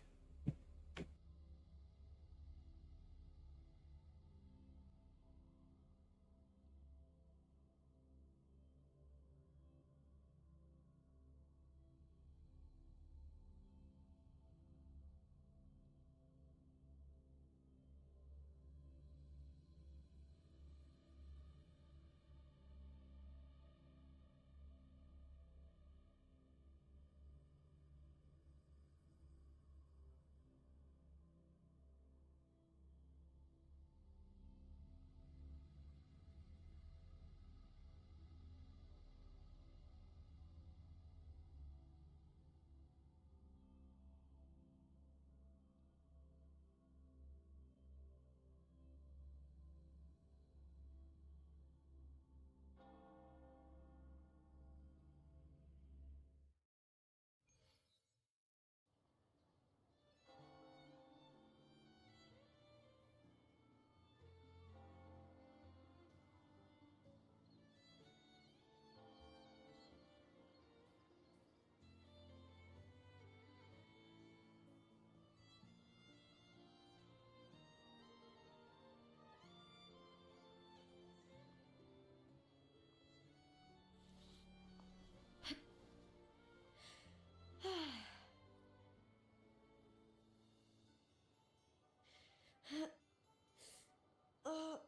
Oh.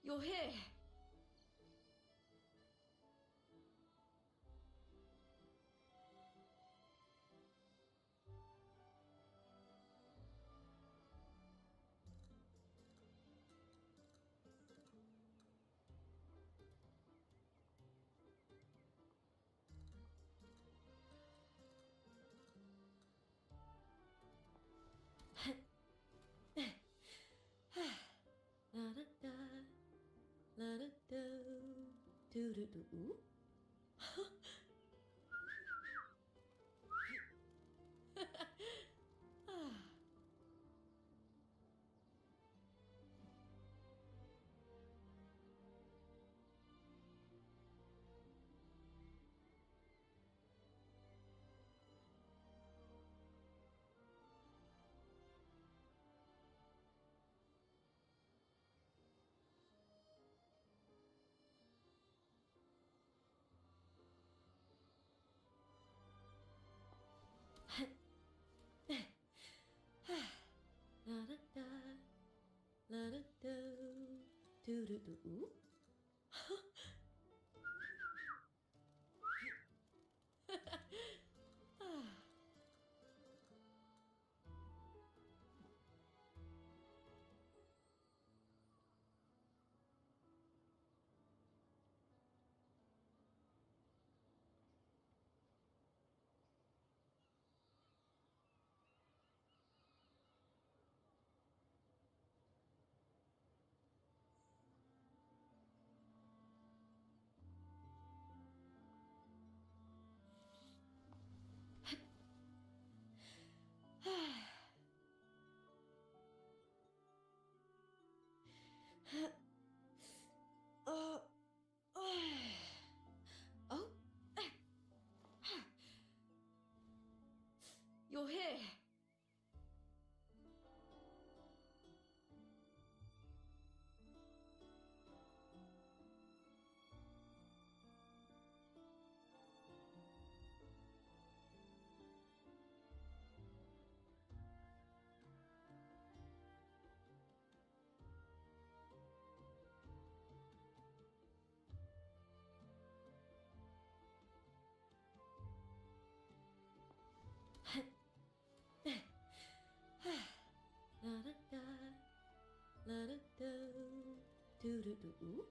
You're here. Do-do-do-oo. La-da-da, la-da-do, do-do-do-oo. Oh, oh, you're here. La-da-da, la-da-do, do-do-do-oo.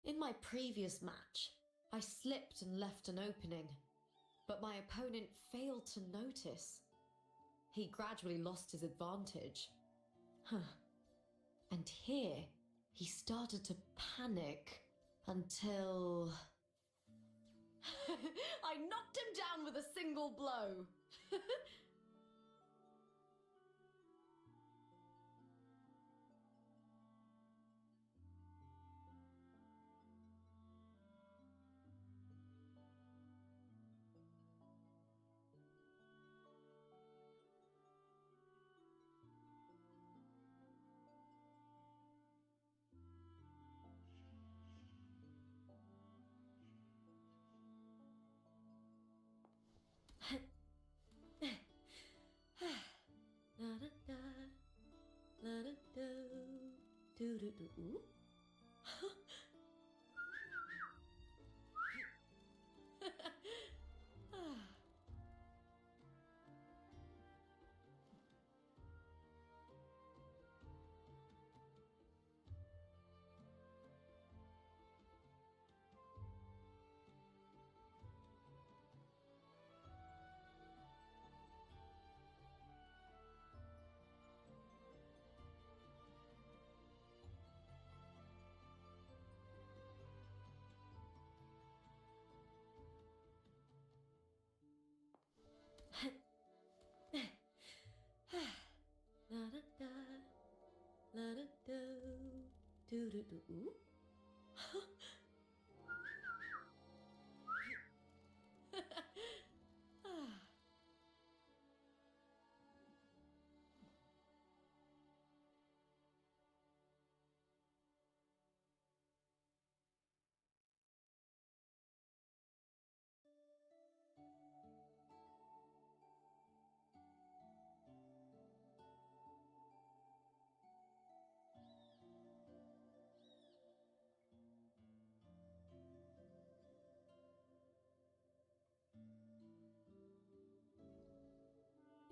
In my previous match, I slipped and left an opening, but my opponent failed to notice. He gradually lost his advantage. And here, he started to panic until... I knocked him down with a single blow. La-da-da, la-da-do, do-do-do-oo. La-da-da, la-da-do, do-do-do-oo.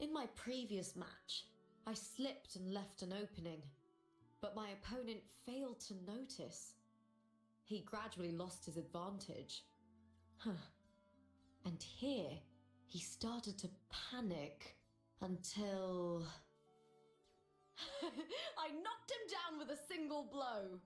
In my previous match, I slipped and left an opening, but my opponent failed to notice. He gradually lost his advantage. And here, he started to panic until... I knocked him down with a single blow.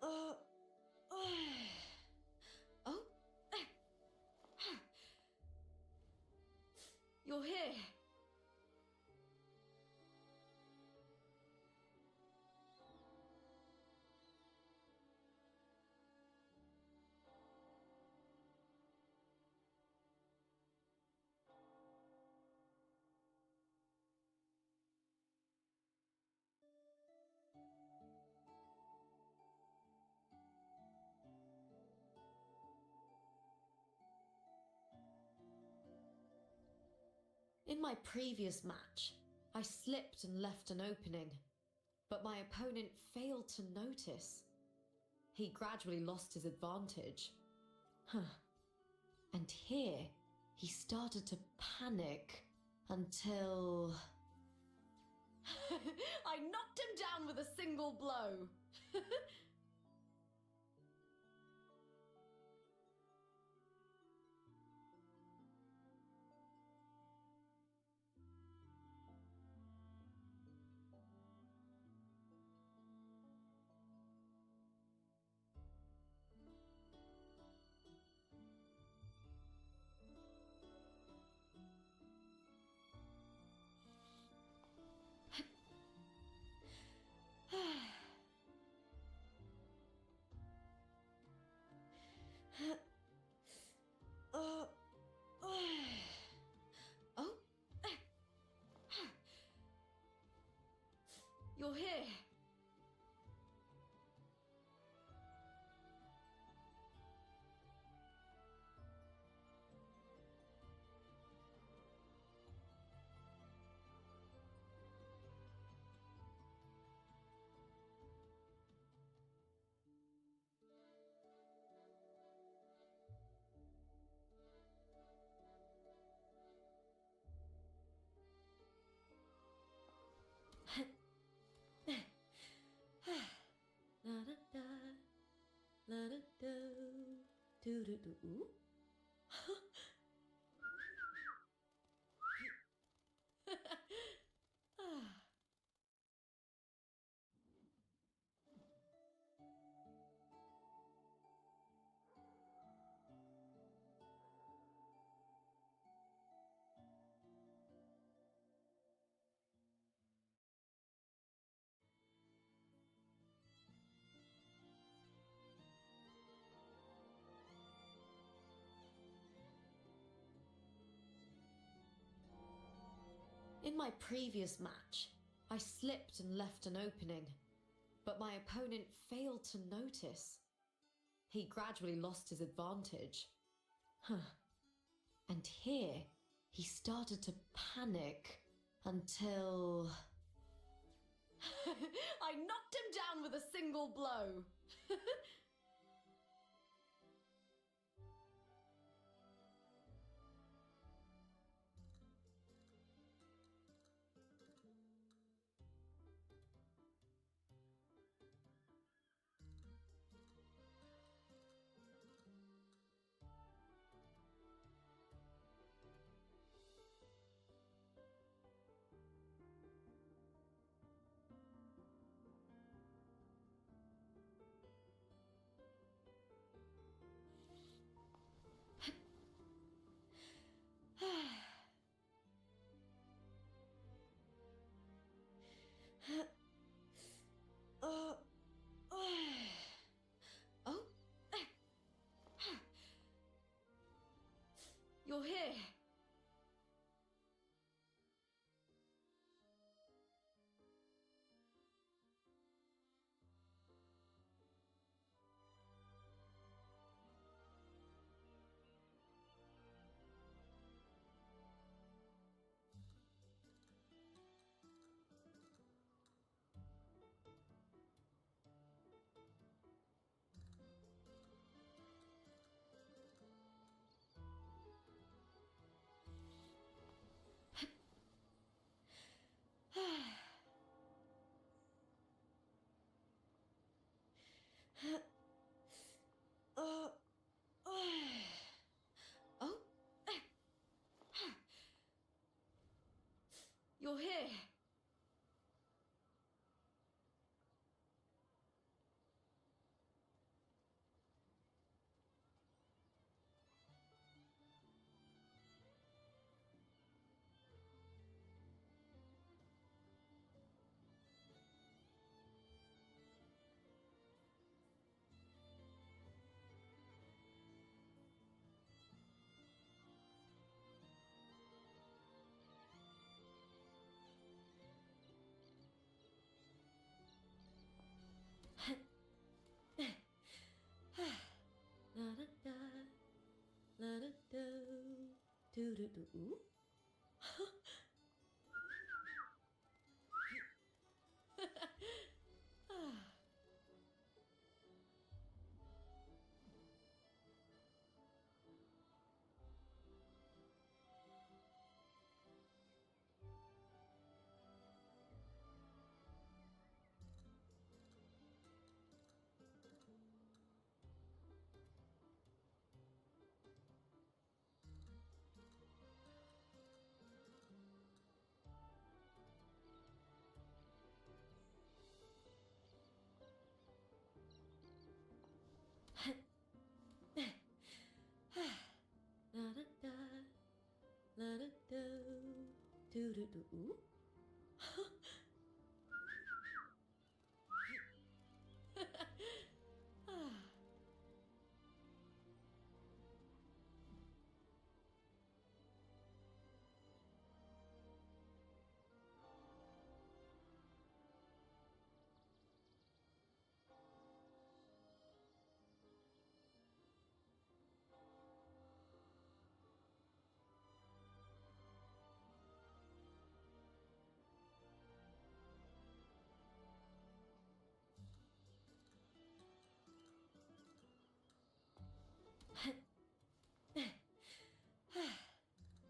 Oh, you're here. In my previous match, I slipped and left an opening, but my opponent failed to notice. He gradually lost his advantage. And here, he started to panic until... I knocked him down with a single blow. Do do do. In my previous match, I slipped and left an opening, but my opponent failed to notice. He gradually lost his advantage. And here, he started to panic until... I knocked him down with a single blow. Oh, you're here. Oh, you're here. La da da, la da do, do do do. La da da, la da do, do do do.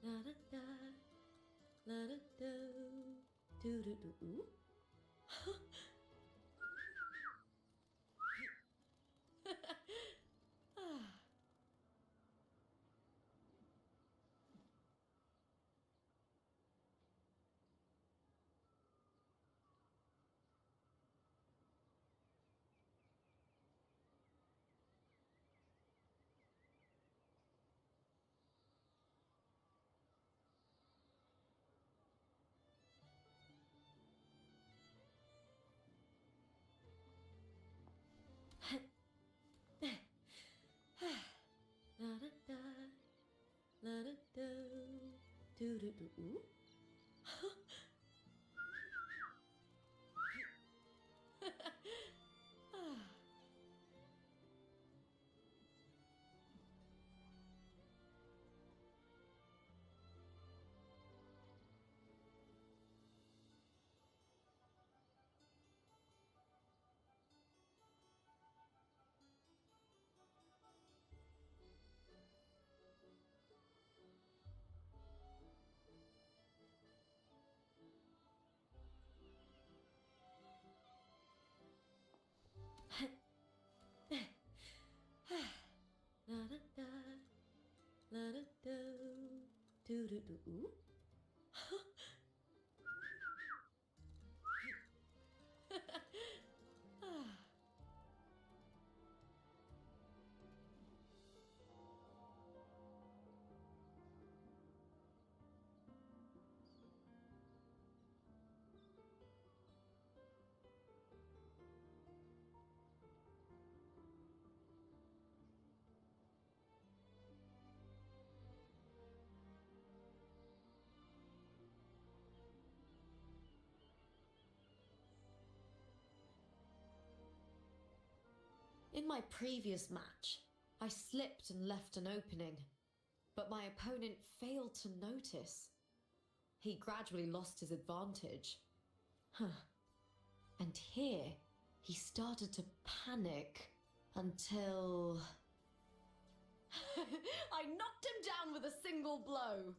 La da da, la da do, do do do. In my previous match, I slipped and left an opening, but my opponent failed to notice. He gradually lost his advantage. And here, he started to panic until... I knocked him down with a single blow.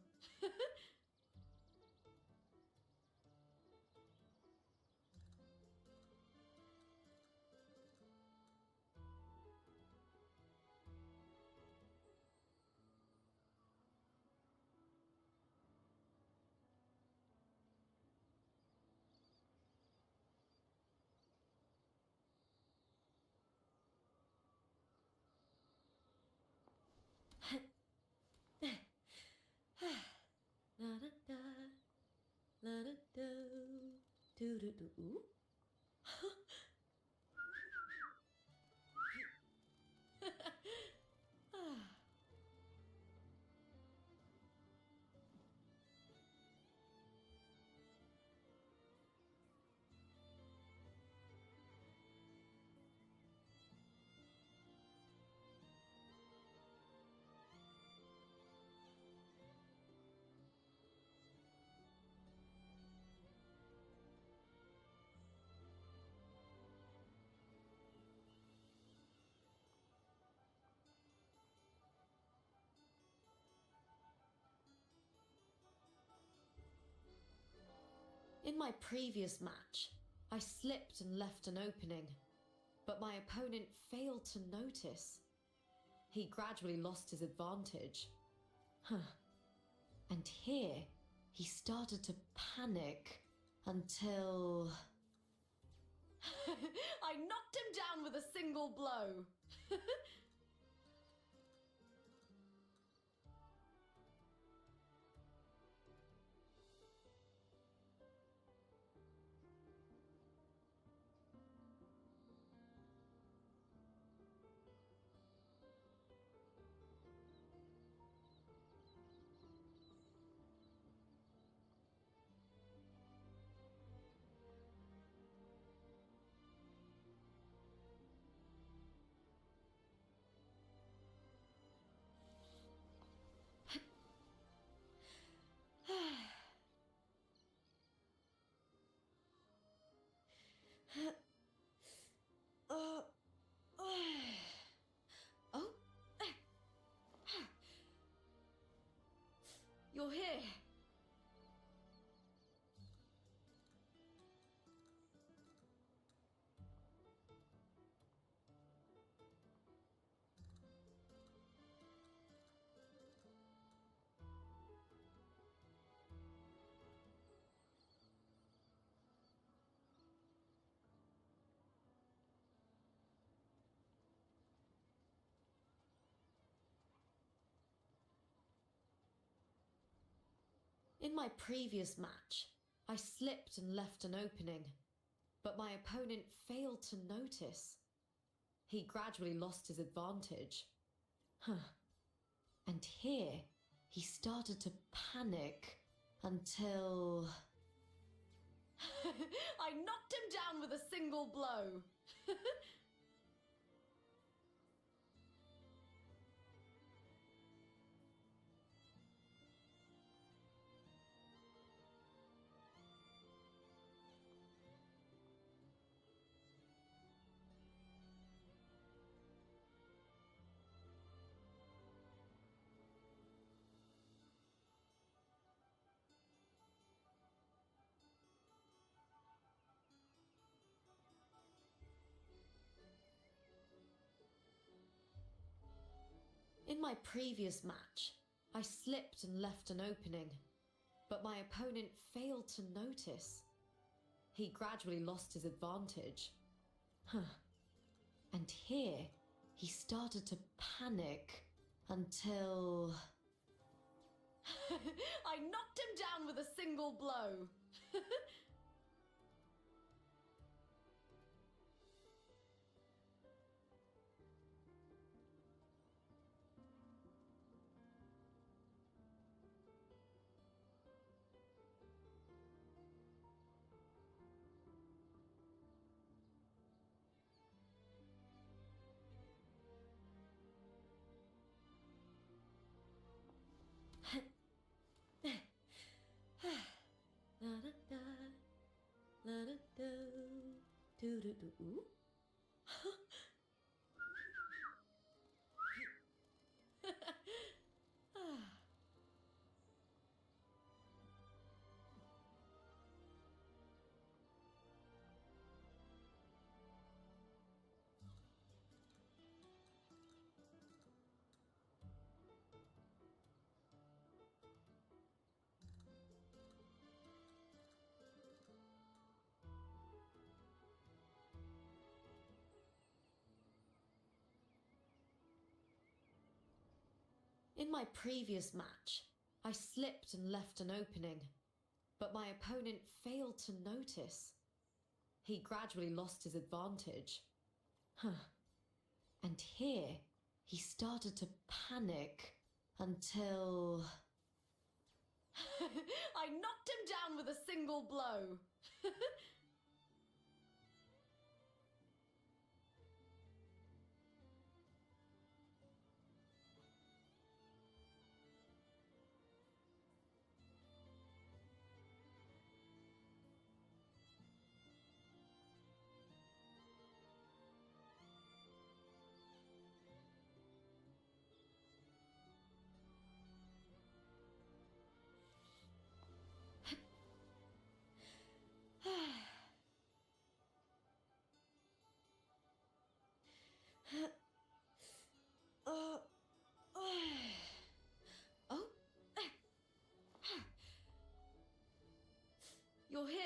In my previous match, I slipped and left an opening, but my opponent failed to notice. He gradually lost his advantage. And here, he started to panic until... I knocked him down with a single blow. Oh, you're here. In my previous match, I slipped and left an opening, but my opponent failed to notice. He gradually lost his advantage. And here, he started to panic until I knocked him down with a single blow. In my previous match, I slipped and left an opening, but my opponent failed to notice. He gradually lost his advantage. And here, he started to panic until I knocked him down with a single blow. In my previous match, I slipped and left an opening, but my opponent failed to notice. He gradually lost his advantage. And here, he started to panic until I knocked him down with a single blow. Oh, you're here.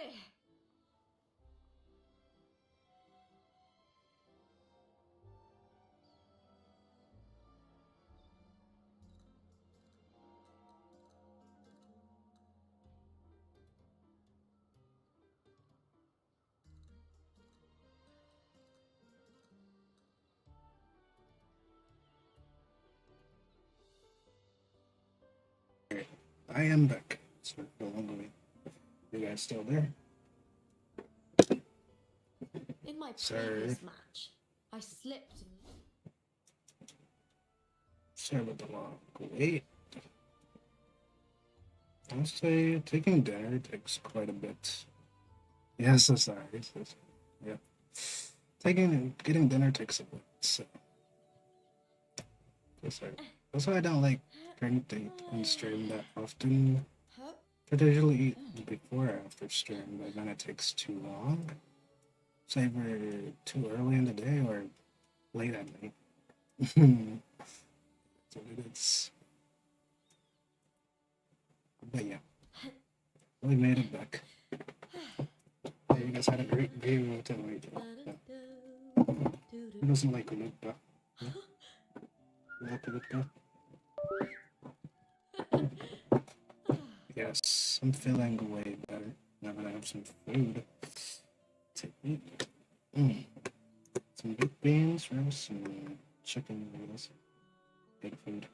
I am back. So no longer wait. You guys still there? In my Sorry. previous match, I slipped and... Sorry about the long wait. I'll say taking dinner takes quite a bit. Yeah, so sorry. Yeah. Getting dinner takes a bit, so sorry. Also, I don't like drink date and stream that often. But I usually eat before or after stream, but then it takes too long. It's either too early in the day or late at night. That's what it is. But yeah, we made it back. Yeah, you guys had a great game tonight. Yeah. Who doesn't like Uluppa? Yeah? You like Uluppa? Yes, I'm feeling way better now that I have some food to eat. Some baked beans, rice, and chicken noodles. Good food.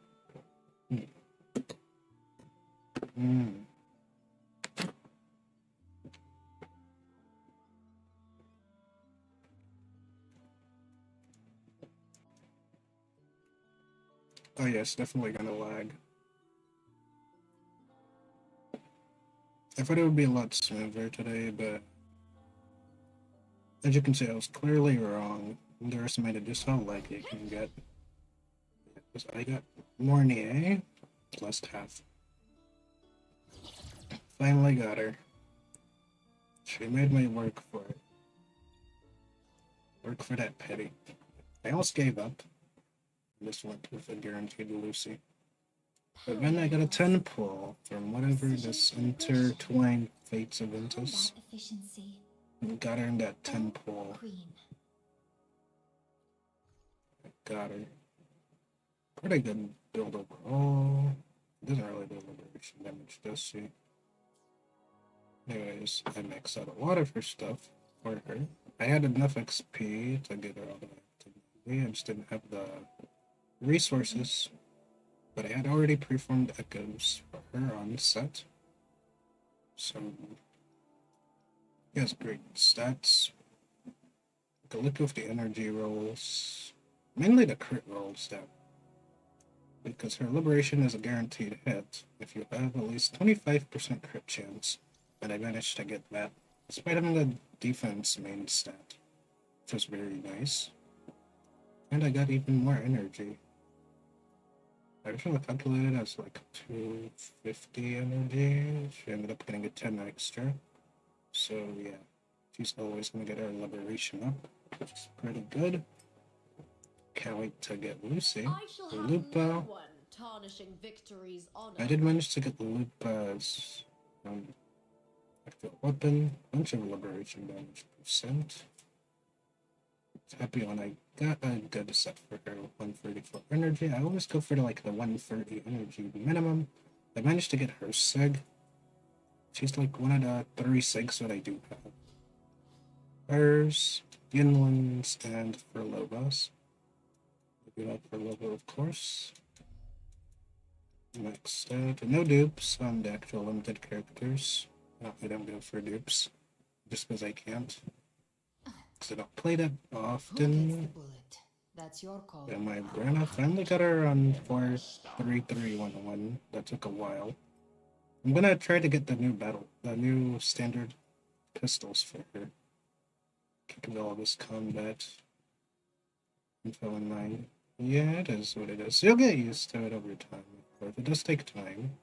Hmm. Oh yeah, it's definitely gonna lag. I thought it would be a lot smoother today, but as you can see, I was clearly wrong. Underestimated just how laggy it can get. I got more in the A, last half. Finally got her. She made me work for it. Work for that petty. I almost gave up. Just went with a guaranteed Lucy. But then I got a 10 pull from whatever this intertwined fates event is. Combat efficiency. Got her in that 10 pull. Queen. Got her. Pretty good build overall. Doesn't really do liberation damage, does she? Anyways, I maxed out a lot of her stuff for her. I had enough XP to get her all the way up to 90. I just didn't have the resources. But I had already preformed echoes for her on set. So he has great stats. Go look with the energy rolls. Mainly the crit rolls that because her liberation is a guaranteed hit if you have at least 25% crit chance, and I managed to get that, despite having the defense main stat, which was very nice. And I got even more energy. I originally calculated as like 250 energy. She ended up getting a 10 extra. So yeah, she's always gonna get her liberation up, which is pretty good. Can't wait to get Lucy. I shall have Lupa. no one tarnishing victory's honor. I did manage to get Lupa's active weapon, bunch of liberation damage percent. Happy when I got a good set for her 134 energy. I always go for like the 130 energy minimum. I managed to get her Sig. She's like one of the 3 Sigs that I do have. Hers, Yinlin's, and for Lobos. I do have for Lobo, of course. Next, no dupes on the actual limited characters. I don't go for dupes, just because I can't. Because I don't play that often. That's your call. Yeah, my grandma finally got her on 43311. That took a while. I'm gonna try to get the new standard pistols for her. Keeping all this combat info in mind. Yeah, it is what it is. You'll get used to it over time, of course. It does take time.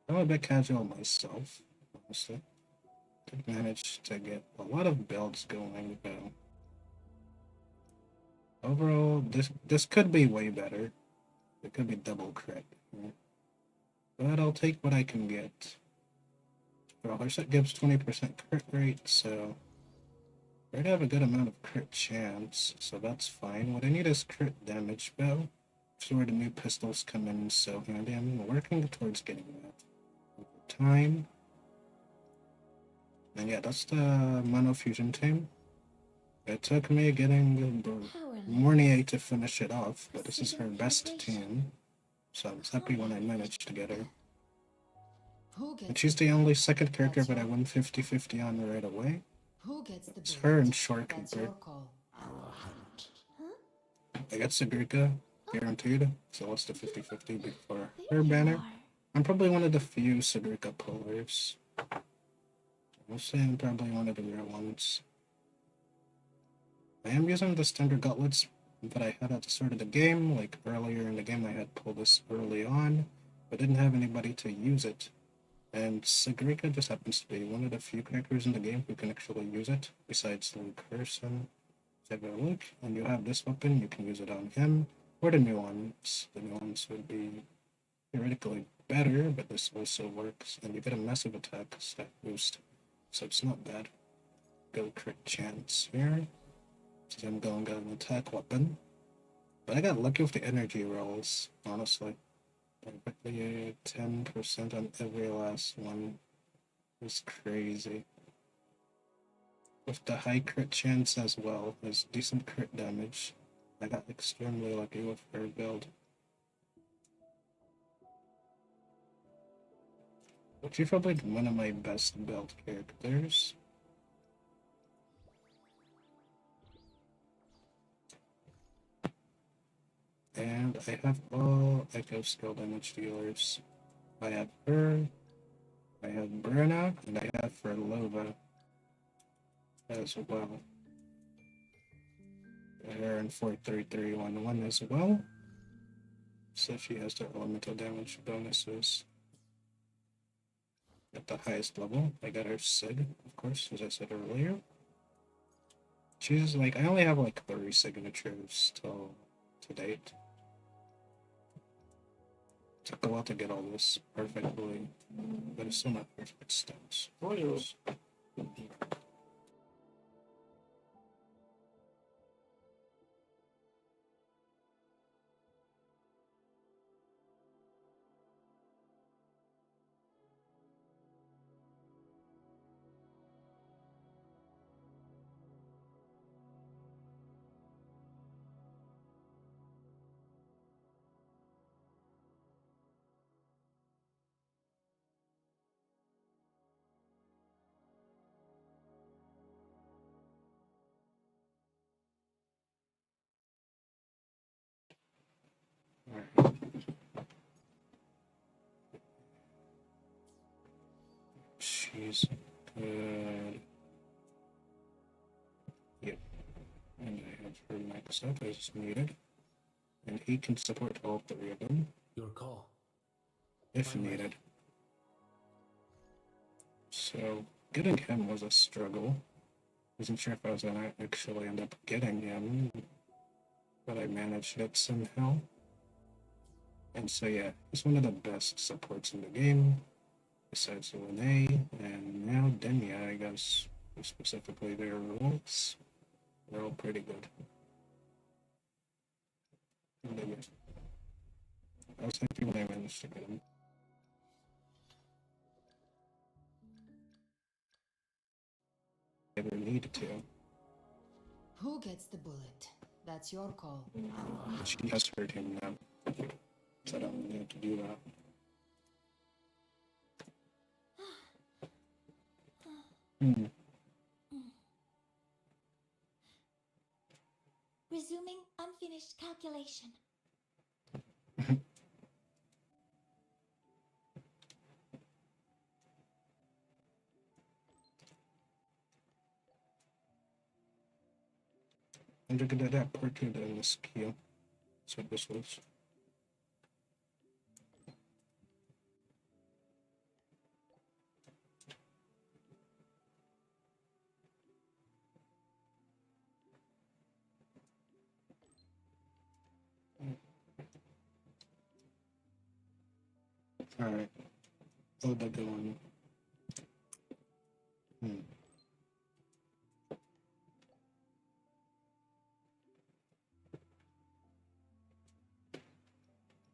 I'm a bit casual myself, honestly. Did manage to get a lot of builds going, though. Overall, this could be way better. It could be double crit. But I'll take what I can get. Well, her set gives 20% crit rate, so I already have a good amount of crit chance, so that's fine. What I need is crit damage, though. That's where the new pistols come in so handy. I'm working towards getting that over time. And yeah, that's the Mono Fusion team. It took me getting Mornier to finish it off, but this is her best team. So I was happy when I managed to get her. And she's the only second character that I won 50-50 on right away. Who gets the It's her and Short That's Cooper. your call. I got Sagrika, guaranteed, so what's the 50-50 before her banner? I'm probably one of the few Sagrika pullers. I'll say I'm probably one of the rare ones. I am using the standard gauntlets that I had at the start of the game. Like earlier in the game I had pulled this early on, but didn't have anybody to use it. And Sagrika just happens to be one of the few characters in the game who can actually use it, besides Luke Carson. If you have a Luke and you have this weapon, you can use it on him, or the new ones. The new ones would be theoretically better, but this also works, and you get a massive attack stat boost, so it's not bad. Go crit chance here, so I'm going to get an attack weapon. But I got lucky with the energy rolls, honestly. Perfectly 10% on every last one. It's crazy. With the high crit chance as well as decent crit damage, I got extremely lucky with her build. She felt like one of my best built characters. And I have all Echo skill damage dealers. I have her, I have Brenna, and I have Ferlova as well. Her and 43311 as well. So she has the elemental damage bonuses. At the highest level, I got her Sig, of course, as I said earlier. She's like, I only have like 30 signatures till to date. Took a while to get all this perfectly, but it's still not perfect stats. Alright. She's good. Yep. And I have her maxed out as needed. And he can support all three of them. Your call. If I'm ready. needed. So getting him was a struggle. Wasn't sure if I was gonna actually end up getting him, but I managed it somehow. And so yeah, he's one of the best supports in the game, besides Lene, and now Denya, I guess, specifically their roles. They're all pretty good. And then, yeah, I was happy when I managed to get him. I never needed to. Who gets the bullet? That's your call. She has hurt him now, so I don't need to do that. Hmm. Resuming unfinished calculation. And look at that portrait in this MSQ. That's what this was. Alright. Oh, the good one. Hmm.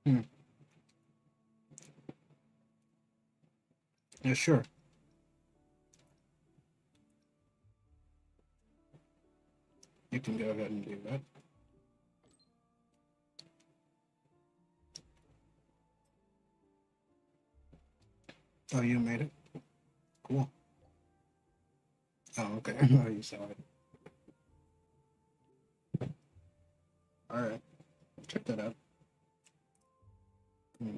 Hmm. Yeah, sure. You can go ahead and do that. Oh, you made it? Cool. Oh, okay. Oh, you saw it. Alright. Check that out. Hmm.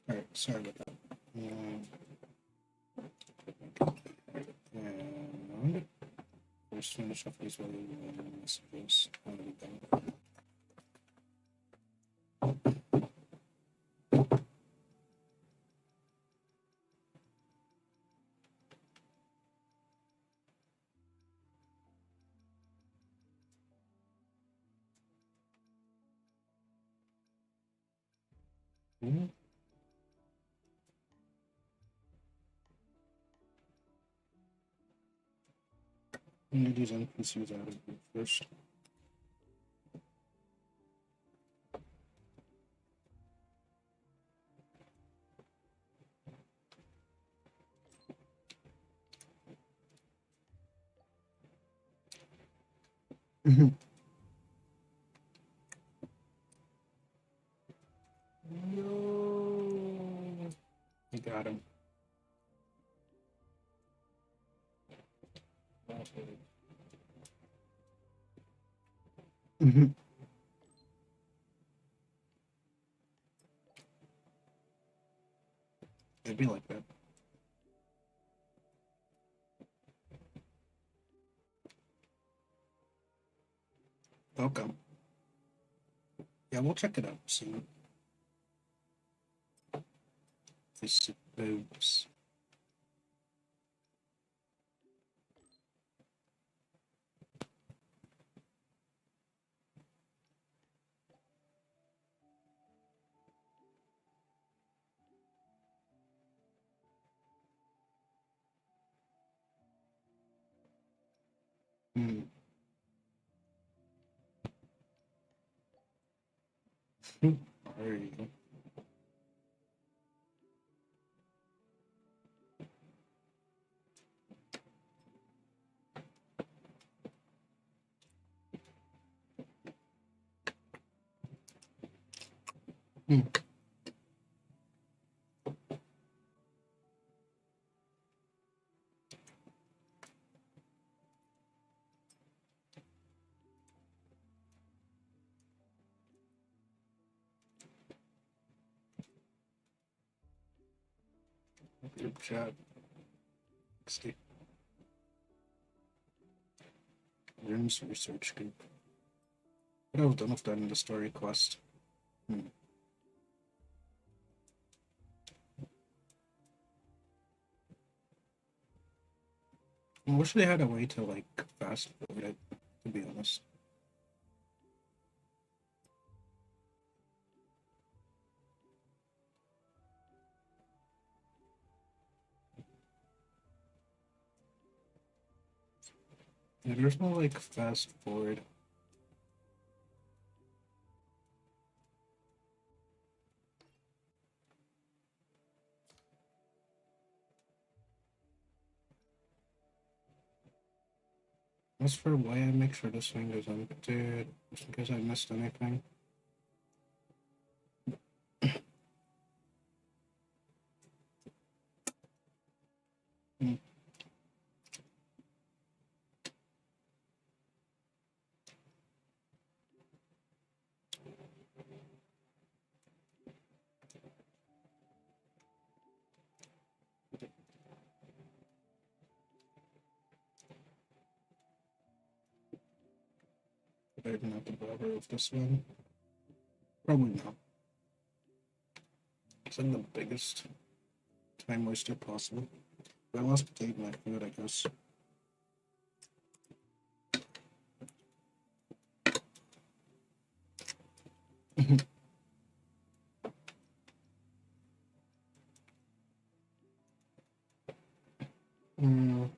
Alright, sorry about that. And first finish off these messages. I'm gonna be done. Mm-hmm. I'm gonna do these NPCs out of here first. Mm-hmm. No. I got him. Mm-hmm. It'd be like that. Welcome. Yeah, we'll check it out soon. I suppose. Hmm. There you go. Hmm. Good job. 60. Rooms research group. What have I done with that in the story quest? Hmm. I wish they had a way to like fast forward it, to be honest. Yeah, there's no like fast forward. As for why I make sure this thing is empty, just in case I missed anything. Hmm. I didn't have to bother with this one. Probably not. It's in the biggest time waster possible. I lost to take my food, I guess. Mm.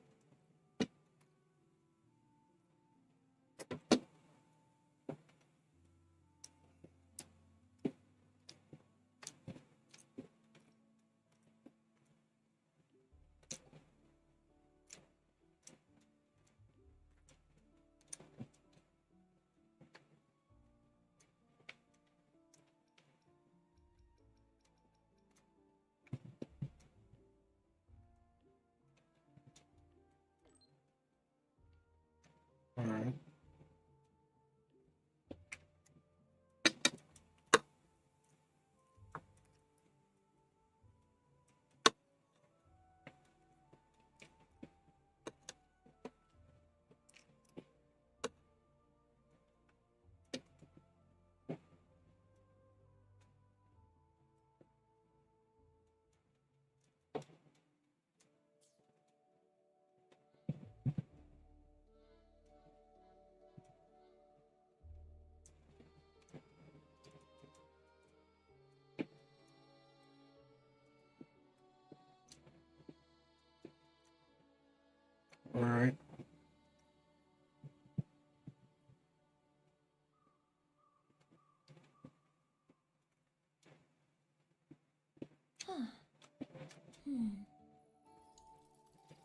Alright.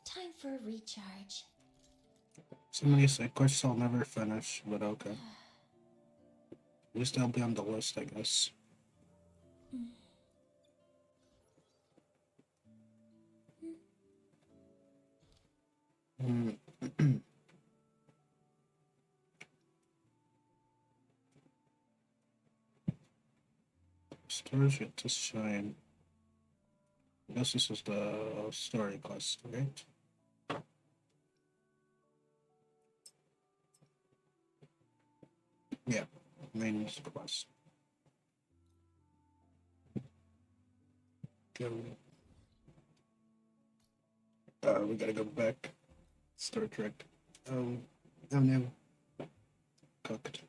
Time for a recharge. So many side quests I'll never finish, but okay. At least they'll be on the list, I guess. Stars yet to shine. I guess this is the story quest, right? Yeah, main quest. We gotta go back. Star Trek. Oh no. Cooked.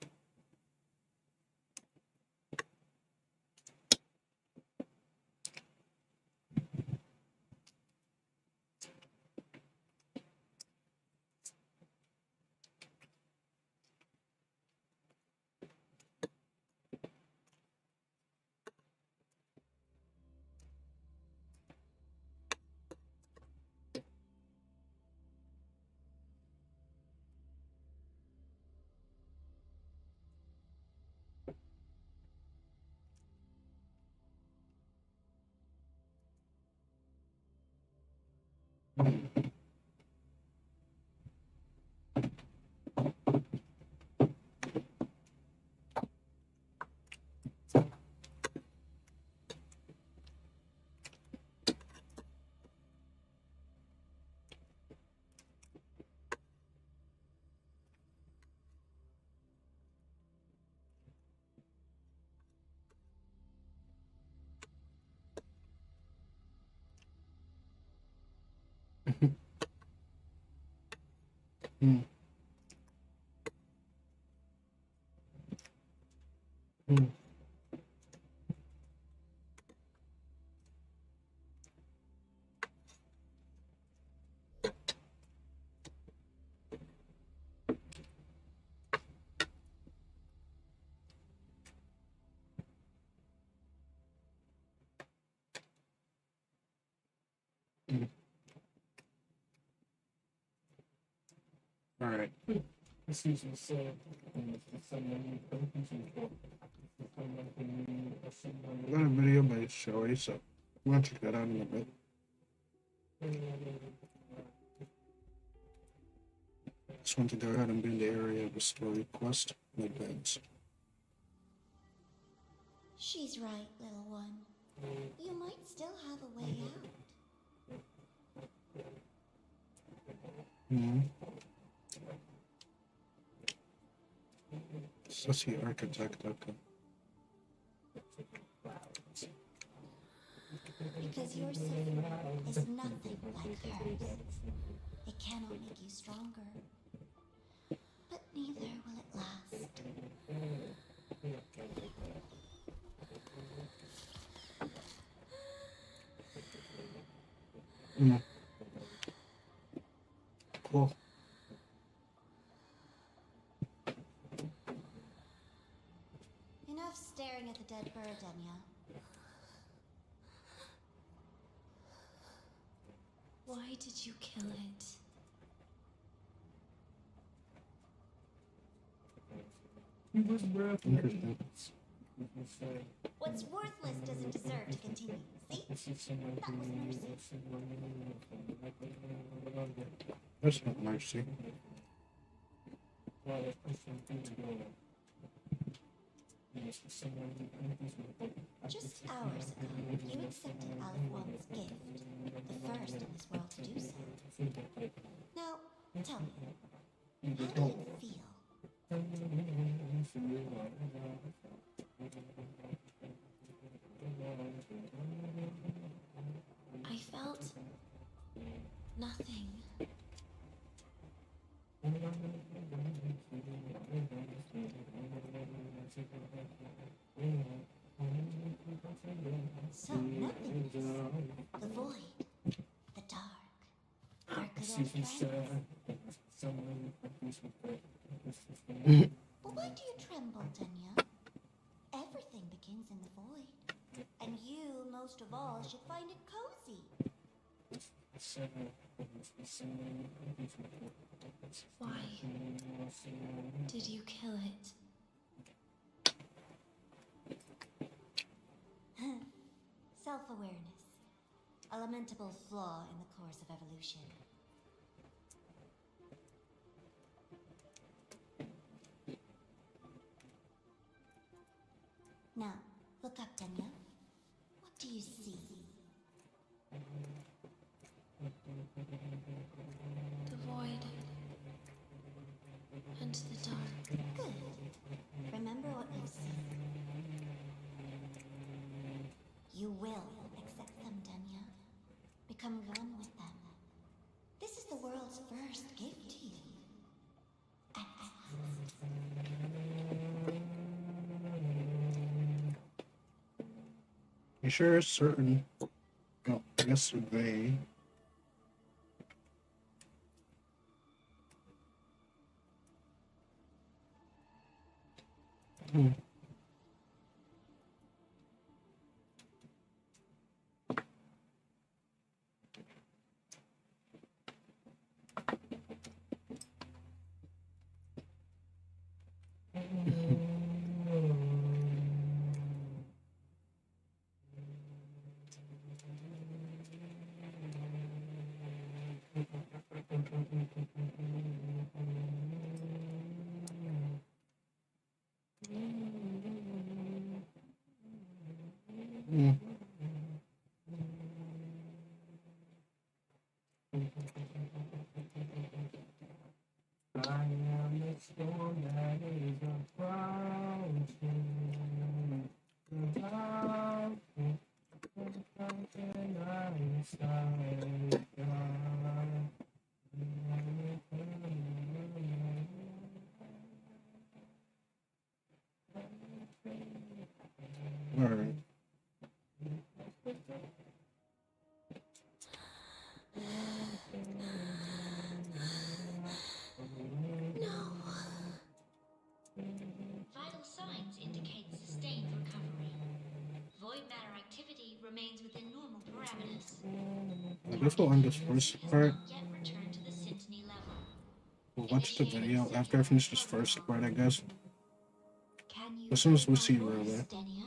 Hmm. Hmm. All right. I got a video by Shoei, so I'm gonna check that out in a bit. Just want to go ahead and be in the area of the story quest. My bags. She's right, little one. You might still have a way out. Sussy architect, okay. Because your suffering is nothing like hers. It cannot make you stronger, but neither will it last. Cool. Enough staring at the dead bird, Enya. Why did you kill it? Interesting. What's worthless doesn't deserve to continue. See? That was mercy. That's not mercy. Just hours ago, you accepted Aleph One's gift, the first in this world to do so. Now, tell me, how did it feel? I felt nothing. So nothingness, the void, the dark, our good old friends. But why do you tremble, Tanya? Everything begins in the void, and you, most of all, should find it cozy. Why did you kill it? Self-awareness. A lamentable flaw in the course of evolution. Now, look up, Danya. What do you see? The void. And the dark. Good. Remember what you've seen. You will accept them, Danya. Become one with them. This is the world's first gift to you. At last. You sure it's certain? Oh, yesterday. I am the storm that is approaching. All right. Vital signs indicate sustained recovery. Void matter activity remains within normal parameters. I guess we'll end this first part. Not yet returned to the Syntony level. We'll watch the video after I finish this first part, I guess. Can you As soon as we hear see my her voice, there. Denia?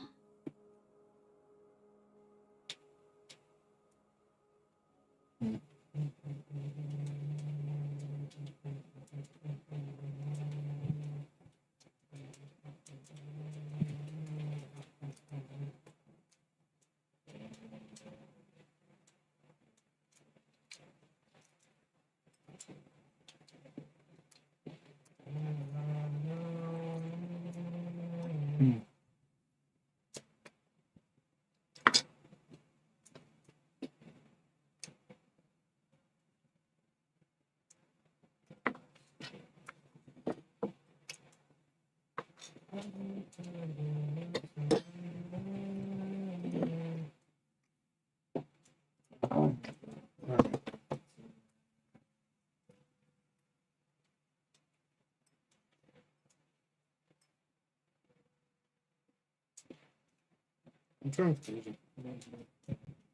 I'm trying to close it.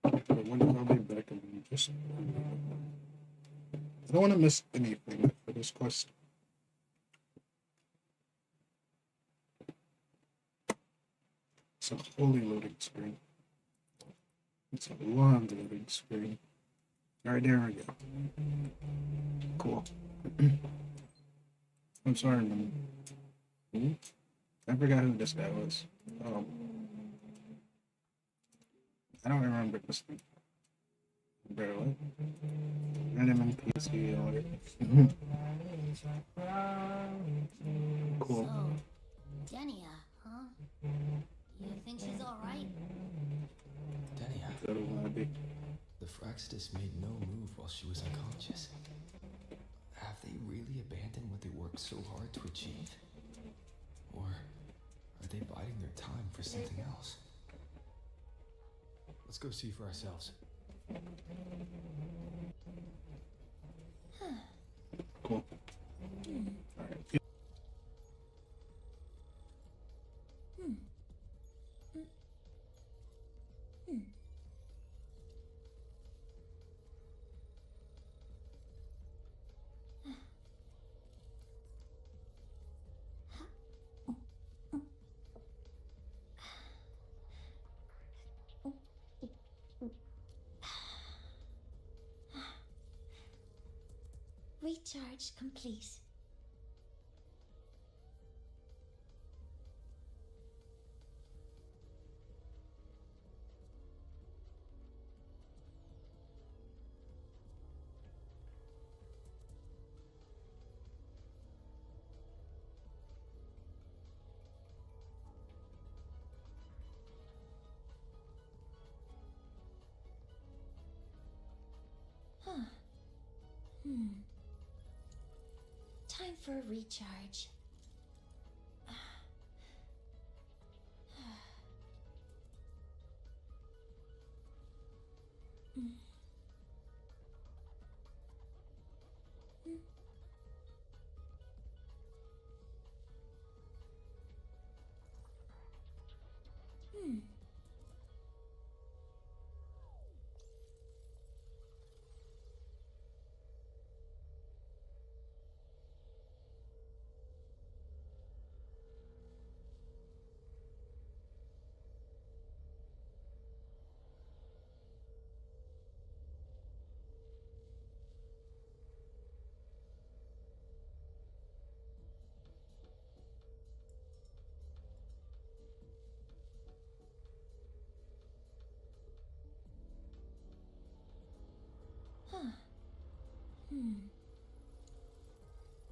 But when I'll be back and just I don't want to miss anything for this quest. It's a holy loading screen. It's a long loading screen. Alright, there we go. Cool. I'm sorry, man. I forgot who this guy was. I don't remember this thing. Bro, what? Random NPC or cool. So, Denia, huh? You think she's alright? Denia, So do I be. the Fraxidus made no move while she was unconscious. Have they really abandoned what they worked so hard to achieve? Or are they biding their time for something else? Let's go see for ourselves. Cool. Alright. recharge complete. Huh. Time for a recharge.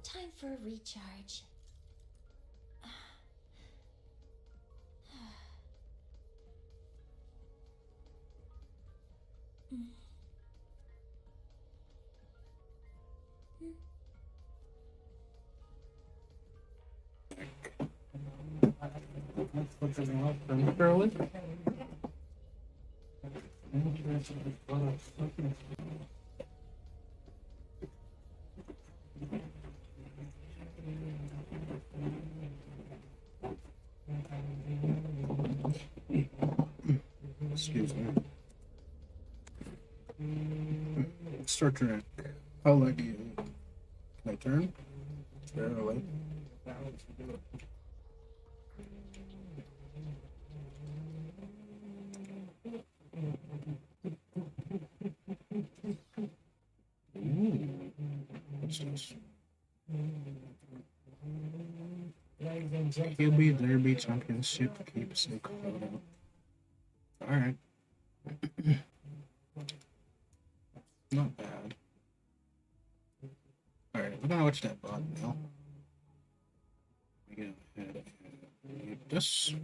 Time for a recharge. Excuse me. Start turn. How late do you? Can I turn? Turn away. What's this? QB Derby Championship keepsake photo. Alright. Not bad. Alright, we're gonna watch that bot now. We go ahead and mute this.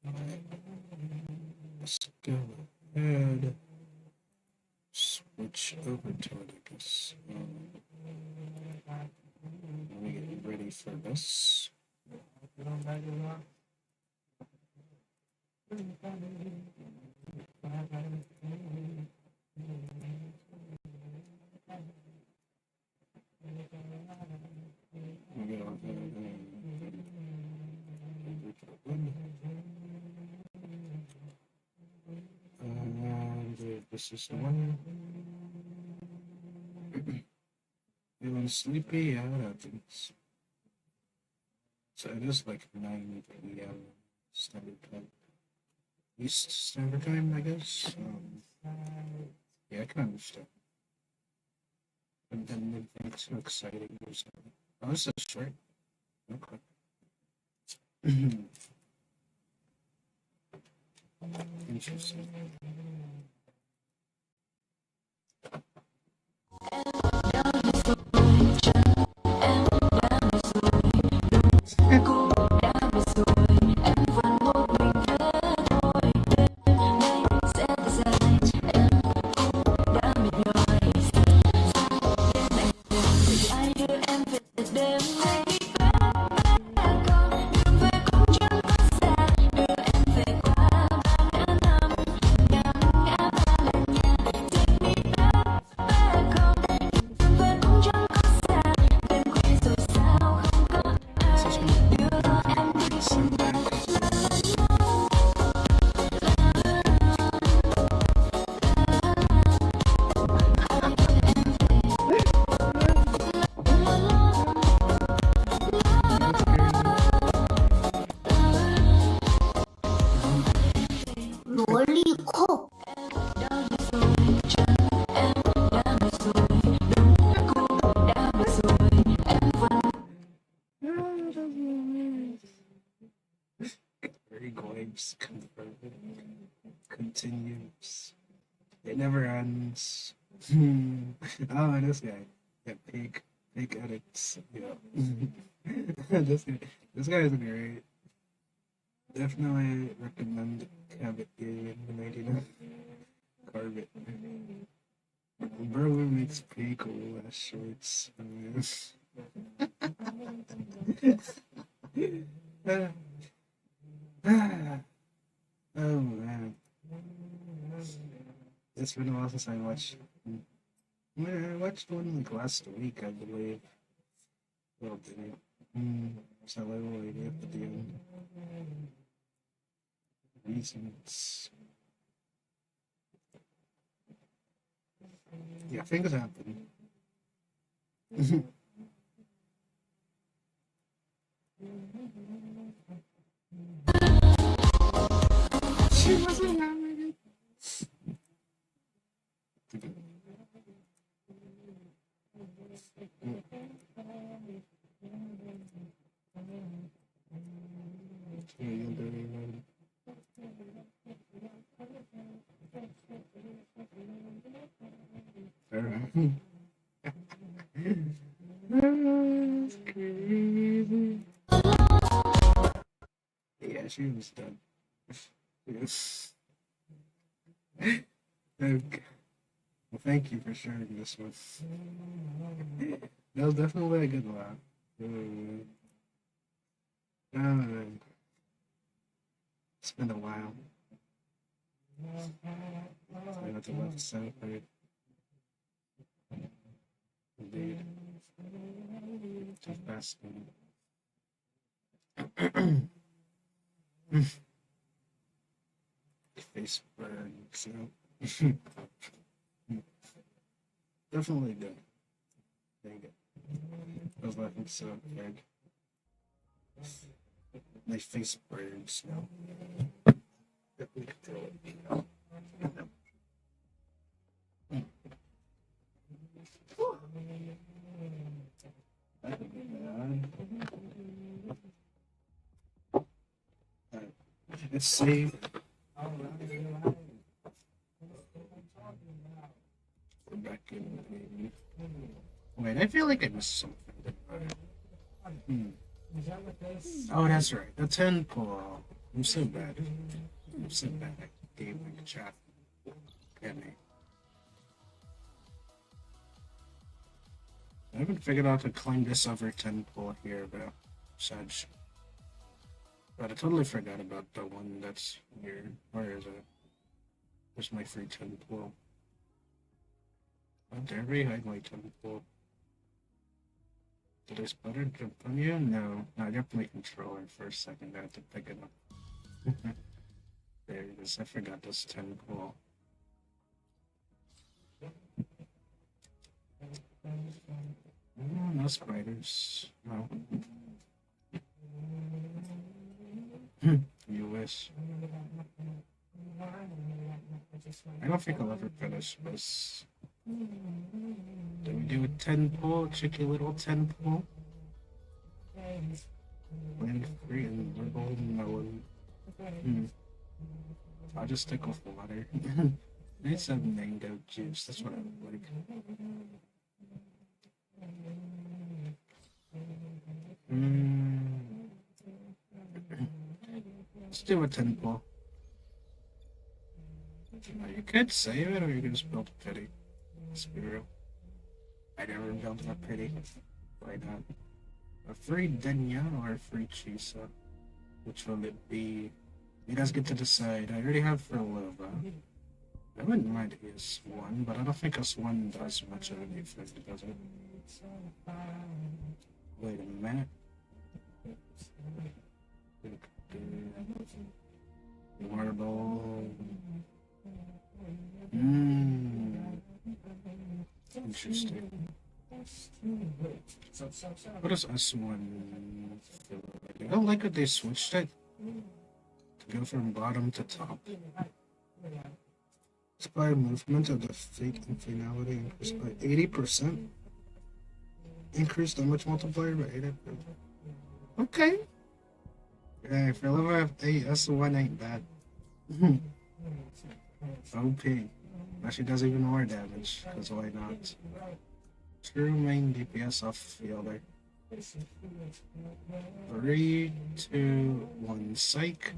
Alright. Let's go ahead. Switch over to it, I guess. Let me get ready for this. And this is the one. Feeling sleepy? Yeah, what happens? So it is like 9 p.m. Standard Time. East Standard Time, I guess. Yeah, I can understand. And then it's so exciting or something. Oh, this is short. Okay. Interesting. Greek waves confirmed. Continues. It never ends. Oh, this guy. Yeah, fake edits. Yeah. This guy is great. Definitely recommend Cabot game in the 99. Carvet. Bro makes pretty cool ass shorts. Oh man. It's been a while since I watched. I watched one like last week, I believe. Well, did so I will wait at the end. Reasons. Yeah, things happen. She wasn't having it. That's crazy. Yeah, she was done. Yes. Okay. Well, thank you for sharing this one. That was definitely a good one. It's been a while. I got to left the sound right. Indeed. Too fast. Face burns. Definitely good. Dang it. I was laughing so hard. My face burns now. Definitely control it. It's safe. Back in. Wait, I feel like I missed something. Oh, that's right. The 10 pull. I'm so bad. I'm so bad at gaming chat. Get me. I haven't figured out to climb this over 10 pull here, though. Such. But I totally forgot about the one that's here. Where is it? Where's my free 10 pull? Oh, dare we hide my 10 pull? Did I sputter jump on you? No. No, I dropped my controller for a second. I had to pick it up. There it is. I forgot this 10 pull. Oh, no spiders. No. You wish. I don't think I'll ever finish this. Did we do a 10 pull? Cheeky little 10 pull? Land free and liberal melon. I'll just stick with water. I need some mango juice. That's what I would like. Let's do a 10 pull. You could save it, or you could just build a pity. Let's be real. I never built a pity. Why not? A free Denya or a free Chisa? Which will it be? You guys get to decide. I already have for WUWA. I wouldn't mind S1, but I don't think S1 does much of anything, does it? Wait a minute. Marble. Interesting. What does S1 feel like? I don't like that they switched it to go from bottom to top. Inspire movement of the fate and finality increased by 80%. Increase damage multiplier by 80%. Okay. Hey, for level 8, that's the one ain't bad. OP. Now she does even more damage, because why not? True main DPS off fielder. 3, 2, 1, psych.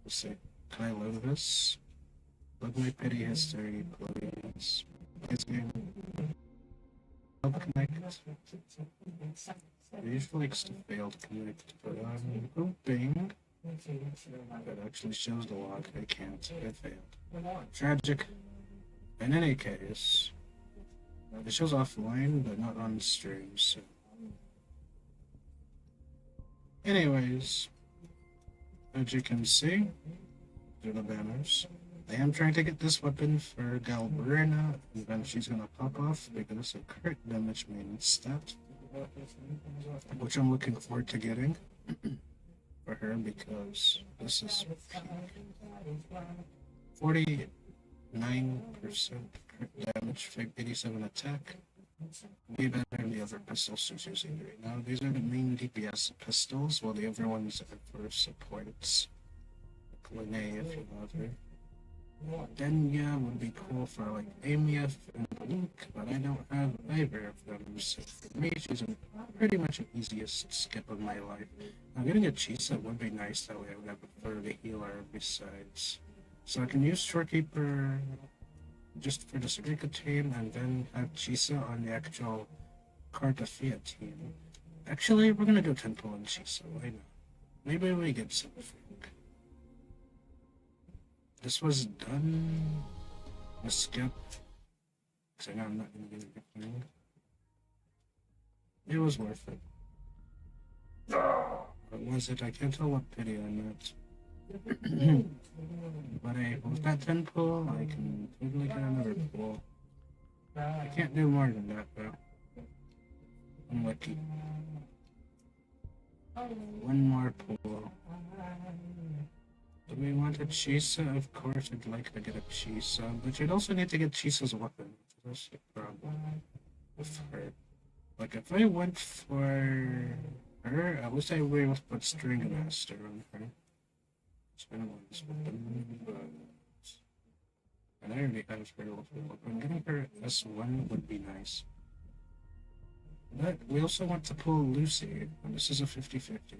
Let's see. Can I load this? Load my pity history, please. Please game. Help connect. It usually likes to fail to connect, but I'm hoping that actually shows the log. I can't. It failed. Tragic. In any case, it shows offline, but not on stream, so. Anyways, as you can see, through the banners, I am trying to get this weapon for Galbrina, and then she's gonna pop off because it's a crit damage main stat, which I'm looking forward to getting for her because this is peak. 49% crit damage, 87 attack. Way better than the other pistols she's using right now. These are the main DPS pistols, while the other ones are for supports. Like Linnea, if you love her. Denya would be cool for like AMF and Luke, but I don't have either of them, so for me she's pretty much the easiest skip of my life. Now getting a Chisa would be nice, that way I would have a third healer besides. So I can use Shorekeeper just for the Sagrika team, and then have Chisa on the actual Cartafia team. Actually, we're gonna do Temple and Chisa, why not? Maybe we get something. This was done. Let's skip. Because I know I'm not gonna get everything. It was worth it. What was it? I can't tell what pity I'm at. But hey, with that 10 pull, I can totally get another pull. I can't do more than that, though. I'm lucky. One more pull. Do we want a Chisa? Of course, I'd like to get a Chisa, but you'd also need to get Chisa's weapon. That's the problem with her. Like, if I went for her, at least I would be able to put String Master on her. And I already have her level. But getting her S1 would be nice. But we also want to pull Lucy, and this is a 50-50.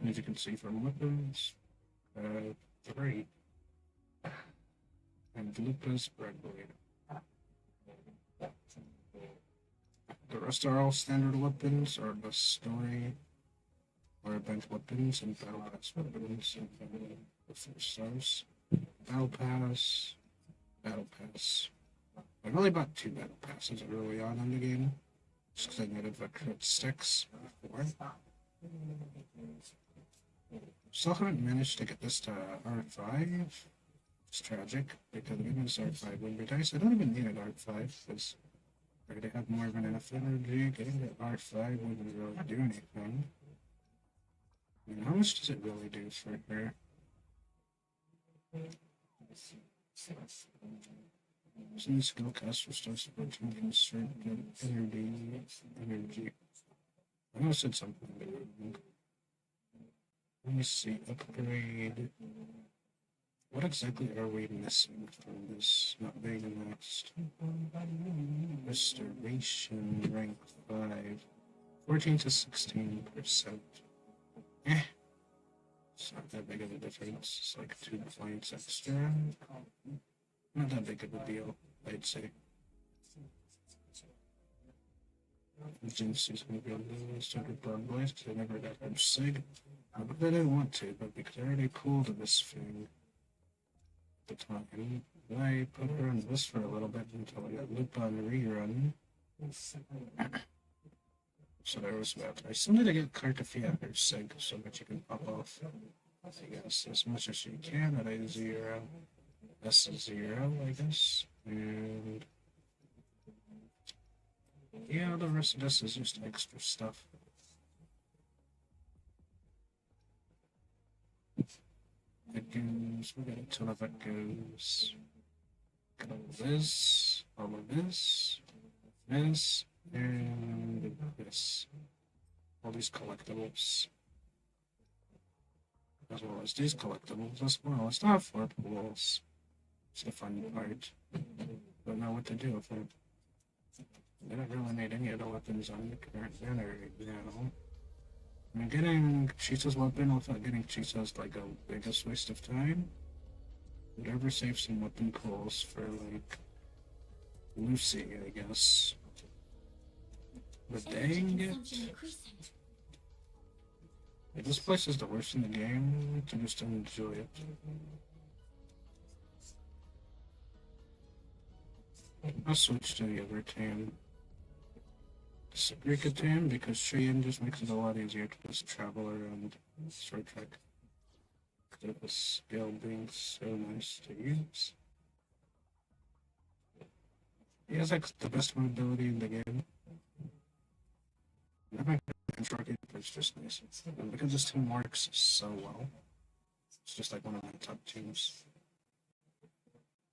As you can see from weapons, 3. And Lupa's Breadblade. The rest are all standard weapons, or the story, or event weapons, and battle pass weapons, and the 4 stars. Battle pass, battle pass. I really bought 2 battle passes early on in the game, just because I needed the crit sticks before. Still haven't managed to get this to R5. It's tragic, because getting this R5 would be nice. I don't even need an R5, because I already have more than enough energy. Getting the R5 wouldn't really do anything. I mean, how much does it really do for her? Some skill cast restores supporting constricted energy. I know I said something wrong. Let me see, upgrade. What exactly are we missing from this not being next? Restoration, rank 5. 14 to 16%. Eh. It's not that big of a difference. It's like 2 points extra. Not that big of a deal, I'd say. Jinx is going to be on the standard broad boys because I never got her sig. But I didn't want to, but because I already pulled this thing at the time, I put her on this for a little bit until I got Lupa on rerun. So there was that. I still need to get Cartafia her sig so that you can pop off, I guess, as much as you can at A0. S0, I guess. And yeah, the rest of this is just extra stuff. Echoes, we got a ton of echoes. Got a this, all of this, and this. All these collectibles. As well as these collectibles as well. It's not for pools. It's the fun part. Don't know what to do with it. I don't really need any of the weapons on the current banner right now. I mean, getting Chisa's weapon without getting Chisa's like a biggest waste of time. Whatever saves some weapon pools for like Lucy, I guess. But dang it. Like, this place is the worst in the game to just enjoy it. I'll switch to the other team. The Sabrika team, because Cheyenne just makes it a lot easier to just travel around Star Trek. Instead of the skill being so nice to use. He has like the best mobility in the game. Having control keeper is just nice. And because this team works so well, it's just like one of my top teams.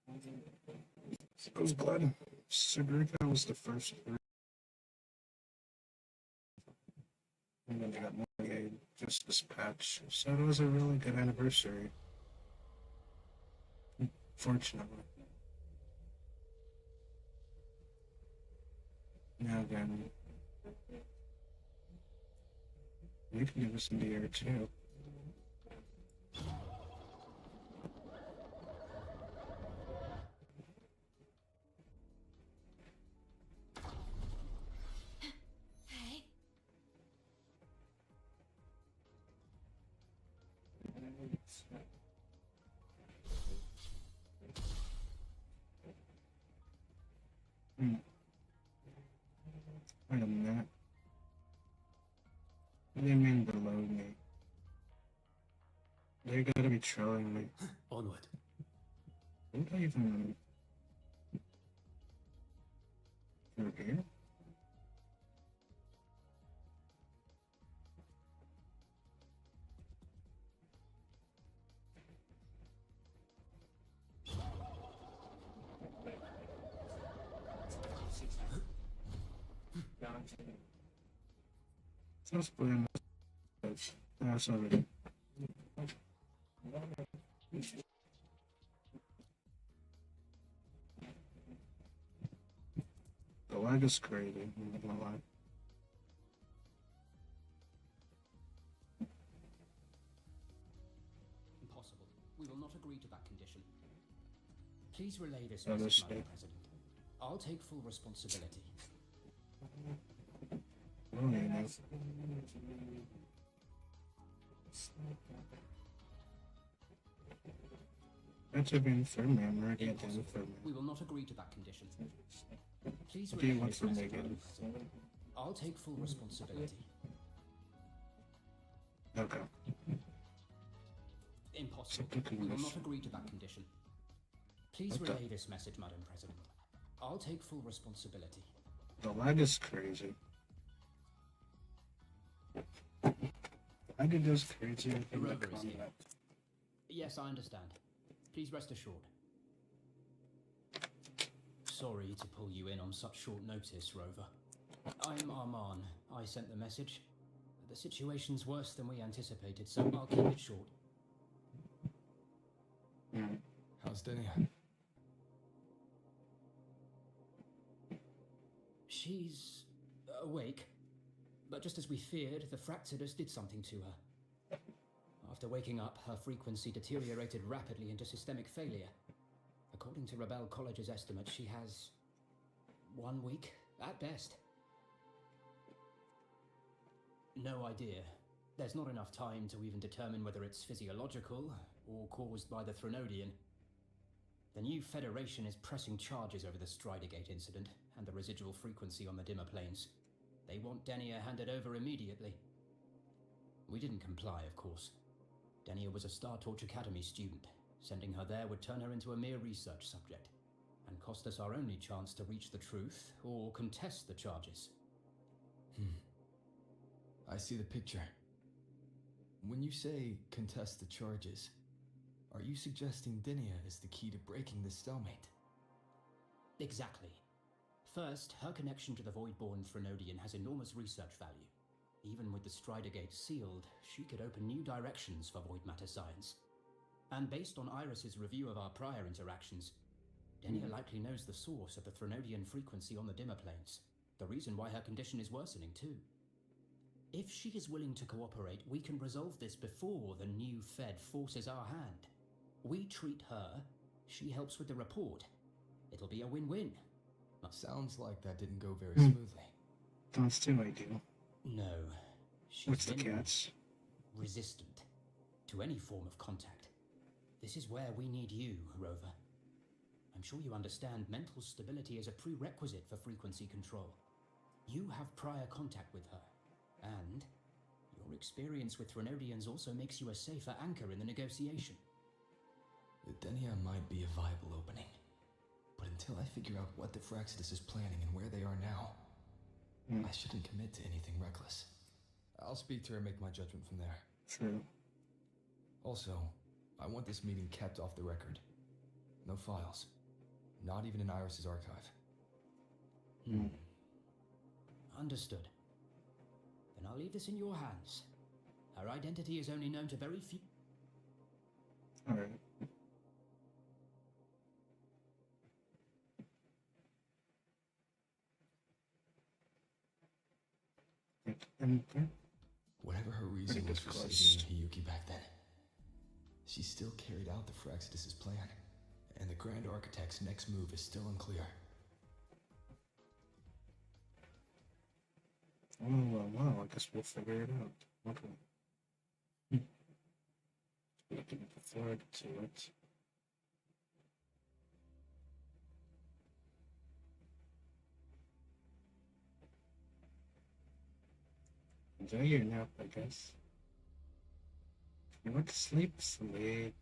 I was glad Sabrika was the first. And then they got more aid just this patch. So it was a really good anniversary. Fortunately. Now then, you can do this in the air too. Wait a minute. What do you mean below me? They gotta be trolling me. Onward. What do I even... Through here? Sounds brilliant. That's already. The lag is crazy, I'm not gonna lie. Impossible. We will not agree to that condition. Please relay this That message, is Madam fair. President. I'll take full responsibility. Oh, yeah, no. That's a been for me, I'm already at the end for me. We will not agree to that condition. Please What do you relay want this from me message, Madam again? President. I'll take full responsibility. Okay. Impossible. Something We will miss. not agree to that condition. Please Okay. relay this message, Madam President. I'll take full responsibility. The lag is crazy. The lag is just crazy. I The think the rover is here. combat. Yes, I understand. Please rest assured. Sorry to pull you in on such short notice, Rover. I'm Arman. I sent the message. The situation's worse than we anticipated, so I'll keep it short. How's Denia? She's awake, but just as we feared, the Fractidus did something to her. After waking up, her frequency deteriorated rapidly into systemic failure. According to Rebel College's estimate, she has 1 week at best. No idea. There's not enough time to even determine whether it's physiological or caused by the Threnodian. The new Federation is pressing charges over the Stridergate incident and the residual frequency on the dimmer planes. They want Denia handed over immediately. We didn't comply, of course. Denia was a Star Torch Academy student. Sending her there would turn her into a mere research subject and cost us our only chance to reach the truth or contest the charges. I see the picture. When you say contest the charges, are you suggesting Denia is the key to breaking the stalemate? Exactly. First, her connection to the Voidborn Threnodian has enormous research value. Even with the Strider Gate sealed, she could open new directions for void matter science. And based on Iris's review of our prior interactions, Denia likely knows the source of the Threnodian frequency on the dimmer planes. The reason why her condition is worsening, too. If she is willing to cooperate, we can resolve this before the new Fed forces our hand. We treat her, she helps with the report. It'll be a win-win. Sounds like that didn't go very smoothly. That's too ideal. No. She's What's the been catch? resistant to any form of contact. This is where we need you, Rover. I'm sure you understand mental stability is a prerequisite for frequency control. You have prior contact with her, and your experience with Threnodians also makes you a safer anchor in the negotiation. Denia might be a viable opening, but until I figure out what the Fraxidus is planning and where they are now, I shouldn't commit to anything reckless. I'll speak to her and make my judgment from there. True. Also, I want this meeting kept off the record. No files. Not even in Iris's archive. Understood. Then I'll leave this in your hands. Her identity is only known to very few. Alright. Whatever her reason was for saving Hiyuki back then, she still carried out the Fraxidus' plan, and the Grand Architect's next move is still unclear. Well, I guess we'll figure it out. Okay. Looking forward to it. Enjoy your nap, I guess. If you want to sleep, sleep.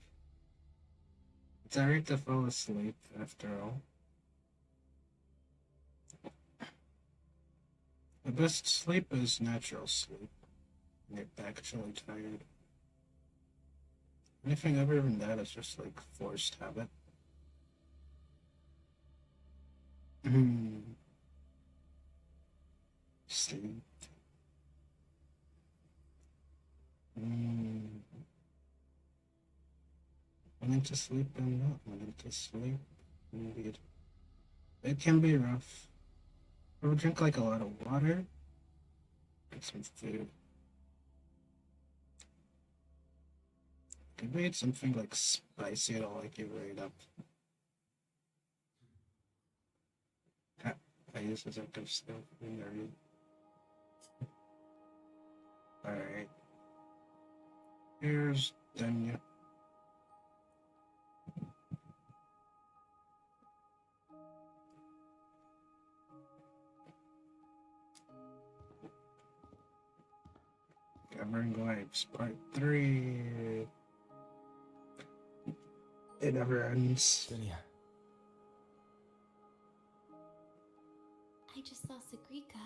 It's alright to fall asleep, after all. The best sleep is natural sleep. When you're actually tired. Anything other than that is just like forced habit. Sleep. Wanting to sleep and not wanting to sleep. Indeed. It can be rough. I would drink like a lot of water. Get some food. Could we eat something like spicy to like you right up? I use this active stuff. Alright. Here's Denia. Gathering Lives, Part 3. It never ends. Denia. I just saw Sagrika.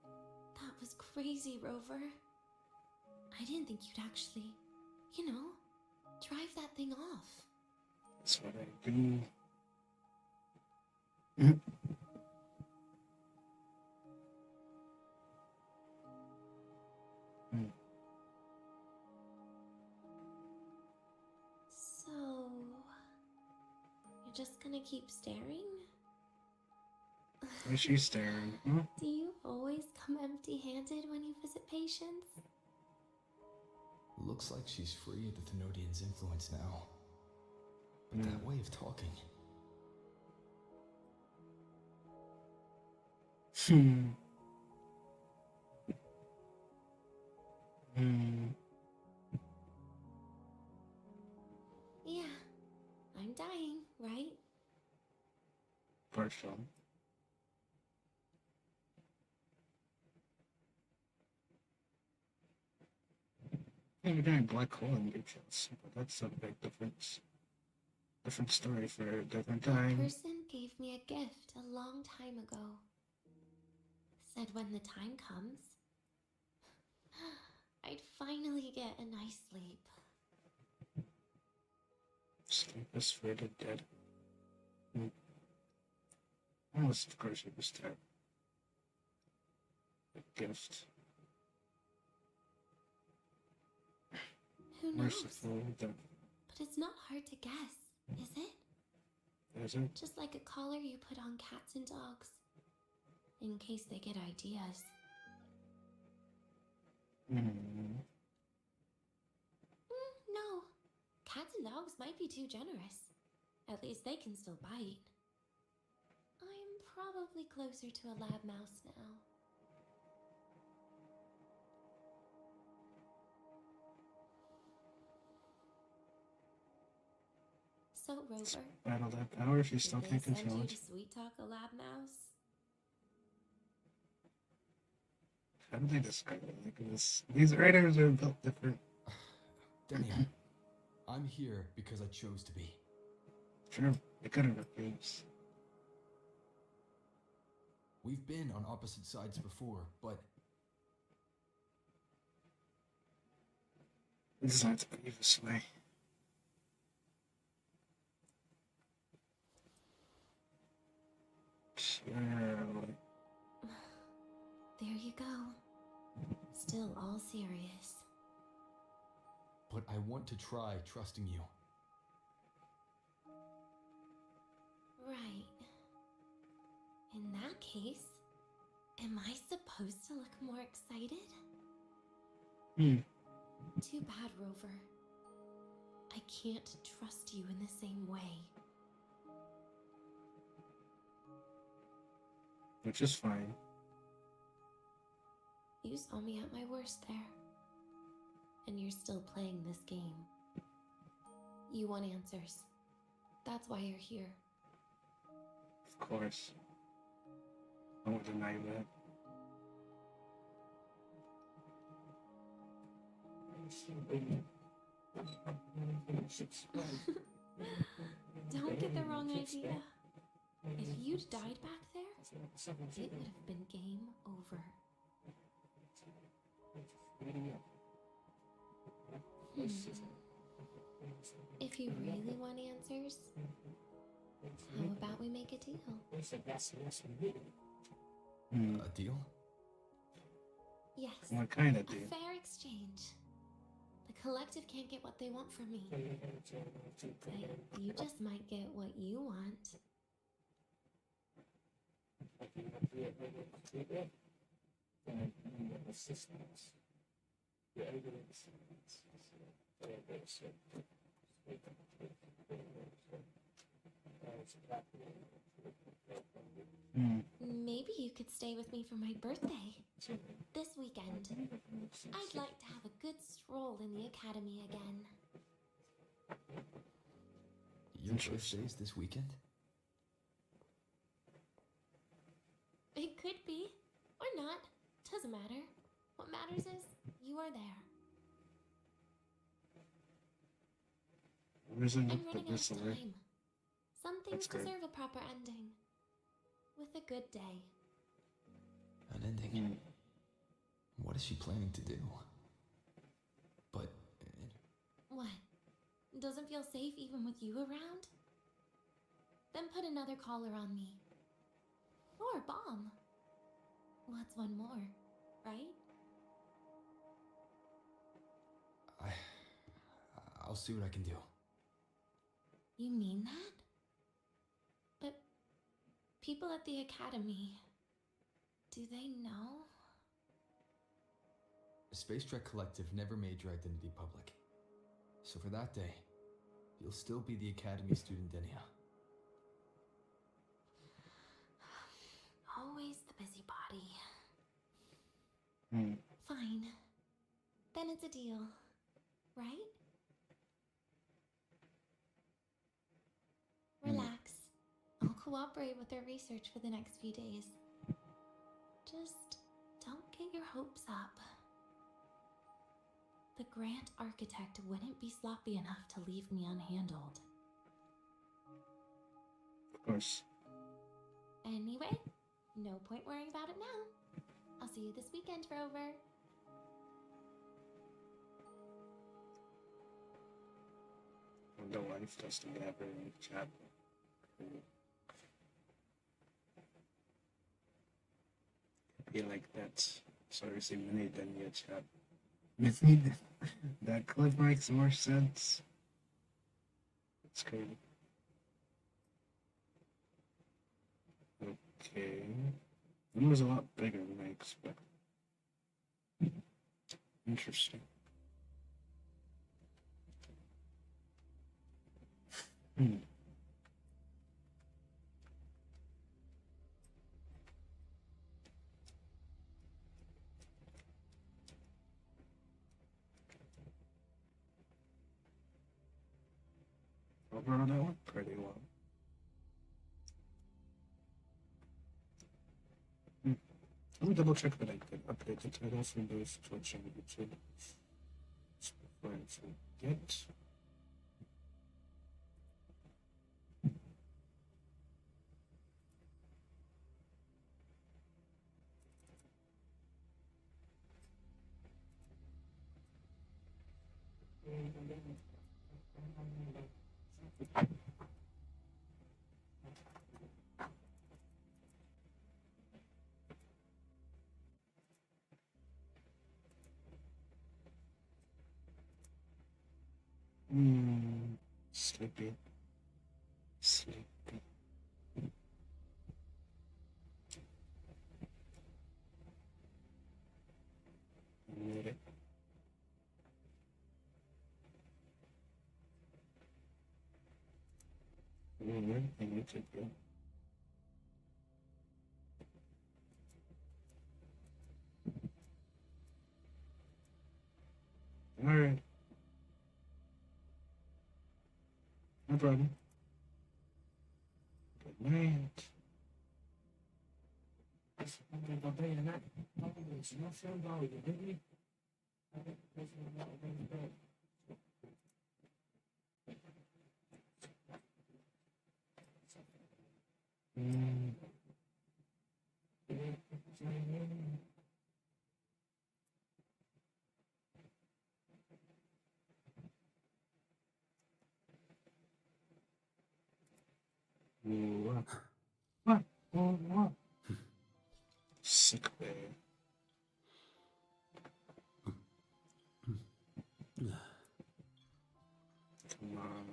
That was crazy, Rover. I didn't think you'd actually, drive that thing off. That's what I do. So, you're just gonna keep staring? Why is she staring? Do you always come empty-handed when you visit patients? Looks like she's free of the Thenodian's influence now. But that way of talking... Yeah, I'm dying, right? Partial. Yeah, we're doing black hole engagements, but that's a big difference. Different story for a different A time. person gave me a gift a long time ago. Said when the time comes, I'd finally get a nice sleep. Sleep is for the dead. Unless, of course, it was a gift. Who knows? Merciful. But it's not hard to guess, is it? Is it? Just like a collar you put on cats and dogs, in case they get ideas. No. Cats and dogs might be too generous. At least they can still bite. I'm probably closer to a lab mouse now. So, Rover, Battle that power if you still did can't they send control you it. to sweet talk a lab mouse? How do they describe it? Like this? These raiders are built different. Denia, I'm here because I chose to be. Sure, they couldn't refuse. We've been on opposite sides before, but This is not to be this way. Sure. There you go. Still all serious. but I want to try trusting you. Right. In that case, am I supposed to look more excited? Too bad, Rover. I can't trust you in the same way. Which is fine. You saw me at my worst there. And you're still playing this game. You want answers. That's why you're here. Of course. I won't deny that. Don't get the wrong idea. If you'd died back there, it would have been game over. If you really want answers, how about we make a deal? A deal? Yes. What kind of A deal? fair exchange. The collective can't get what they want from me. But you just might get what you want. Maybe you could stay with me for my birthday. This weekend. I'd like to have a good stroll in the academy again. Your birthday's this weekend? It could be. Or not. Doesn't matter. What matters is you are there. Risen I'm up running the out of wrestler. time. Some things That's good. deserve a proper ending. With a good day. An ending? What is she planning to do? But... What? Doesn't feel safe even with you around? Then put another collar on me. Or a bomb. What's one more, right? I'll see what I can do. You mean that? But people at the academy, do they know? The Space Trek Collective never made your identity public. So for that day, you'll still be the Academy student Denia. Always the busybody. Hmm. Fine. Then it's a deal, right? Relax. I'll cooperate with their research for the next few days. Just don't get your hopes up. The Grant Architect wouldn't be sloppy enough to leave me unhandled. Of course. Anyway, no point worrying about it now. I'll see you this weekend, Rover. The wife does the average chat. be like that. Sorry, say minute than your chat. Minute. That clip makes more sense. It's crazy. Okay. It was a lot bigger than I expected. Interesting. Overall, that went pretty well. Let me double check that I did update the title for both Twitch and YouTube. Just before I forget. Sleepy. Sleepy. Need it. I need to go. Alright. No problem. Good night. WUWA. What? WUWA. Sick bay. Come on.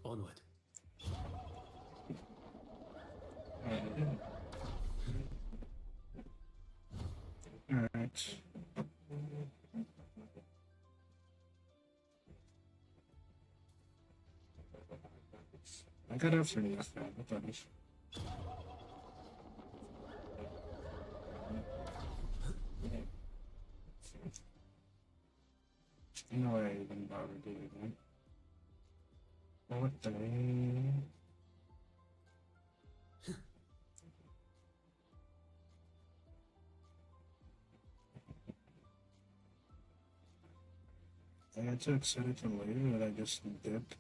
Onward. Alright. I got after enough now. I promise. No way I even bothered doing that. What the hell? I got too excited for later that I just dipped.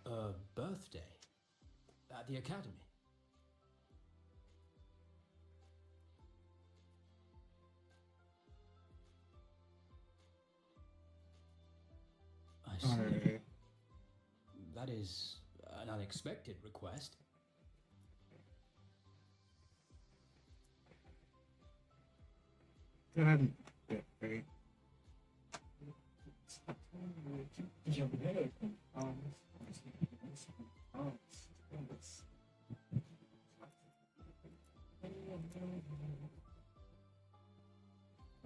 A birthday? At the academy? see. Alright. That is an unexpected request. Go ahead and get ready.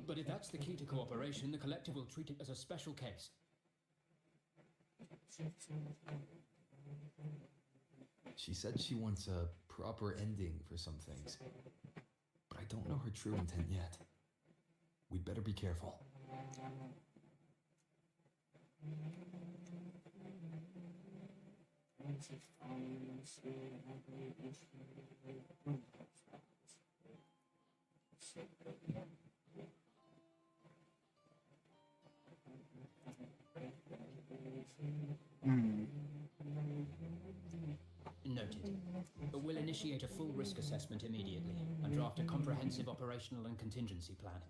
But if that's the key to cooperation, the collective will treat it as a special case. She said she wants a proper ending for some things, but I don't know her true intent yet. We'd better be careful. Noted. We'll initiate a full risk assessment immediately and draft a comprehensive operational and contingency plan.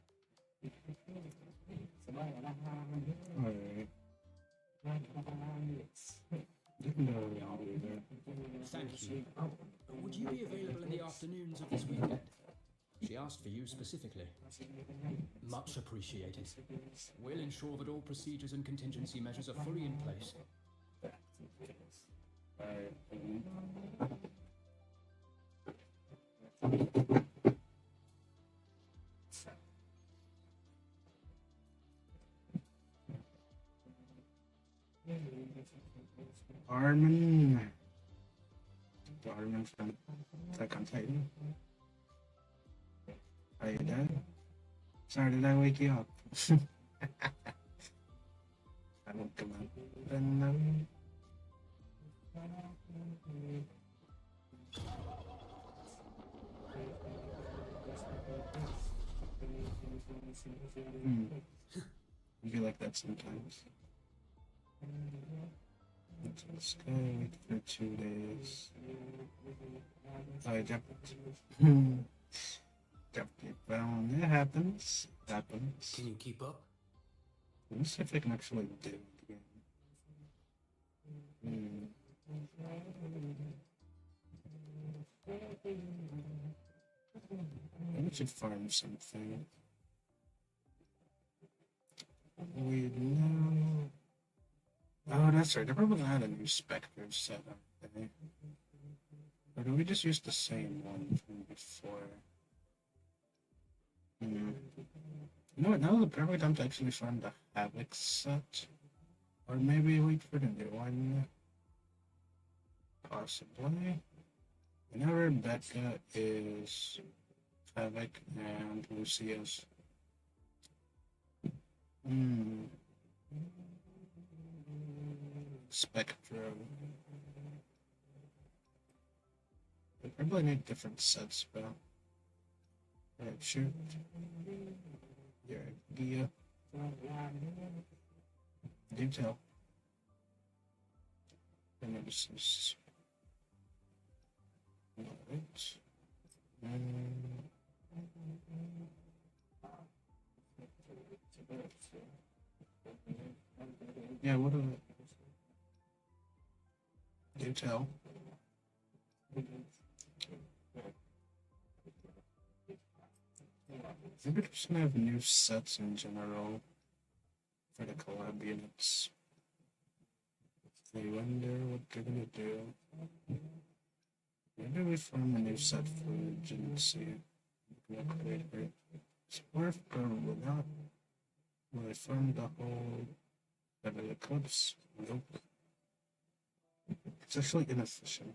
Alright. Thank you. Would you be available in the afternoons of this weekend? She asked for you specifically. Much appreciated. We'll ensure that all procedures and contingency measures are fully in place. Armin. The Armin from Attack on Titan. Are you dead? Sorry, did I wake you up? I won't come up. I feel like that sometimes. Let's go wait for 2 days. I jumped. Jumped it down. It happens. Happens. Can you keep up? Let's see if I can actually do it again. I should farm something. Wait, no. Oh, that's right. They're probably gonna add a new Spectre setup, okay? Or do we just use the same one from before? You know what? Now is the perfect time to actually farm the Havoc set. Or maybe wait for the new one. Possibly. You know, Rebecca is Havoc and Lucius. Spectrum. We probably need different sets, bro. Alright, shoot. Your idea. Do tell. And this is. Alright. Yeah, what do you tell? Maybe we're just gonna have new sets in general for the collab units. I wonder what they're gonna do. Maybe we form a new set for Agency. It's worth probably not. Will I form the whole Level Eclipse? Nope. It's actually inefficient.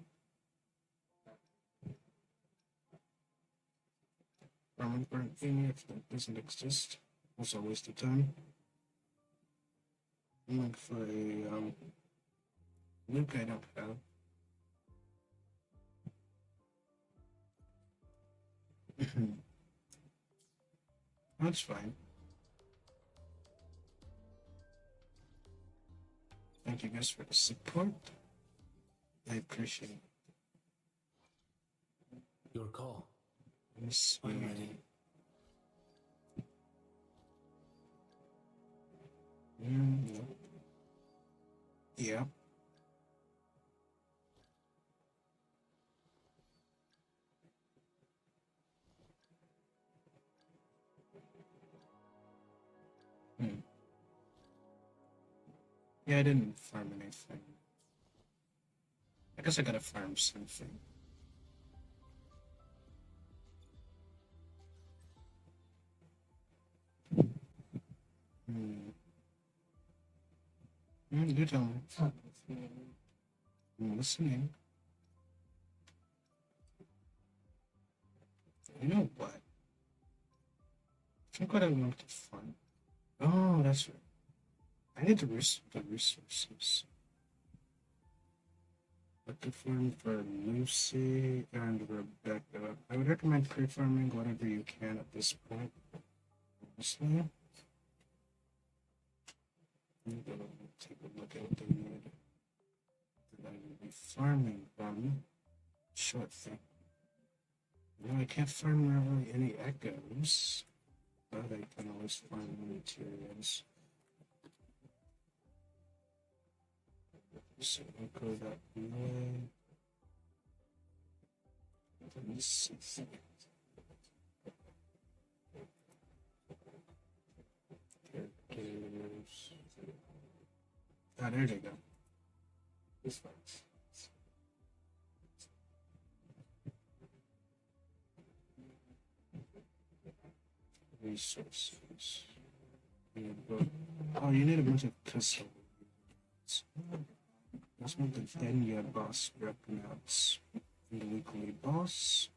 Farming for an enemy if that doesn't exist. Also a waste of time. I'm looking for a Luke I don't have. That's fine. Thank you guys for the support. I appreciate it. Your call. Yes, I'm ready. No. Yeah. Yeah, I didn't farm anything. I guess I gotta farm something. Do tell me. I'm listening. You know what? I think what I want to farm. Oh, that's right. I need the resources. But to farm for Lucy and Rebecca. I would recommend pre-farming whatever you can at this point. Honestly. I'm gonna take a look at what they need. And I will be farming them. Short thing. No, I can't farm really any echoes. But I can always farm materials. So I'll go that way. Let me see. Characters. Ah, there they go. This one. Resources. Oh, you need a bunch of custom. Let's make the Denya boss records. The weekly boss.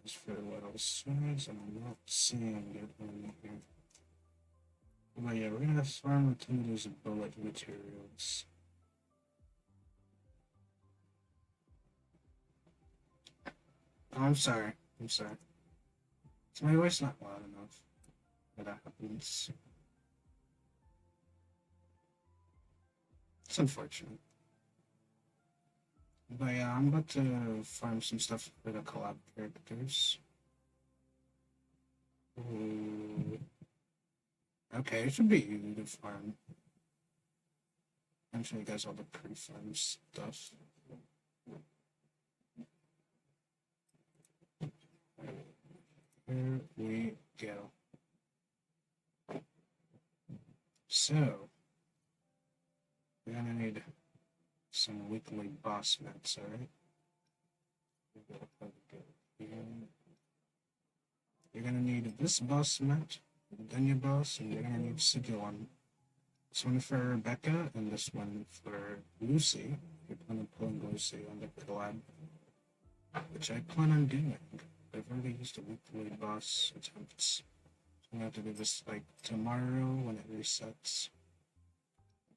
As for what else says, and I'm not seeing it on here. But yeah, we're gonna farm a ton of those bullet materials. Oh, I'm sorry. So my voice not loud enough. But that happens. It's unfortunate. But yeah, I'm about to farm some stuff for the collab characters. Ooh. Okay, it should be easy to farm. I'm showing you guys all the pre-farm stuff. Here we go. So, we're gonna need some weekly boss mats, alright? You're gonna need this boss mat, then your boss, and you're gonna need Sigilon. This one for Rebecca, and this one for Lucy. You're planning on pulling Lucy on the collab, which I plan on doing. I've already used the weekly boss attempts. So I'm gonna have to do this like tomorrow when it resets.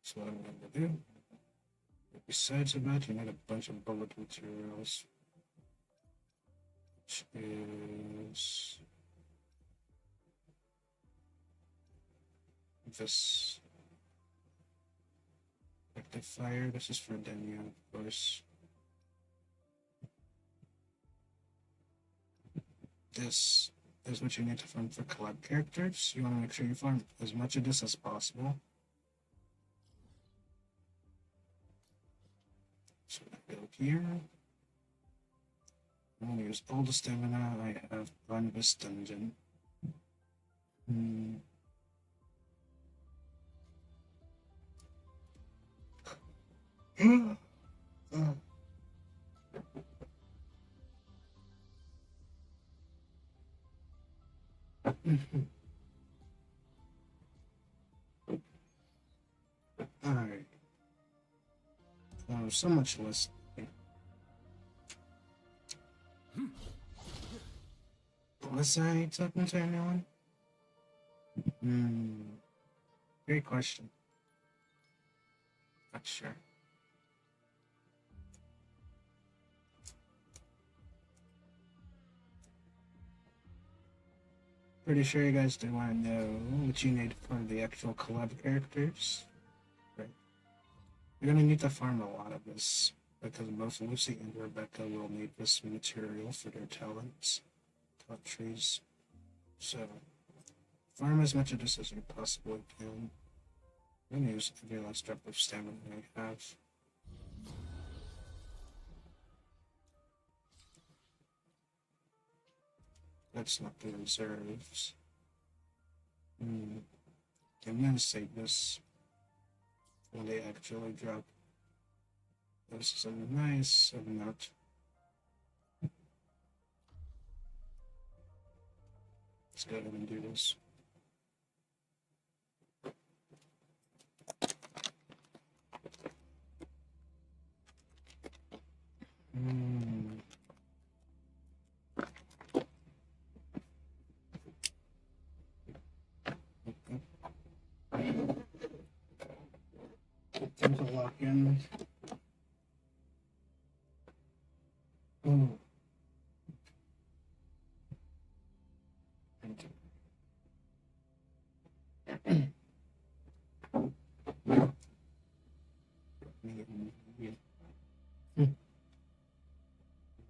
That's what I'm going to do. Besides that, you need a bunch of bullet materials. Which is this active fire. This is for Denya, of course. This is what you need to farm for collab characters. You want to make sure you farm as much of this as possible. So I go here. I'm going to use all the stamina I have on this dungeon. Alright. So much less. Was I talking to anyone? Great question. Not sure. Pretty sure you guys do want to know what you need for the actual collab characters. Right. You're gonna need to farm a lot of this because both Lucy and Rebecca will need this material for their talents, talent trees. So farm as much of this as you possibly can. I'm gonna use every last drop of stamina I have. That's not the reserves. I'm gonna save this when they actually drop. This is a nice amount. Let's go ahead and do this. Time to lock in. Ooh. Thank you.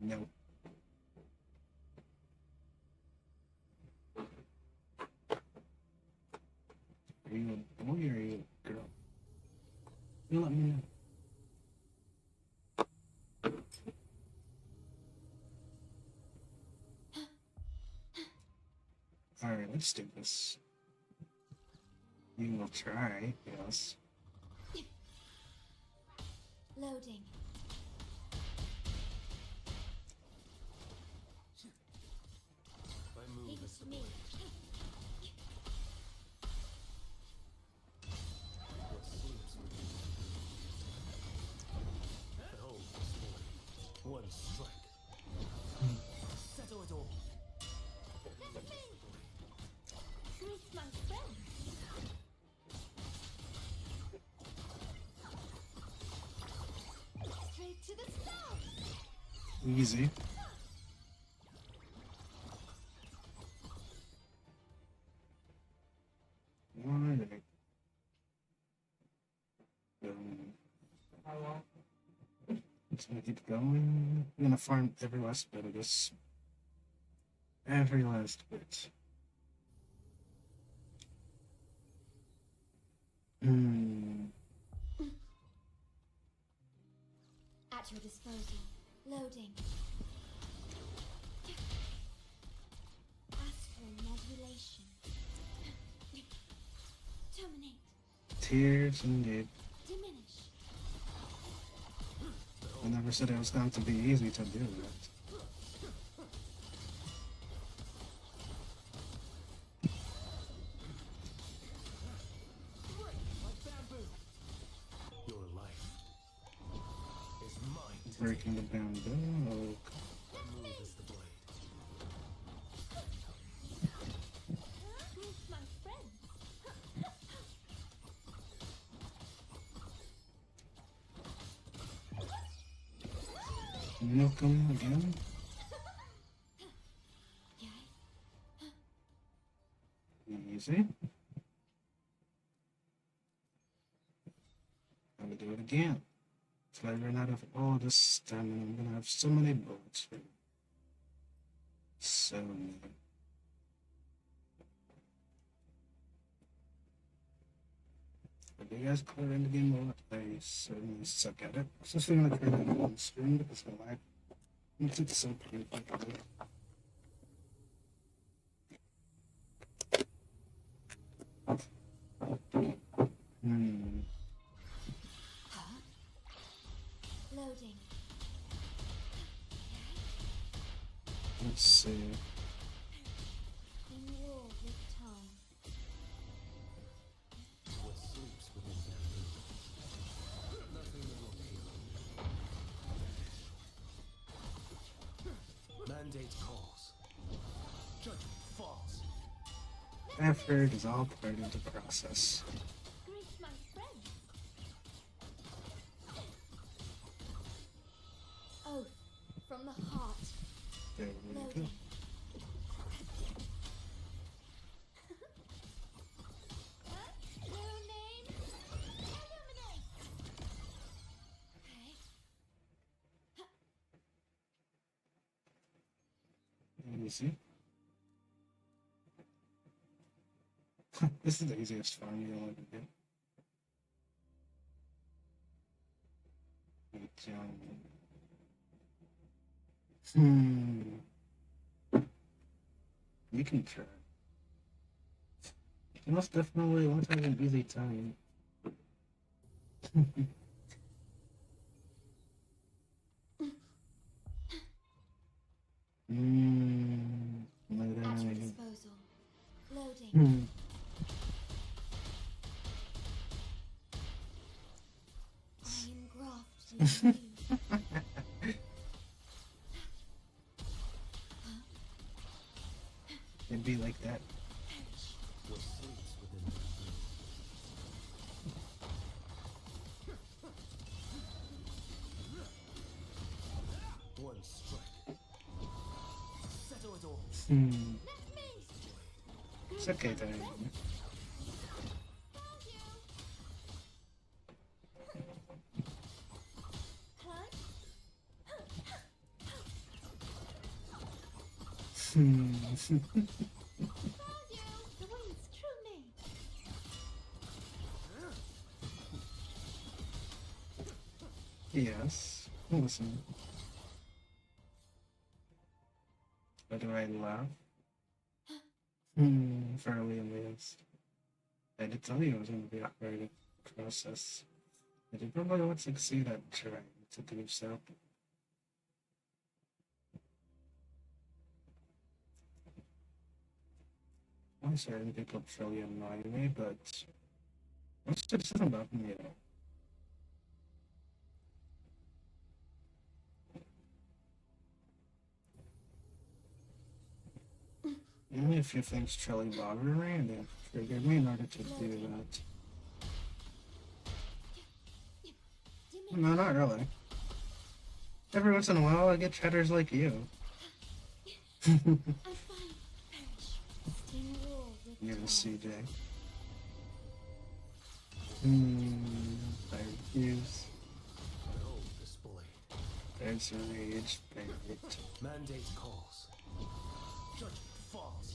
No. Are you a boy or are you a girl? You let me know. Alright, let's do this. You will try, yes. Loading. My move is It's me. what sleeps with me. Behold this boy. One strike. Settle it all. Greet my friend. Straight to the stars. Easy. Alright. Just gonna keep going. I'm gonna farm every last bit of this. Every last bit. At your disposal. Loading. Astral modulation. Terminate. Tears indeed. Diminish. I never said it was going to be easy to do that. Your life is mine. Breaking the bamboo. My move is the blade. Greet my friend. Milk them again. Easy. I'm gonna do it again. If I run out of all this stamina, I'm gonna have so many bullets. So many. Are you guys clear in the game a lot? I certainly suck at it. Especially when I turn it on screen because I lag. Makes it so painful. Loading. Let's see. In war with time. What sleeps within bamboo. Nothing that will heal. Mandate calls. Judgment falls. Effort is all part of the process. Greet my friend. Oath from the heart. There we go. Loading. New name? Illuminate. Okay. Easy. This is the easiest farm you'll ever do. You can try. You most definitely won't have an easy time. At your disposal. Loading. I am grafted in you. It'd be like that. What sleeps within the one strike. Settle it all. It's okay, though. Yes. Listen. Why do I laugh? For Liam's. I did tell you it was going to be a hard process. I did probably would succeed at trying to do so. I'm certain people truly annoy me, but most of it about me at all. Only a few things truly bother me, and they triggered me in order to do that. No, not really. Every once in a while, I get chatters like you. You're the CJ. I refuse. Behold display. There's a rage, bait. Mandate calls. Judgment falls.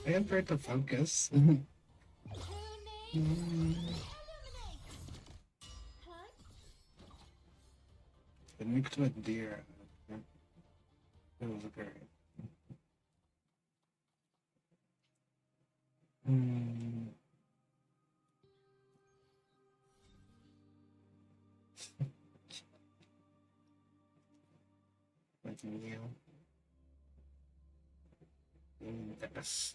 I am trying to focus. It mixed with deer. It was great. Like Neil. Yes.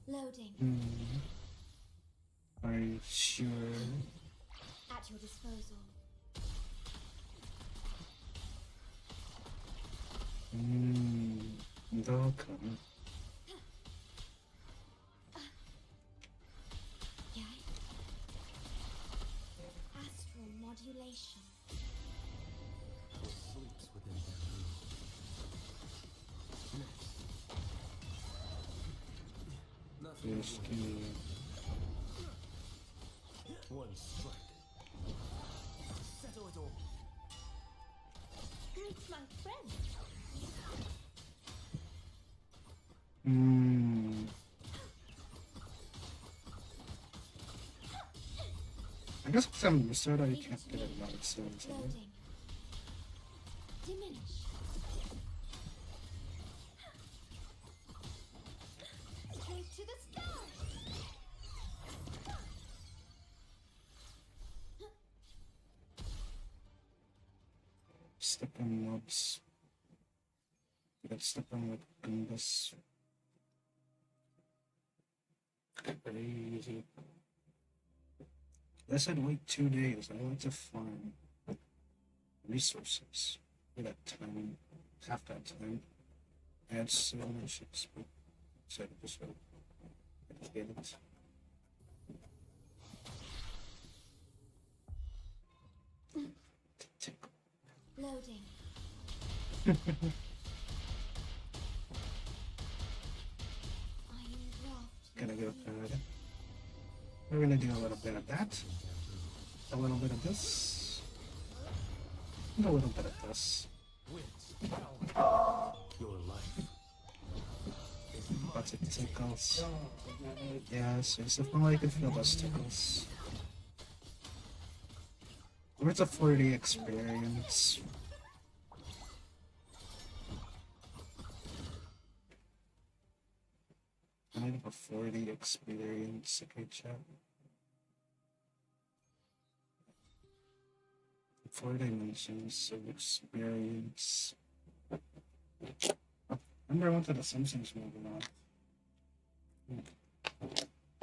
Loading. Are you sure? At your disposal. They'll come. Astral modulation. What sleeps within bamboo. Nothing Just one strike. Settle it all. Greet my friend. I guess because I'm used to it, I can't get it right soon. Loading. Diminish. Straight to the stars. Step on mobs. Let's step on with Gumbus. Crazy. I said wait 2 days. I like to farm resources for that time, half that time. I had so many ships, but so just dedicated. Tickle. Loading. I am grafted. Gonna go further. We're gonna do a little bit of that, a little bit of this, and a little bit of this. Your life. Lots of tickles. Yes, yes, if only I could feel those tickles. Where's a 4D experience? I need a 4D experience. Okay, chat. 4 dimensions of experience. Remember I went to the Simpsons movie now.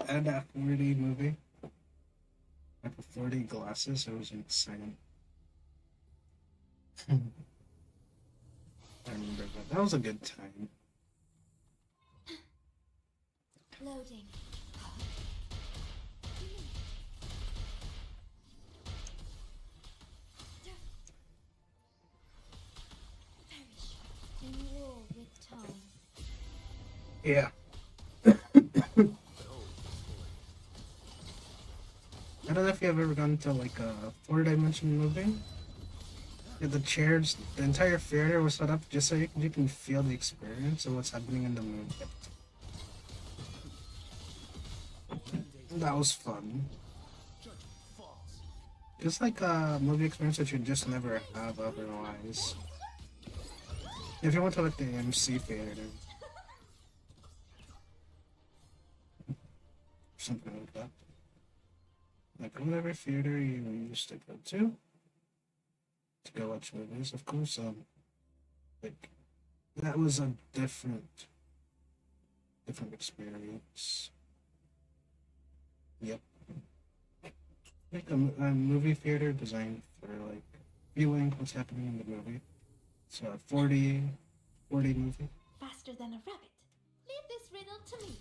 And that 4D movie. Like with 4D glasses, it was insane. I remember that. That was a good time. Loading. Perish in war with time. Yeah. I don't know if you've ever gone to like a 4-dimension movie. Yeah, the chairs, the entire theater was set up just so you can feel the experience of what's happening in the movie. That was fun. It's like a movie experience that you just never have otherwise. If you went to like the MC theater, something like that. Like whatever theater you used to go to go watch movies, of course. Like that was a different experience. Yep. Like a movie theater designed for like viewing what's happening in the movie. So a 40 movie. Faster than a rabbit. Leave this riddle to me.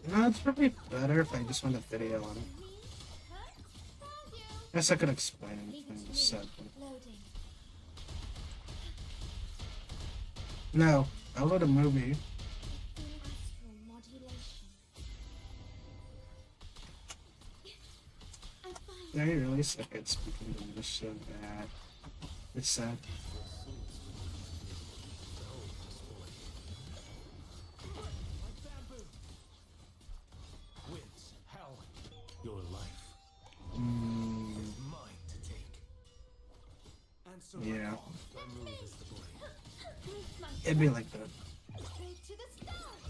No, it's probably better if I just went a video on it. I guess I could explain it in a second. Loading. No, I wrote a movie. Astral modulation. I'm fine. I really suck at speaking English so bad. It's sad. Winds, hell, your life is mine to take. And so Yeah. my move is the blade. It'd be like that. Straight to the stars.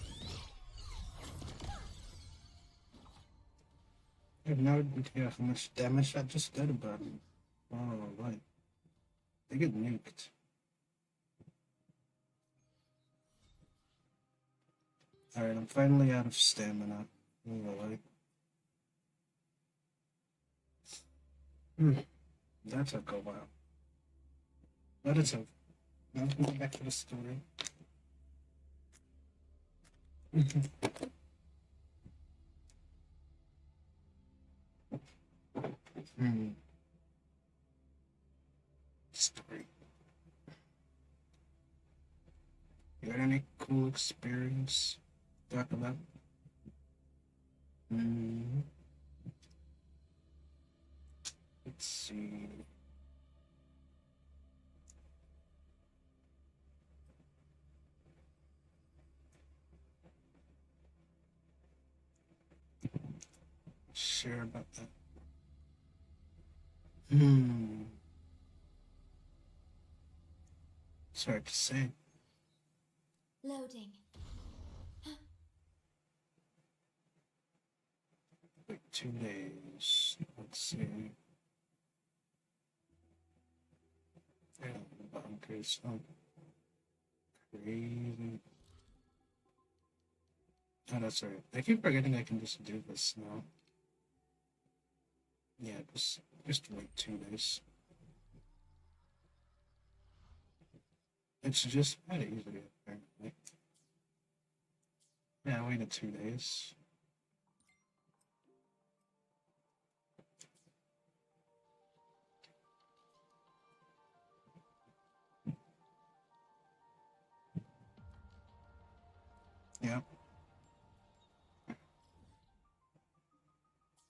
I have no idea how much damage that just did, but oh, right. They get nuked. Alright, I'm finally out of stamina. Oh, that took a while. But it's over. Now let's go back to the story. Story. You got any cool experience to talk about? Let's see. Share about that. It's hard to say. Loading. Like 2 days. Let's see. Yeah, bunkers. Oh, crazy. Oh, that's right. I keep forgetting I can just do this now. Yeah, just wait 2 days. It's just kind of easy, apparently. Yeah, I waited 2 days. Yeah.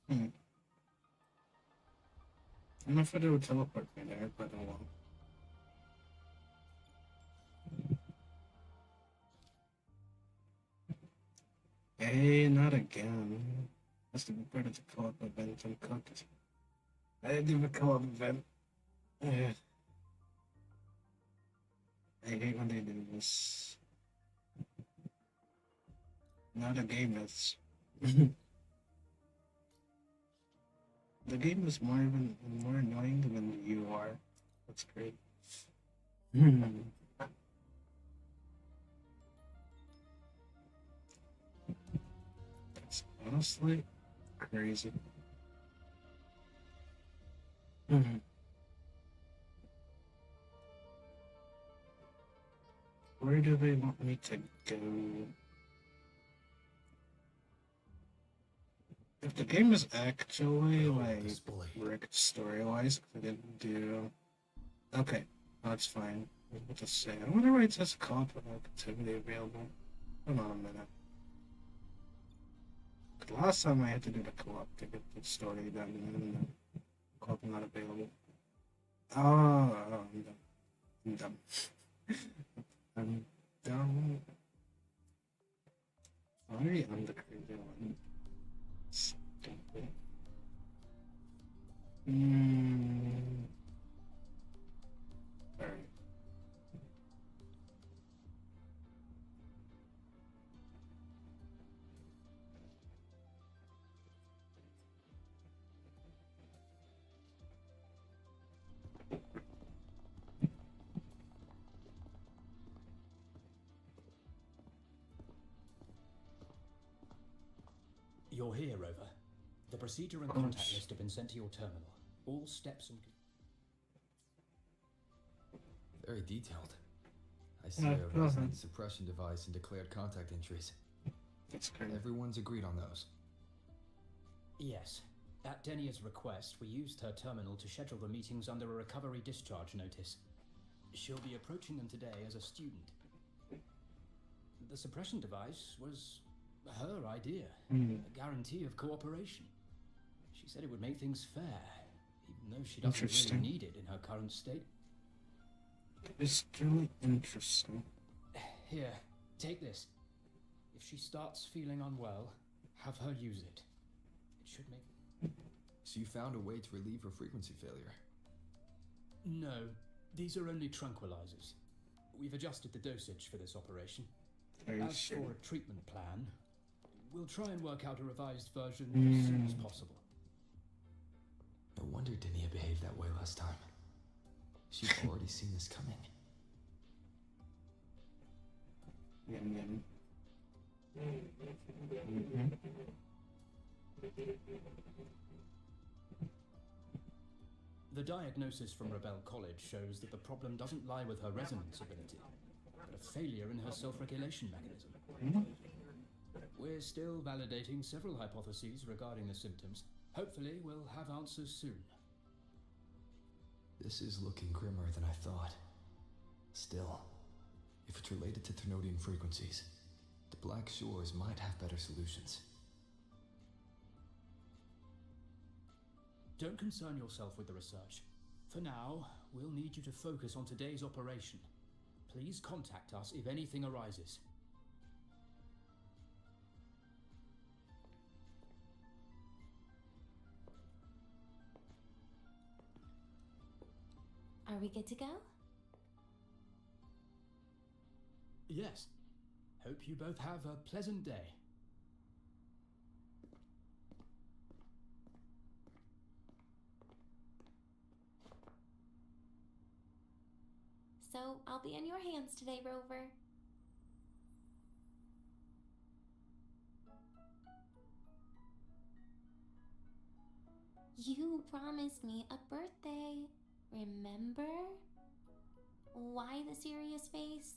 Hmm. I don't know if it would teleport me there, but oh well. Hey, not again. That's the part of the co-op event I'm cooked. I didn't do a co-op event. Ugh. I hate when they do this. Not a game that's... The game is even more annoying than you are. That's great. It's honestly crazy. Where do they want me to go? If the game is actually like rigged story-wise, I didn't do. Okay, that's fine. What to say? I wonder why it says co-op activity available. Hold on a minute. 'Cause last time I had to do the co-op to get the story done, and the co-op not available. Oh, I'm dumb. I'm dumb. I'm dumb. Sorry, I'm the crazy one. Stupid. Alright. You're here, Rover. The procedure and contact list have been sent to your terminal. All steps and... Very detailed. I see a resonance suppression device and declared contact entries. That's great. Everyone's agreed on those. Yes. At Denia's request, we used her terminal to schedule the meetings under a recovery discharge notice. She'll be approaching them today as a student. The suppression device was her idea, a guarantee of cooperation. She said it would make things fair, even though she doesn't really need it in her current state. It's really interesting. Here, take this. If she starts feeling unwell, have her use it. It should make... So you found a way to relieve her frequency failure? No, these are only tranquilizers. We've adjusted the dosage for this operation. As for a treatment plan, we'll try and work out a revised version as soon as possible. No wonder Denia behaved that way last time. She'd already seen this coming. Yum yum. The diagnosis from Rebel College shows that the problem doesn't lie with her resonance ability, but a failure in her self-regulation mechanism. We're still validating several hypotheses regarding the symptoms. Hopefully, we'll have answers soon. This is looking grimmer than I thought. Still, if it's related to Ternodian frequencies, the Black Shores might have better solutions. Don't concern yourself with the research. For now, we'll need you to focus on today's operation. Please contact us if anything arises. Are we good to go? Yes. Hope you both have a pleasant day. So, I'll be in your hands today, Rover. You promised me a birthday. Remember? Why the serious face?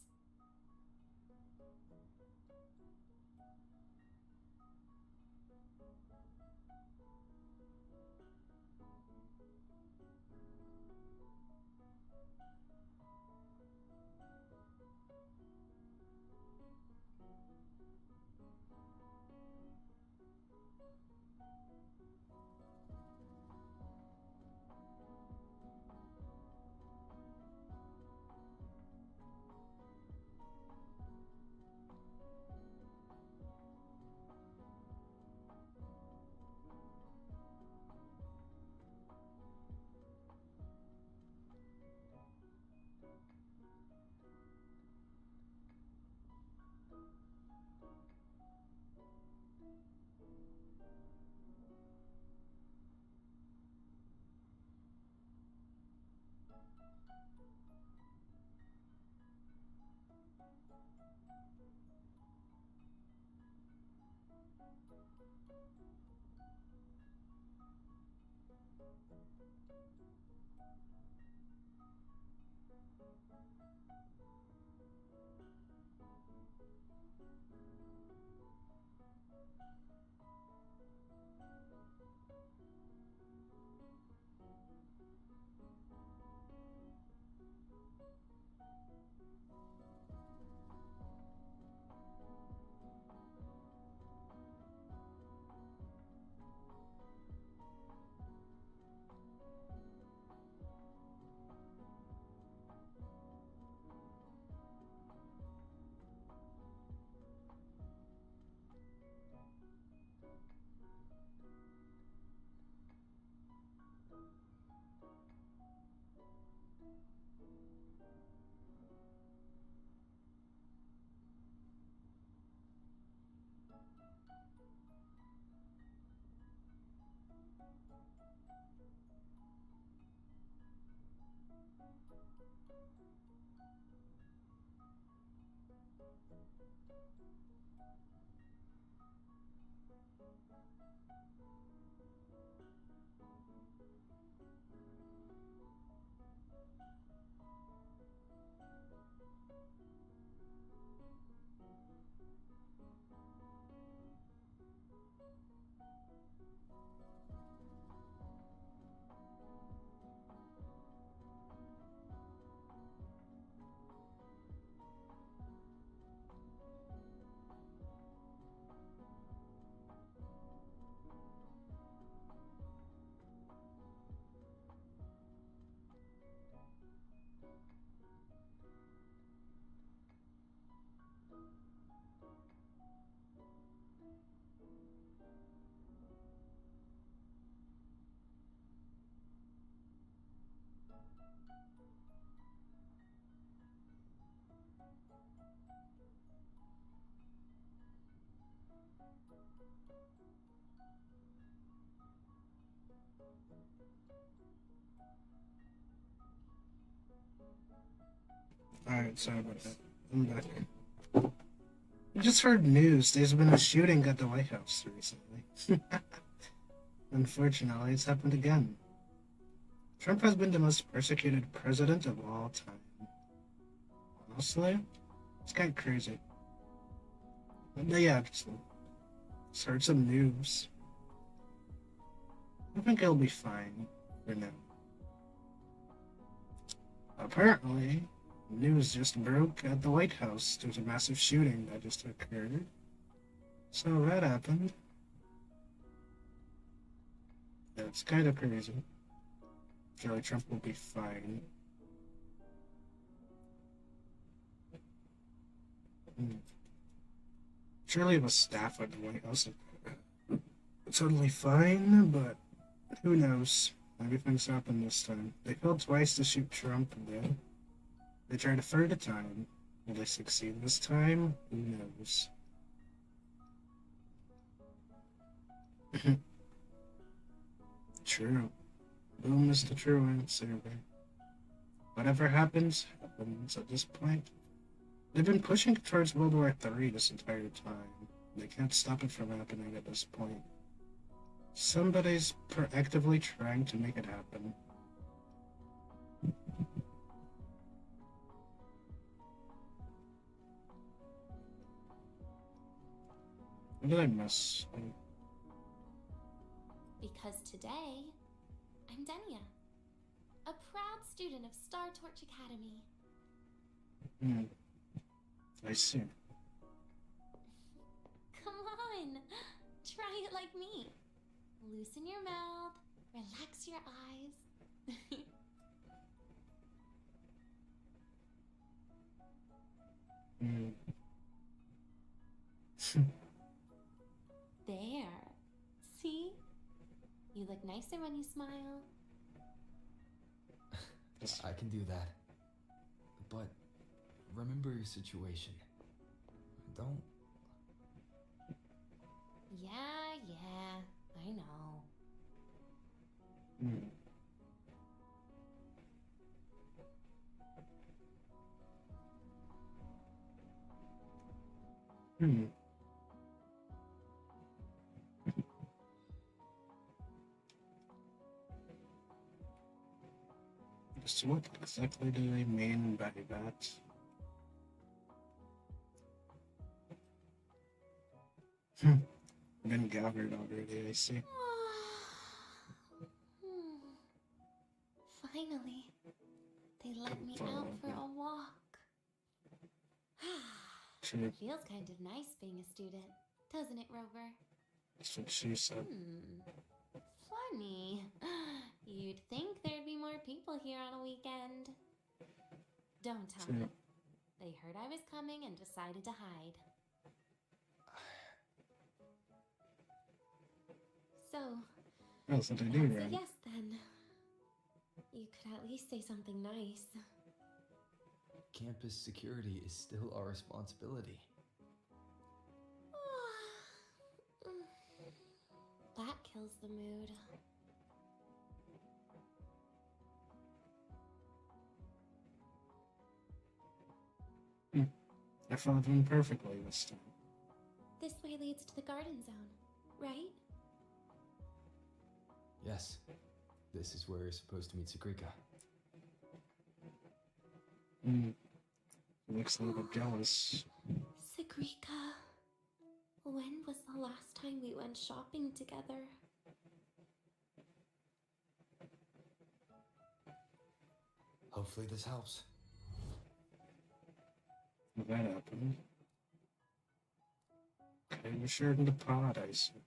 Alright, sorry about that. I'm back. I just heard news. There's been a shooting at the White House recently. Unfortunately, it's happened again. Trump has been the most persecuted president of all time. Honestly, it's kind of crazy. But yeah, just heard some news. I think he'll be fine for now. Apparently, news just broke at the White House. There's a massive shooting that just occurred. So that happened. Yeah, it's kind of crazy. Surely Trump will be fine. Surely the staff at the White House are totally fine, but who knows? Everything's happened this time. They failed twice to shoot Trump again. They tried a third time. Will they succeed this time? Who knows? True. Boom is the true answer. Whatever happens, happens at this point. They've been pushing towards World War III this entire time. They can't stop it from happening at this point. Somebody's proactively trying to make it happen. What did I miss? Because today, I'm Denia, a proud student of Star Torch Academy. I see. Come on, try it like me. Loosen your mouth, relax your eyes. There. See? You look nicer when you smile. I can do that. But remember your situation. Don't... Yeah, I know. So what exactly do they mean by that? Been gathered already, I see. Finally, they let me out for a walk. Sure, Feels kind of nice being a student, doesn't it, Rover? that's what she said. Funny. You'd think there'd be more people here on a weekend. Don't tell me. They heard I was coming and decided to hide. So, That's what I do, that's a right? yes then. You could at least say something nice. Campus security is still our responsibility. That kills the mood. I followed them perfectly this time. This way leads to the garden zone, right? Yes, this is where you're supposed to meet Sagrika. Looks a little jealous. Sagrika. When was the last time we went shopping together? Hopefully this helps. That happened. Okay, we're sharing the pod, I see.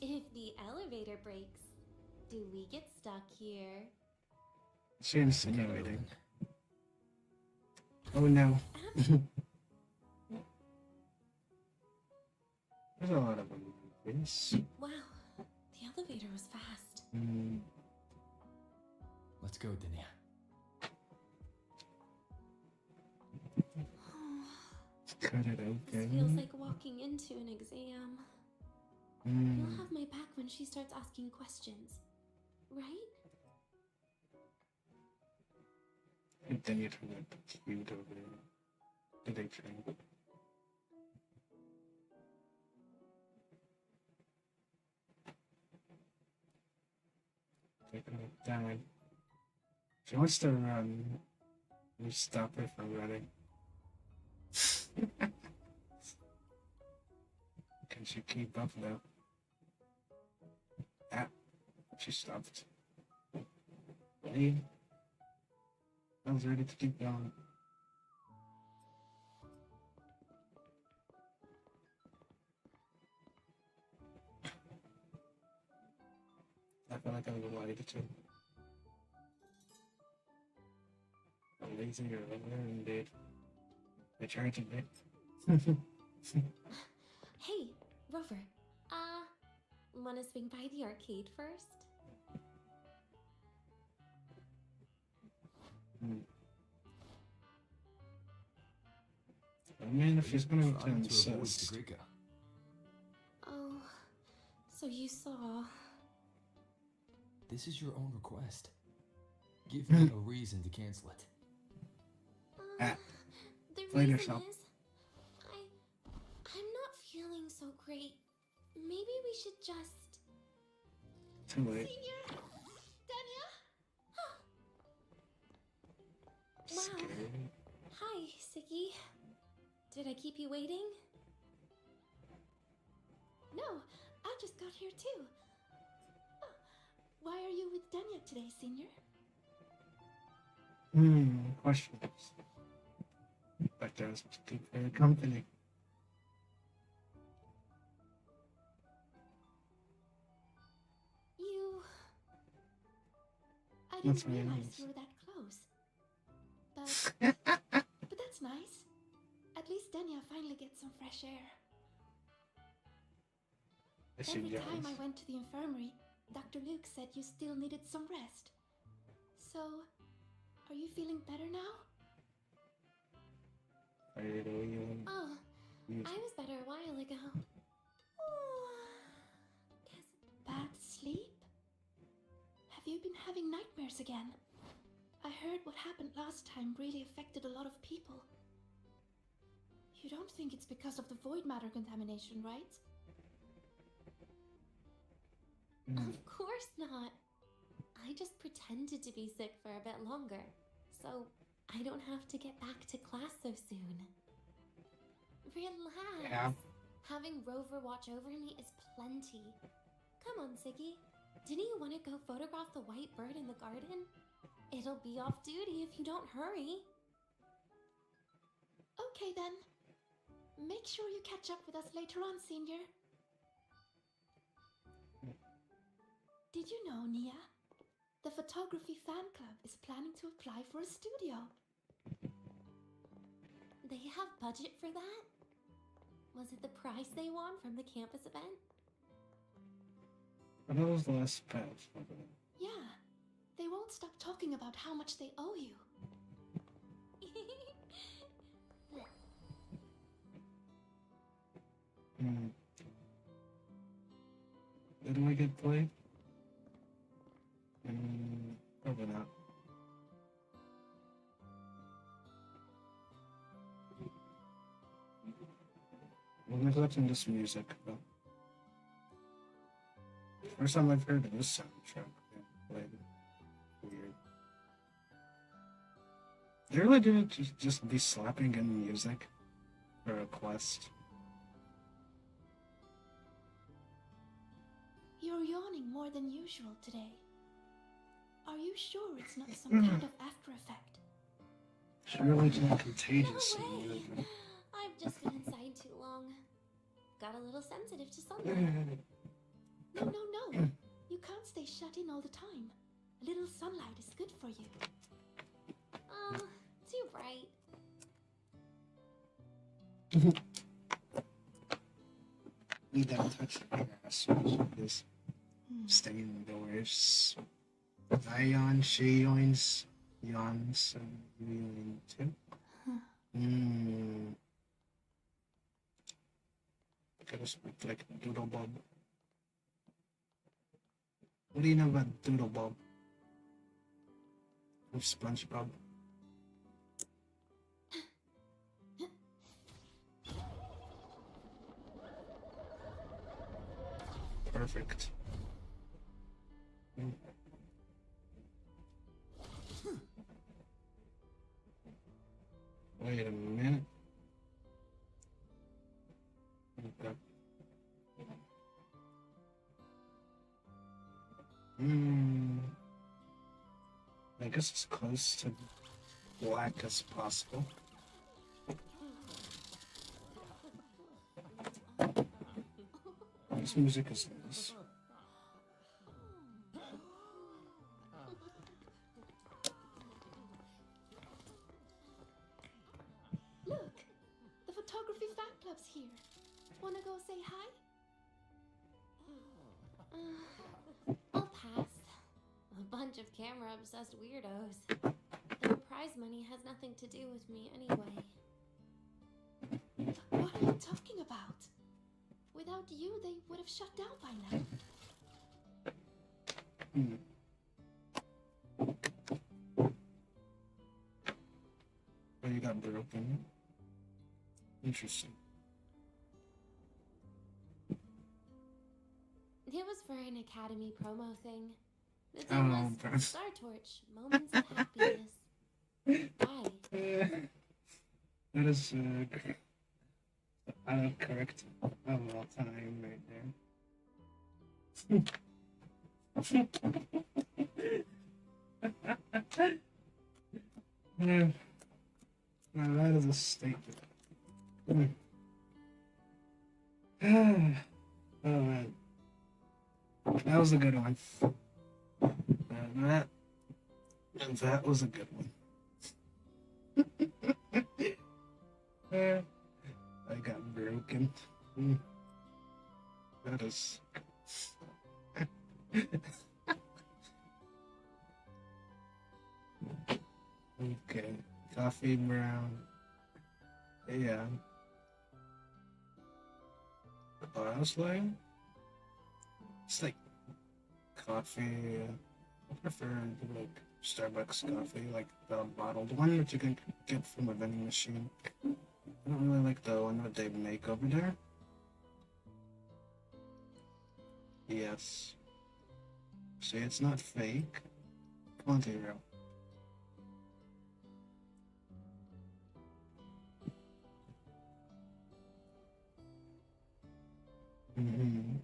If the elevator breaks, do we get stuck here? She insinuating. Oh no. There's a lot of them in this. Wow, the elevator was fast. Let's go, Dinya. Cut it This open. feels like walking into an exam. You'll have my back when she starts asking questions, right? And then you turn that cute over there. Did they train? Taking it down. She wants to run. You stop her from running. Can she keep up though? Ah, she stopped. Hey, I was ready to keep going. I feel like I'm lied to. Lazy or over, indeed. I tried to be. Hey, Rover. Wanna swing by the arcade first? I mean, if he's gonna Trying to avoid insist. Sagrika. Oh, so you saw. This is your own request. Give me a reason to cancel it. Ah, The blame reason yourself. is, I'm not feeling so great. Maybe we should just. Too late. Senior, Danya. Wow. Scary. Hi, Siggy. Did I keep you waiting? No, I just got here too. Oh, why are you with Danya today, Senior? Questions. But there's to keep her company. I That's didn't very realize nice. you were that close. But that's nice. At least Danya finally gets some fresh air. Is she Every time jealous? I went to the infirmary, Dr. Luke said you still needed some rest. So, are you feeling better now? Are you doing Oh, I was better a while ago. Guess bad sleep? Have you been having nightmares again? I heard what happened last time really affected a lot of people. You You don't think it's because of the void matter contamination, right? Of course not. I just pretended to be sick for a bit longer, so I don't have to get back to class so soon. Relax. Yeah. Having Rover watch over me is plenty. Come on, Siggy. Didn't you want to go photograph the white bird in the garden? It'll be off duty if you don't hurry. Okay then. Make sure you catch up with us later on, Senior. Did you know, Nia? The photography fan club is planning to apply for a studio. They have budget for that? Was it the prize they won from the campus event? That was the last patch. Yeah. They won't stop talking about how much they owe you. Did we get played? Probably not. We're neglecting this music, though. First time I've heard of this soundtrack. Played. Weird. They really didn't just be slapping in music for a quest. You're yawning more than usual today. Are you sure it's not some kind of after effect? Surely it's not contagious. No way. I've just been inside too long. Got a little sensitive to sunlight. No. You can't stay shut in all the time. A little sunlight is good for you. Oh, too bright. You don't touch the grass. Just stay indoors. I yawn, she yawns, and you yawn too. Gotta speak like Doodle Bob. What do you know about Doodle Bob? Of SpongeBob? Perfect. Wait a minute. Okay. I guess as close to black as possible. This music is nice. Look, the photography fan club's here. Wanna go say hi? I'll pass. A bunch of camera-obsessed weirdos. Their prize money has nothing to do with me anyway. What are you talking about? Without you, they would have shut down by now. Oh, you got broken. Interesting. It was for an Academy promo thing. The thing was Star Torch, moments of happiness. Why? That is correct of all time right there. Yeah. Now that is a statement. Oh man. That was a good one. And that was a good one. I got broken. That is. Okay. Coffee brown. Yeah. Glass line? It's like coffee. I prefer like Starbucks coffee, like the bottled one that you can get from a vending machine. I don't really like the one that they make over there. Yes. See, it's not fake. Plenty real. Mm-hmm.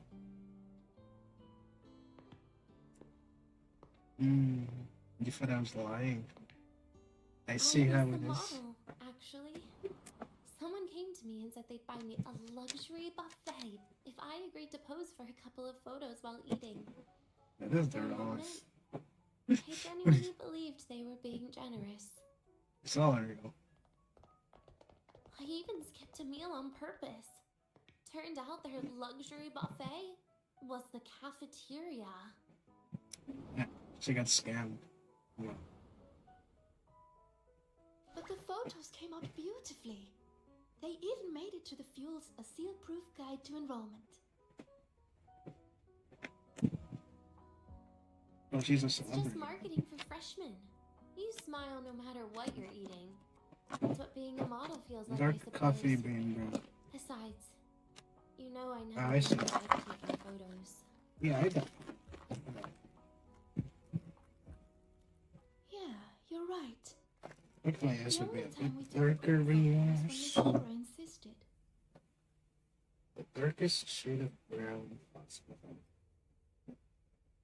You thought I was lying. I see how was it the is. model, actually. Someone came to me and said they'd buy me a luxury buffet if I agreed to pose for a couple of photos while eating. That is For their a moment, honest. I genuinely believed they were being generous. It's all real. I even skipped a meal on purpose. Turned out their luxury buffet was the cafeteria. Yeah, she got scammed. Yeah. But the photos came out beautifully. They even made it to the Fuel's A Seal-Proof Guide to Enrollment. Oh, she's a It's just celebrity. marketing for freshmen. You smile no matter what you're eating. That's what being a model feels like, I Dark suppose. coffee bean brown. Besides, you know I Ah, never I really see. tried to take my photos. Yeah, I don't. Yeah, you're right. Look, my ass The would be only a time we bit took darker group than photos was when yours. Miss Laura insisted. The darkest shade of brown possible.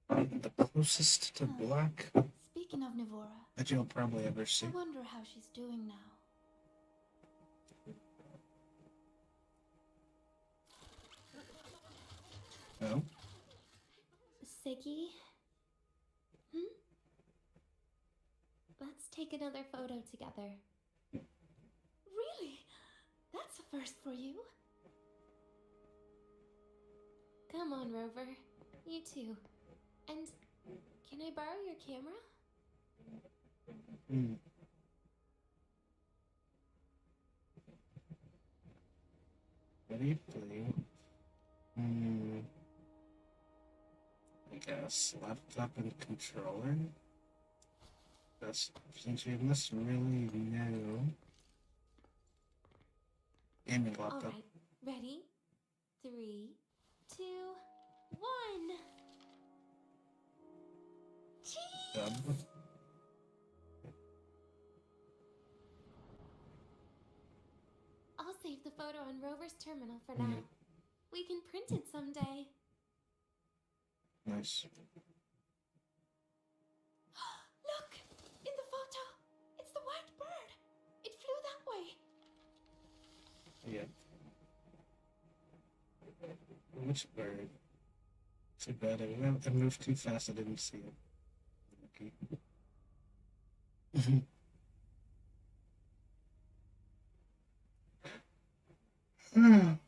The closest to black Speaking of Nivora, that you'll probably ever see. I wonder how she's doing now. Oh? Siggy? Let's take another photo together. Really? That's a first for you. Come on, Rover. You too. And can I borrow your camera? Ready, play. I guess laptop and controller. That's since you must really know. Gaming laptop. Alright, ready? 3, 2, 1. Dub. I'll save the photo on Rover's terminal for now. We can print it someday. Nice. Look! In the photo! It's the white bird! It flew that way! Yeah. Which bird? Too bad I moved too fast, I didn't see it. Okay. An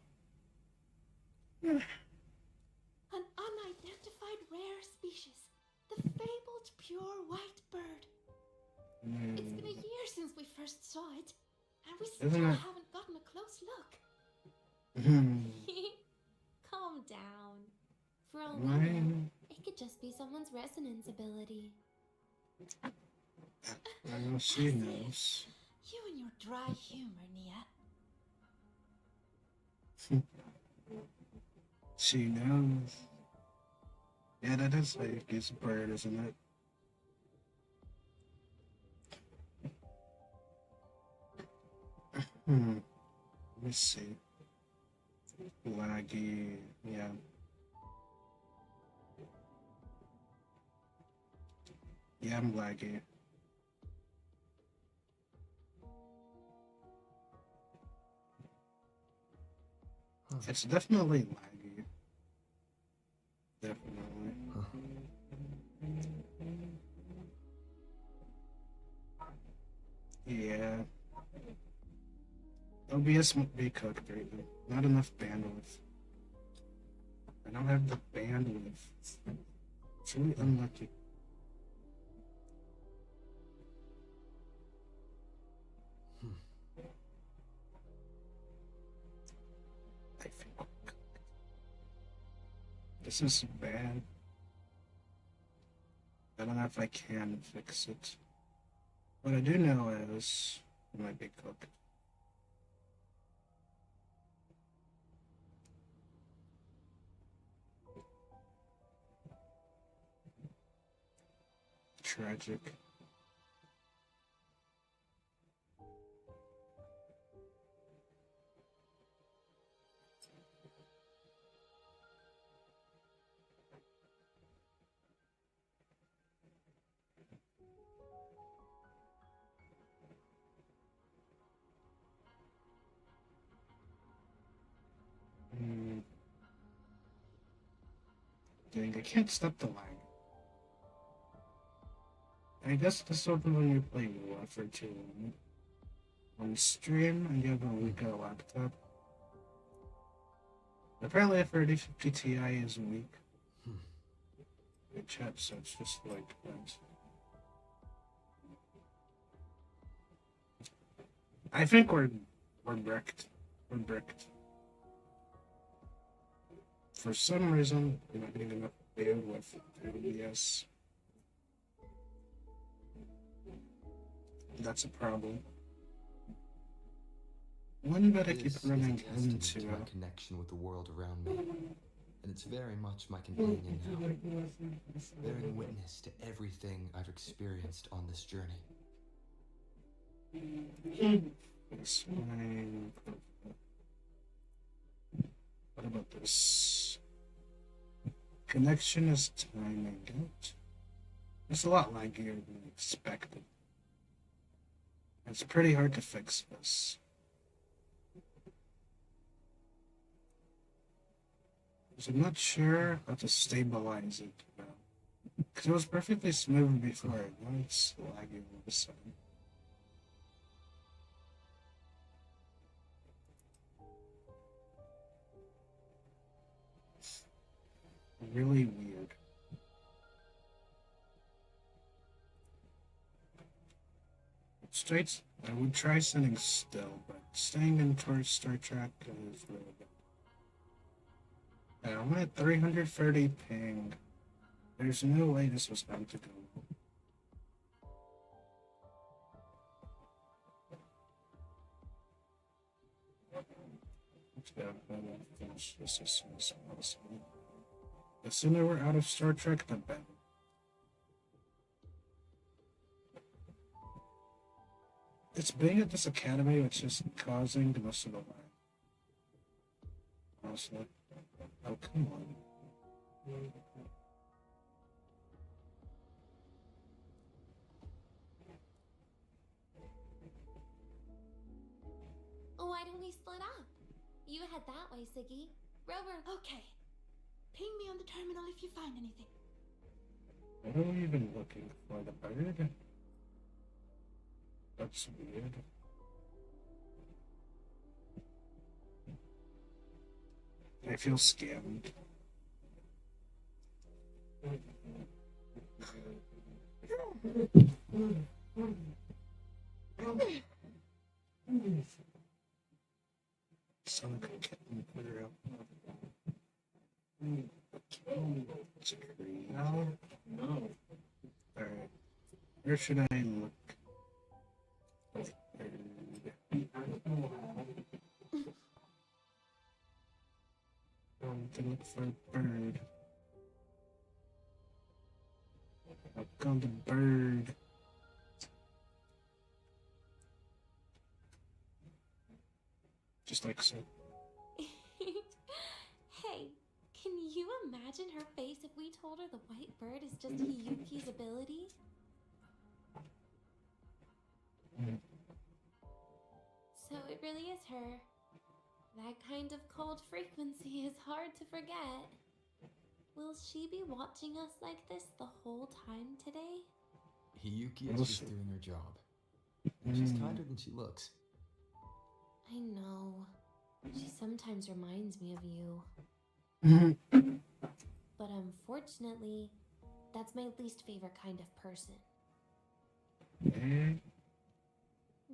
unidentified rare species. The fabled pure white bird. It's been a year since we first saw it, and we still haven't gotten a close look. Calm down. For all we know, it could just be someone's resonance ability. I know she knows. You and your dry humor, Nia. She knows. Yeah, that is like his bird, isn't it? Let me see. Laggy, yeah. Yeah, I'm laggy. It's definitely laggy. Definitely. Yeah. OBS might be cooked right now. Not enough bandwidth. I don't have the bandwidth. It's really unlucky. I think this is bad. I don't know if I can fix it. What I do know is it might be cooked. tragic. Dang, I can't stop the lag. I guess this will be when you play WUWA for too long. On stream, and you have a weaker laptop. Apparently a 3050 Ti is weak. The chat says just like that. I think we're bricked. We're bricked. For some reason, we're not getting enough bandwidth for OBS. That's a problem. When better keep running into my connection with the world around me, and it's very much my companion now, bearing witness to everything I've experienced on this journey. What about this? Connection is timing out. It's a lot laggier than expected. It's pretty hard to fix this. So I'm not sure how to stabilize it now. Because it was perfectly smooth before, now it's lagging all of a sudden. Really weird. Straight, I would try sending still, but staying in towards Star Trek is really good. Yeah, I'm at 330 ping. There's no way this was meant to go. Let's go ahead and finish this as soon as possible. The sooner we're out of Star Trek, the better. It's being at this academy which is causing the most of the lag. Honestly. Oh, come on. Why don't we split up? You head that way, Siggy. Rover. Okay. Ping me on the terminal if you find anything. What are we even looking for? The bird? That's weird. I feel scammed. Someone could get me put her out. No. Alright. Where should I look? To look for a bird. I'll go the bird. Just like so. Hey, can you imagine her face if we told her the white bird is just Hiyuki's ability? So it really is her. That kind of cold frequency is hard to forget. Will she be watching us like this the whole time today? Hiyuki is just doing her job. And she's kinder than she looks. I know. She sometimes reminds me of you. But unfortunately, that's my least favorite kind of person.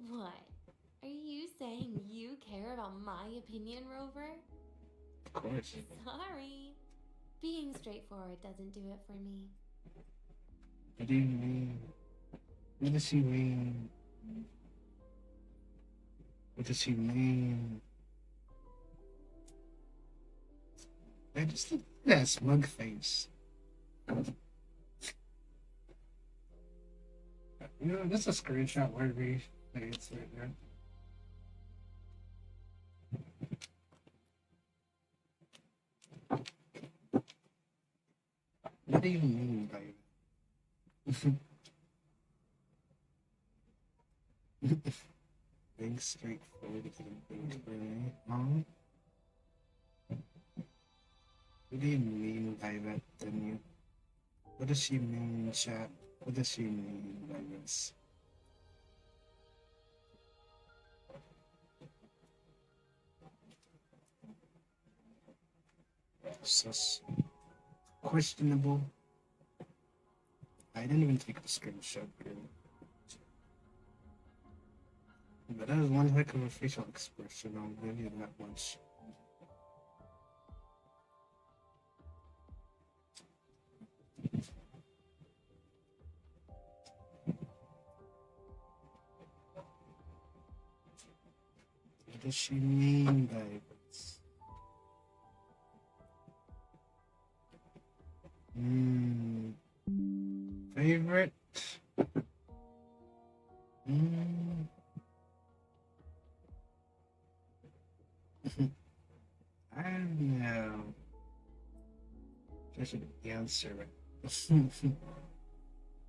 What? Are you saying you care about my opinion, Rover? Of course. Sorry. Being straightforward doesn't do it for me. What do you mean? What does he mean? What does he mean? I just look at that smug face. You know, this is a screenshot where we it's right there. What do you mean by it? Being straightforward and being clear. What do you mean by that, then you? What does she mean, chat? What does she mean by this? Sus. Questionable. I didn't even take the screenshot, really. But that was one heck of a facial expression, I'll give you that much. What does she mean by this? Favorite? I don't know. I should answer it.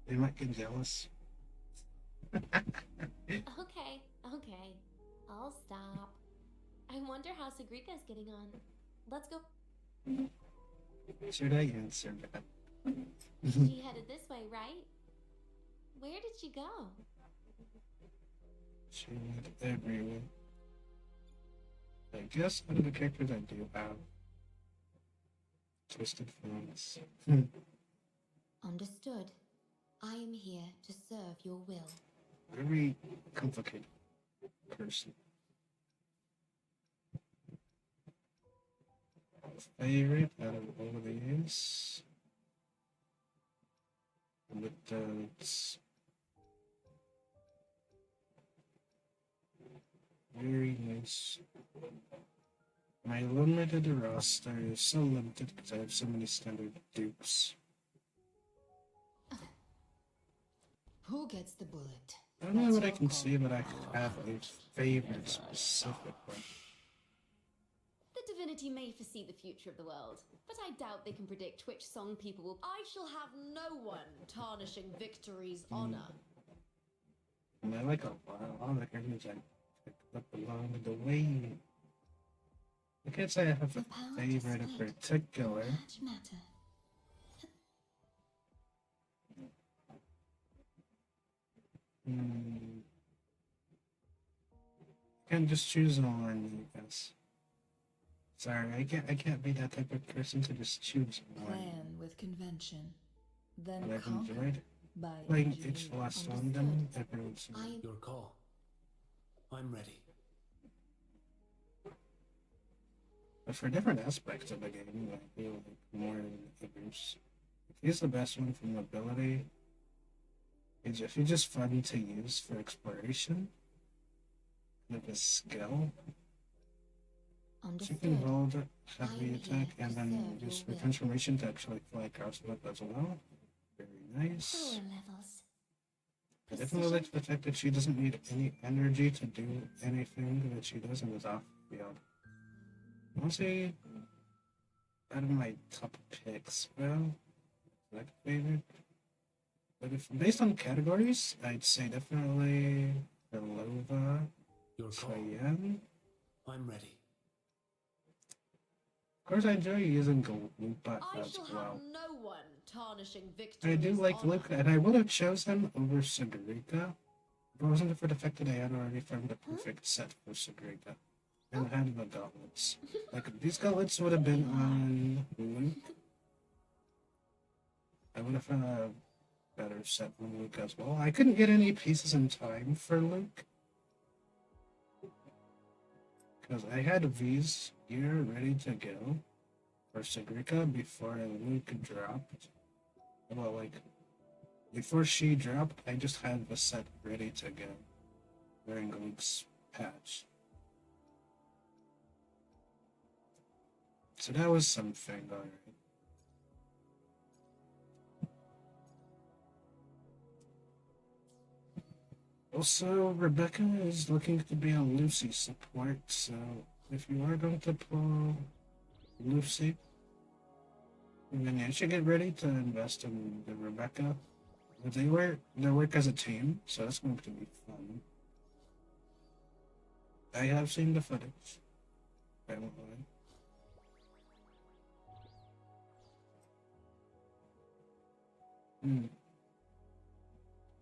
They might get jealous. Okay, okay. I'll stop. I wonder how Sagrika's getting on. Let's go. Should I answer that? She headed this way, right? Where did she go? She went everywhere. I guess out of the characters I do have twisted feelings. Understood. I am here to serve your will. Very complicated person. Favorite out of all of these? With it's very nice. My limited roster is so limited because I have so many standard dupes. Who gets the bullet? I don't know what I can say, but I have a favorite specific one. The divinity may foresee the future of the world, but I doubt they can predict which song people will. I shall have no one tarnishing victory's honor. And I like a lot of the characters I picked up along the way. I can't say I have a favorite in particular. Matter. Can't just choose one, I guess. Sorry, I can't be that type of person to just choose one. Plan with convention. Then But I've conquer enjoyed by playing engineering. each last one of them every once in a while. Your call. I'm ready. But for different aspects of the game, I feel like more than others. He's the best one from ability. He's just fun to use for exploration. With his skill. So you can hold heavy attack and then use the transformation to actually fly across the map as well. Very nice. I definitely like the fact that she doesn't need any energy to do anything that she does in this off field. Honestly, out of my top picks, well, like favorite. But if based on categories, I'd say definitely Belova, CZN. I'm ready. Of course, I enjoy using WUWA I as shall well. have no one tarnishing victory's I do like honor. Luke, and I would have chosen over Sagrika, if it wasn't for the fact that I had already found the perfect set for Sagrika. And I had the gauntlets. Like, these gauntlets would have been on Luke. I would have found a better set on Luke as well. I couldn't get any pieces in time for Luke. Because I had V's here ready to go for Sagrika before Luke dropped. Well, like, before she dropped, I just had the set ready to go during Luke's patch. So that was something, alright. Also, Rebecca is looking to be a Lucy support, so if you are going to pull Lucy, then you should get ready to invest in the Rebecca. They work as a team, so that's going to be fun. I have seen the footage. I won't lie.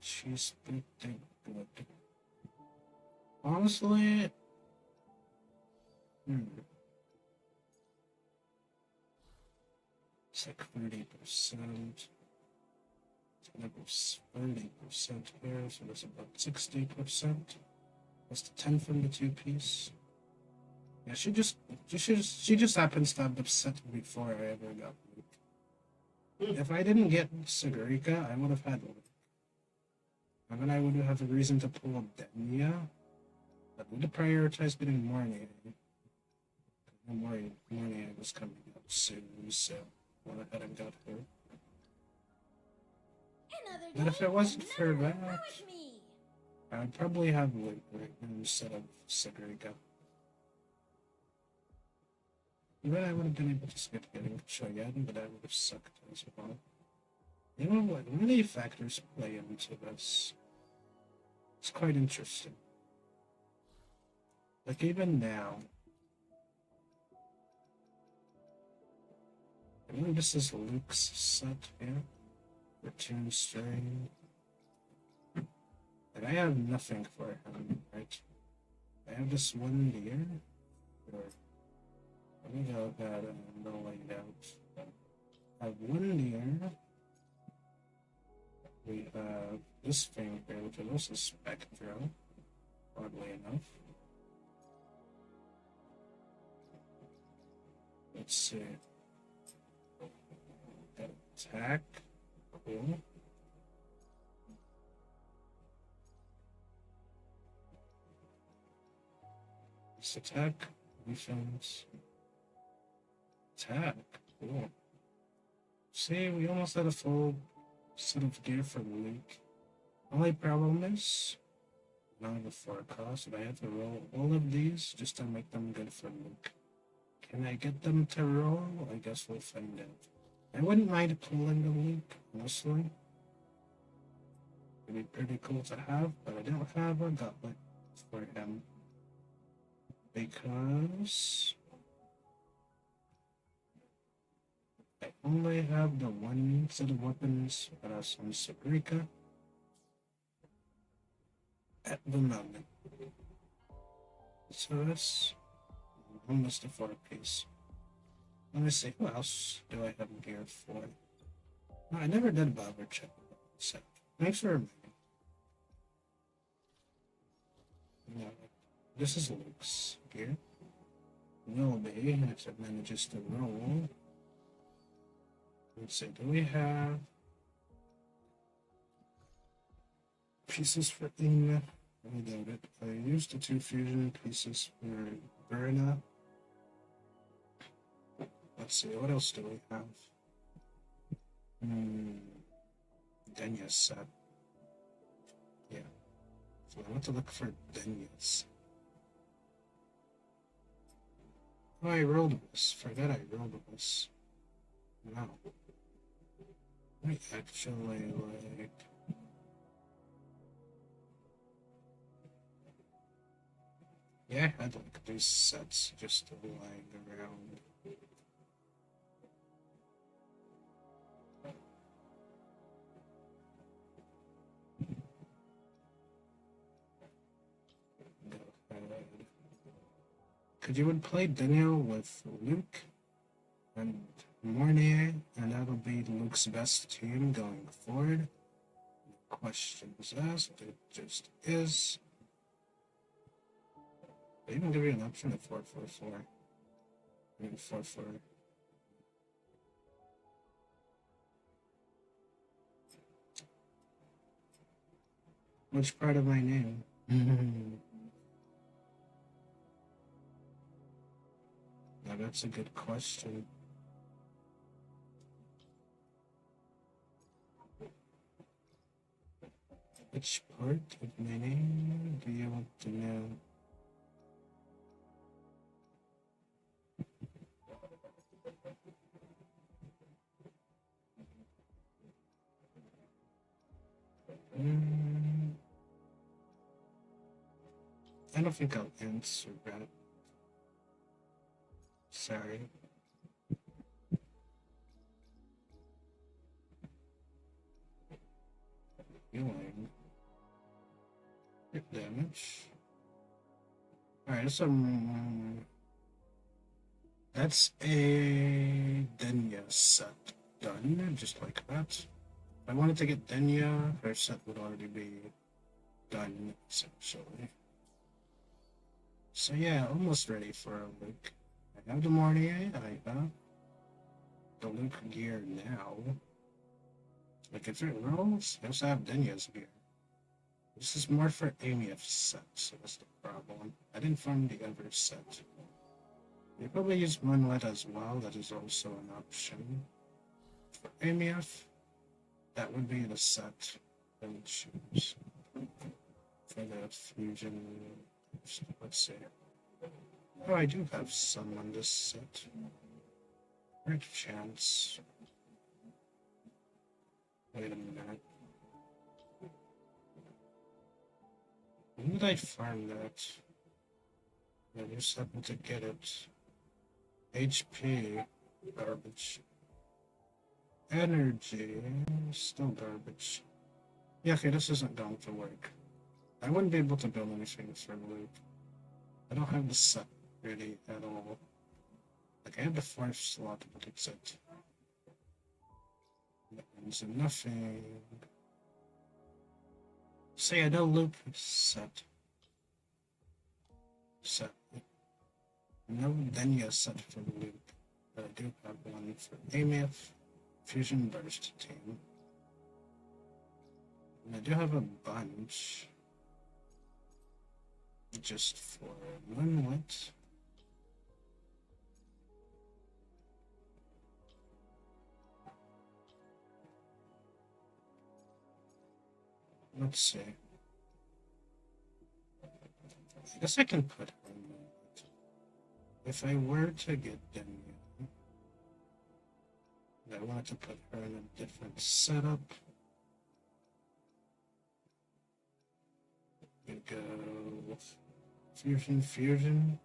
She's pretty good. Honestly, it's like 30%. That was 30% here, so that's about 60%. That's the 10 from the 2-piece. Yeah, she just happens to have the set before I ever got Luke. If I didn't get Sigurika, I would have had Luke. And then I would have a reason to pull Denya. But I need to prioritize getting Morny. Morny was coming up soon, so I went ahead and got her. But if it wasn't for that, I would probably have Luke right now instead of Sigurika. Then I would have been able to skip getting Shogun, but that would have sucked as well. You know what? Many factors play into this. It's quite interesting. Like even now, I think this is Luke's set here. Return strain. And I have nothing for him, right? I have this one deer. Or let me go ahead and roll it out. I have one deer. We have this thing here, which is also Spectral, oddly enough. Let's see. Attack. Cool. This attack. Defense. Attack. Cool. See, we almost had a full set of gear for Luke. Only problem is, not the forecast, but I have to roll all of these just to make them good for Luke. Can I get them to roll? I guess we'll find out. I wouldn't mind pulling the Luke, honestly. It'd be pretty cool to have, but I don't have a gauntlet for him. Because I only have the one set of weapons that are on Sabrika at the moment. So that's almost a 4-piece. Let me see, who else do I have gear for? No, I never did bother check. So, thanks for reminding. No, this is Luke's gear. Will be, if it manages to roll. Let's see, do we have pieces for Inna? I doubt it. I used the 2 fusion pieces for Burna. Let's see, what else do we have? Denya's set. Yeah. So I want to look for Denya's. Oh, I rolled this. Forgot I rolled this. No. I actually like. Yeah, I had like these sets just lying around. Because you would play Daniel with Luke and Mornier, and that'll be Luke's best team going forward. The question is asked, it just is. They even give you an option of 4-4-4. I mean 4-4. Which part of my name? Now that's a good question. Which part of my name do you want to know? I don't think I'll answer that. Sorry. Healing. Hit damage. Alright, that's a Denya set done, just like that. If I wanted to get Denya, her set would already be done, essentially. So yeah, almost ready for a Luke. I have the Mortier, I have the Luke gear now. Like if it rolls, I also have Denya's gear. This is more for AMF set, so that's the problem. I didn't find the other set. You probably use Moonlight as well, that is also an option. For AMF, that would be the set I would choose. For the fusion, let's see. Oh, I do have some on this set. Great chance. Wait a minute. When did I farm that? I just happened to get it. HP, garbage. Energy, still garbage. Yeah, okay, this isn't going to work. I wouldn't be able to build anything for Luke. I don't have the set really at all. Like, I have the 4th slot, but it's it. That means nothing. Say, I know Luke set. Set. No Denya set for Luke, but I do have one for AMF, Fusion Burst team. And I do have a bunch. Just for Moonlight. Let's see. I guess I can put her in Moonlight. If I were to get Denya, I wanted to put her in a different setup. We go with Fusion.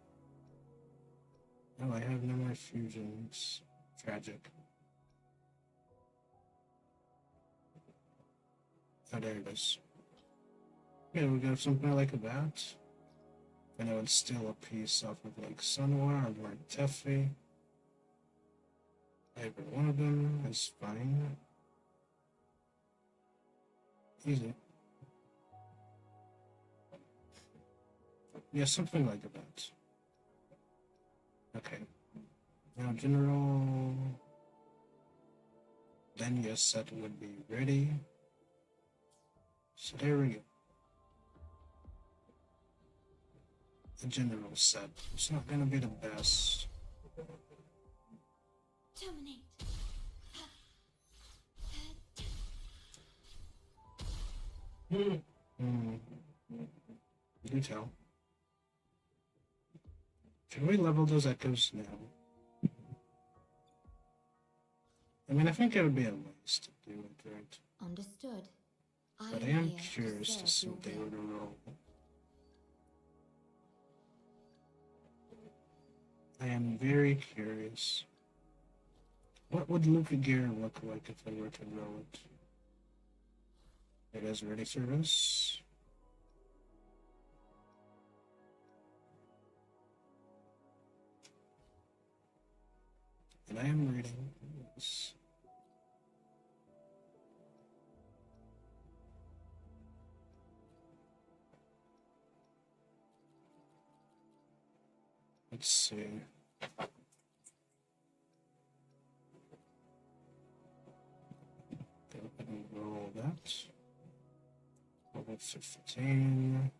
Oh, I have no more fusions. Tragic. Oh, there it is. Yeah, we got something like that. And I would steal a piece off of like Sunwar or Tefi. Either one of them is fine. Easy. Yeah, something like that. Okay. Now, General Denya set would be ready. So there we go. The General set. It's not gonna be the best. Terminate. Do tell. Should we level those echoes now? I mean, I think it would be a waste to do it, right? Understood. But I am curious to see what they were to roll. I am very curious. What would Luca Gear look like if I were to roll it? It is ready for this. And I am reading this. Let's see. Go ahead and roll that. Level 15.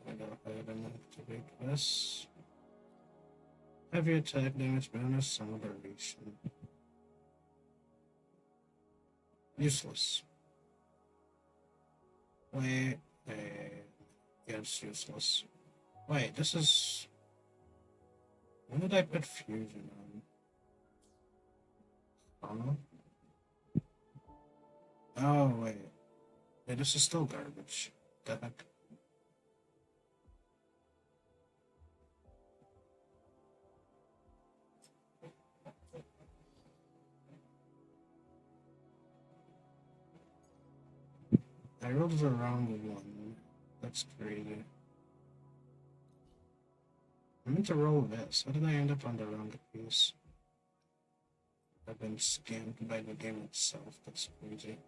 I go ahead and activate this. Heavy attack damage bonus, some variation. Useless. Wait, yeah, it's useless. Wait, this is... When did I put fusion on? Oh, wait. Yeah, this is still garbage. The heck? I rolled the wrong one. That's crazy. I meant to roll this. How did I end up on the wrong piece? I've been scammed by the game itself. That's crazy.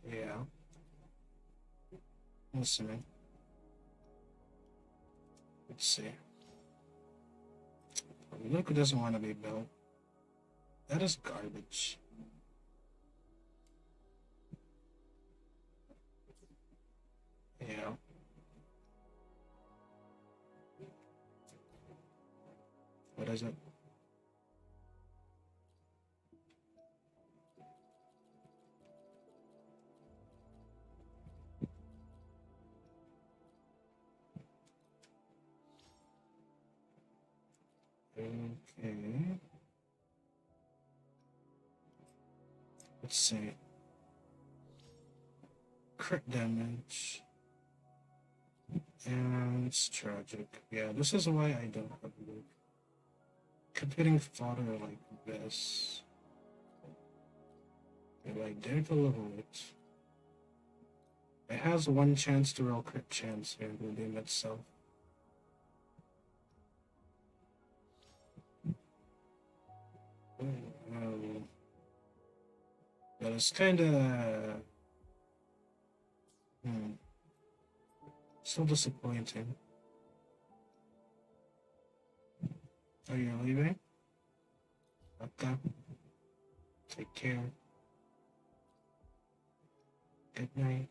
Yeah. Listening. Let's see. Luke doesn't want to be built. That is garbage. Yeah. What is it? Okay. Let's see. Crit damage. And it's tragic. Yeah, this is why I don't have Luke. Kept getting fodder like this. If I dare to level it. It has one chance to roll crit chance here in the game itself. But it's kinda... So disappointing. Are you leaving? Okay. Take care. Good night.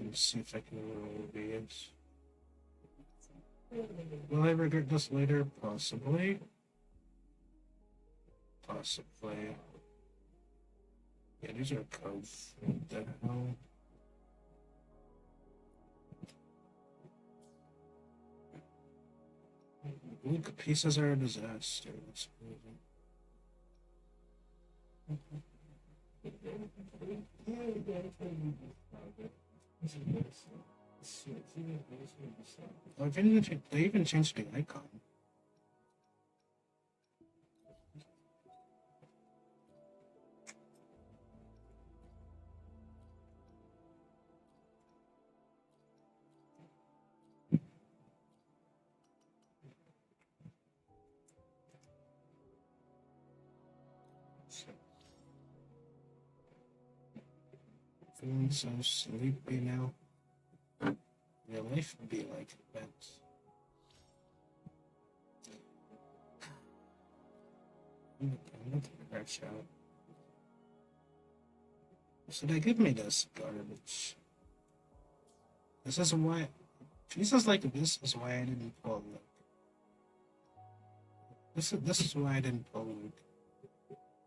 Let's see if I can roll these. Will I regret this later? Possibly. Possibly. Yeah, these are codes. What the hell? Look, pieces are a disaster. That's crazy. Oh, they even changed the icon. Feeling so sleepy now. Your life would be like that. I'm gonna crash out. So they give me this garbage. This is why Jesus like this is why I didn't pull Luke. This is why I didn't pull Luke.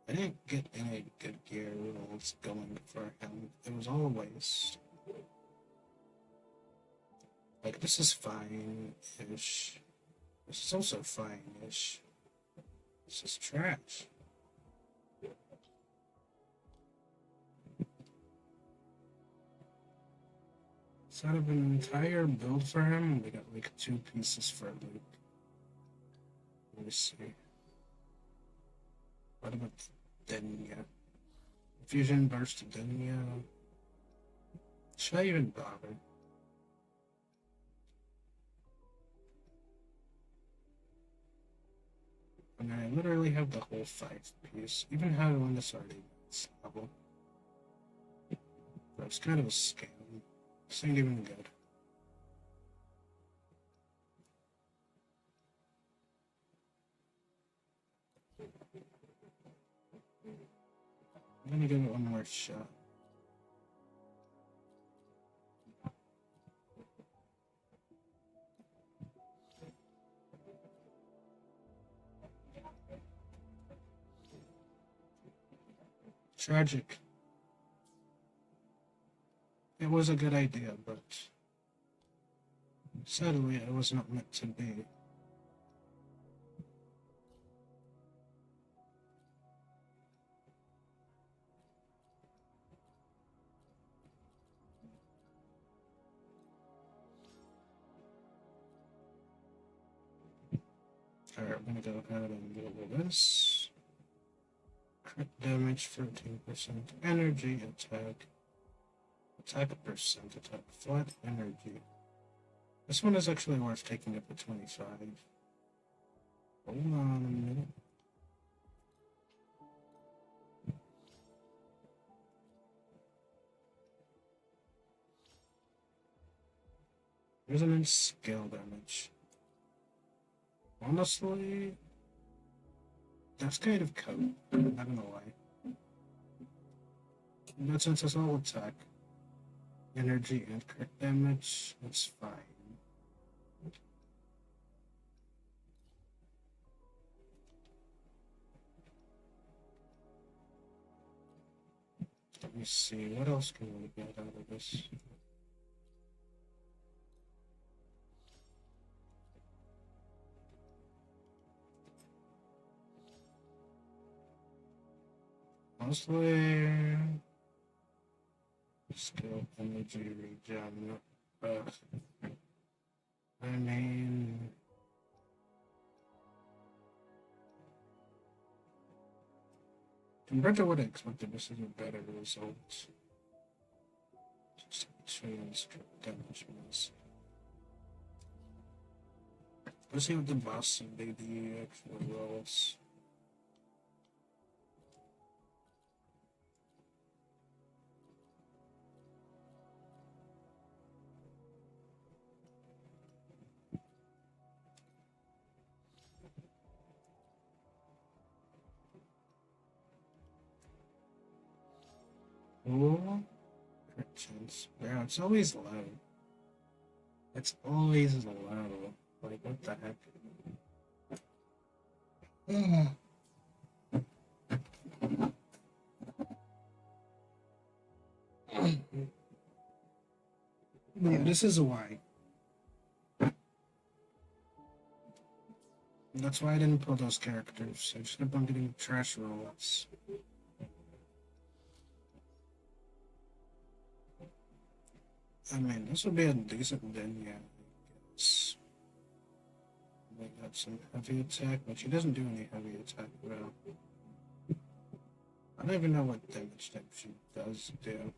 I didn't get any good gear rolls going for him. It was all a waste. Like, this is fine-ish. This is also fine-ish. This is trash. So out of an entire build for him, we got like 2 pieces for Luke. Let me see. What about Denya? Fusion burst Denya. Should I even bother? I mean, I literally have the whole 5 piece. Even had one that's already max level. But it's kind of a scam. This ain't even good. Let me give it one more shot. Tragic. It was a good idea, but sadly it was not meant to be. Alright, I'm gonna go ahead and do this. Crit damage 13%, energy attack. Attack percent, attack flat energy. This one is actually worth taking up to 25. Hold on a minute. Resonance scale damage. Honestly, that's kind of cool. I don't know why. But since it's all attack, energy, and crit damage, it's fine. Let me see, what else can we get out of this? Mostly skill energy regen. I mean, compared to what I expected, this is a better result. Just show you the strip damage means. Let's see what the boss and the actual rolls. Oh, chance. Yeah, it's always low. It's always low. Like, what the heck? Yeah, this is why. That's why I didn't pull those characters. I just kept on getting trash rolls. I mean, this would be a decent den, yeah, I guess. Like, that's some heavy attack, but she doesn't do any heavy attack, well. I don't even know what damage type she does do,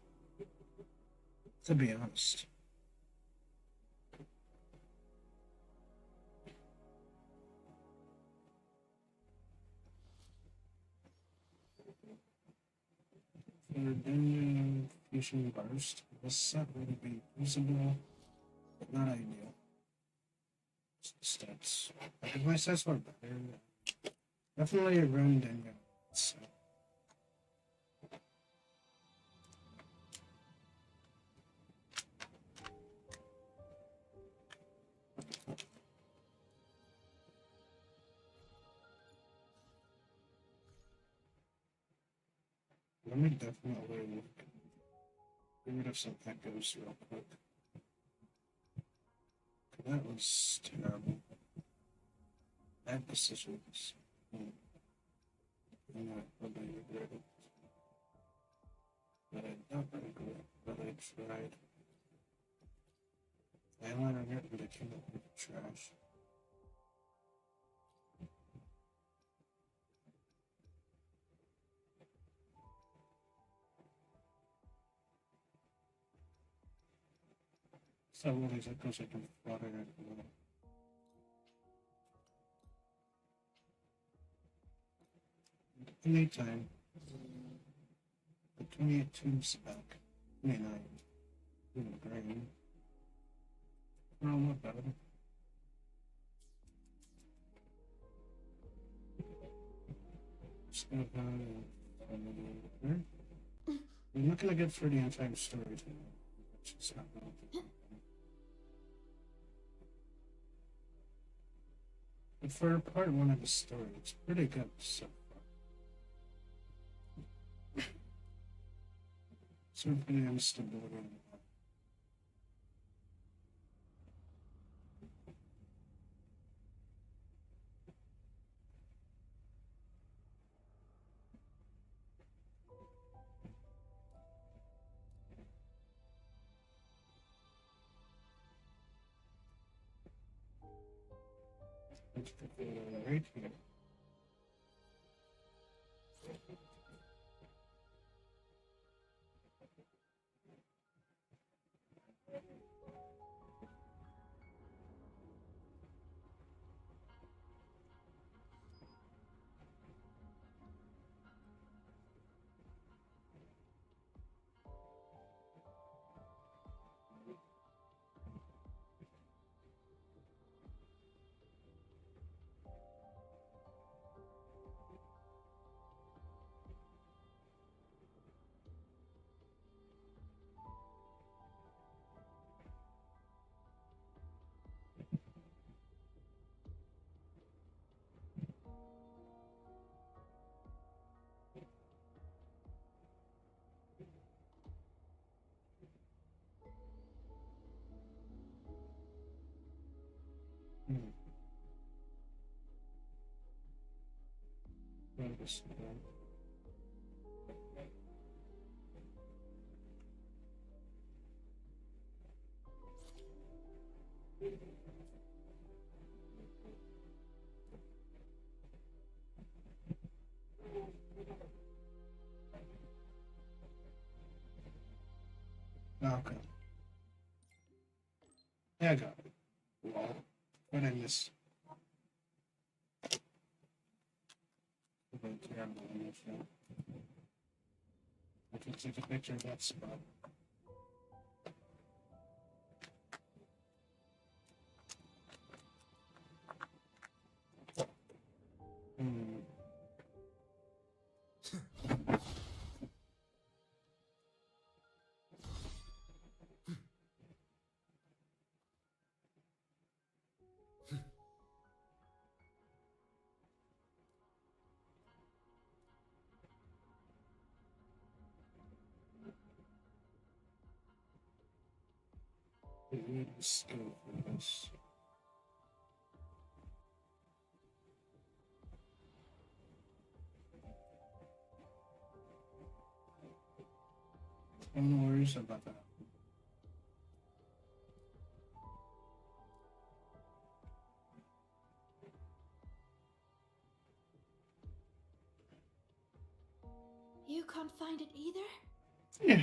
to be honest. For Dungeon Fusion Burst, this set would be usable, but not ideal. Stats. Like, if my stats were better, definitely a rune Dungeon set. Let me definitely get rid of some echoes real quick. That was terrible. Bad decisions. I'm not really regret it. But I don't regret it, but I tried. I only regret that I came up with trash. So all these echoes I can flutter at will. Anytime. The 28 tubes back. 29. In the green. No, not bad. Just gonna go and I'm not gonna get for the entire story today. It's just not gonna be. But for part one of the story, it's pretty good so far. Certainly instability. Let's put it right here. Okay. Yeah, I got it. Well, what I missed. I can take a picture of that spot. We need a skill for this. No worries about that. You can't find it either? Yeah.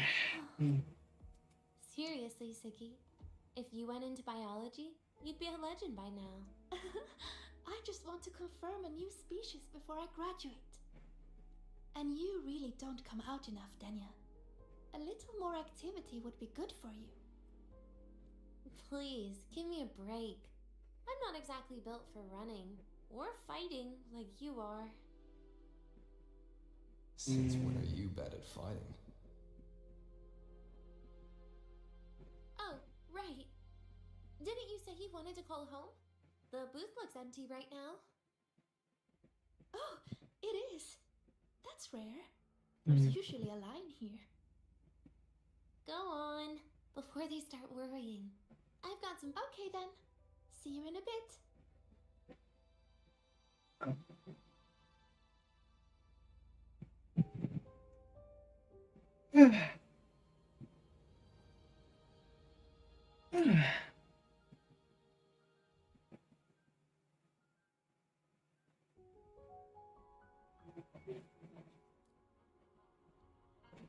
Seriously, Suki, if you went into biology, you'd be a legend by now. I just want to confirm a new species before I graduate. And you really don't come out enough, Danya. A little more activity would be good for you. Please, give me a break. I'm not exactly built for running or fighting like you are. Since when are you bad at fighting? Oh, right. Didn't you say you wanted to call home? The booth looks empty right now. Oh, it is. That's rare. There's usually a line here. Go on, before they start worrying. I've got some... Okay then. See you in a bit.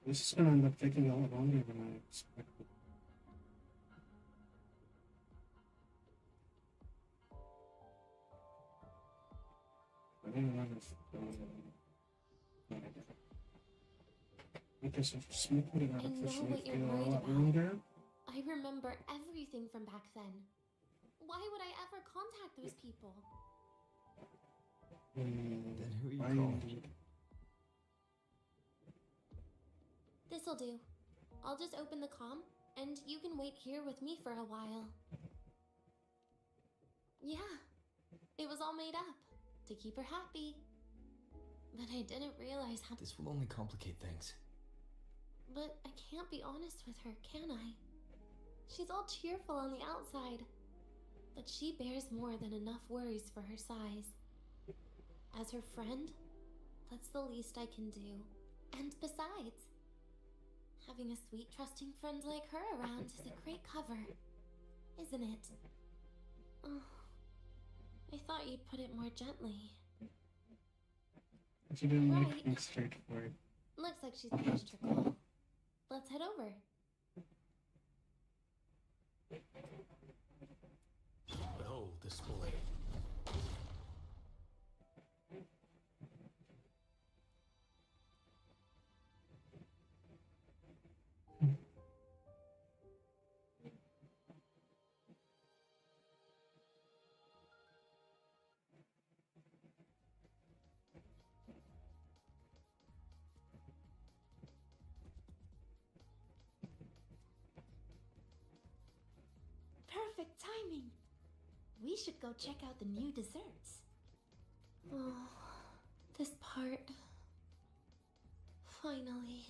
This is gonna end up taking a lot longer than I expected. I didn't remember if because if Smith would have I know artificially what you're feel a worried lot about. longer. I remember everything from back then. Why would I ever contact those people? Then who are you calling? This'll do. I'll just open the comm, and you can wait here with me for a while. Yeah, it was all made up to keep her happy. But I didn't realize how. This will only complicate things. But I can't be honest with her, can I? She's all cheerful on the outside, but she bears more than enough worries for her size. As her friend, that's the least I can do. And besides, having a sweet, trusting friend like her around is a great cover, isn't it? Oh, I thought you'd put it more gently. She didn't make me straightforward. Looks like she's finished her call. Let's head over. Behold this boy. Perfect timing. We should go check out the new desserts. Oh, this part. Finally.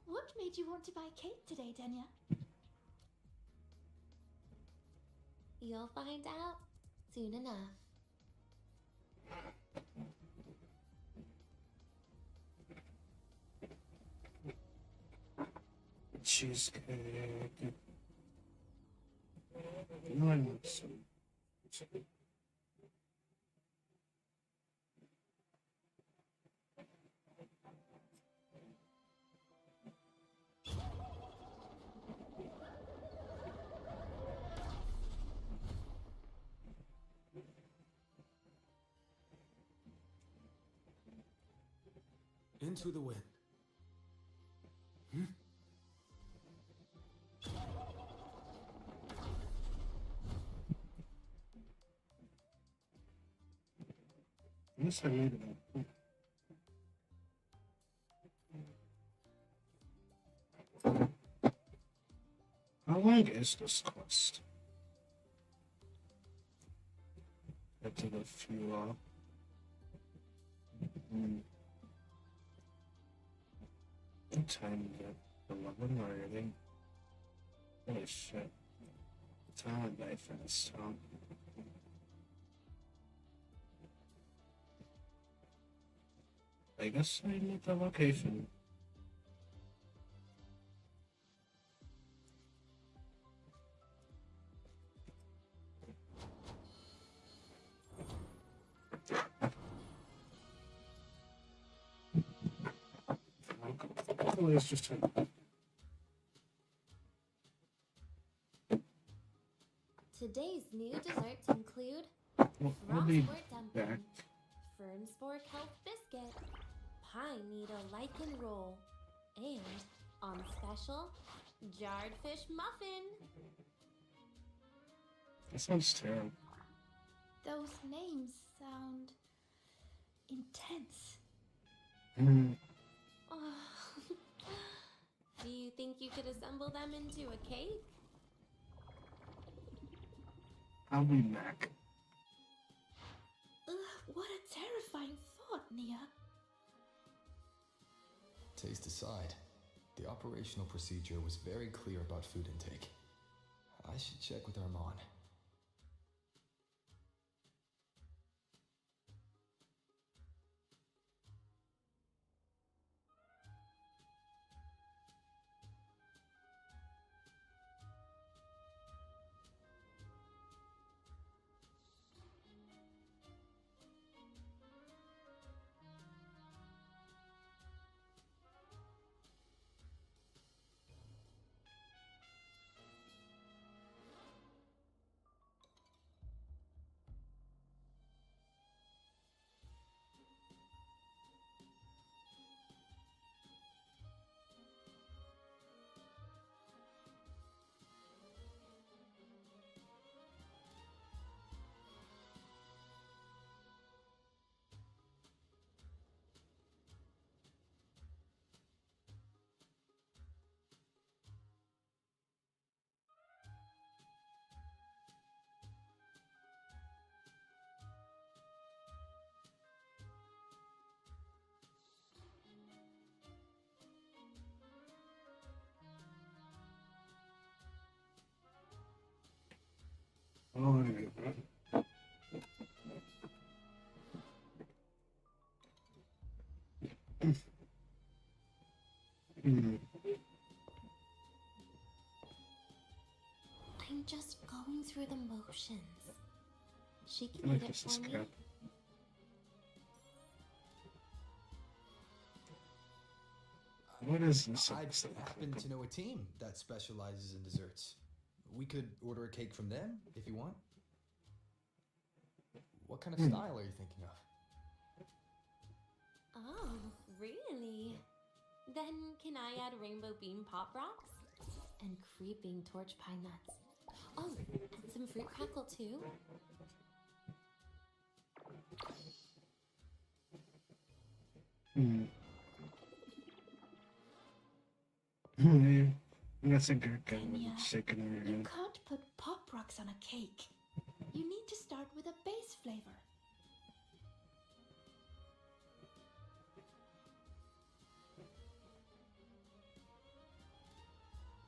What made you want to buy cake today, Denya? You'll find out soon enough. Cheesecake. No, I want some. Into the wind. Yes, I made it up. How long is this quest? Get to the fuel. What time is it? 11 already? Holy shit. Time went by fast, huh? I guess I need the location. Let's just turn it. Today's new desserts include We'll be Frostwort dumpling, back. Fernspore kelp biscuit, pine needle lichen roll, and on special, jarred fish muffin. That sounds terrible. Those names sound intense. Oh. Do you think you could assemble them into a cake? I'll be back. Ugh, what a terrifying thought, Nia. Taste aside, the operational procedure was very clear about food intake. I should check with Armand. Oh, I'm just going through the motions. She I can like eat it this for me. crap. What is this? I happen to know a team that specializes in desserts. We could order a cake from them if you want. What kind of style are you thinking of? Oh, really? Then can I add rainbow bean pop rocks? And creeping torch pine nuts. Oh, and some fruit crackle too? That's a good guy Anya, shaking her you head. can't put pop rocks on a cake. You need to start with a base flavor.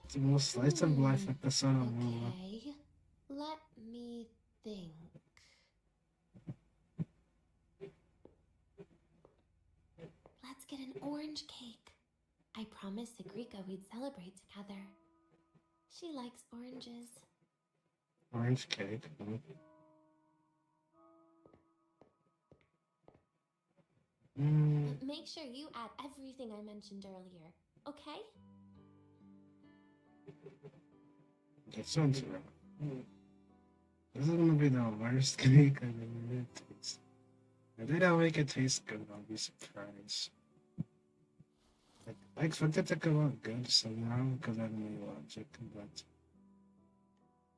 It's the most slice of life episode of WUWA. Okay, let me think. Let's get an orange cake. I promised Sigrika we'd celebrate together. She likes oranges. Orange cake. But make sure you add everything I mentioned earlier, okay? That sounds wrong. This is gonna be the worst cake I've ever tasted. If they don't make it taste good, I'll be surprised. I expect it to come out good somehow because I don't really watch it, but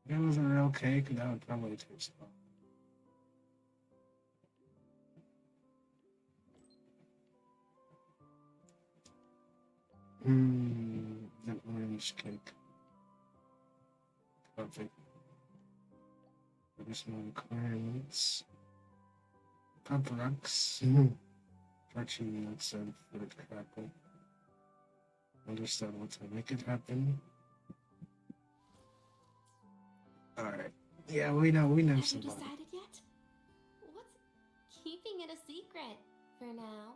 if it was a real cake, that would probably taste well. The orange cake. Perfect. Additional requirements. Pop rocks. Fortune nuts and fruit crackle. Understand what to make it happen. Alright. Yeah, we know Have you somebody. decided yet? What's keeping it a secret for now?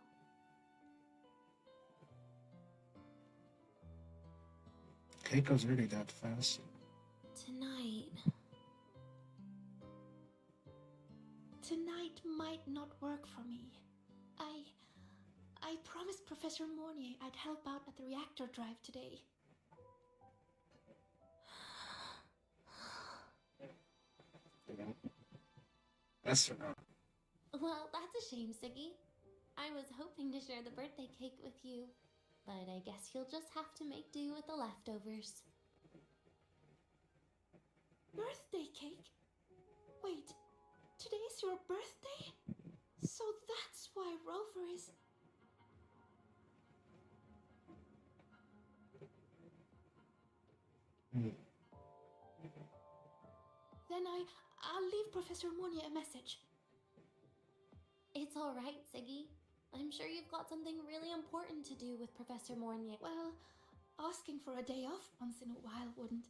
Cake was really that fast. Tonight. Tonight might not work for me. I promised Professor Mornier I'd help out at the reactor drive today. That's enough. Well, that's a shame, Siggy. I was hoping to share the birthday cake with you, but I guess you'll just have to make do with the leftovers. Birthday cake? Wait, today's your birthday? So that's why Rover is... Then I'll leave Professor Mornier a message. It's all right, Siggy. I'm sure you've got something really important to do with Professor Mornier. Well, asking for a day off once in a while wouldn't.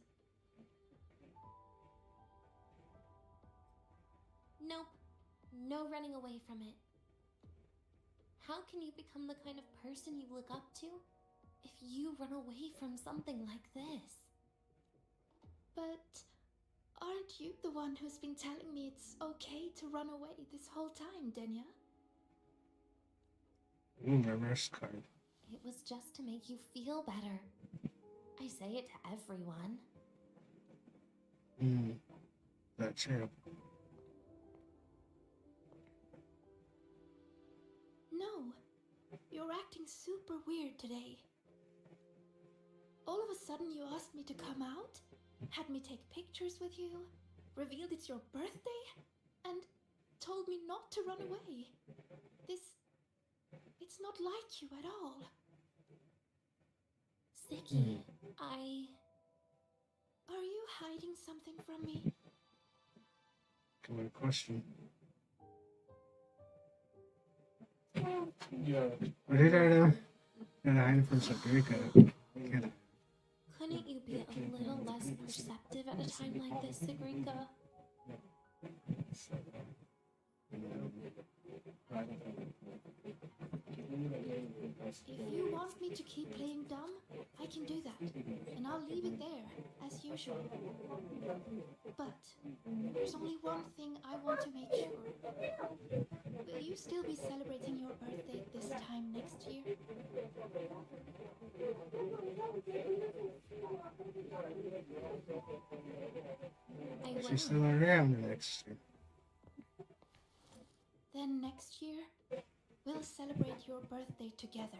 Nope. No running away from it. How can you become the kind of person you look up to if you run away from something like this? But aren't you the one who's been telling me it's okay to run away this whole time, Denya? Reverse card. It was just to make you feel better. I say it to everyone. That's true. No, you're acting super weird today. All of a sudden you asked me to come out, had me take pictures with you, revealed it's your birthday, and told me not to run away. It's not like you at all. Siggy, Are you hiding something from me? Good question. What did I do? And I hide from Sabrina. couldn't you be a little less perceptive at a time like this, Sigrika? If you want me to keep playing dumb, I can do that, and I'll leave it there, as usual. But there's only one thing I want to make sure. Will you still be celebrating your birthday this time next year? I will. She's still around next year. Then next year, we'll celebrate your birthday together.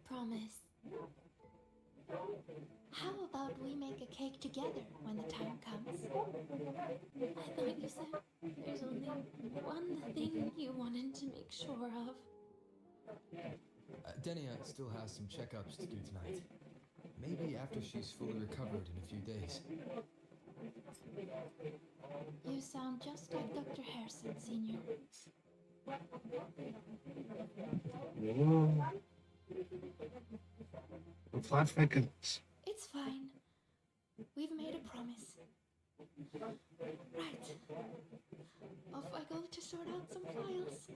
Promise? Promise. How about we make a cake together when the time comes? I thought you said there's only one thing you wanted to make sure of. Denia still has some checkups to do tonight. Maybe after she's fully recovered in a few days. You sound just like Dr. Harrison, Senior. Whoa. The plot thickens. It's fine. We've made a promise. Right. Off I go to sort out some files.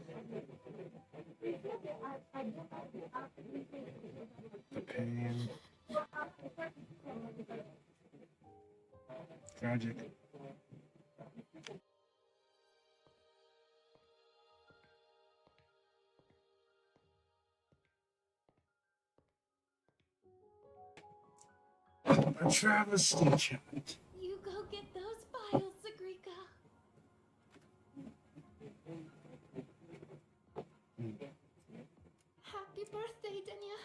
The pain. Tragic. A travesty, chat. You go get those files, Sagrika. Happy birthday, Denia.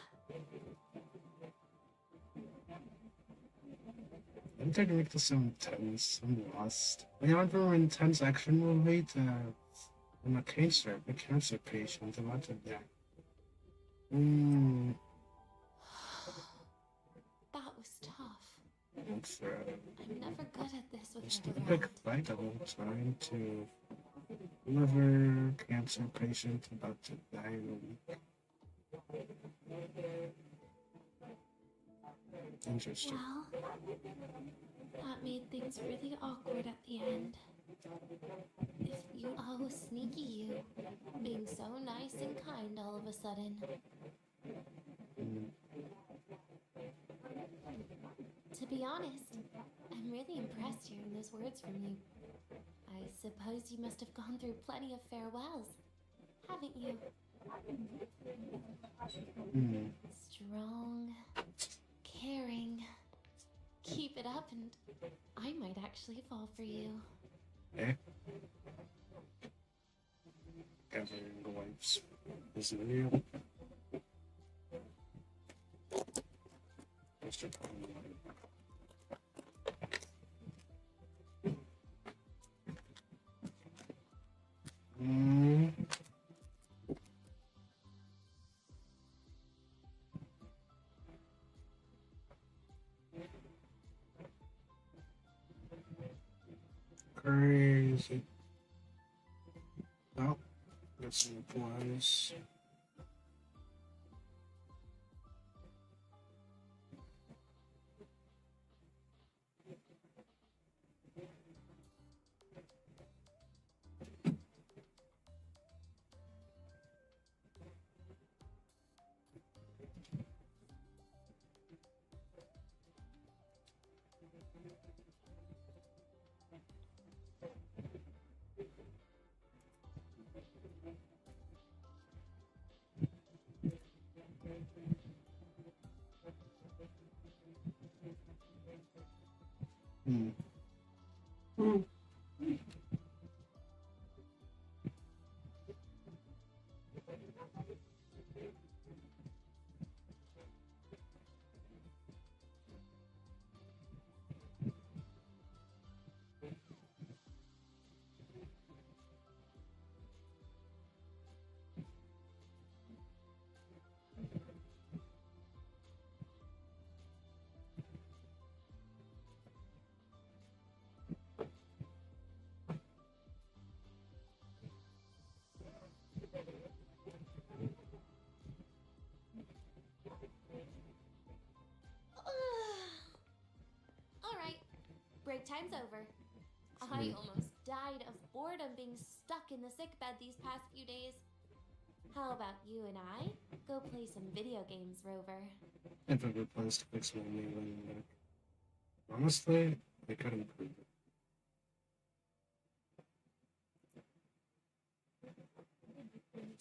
I'm trying to make this so intense. I'm lost. We went from an intense action movie to I'm a cancer patient about to die. That was tough. It's I'm never good at this with just a her big around. fight of all time to liver cancer patient about to die in a week. Interesting. Well, that made things really awkward at the end. If you, oh, sneaky you, being so nice and kind all of a sudden. To be honest, I'm really impressed hearing those words from you. I suppose you must have gone through plenty of farewells, haven't you? Strong, caring. Keep it up and I might actually fall for you. Eh? Gathering the wipes is real. Mr. Crazy. Well, got some replies. time's over. I Sweet. almost died of boredom being stuck in the sickbed these past few days. How about you and I go play some video games, Rover? If I have plans to fix my melee deck. Honestly, I could improve it.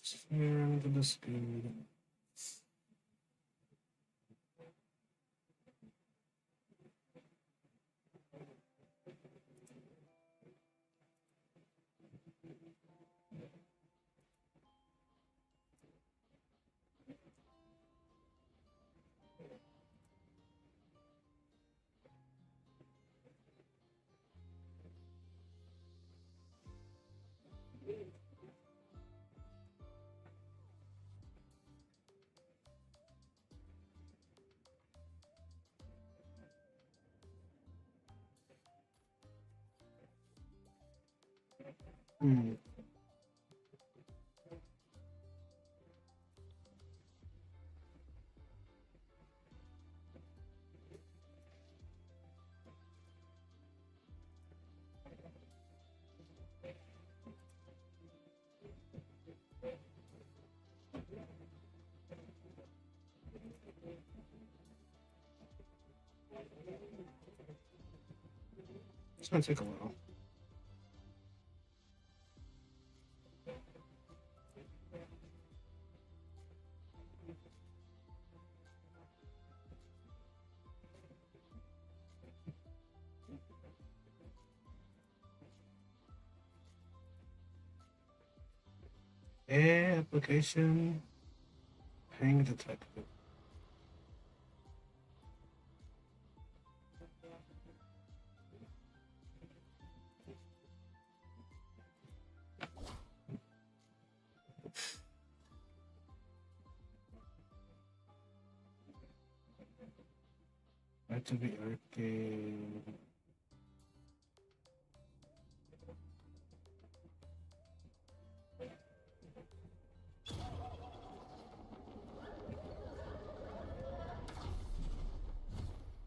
Sphere into the speed. Hmm. It's gonna take a while. Application hang detected. Right to the arcade.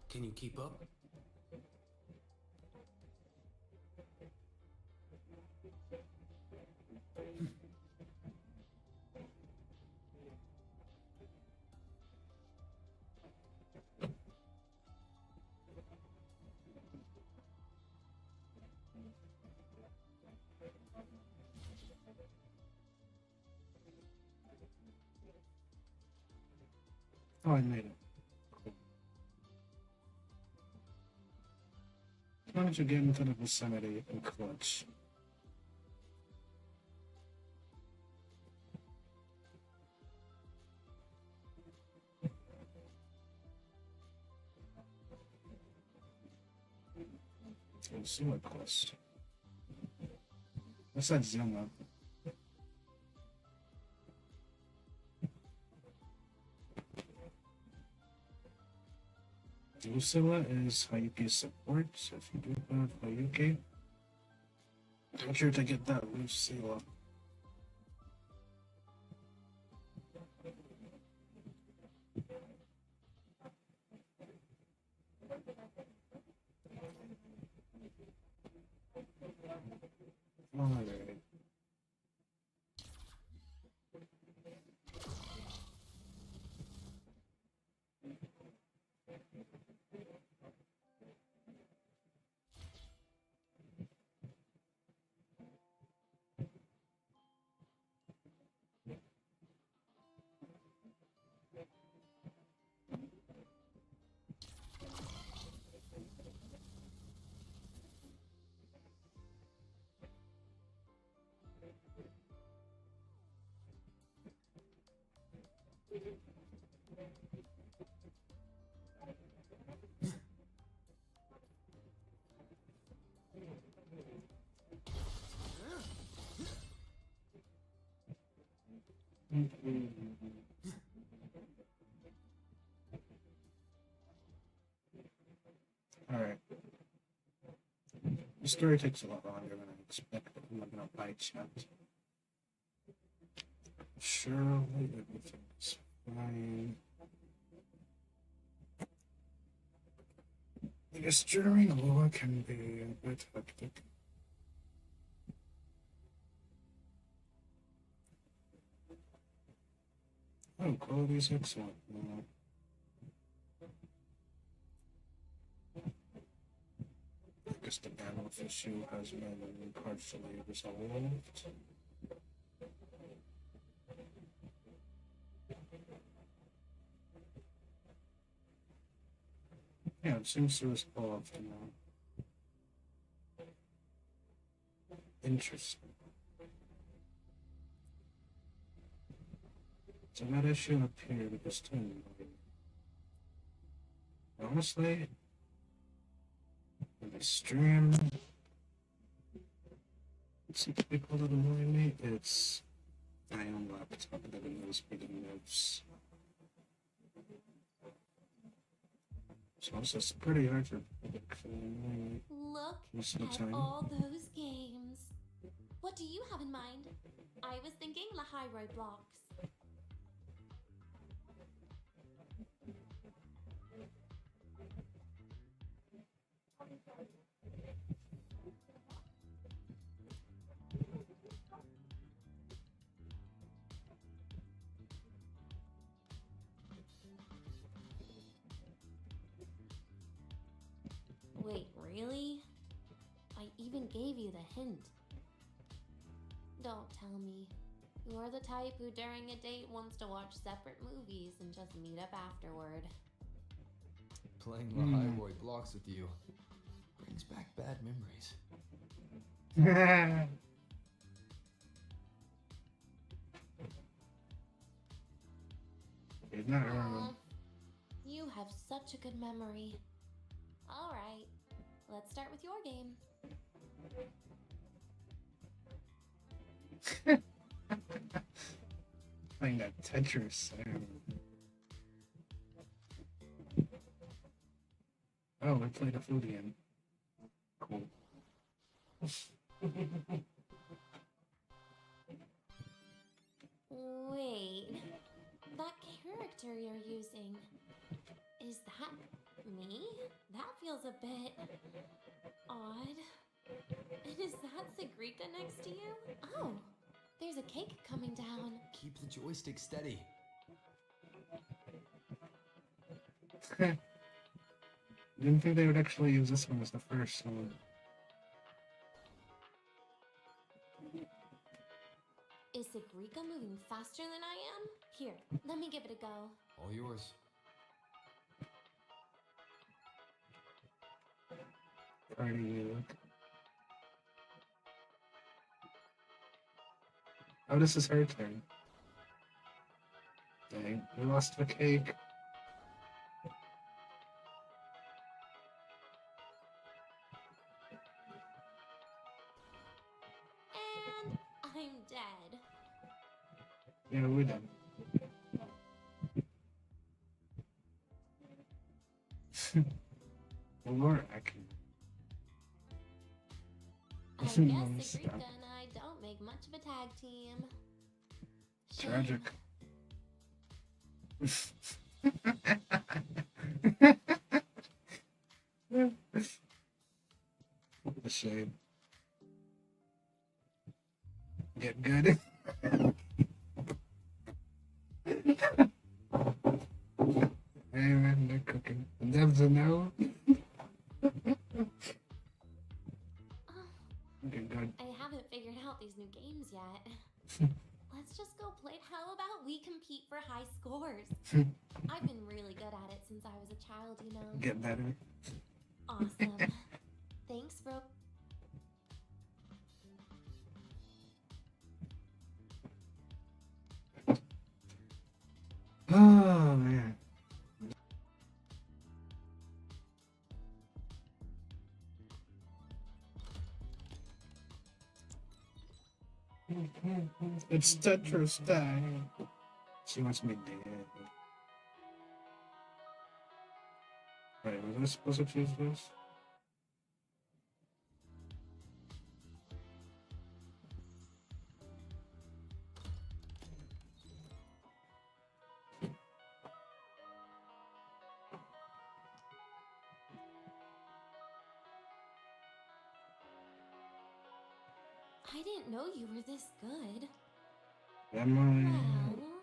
Can you keep up? Oh, I made it. Cool. As long as you get into the vicinity, you can clutch. Let's see what quest. What's that zoom up? Drusilla is Hayuki's support, so if you do have Hayuki, make sure to get that Drusilla. Alright. Alright. The story takes a lot longer than I expected. I'm not gonna bite chat. Surely everything's fine. Yes, during WUWA can be a bit hectic. Oh, quality is excellent. I guess the battle issue has been partially resolved. Yeah, it seems to resolve now. Interesting. So that issue appeared this time. Honestly, when I stream, it seems to be called it annoying me. It's my own laptop that annoys me the most. So it's just pretty hard to predict. Look Most of the at time. all those games. What do you have in mind? I was thinking Lahairoi blocks. Wait, really? I even gave you the hint. Don't tell me. You're the type who during a date wants to watch separate movies and just meet up afterward. Playing Lahairoi blocks with you brings back bad memories. It's not wrong. You have such a good memory. All right, let's start with your game. Playing that Tetris. Oh, we played a food again. Cool. Wait, that character you're using, is that me? That feels a bit odd. And is that Sigrika next to you? Oh, there's a cake coming down. Keep the joystick steady. Didn't think they would actually use this one as the first one. Is Sigrika moving faster than I am? Here, let me give it a go. All yours. Party look. Oh, this is her turn. Dang, we lost the cake. And I'm dead. Yeah, we're done. Or I can. I guess Sigrika and I don't make much of a tag team. Tragic. What a shame. Get good. Hey man, they're cooking. Dev's a no. Okay, good. I haven't figured out these new games yet. Let's just go play. How about we compete for high scores? I've been really good at it since I was a child, you know. Get better. Awesome. Thanks, bro. Oh man. It's Tetris time. She wants me dead. Wait, was I supposed to choose this? I didn't know you were this good. Am I? Well,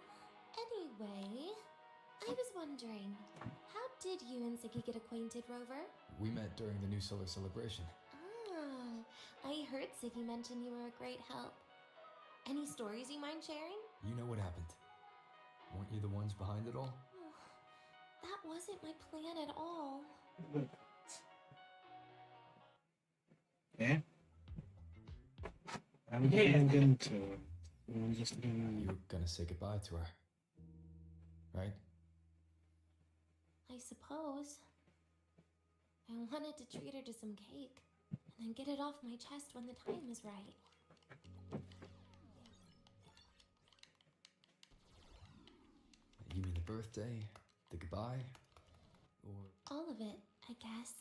anyway, I was wondering, how did you and Ziggy get acquainted, Rover? We met during the New Solar Celebration. Ah, I heard Ziggy mention you were a great help. Any stories you mind sharing? You know what happened. Weren't you the ones behind it all? That wasn't my plan at all. Yeah? I'm getting into it. I'm just You were gonna say goodbye to her, right? I suppose. I wanted to treat her to some cake, and then get it off my chest when the time is right. You mean the birthday, the goodbye, or... All of it, I guess.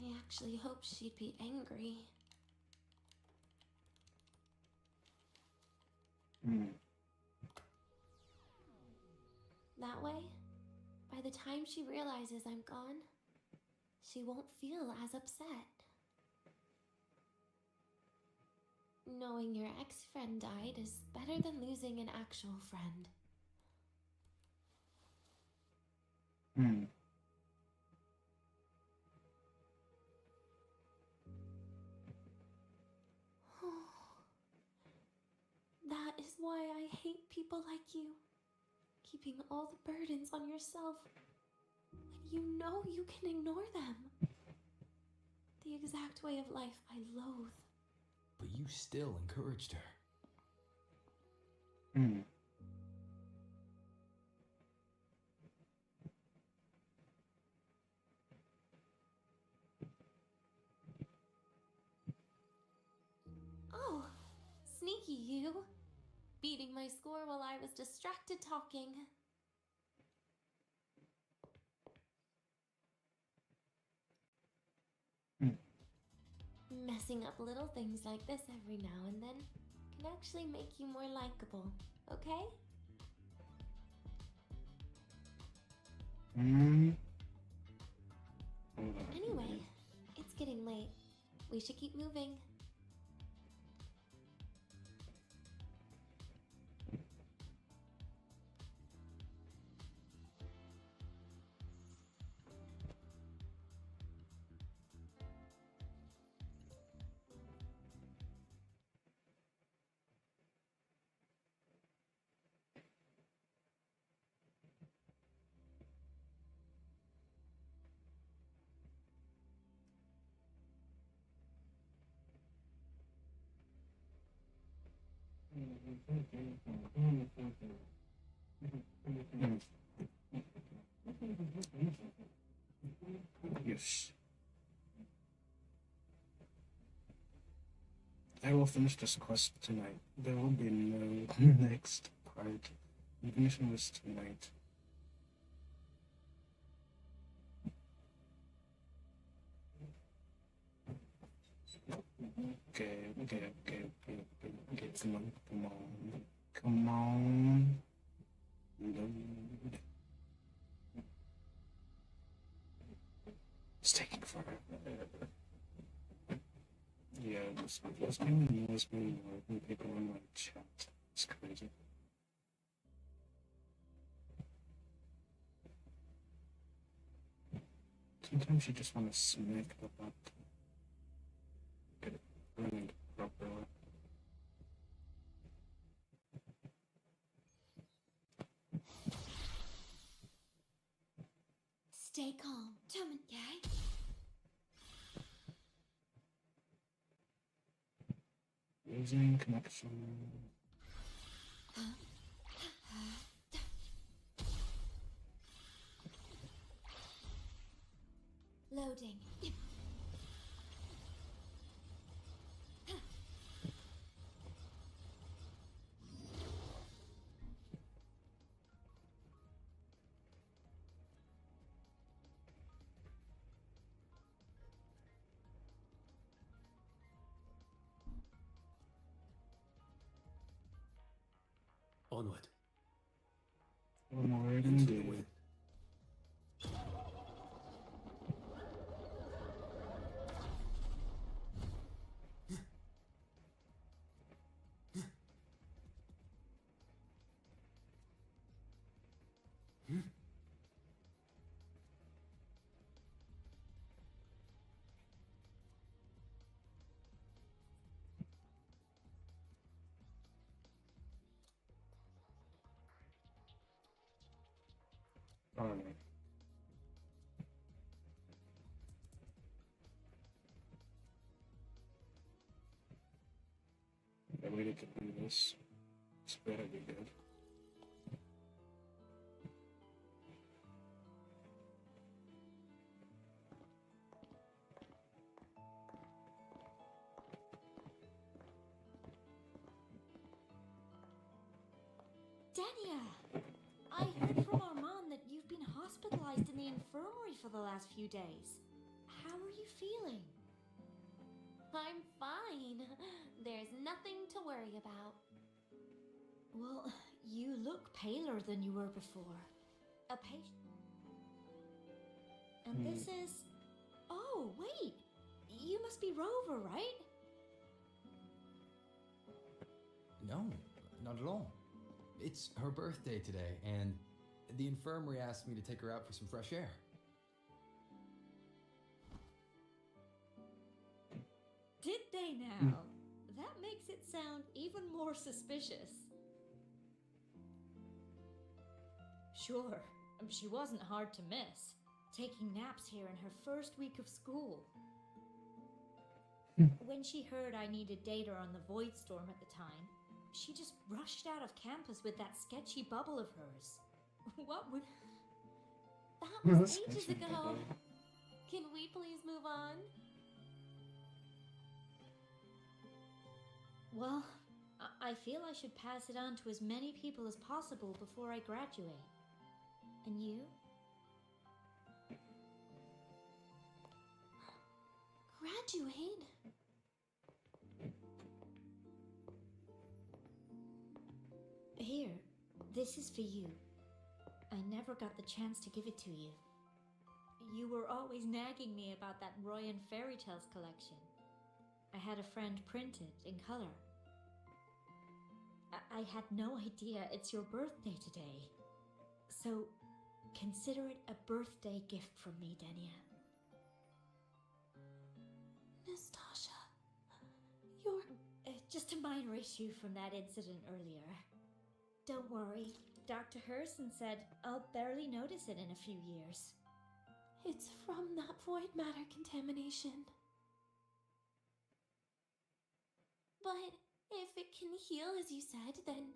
I actually hoped she'd be angry. That way, by the time she realizes I'm gone, she won't feel as upset. Knowing your ex-friend died is better than losing an actual friend. That is why I hate people like you. Keeping all the burdens on yourself when you know you can ignore them. The exact way of life I loathe. But you still encouraged her. Oh, sneaky you. Beating my score while I was distracted talking. Messing up little things like this every now and then can actually make you more likable, okay? Anyway, it's getting late. We should keep moving. Yes. I will finish this quest tonight. There will be no next part. I'm finishing this tonight. Okay, come on. Load. It's taking forever. Yeah, this game annoys me more than people in my chat. It's crazy. Sometimes you just want to smack the button. Get it running properly. Stay calm. Okay? Losing connection. Loading. Onward. Onward indeed. Alright. I waited to do this. It's better be good. Dania! I heard from Armand that you've been hospitalized in the infirmary for the last few days. How are you feeling? I'm fine. There's nothing to worry about. Well, you look paler than you were before. A patient. And this is... Oh, wait! You must be Rover, right? No, not at all. It's her birthday today, and the infirmary asked me to take her out for some fresh air. Did they now? That makes it sound even more suspicious. Sure, she wasn't hard to miss, taking naps here in her first week of school. When she heard I needed data on the Void Storm at the time, she just rushed out of campus with that sketchy bubble of hers. What would... That was ages ago. Can we please move on? Well, I feel I should pass it on to as many people as possible before I graduate. And you? Graduate? Here, this is for you. I never got the chance to give it to you. You were always nagging me about that Roy and Fairy Tales collection. I had a friend print it in color. I had no idea it's your birthday today. So, consider it a birthday gift from me, Dania. Nastasha, you're... Just a minor issue from that incident earlier. Don't worry, Dr. Herson said I'll barely notice it in a few years. It's from that void matter contamination. But if it can heal, as you said, then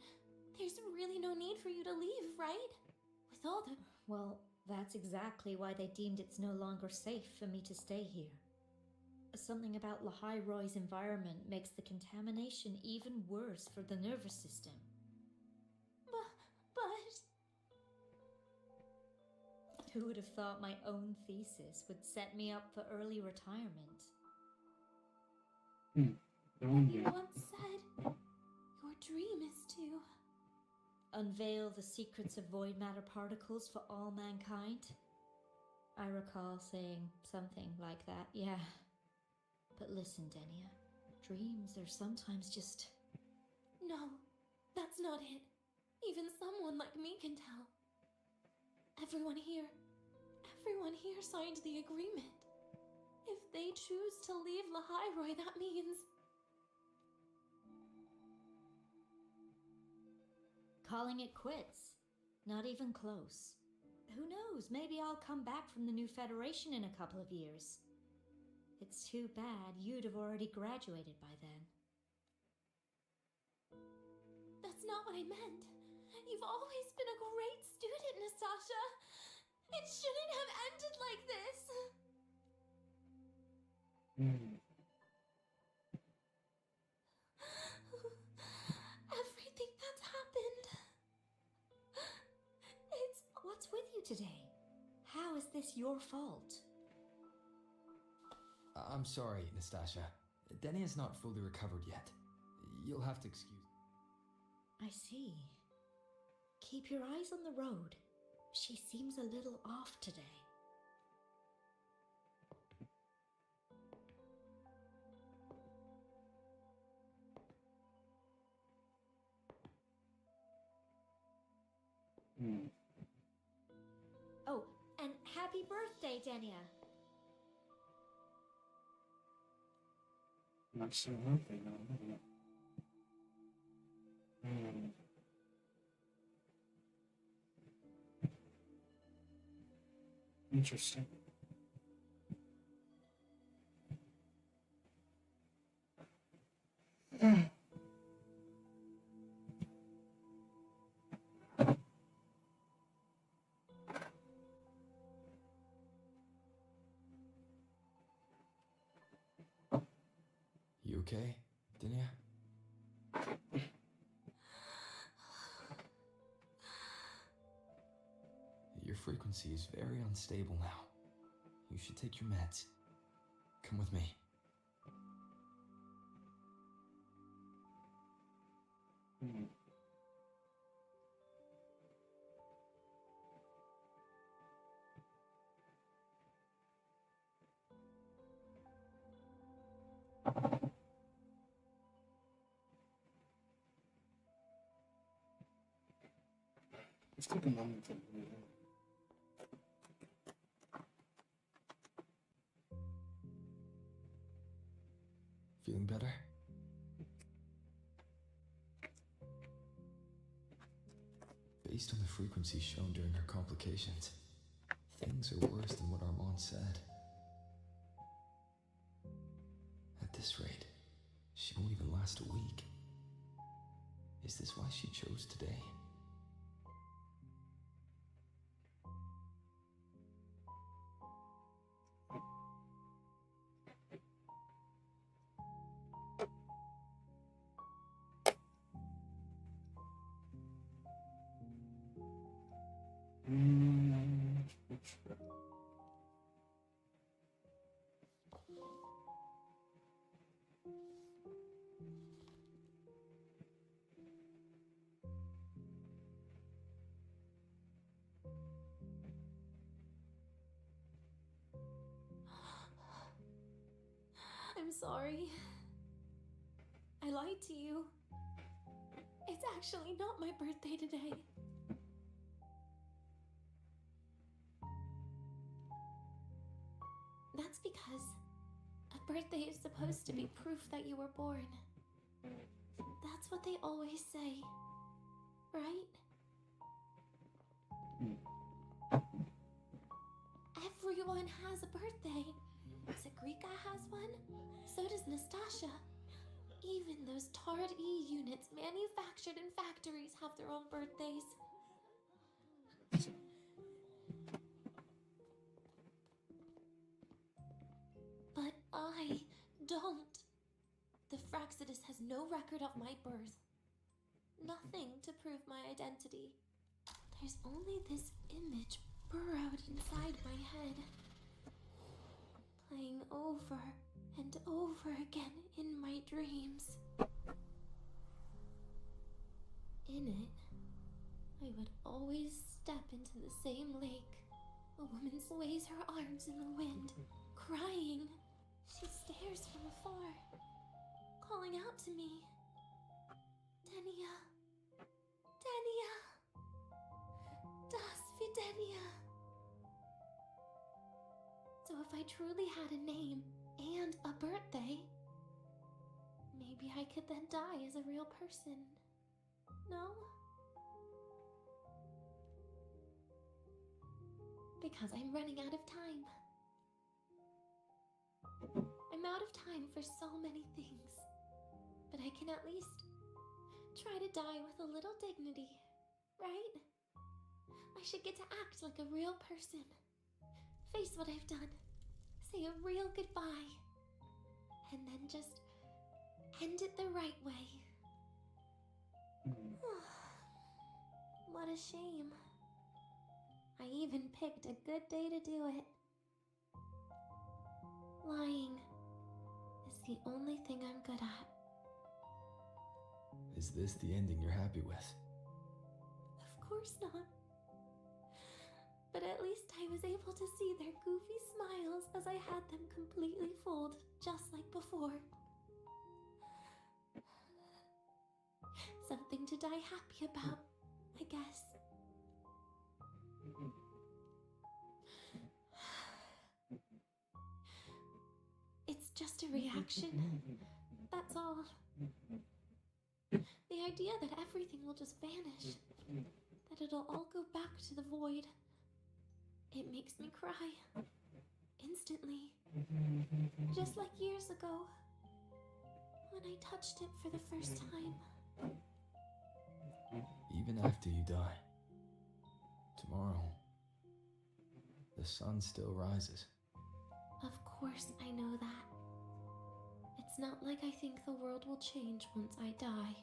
there's really no need for you to leave, right? With all the... Well, that's exactly why they deemed it's no longer safe for me to stay here. Something about Lahai Roy's environment makes the contamination even worse for the nervous system. But... Who would have thought my own thesis would set me up for early retirement? You once said your dream is to... Unveil the secrets of void matter particles for all mankind? I recall saying something like that, yeah. But listen, Dania, dreams are sometimes just... No, that's not it. Even someone like me can tell. Everyone here signed the agreement. If they choose to leave Lahai Roy, that means... Calling it quits. Not even close. Who knows, maybe I'll come back from the new Federation in a couple of years. It's too bad you'd have already graduated by then. That's not what I meant. You've always been a great student, Nastasha. It shouldn't have ended like this. Everything that's happened. It's... What's with you today? How is this your fault? I'm sorry, Nastasha. Dania's not fully recovered yet. You'll have to excuse me. I see. Keep your eyes on the road. She seems a little off today. Oh, and happy birthday, Dania. Not so healthy now, isn't it? Interesting. You okay, Dinia? Your frequency is very unstable now. You should take your meds. Come with me. Let's take a moment to breathe. Feeling better? Based on the frequency shown during her complications, things are worse than what Armand said. At this rate, she won't even last a week. Is this why she chose today? I'm sorry. I lied to you. It's actually not my birthday today. That's because a birthday is supposed to be proof that you were born. That's what they always say, right? Everyone has a birthday. Zagrika has one, so does Nastasha. Even those Tard E units manufactured in factories have their own birthdays. But I don't. The Fraxidus has no record of my birth. Nothing to prove my identity. There's only this image burrowed inside my head, playing over and over again in my dreams. In it, I would always step into the same lake. A woman sways her arms in the wind, crying. She stares from afar, calling out to me. Denia. Denia. Das Videnia. So if I truly had a name and a birthday, maybe I could then die as a real person. No? Because I'm running out of time. I'm out of time for so many things, but I can at least try to die with a little dignity, right? I should get to act like a real person. Face what I've done. Say a real goodbye. And then just end it the right way. What a shame. I even picked a good day to do it. Lying is the only thing I'm good at. Is this the ending you're happy with? Of course not. But at least I was able to see their goofy smiles as I had them completely fold, just like before. Something to die happy about, I guess. It's just a reaction. That's all. The idea that everything will just vanish, that it'll all go back to the void. It makes me cry. Instantly. Just like years ago. When I touched it for the first time. Even after you die, tomorrow, the sun still rises. Of course I know that. It's not like I think the world will change once I die.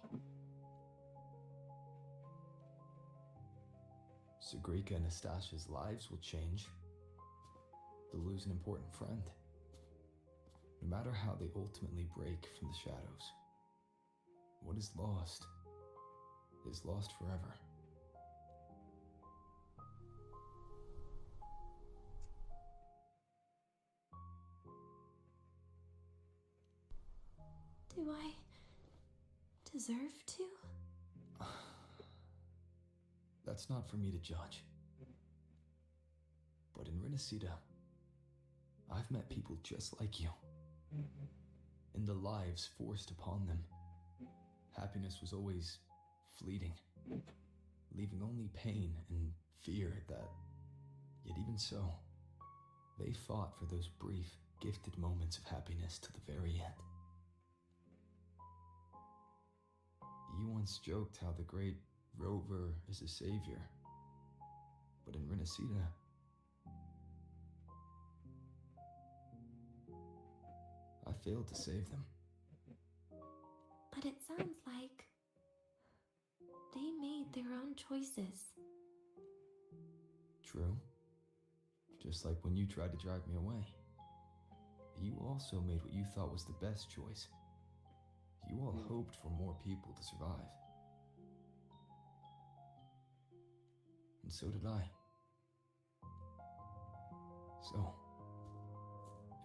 Sagrika and Nastasha's lives will change. They'll lose an important friend. No matter how they ultimately break from the shadows, what is lost forever. Do I deserve to? That's not for me to judge. But in Renacida, I've met people just like you. In the lives forced upon them, happiness was always fleeting, leaving only pain and fear that, yet even so, they fought for those brief, gifted moments of happiness to the very end. You once joked how the great Rover is a savior, but in Renacida, I failed to save them. But it sounds like they made their own choices. True. Just like when you tried to drive me away. You also made what you thought was the best choice. You all hoped for more people to survive. And so did I. So,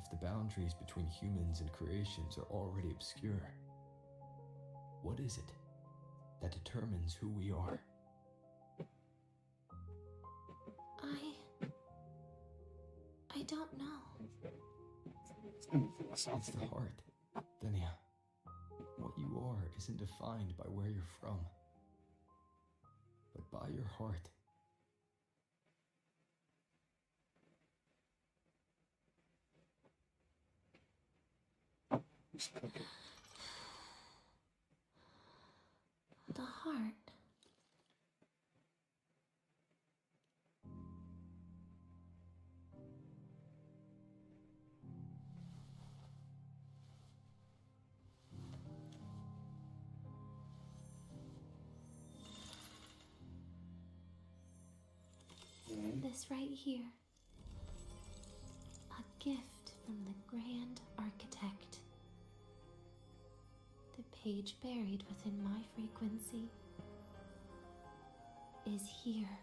if the boundaries between humans and creations are already obscure, what is it that determines who we are? I don't know. It's the heart, Denia. What you are isn't defined by where you're from, but by your heart. The heart. This right here. A gift from the Grand Architect. The page buried within my frequency is here.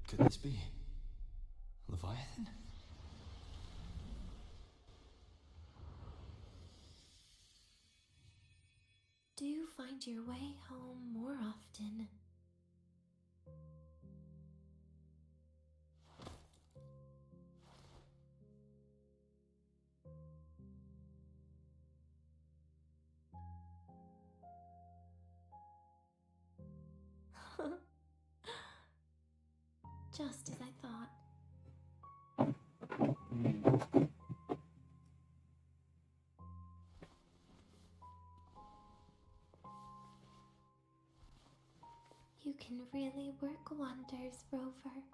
Could this be Leviathan? Do find your way home more often. Just as I thought. You can really work wonders, Rover.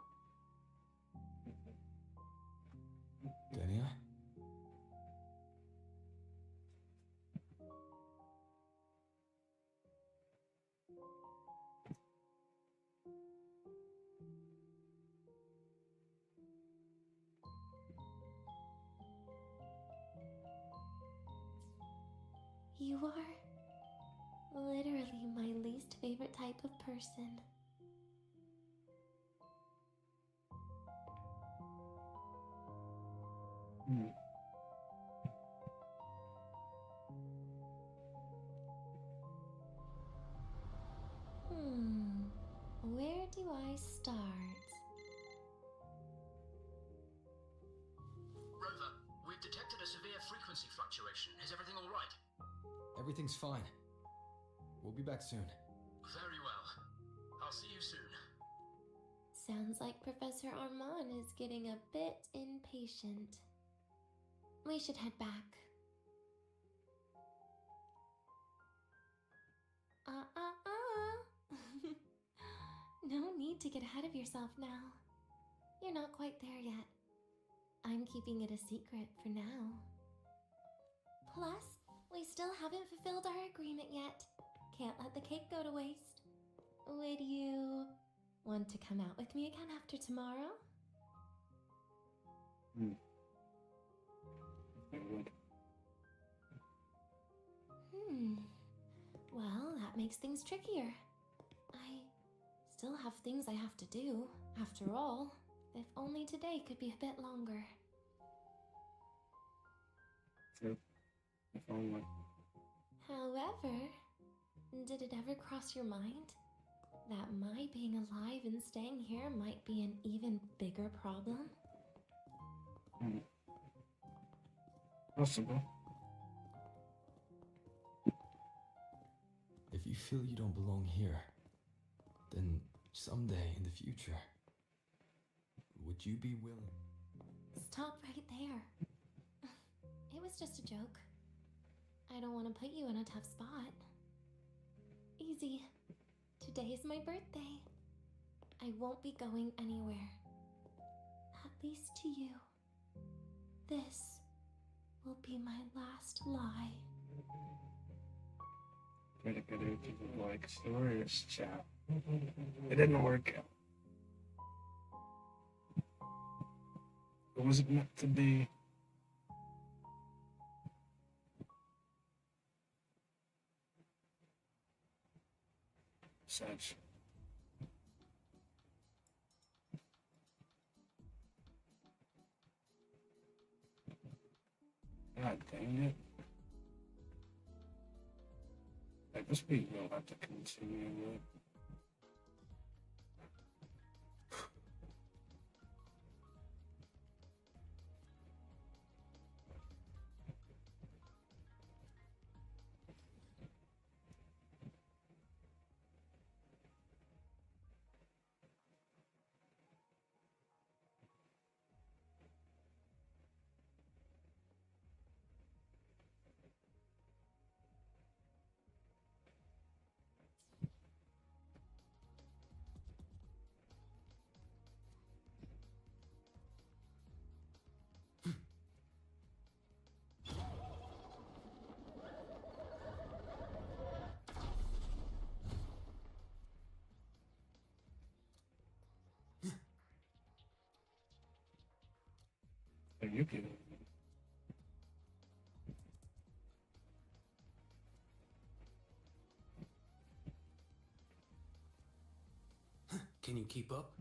Denia? You are literally my least favorite type of person. fluctuation. Is everything all right? Everything's fine. We'll be back soon. Very well. I'll see you soon. Sounds like Professor Armand is getting a bit impatient. We should head back. No need to get ahead of yourself now. You're not quite there yet. I'm keeping it a secret for now. Plus, we still haven't fulfilled our agreement yet. Can't let the cake go to waste. Would you want to come out with me again after tomorrow? I would. Well, that makes things trickier. I still have things I have to do. After all, if only today could be a bit longer. True. If only. However, did it ever cross your mind that my being alive and staying here might be an even bigger problem? Possible. If you feel you don't belong here, then someday in the future, would you be willing? Stop right there. It was just a joke. I don't want to put you in a tough spot. Easy. Today is my birthday. I won't be going anywhere. At least to you. This will be my last lie. Dedicated to the like stories chat. It didn't work out. It wasn't meant to be. Such. God dang it. I guess we will have to continue it. Are you kidding me? Can you keep up?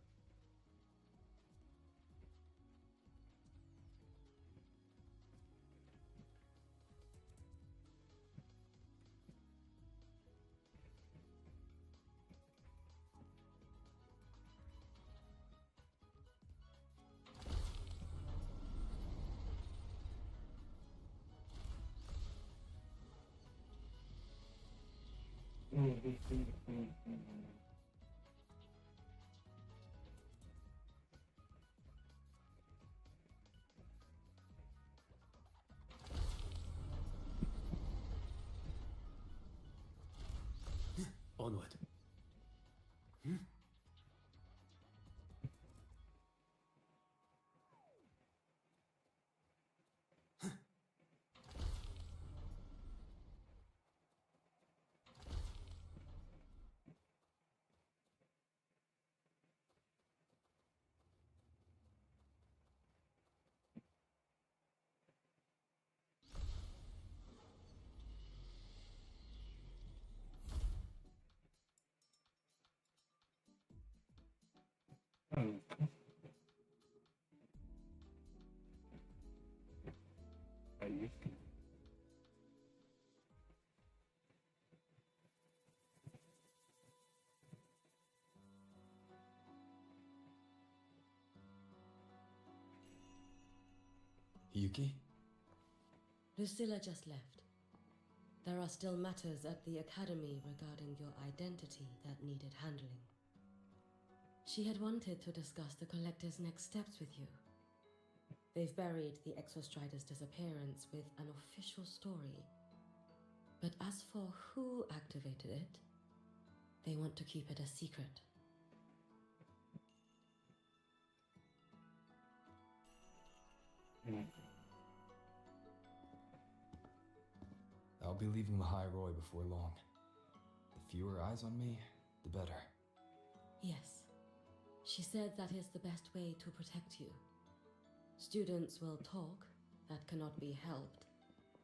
Onward. Are you? Yuki? Lucilla just left. There are still matters at the Academy regarding your identity that needed handling. She had wanted to discuss the Collective's next steps with you. They've buried the Exostrider's disappearance with an official story. But as for who activated it, they want to keep it a secret. I'll be leaving the High Roy before long. The fewer eyes on me, the better. Yes. She said that is the best way to protect you. Students will talk, that cannot be helped.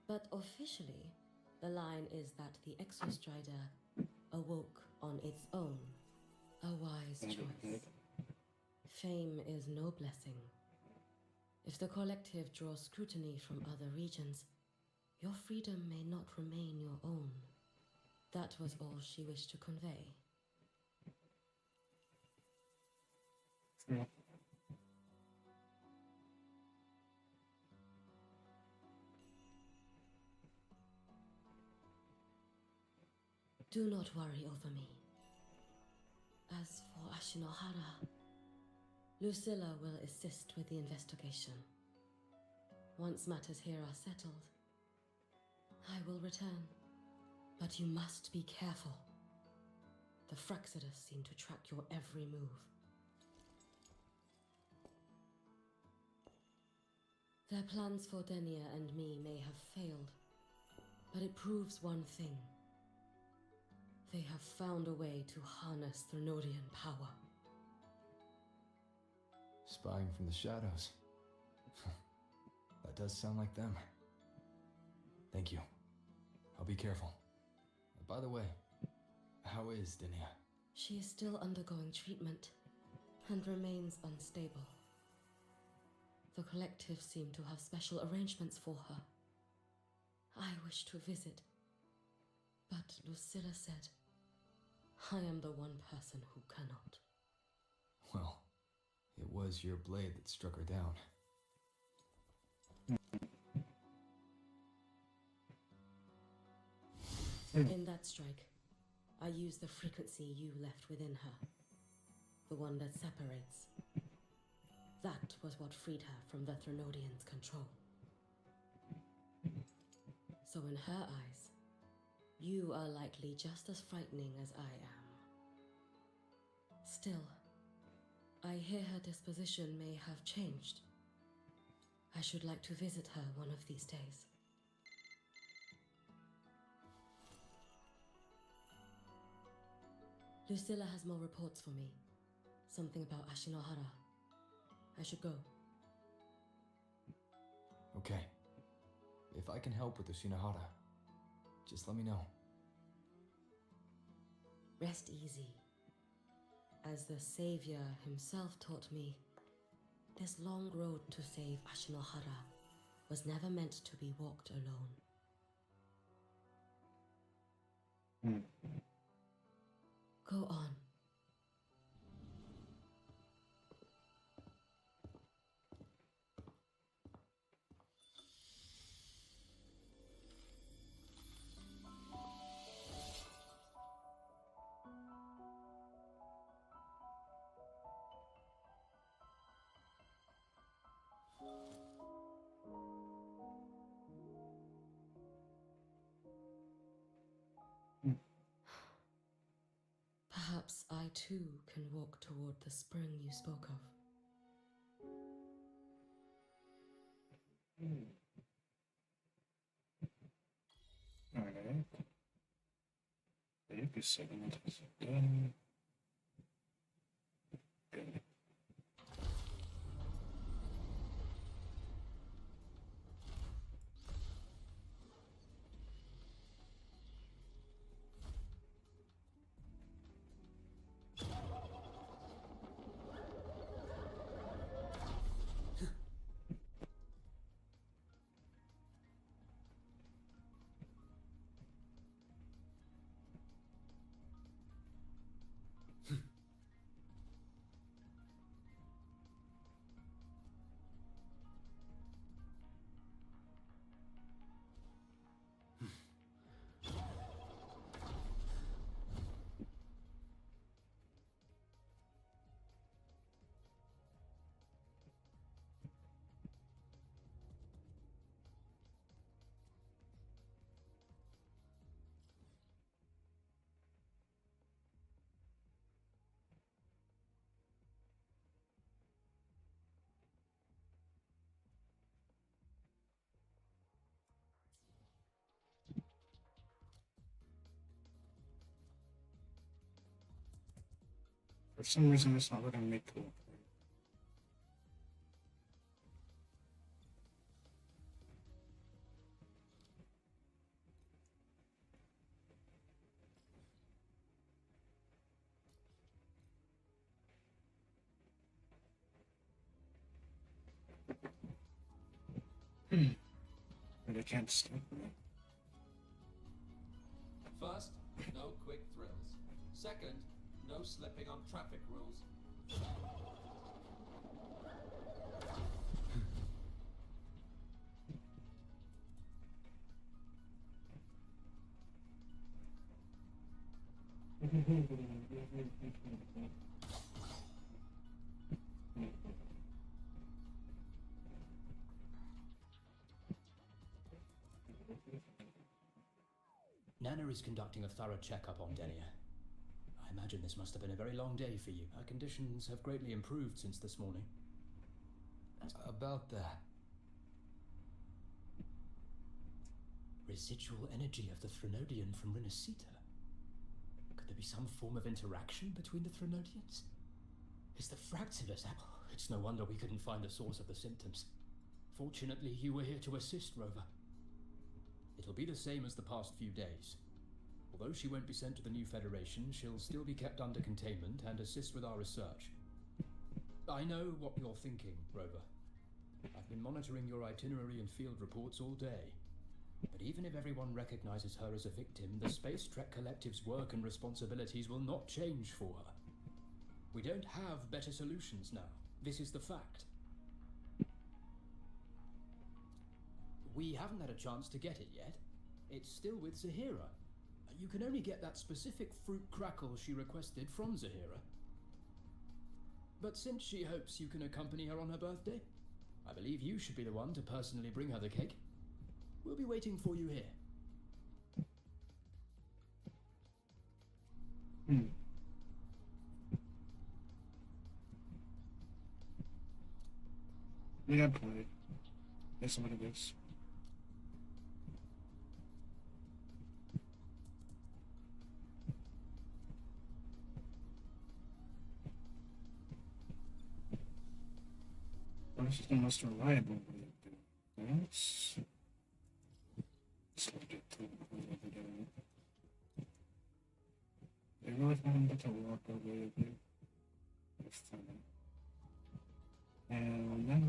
But officially, the line is that the Exostrider awoke on its own. A wise choice. Fame is no blessing. If the Collective draws scrutiny from other regions, your freedom may not remain your own. That was all she wished to convey. Yeah. Do not worry over me. As for Ashinohara, Lucilla will assist with the investigation. Once matters here are settled, I will return. But you must be careful. The Fraxidus seem to track your every move. Their plans for Denia and me may have failed, but it proves one thing. They have found a way to harness Threnodian power. Spying from the shadows. That does sound like them. Thank you. I'll be careful. By the way, how is Denia? She is still undergoing treatment and remains unstable. The Collective seem to have special arrangements for her. I wish to visit, but Lucilla said, I am the one person who cannot. Well, it was your blade that struck her down. In that strike, I used the frequency you left within her. The one that separates. That was what freed her from the Threnodians' control. So in her eyes, you are likely just as frightening as I am. Still, I hear her disposition may have changed. I should like to visit her one of these days. Lucilla has more reports for me. Something about Ashinohara. I should go. Okay. If I can help with the Shinohara, just let me know. Rest easy. As the Savior himself taught me, this long road to save Ashinohara was never meant to be walked alone. Go on. Perhaps I too can walk toward the spring you spoke of. Alright. The Yuki segment is done. Good. For some reason, it's not letting me pull. But I can't stop it. First, no quick thrills. Second, no slipping on traffic rules. Nana is conducting a thorough checkup on Denia. I imagine this must have been a very long day for you. Her conditions have greatly improved since this morning. About that. Residual energy of the Threnodian from Renacita. Could there be some form of interaction between the Threnodians? Is the Fractivus... It's no wonder we couldn't find the source of the symptoms. Fortunately, you were here to assist, Rover. It'll be the same as the past few days. Although she won't be sent to the new Federation, she'll still be kept under containment and assist with our research. I know what you're thinking, Rover. I've been monitoring your itinerary and field reports all day. But even if everyone recognizes her as a victim, the Space Trek Collective's work and responsibilities will not change for her. We don't have better solutions now. This is the fact. We haven't had a chance to get it yet. It's still with Zahira. You can only get that specific fruit crackle she requested from Zahira. But since she hopes you can accompany her on her birthday, I believe you should be the one to personally bring her the cake. We'll be waiting for you here. Yeah, play. That's what it is. This is the most reliable way of doing things. Subject to evidence. They really found it a local way of doing this thing. And then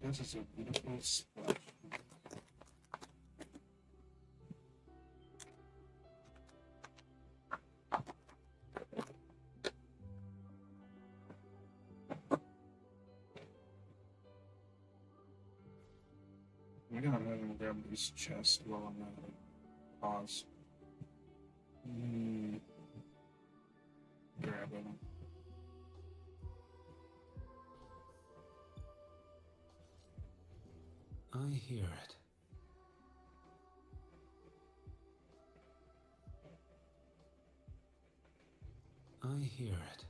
this is a beautiful splash. I gotta move and grab these chests while I'm at it. Pause. Grab them. I hear it. I hear it.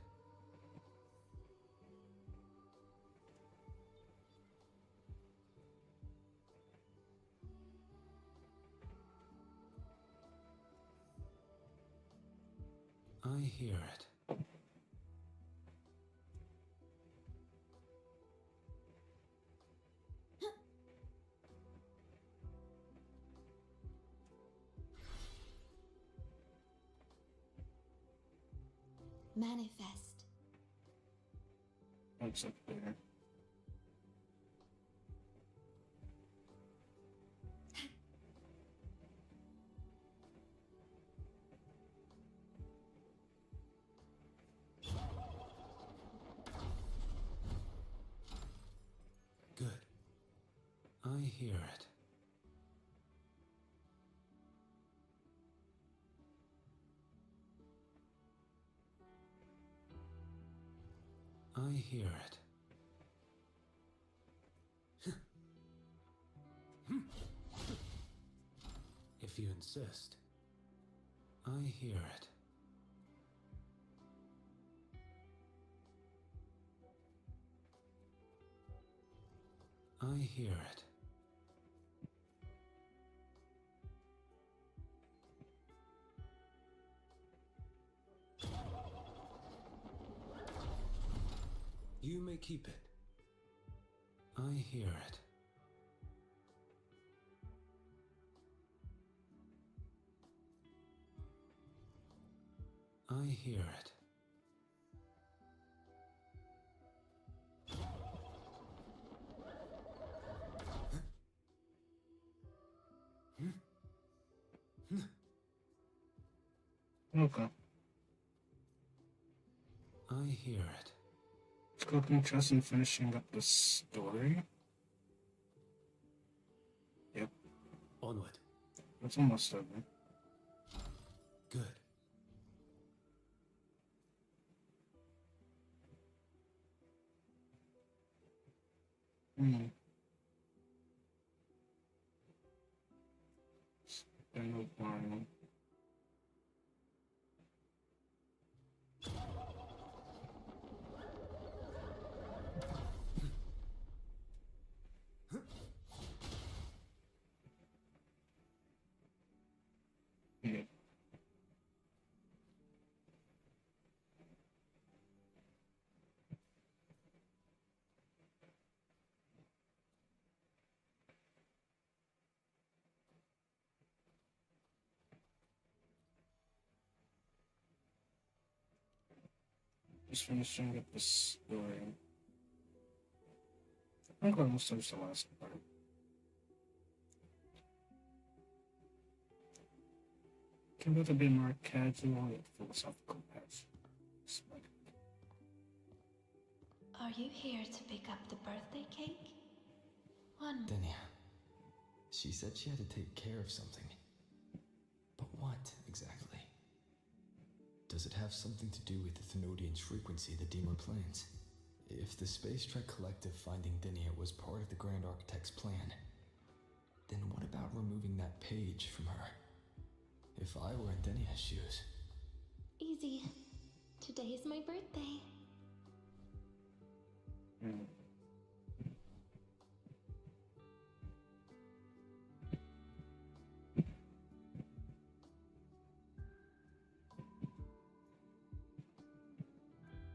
I hear it. Manifest. That's up there. Good. I hear it. I hear it. If you insist. I hear it. I hear it. keep it. I hear it. I hear it. Okay. I hear it. Cooking chess and finishing up the story. Yep. Onward. It's almost over. Good. Stand up line. Yeah. Just finishing up the story. I think I almost finished the last part. Can both a bit more casual and philosophical path. Are you here to pick up the birthday cake? Denia. She said she had to take care of something. But what, exactly? Does it have something to do with the Thenodian's frequency of the Deemer planes? If the Space Trek Collective finding Denia was part of the Grand Architect's plan, then what about removing that page from her? If I were in Denia's shoes... Easy. Today is my birthday.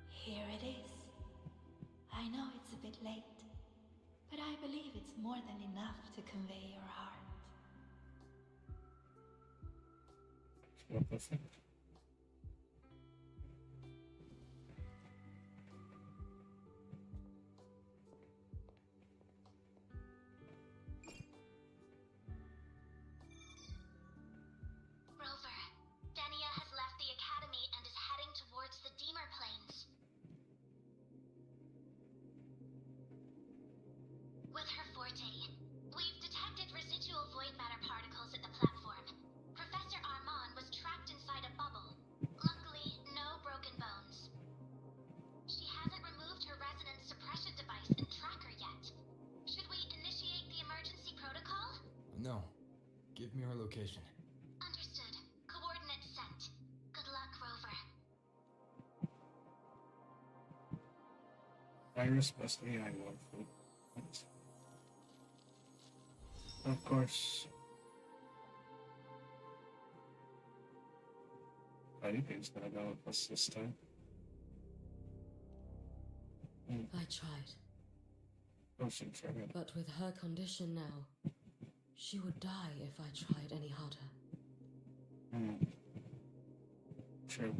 Here it is. I know it's a bit late, but I believe it's more than enough to convey your heart. Perfect. Rover, Denia has left the academy and is heading towards the Deemer planes. With her forte, we've detected residual void matter particles at the platform. Professor Armand was trapped inside a bubble. Luckily, no broken bones. She hasn't removed her resonance suppression device and tracker yet. Should we initiate the emergency protocol? No. Give me her location. Understood. Coordinates sent. Good luck, Rover. Iris best AI waifu. Of course. I think it's gonna go with us this time. I tried. Oh, she tried. But with her condition now, she would die if I tried any harder. True.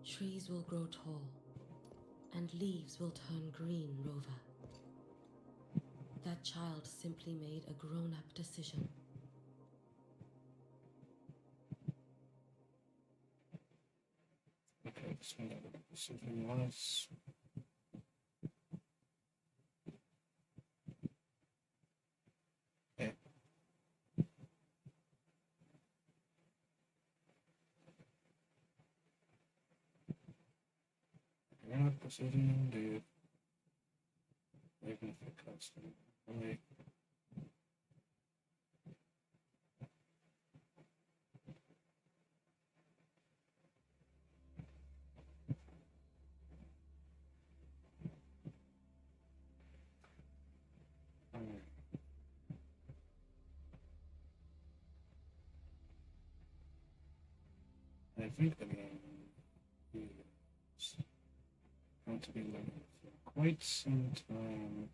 Trees will grow tall, and leaves will turn green, Rover. That child simply made a grown-up decision. Okay, this one got a decision was. Yeah. Grown-up decision, dude. Even if it costs me. Only. I think the game is going to be living for quite some time.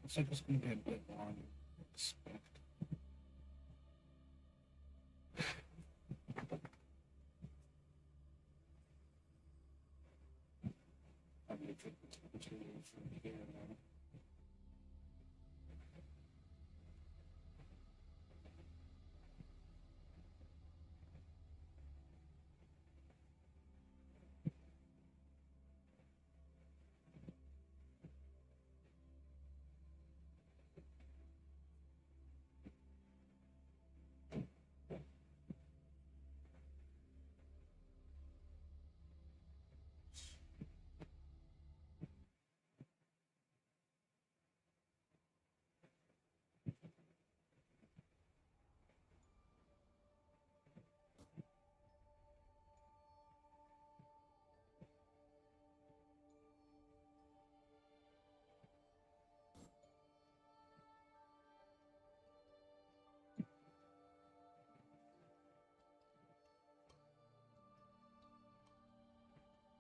Looks like it's going to be a bit longer than I expect. I'm going to take the temperature from here now.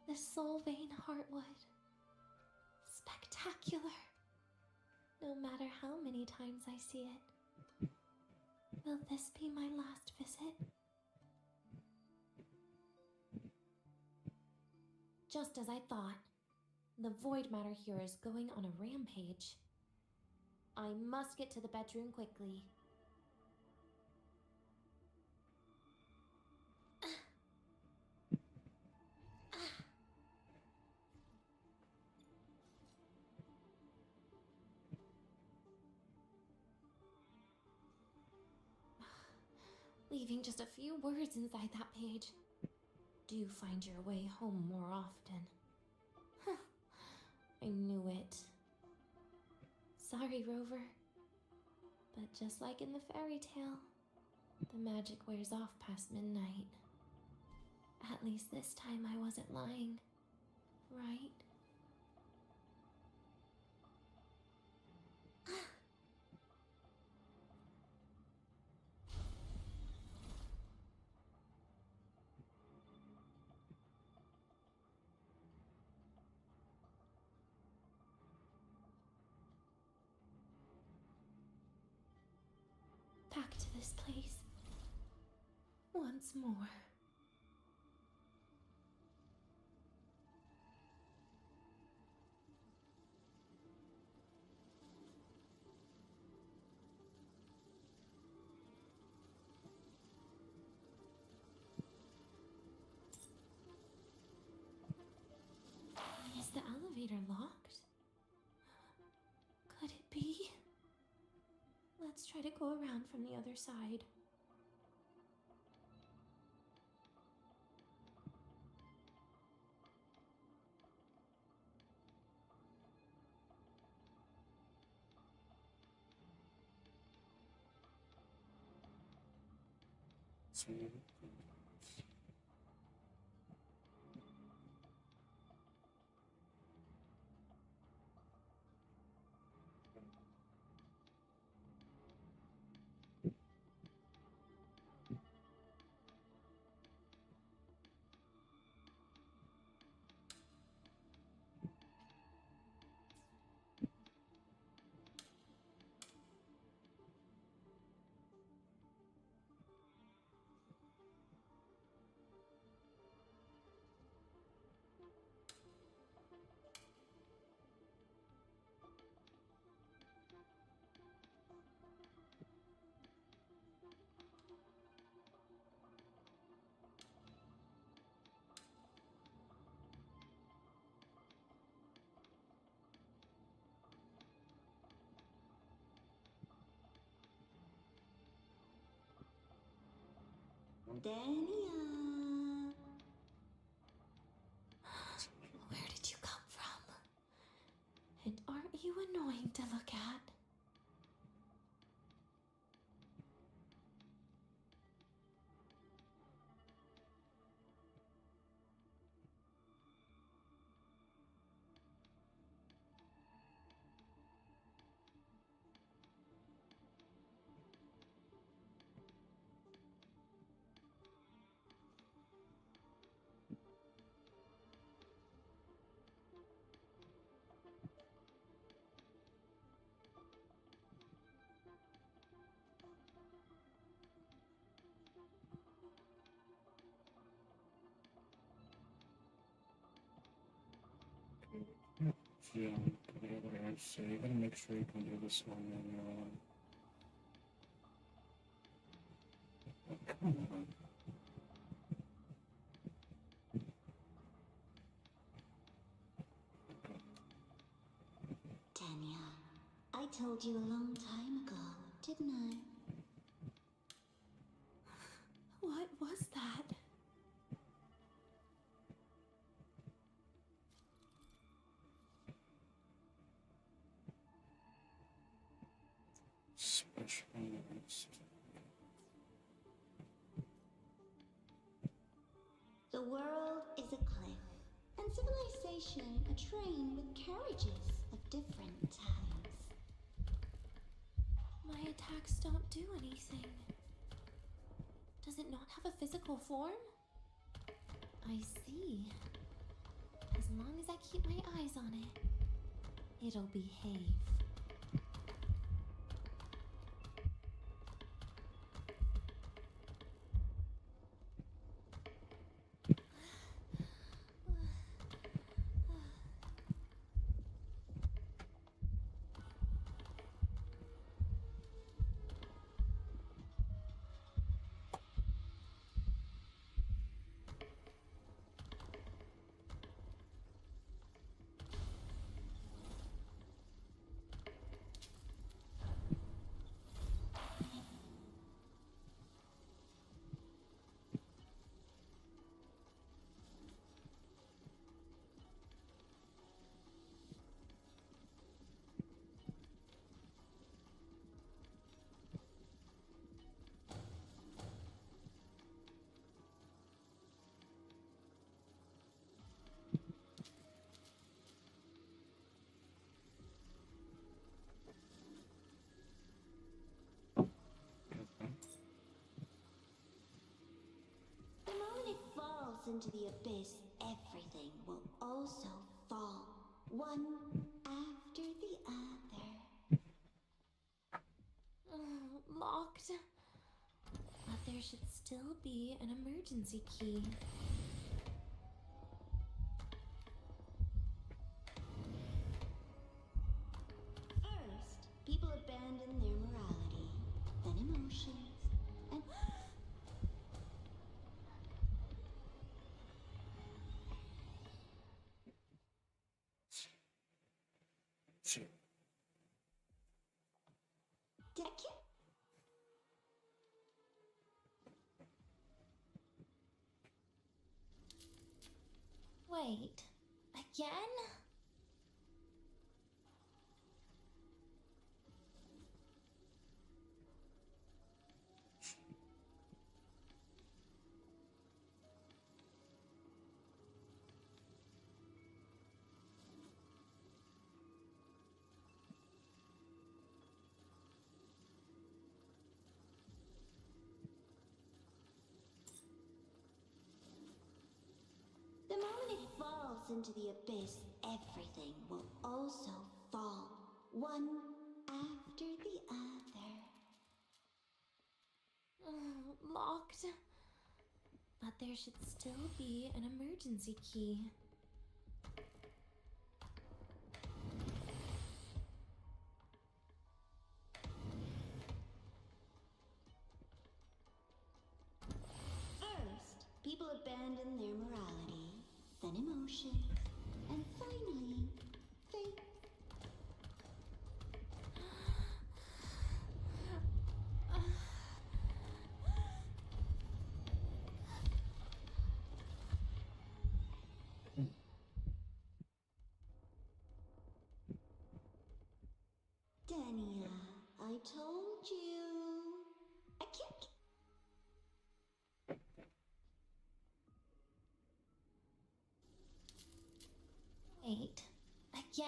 The Soul Vein Heartwood. Spectacular. No matter how many times I see it. Will this be my last visit? Just as I thought, the void matter here is going on a rampage. I must get to the bedroom quickly. Leaving just a few words inside that page. Do find your way home more often. I knew it. Sorry, Rover. But just like in the fairy tale, the magic wears off past midnight. At least this time I wasn't lying, right? Back to this place. Once more. Is the elevator locked? Could it be? Let's try to go around from the other side. Sweet. Dania. Where did you come from? And aren't you annoying to look at? Yeah, whatever I say, you gotta make sure you can do this one manually. Oh, come on. Tanya, I told you a long time ago, didn't I? What was that? Special needs. The world is a cliff, and civilization a train with carriages of different types. My attacks don't do anything. Does it not have a physical form? I see. As long as I keep my eyes on it, it'll behave. The moment it falls into the abyss, everything will also fall, one after the other. Locked. But there should still be an emergency key. First, people abandon their morality, then emotions, and... Shit. Did I kill? Wait, again? The moment it falls into the abyss, everything will also fall, one after the other. Locked. But there should still be an emergency key. First, people abandon their morality, then emotions, and finally, faith. Dania, I told you. I can't. Wait, again?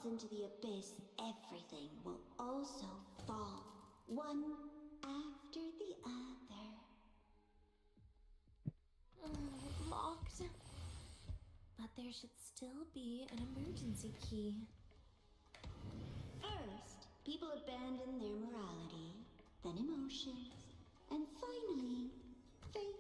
falls into the abyss, everything will also fall, one after the other. Locked. But there should still be an emergency key. First, people abandon their morality, then emotions, and finally, faith.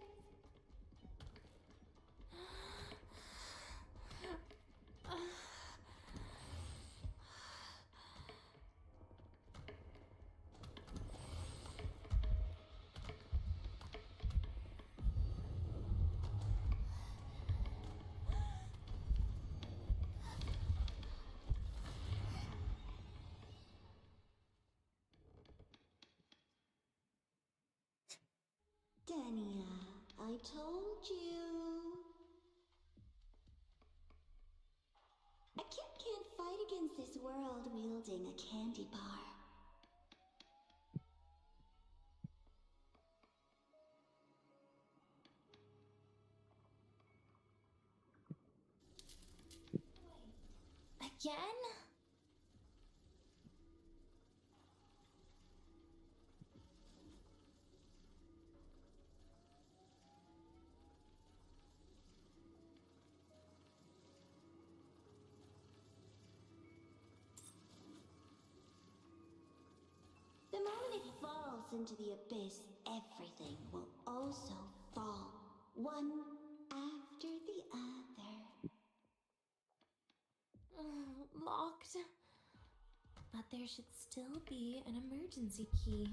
Dania, I told you. A kid can't fight against this world wielding a candy bar. Again? The moment it falls into the abyss, everything will also fall, one after the other. Locked. But there should still be an emergency key.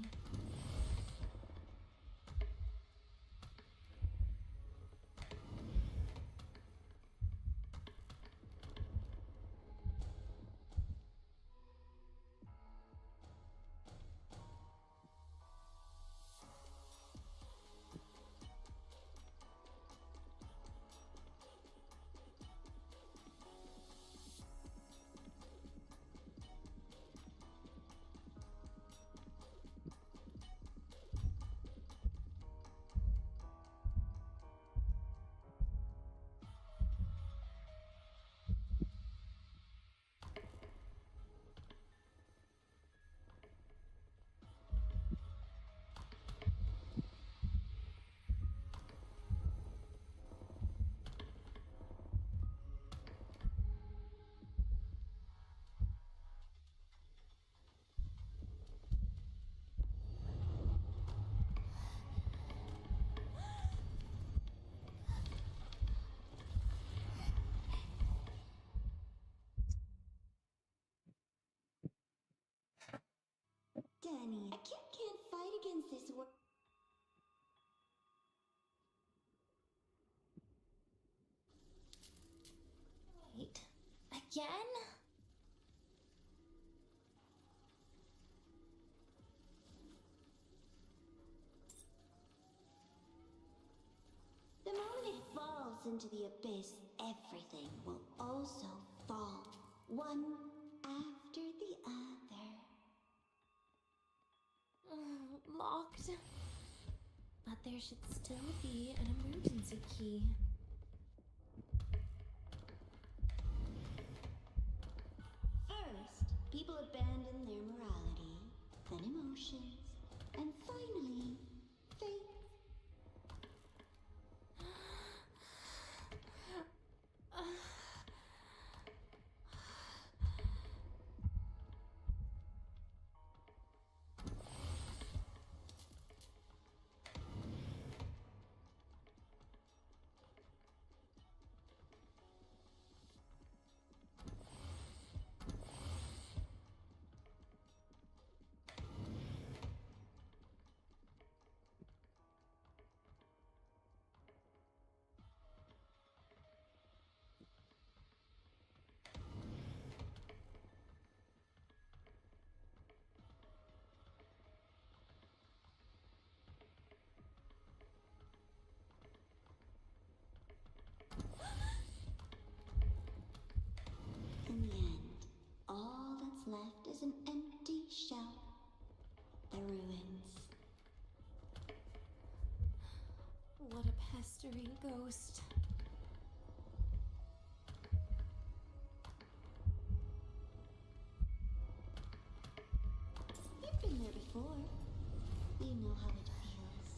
Danny, a kid can't fight against this world. Wait. Again? The moment it falls into the abyss, everything will also fall, one after the other. Locked. But there should still be an emergency key. First, people abandon their morality, then emotions, and finally, faith. In the end, all that's left is an empty shell. The ruins. What a pestering ghost. been there before. You know how it feels.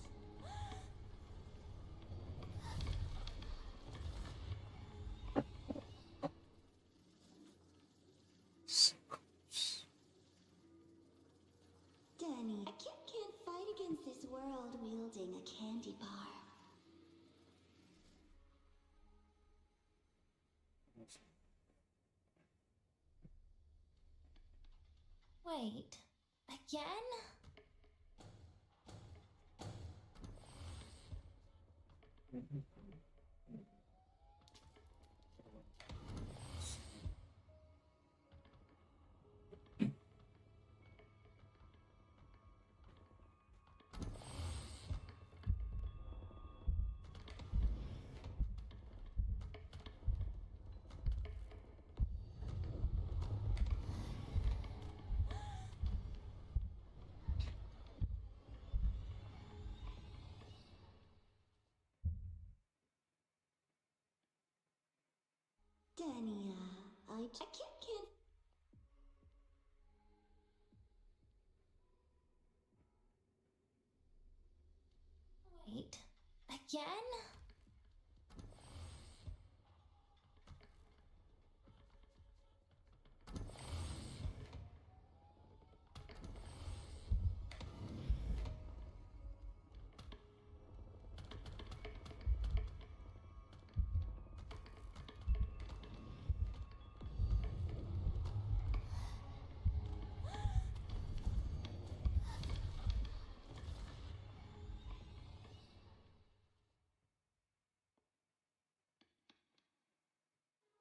Danny, a kid can't fight against this world wielding a candy bar. Wait, again? Danny, a kid can't. Wait, again?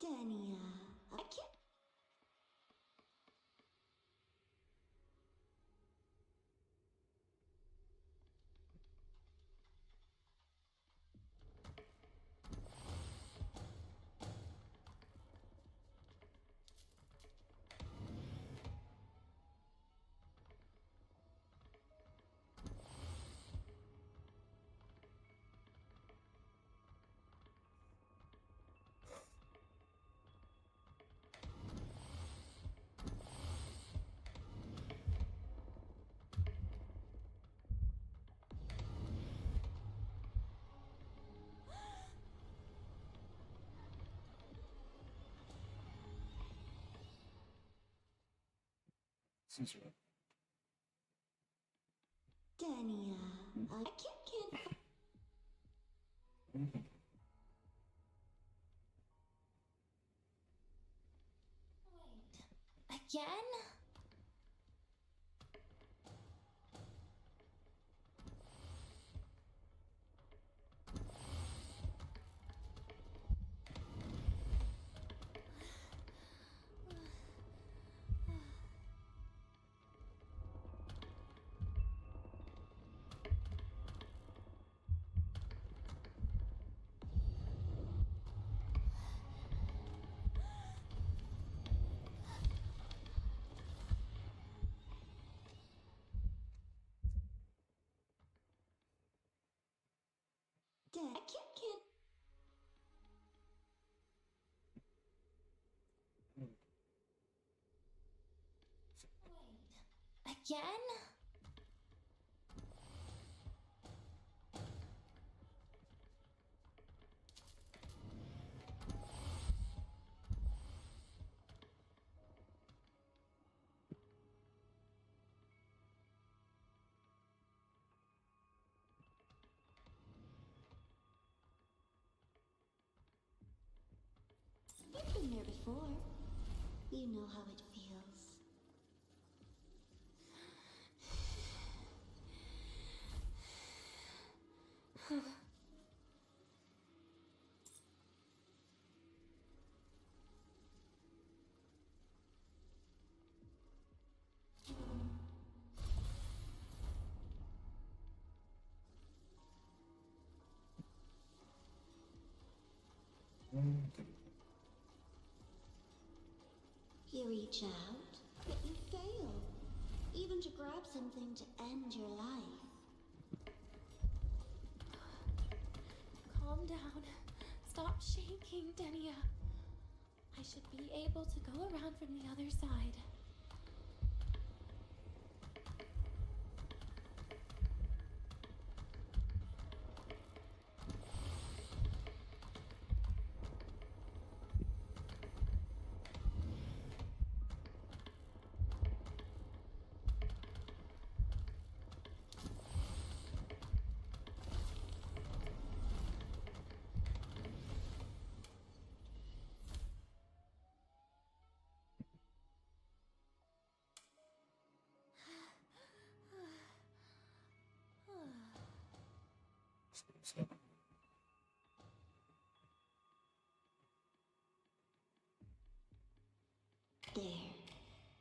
Danny, a kid. Danny, a kid can't. Wait, again? Dad, a kid can't. Wait, again? You've been there before. You know how it feels. You reach out, but you fail. Even to grab something to end your life. Calm down. Stop shaking, Denia. I should be able to go around from the other side.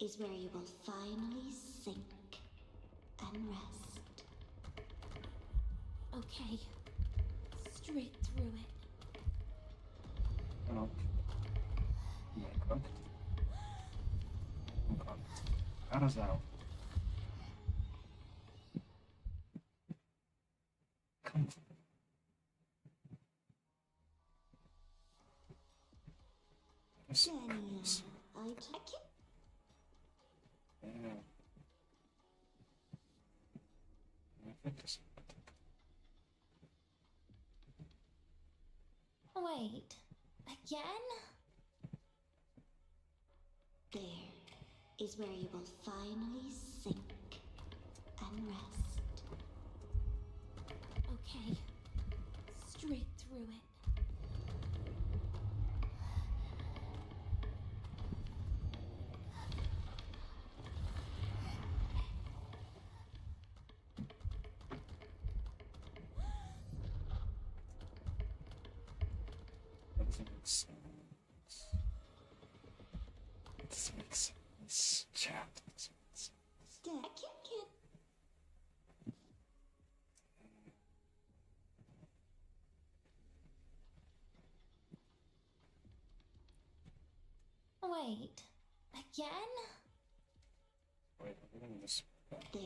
is where you will finally sink and rest. Okay. Straight through it. Oh. Am I cooked? I'm cooked. How does that? Come on. Dania, I took it. Yeah. I think this. Wait. Again? There is where you will finally sink and rest. Okay. Straight through it. That doesn't make sense. It doesn't make sense. Chat. It doesn't make sense. Kid. Wait. Again? Wait, I'm getting this. There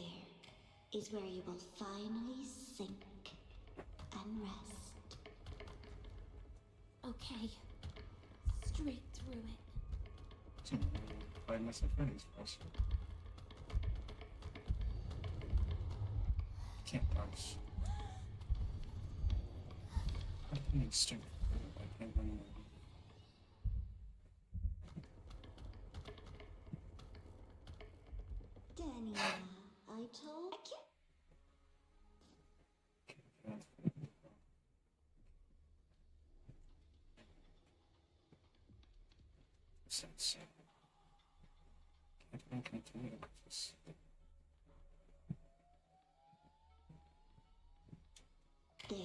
is where you will finally sink and rest. Okay. Straight through it. Find myself Freddy's first. Can't dodge. I can't strength. I can't run away. Dania, I told you. Sense. Can't continue with this. There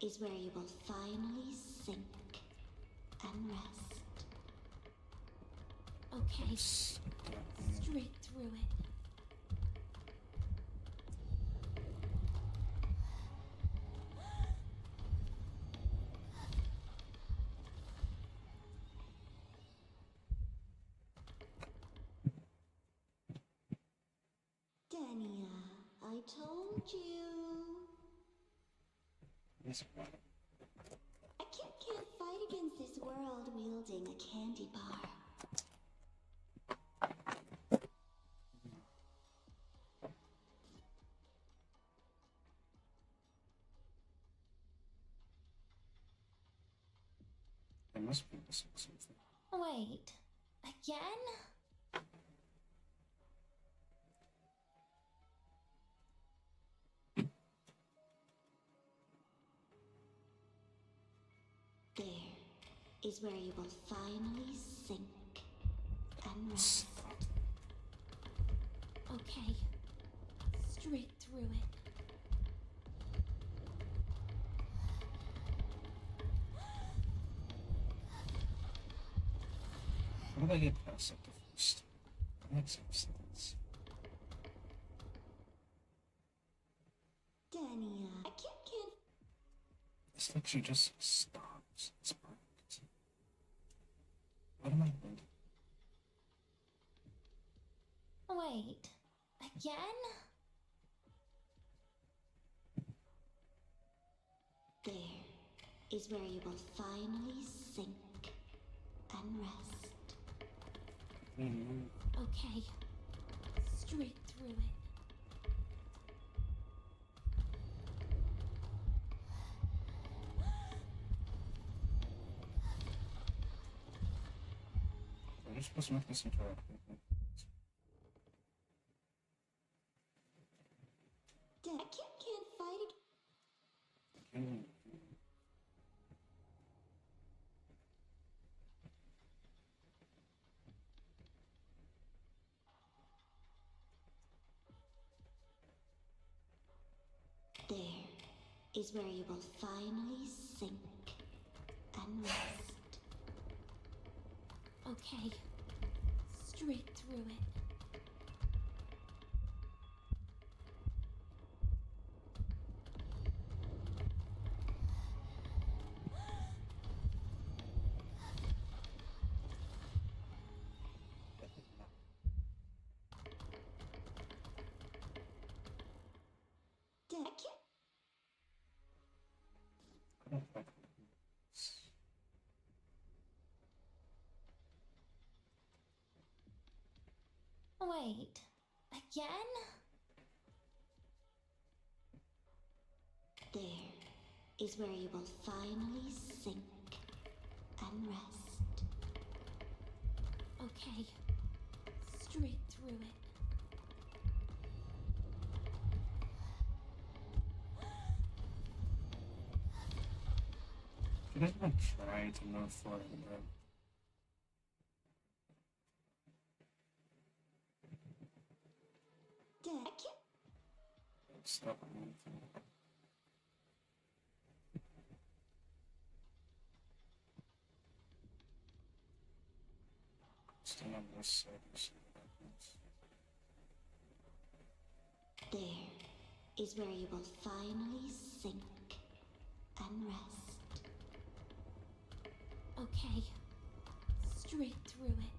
is where you will finally sink and rest. Okay. Straight through it. Dania, I told you. Yes, what? A kid can't fight against this world wielding a candy bar. I must be missing something. Wait. Again? There is where you will finally sink and rest. Okay. Straight through it. How did I get past that the first? That makes some sense. Dania, a kid can't. This lecture just stops. It's perfect. What am I doing? Wait. Again? There is where you will finally sink and rest. Okay. Straight through it. We're supposed to make this interactive. A kid can't fight Mm. There is where you will finally sink and rest. Okay. straight through it. Wait, again? There is where you will finally sink and rest. Okay, straight through it. Can I even try to move forward? Stop moving. Still on this side. See what happens. There is where you will finally sink and rest. Okay, straight through it.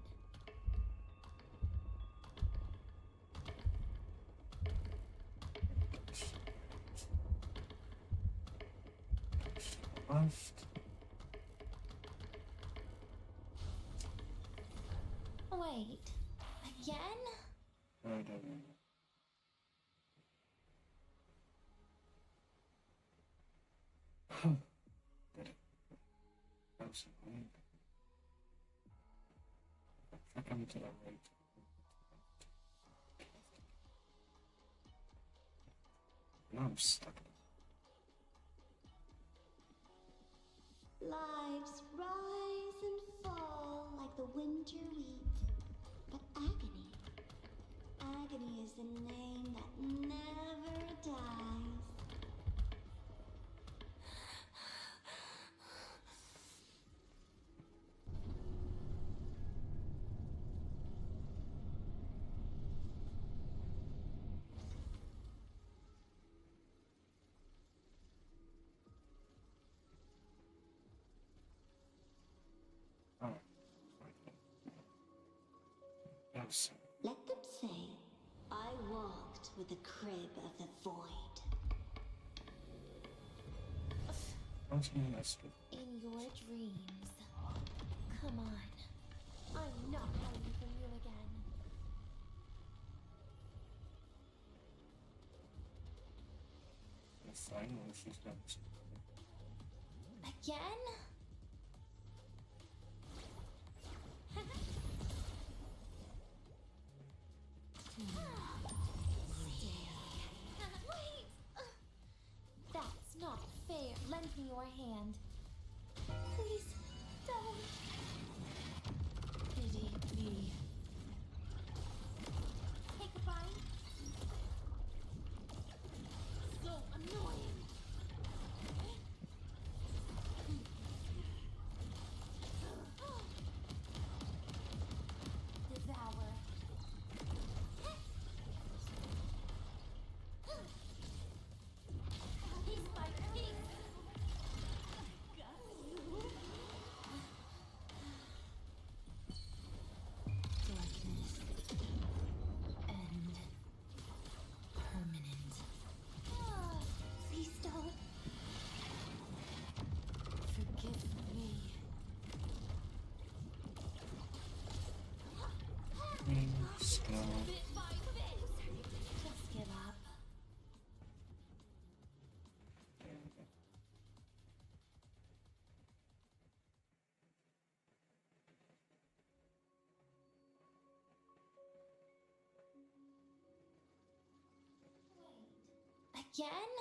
Left. Wait, again? I don't know. Did it? That was annoying. I come to the right. Now I'm stuck. Lives rise and fall like the winter wheat. But agony, agony is the name that never dies. Let them say, I walked with the crib of the void. In your dreams. Come on. I'm not hiding from you again. Finally, she's done. Again? Wait! That's not fair. Lend me your hand. Please, don't. Pity me. Take a bite. So annoying. Devour. Piece by piece. Got you. Darkness. End. Permanent. Please don't. Forgive me. Still. Bit by bit. Just give up. Again?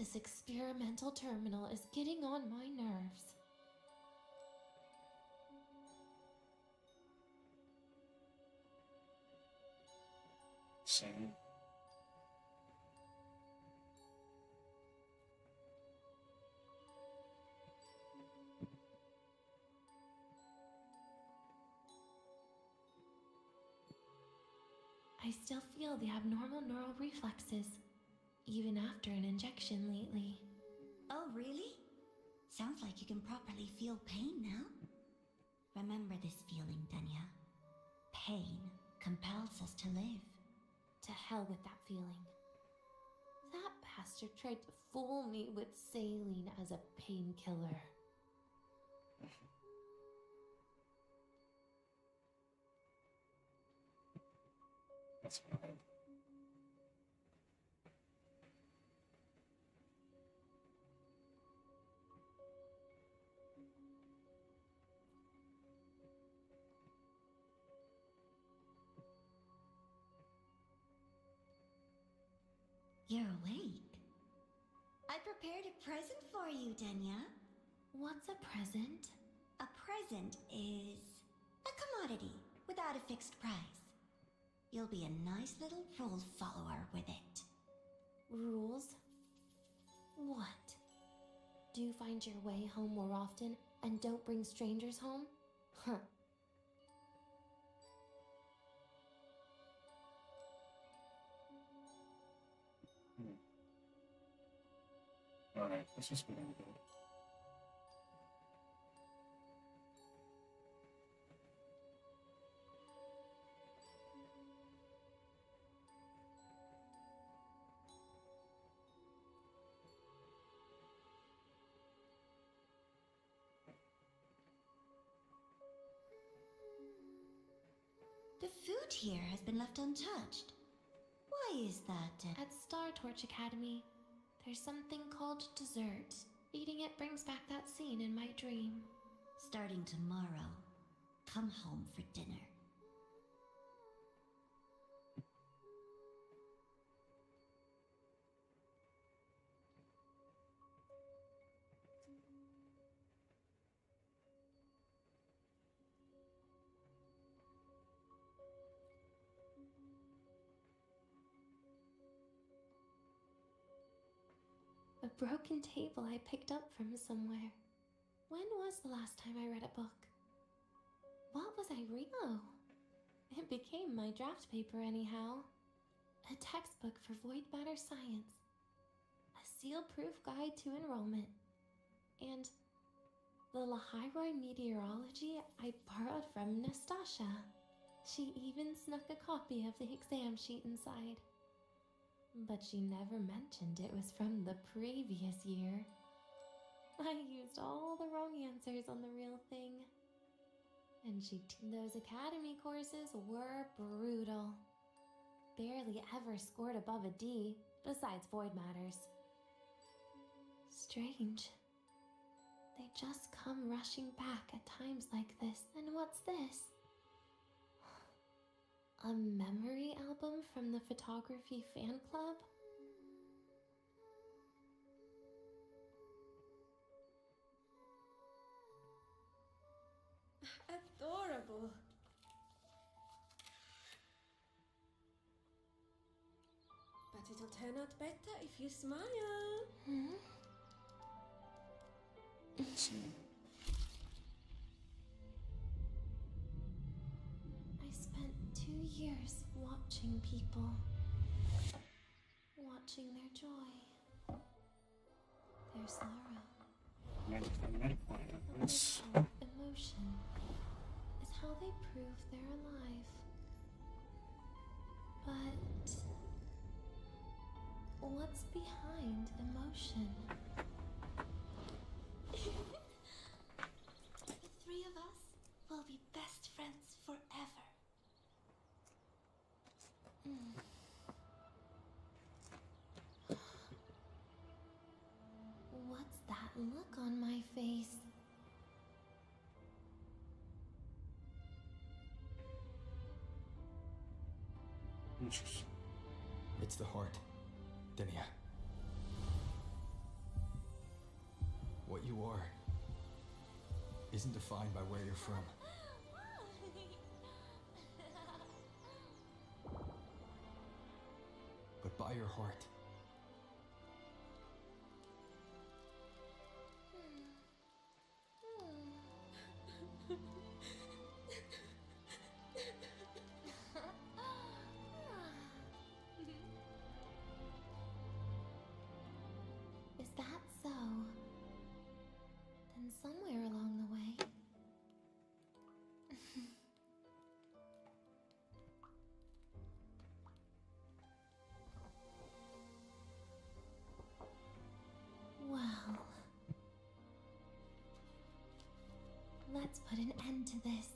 This experimental terminal is getting on my nerves. Same. I still feel the abnormal neural reflexes, even after an injection lately. Oh, really? Sounds like you can properly feel pain now. Remember this feeling, Danya. Pain compels us to live. To hell with that feeling. That bastard tried to fool me with saline as a painkiller. That's fine. You're awake. I prepared a present for you, Danya. What's a present? A present is a commodity without a fixed price. You'll be a nice little rule follower with it. Rules? What? Do you find your way home more often and don't bring strangers home? Huh. Alright, let's just go and go. The food here has been left untouched. Why is that? At Star Torch Academy, there's something called dessert. Eating it brings back that scene in my dream. Starting tomorrow, come home for dinner. A broken table I picked up from somewhere. When was the last time I read a book? What was I reading? Oh, it became my draft paper anyhow. A textbook for void matter science. A seal-proof guide to enrollment. And the Lahairoi meteorology I borrowed from Nastasha. She even snuck a copy of the exam sheet inside. But she never mentioned it was from the previous year. I used all the wrong answers on the real thing. And those academy courses were brutal. Barely ever scored above a D, besides void matters. Strange. They just come rushing back at times like this. And what's this? A memory album from the photography fan club? Adorable. But it'll turn out better if you smile. Hmm? I spent 2 years watching people. Watching their joy. Their sorrow. Emotion is how they prove they're alive. But what's behind emotion? The three of us will be best friends forever. What's that look on my face? Interesting. It's the heart, Denia. What you are isn't defined by where you're from, but by your heart. Is that so? Then somewhere along the way. Well, let's put an end to this.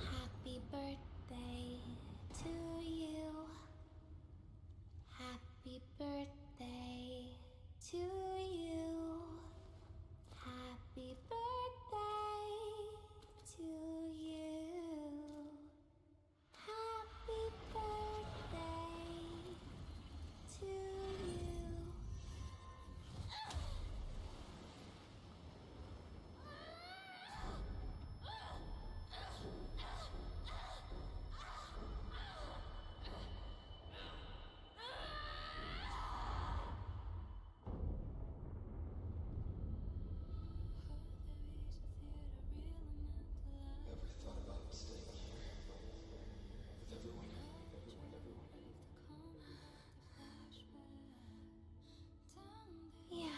Happy birthday to you. Happy birthday to you. Happy birthday to you. Happy birthday to you. Ever thought about staying here with everyone? Yeah,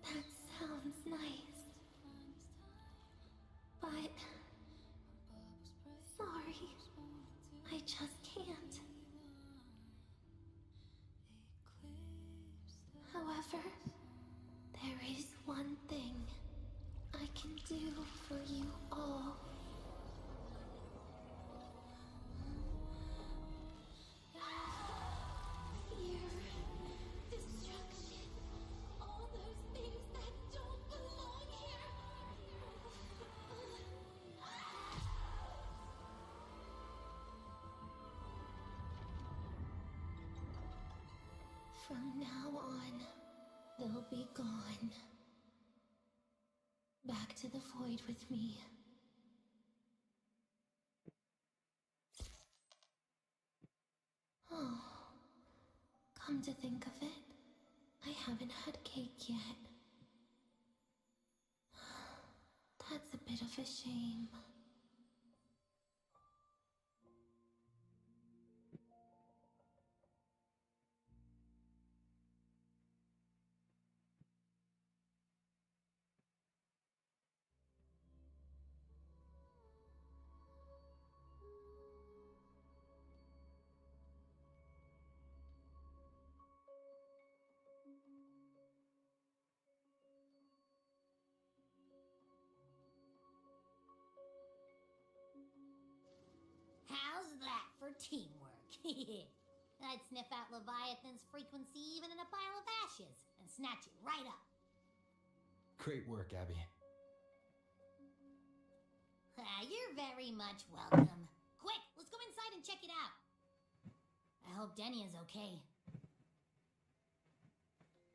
that sounds nice. But sorry, I just can't. However, there is one thing I can do for you all. Fear, destruction, all those things that don't belong here. From now on, they'll be gone. Back to the void with me. Oh, come to think of it, I haven't had cake yet. That's a bit of a shame. How's that for teamwork? I'd sniff out Leviathan's frequency even in a pile of ashes and snatch it right up. Great work, Abby. You're very much welcome. Quick, let's go inside and check it out. I hope Denny is okay.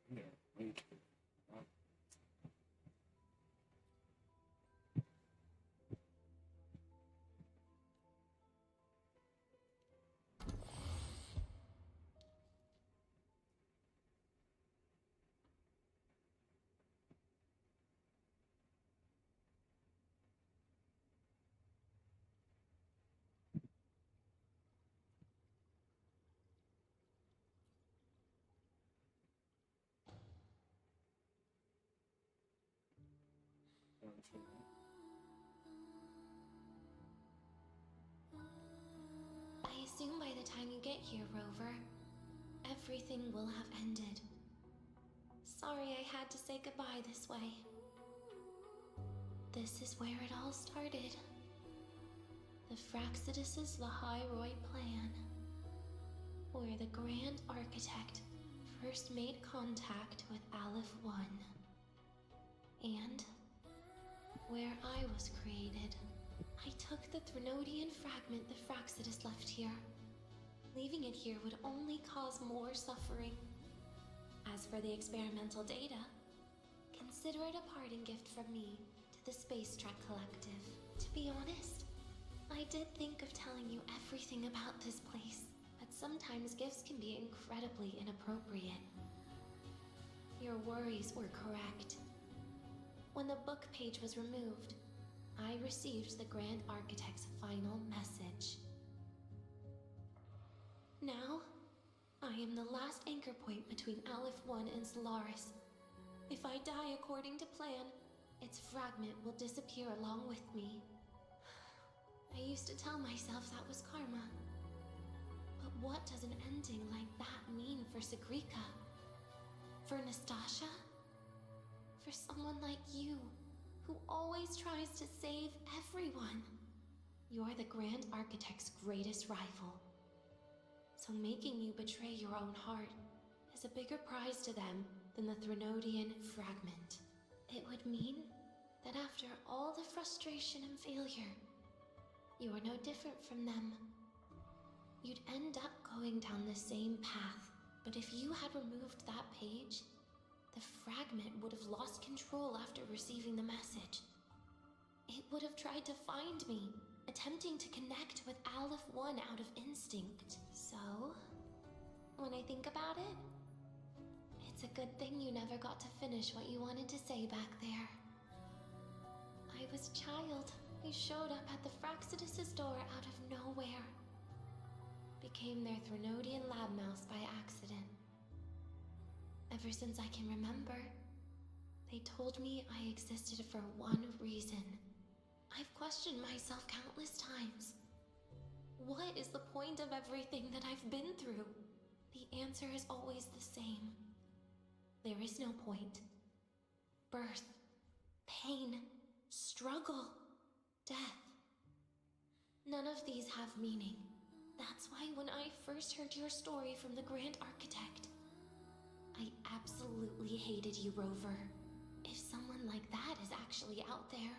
Yeah, wait. everything will have ended. Sorry I had to say goodbye this way. This is where it all started. The Fraxidus' Lahairoi plan, where the Grand Architect first made contact with Aleph One, and where I was created. I took the Threnodian fragment the Fraxidus left here. Leaving it here would only cause more suffering. As for the experimental data, consider it a parting gift from me to the Space Trek Collective. To be honest, I did think of telling you everything about this place, but sometimes gifts can be incredibly inappropriate. Your worries were correct. When the book page was removed, I received the Grand Architect's final message. Now, I am the last anchor point between Aleph One and Solaris. If I die according to plan, its fragment will disappear along with me. I used to tell myself that was karma. But what does an ending like that mean for Sagrika? For Nastasha? For someone like you, who always tries to save everyone? You're the Grand Architect's greatest rival. So making you betray your own heart is a bigger prize to them than the Threnodian fragment. It would mean that after all the frustration and failure, you are no different from them. You'd end up going down the same path, but if you had removed that page, the fragment would have lost control after receiving the message. It would have tried to find me, attempting to connect with Aleph One out of instinct. So, when I think about it, it's a good thing you never got to finish what you wanted to say back there. I was a child. I showed up at the Fraxidus' door out of nowhere. Became their Threnodian lab mouse by accident. Ever since I can remember, they told me I existed for one reason. I've questioned myself countless times. What is the point of everything that I've been through? The answer is always the same. There is no point. Birth, pain, struggle, death. None of these have meaning. That's why when I first heard your story from the Grand Architect, I absolutely hated you, Rover. If someone like that is actually out there,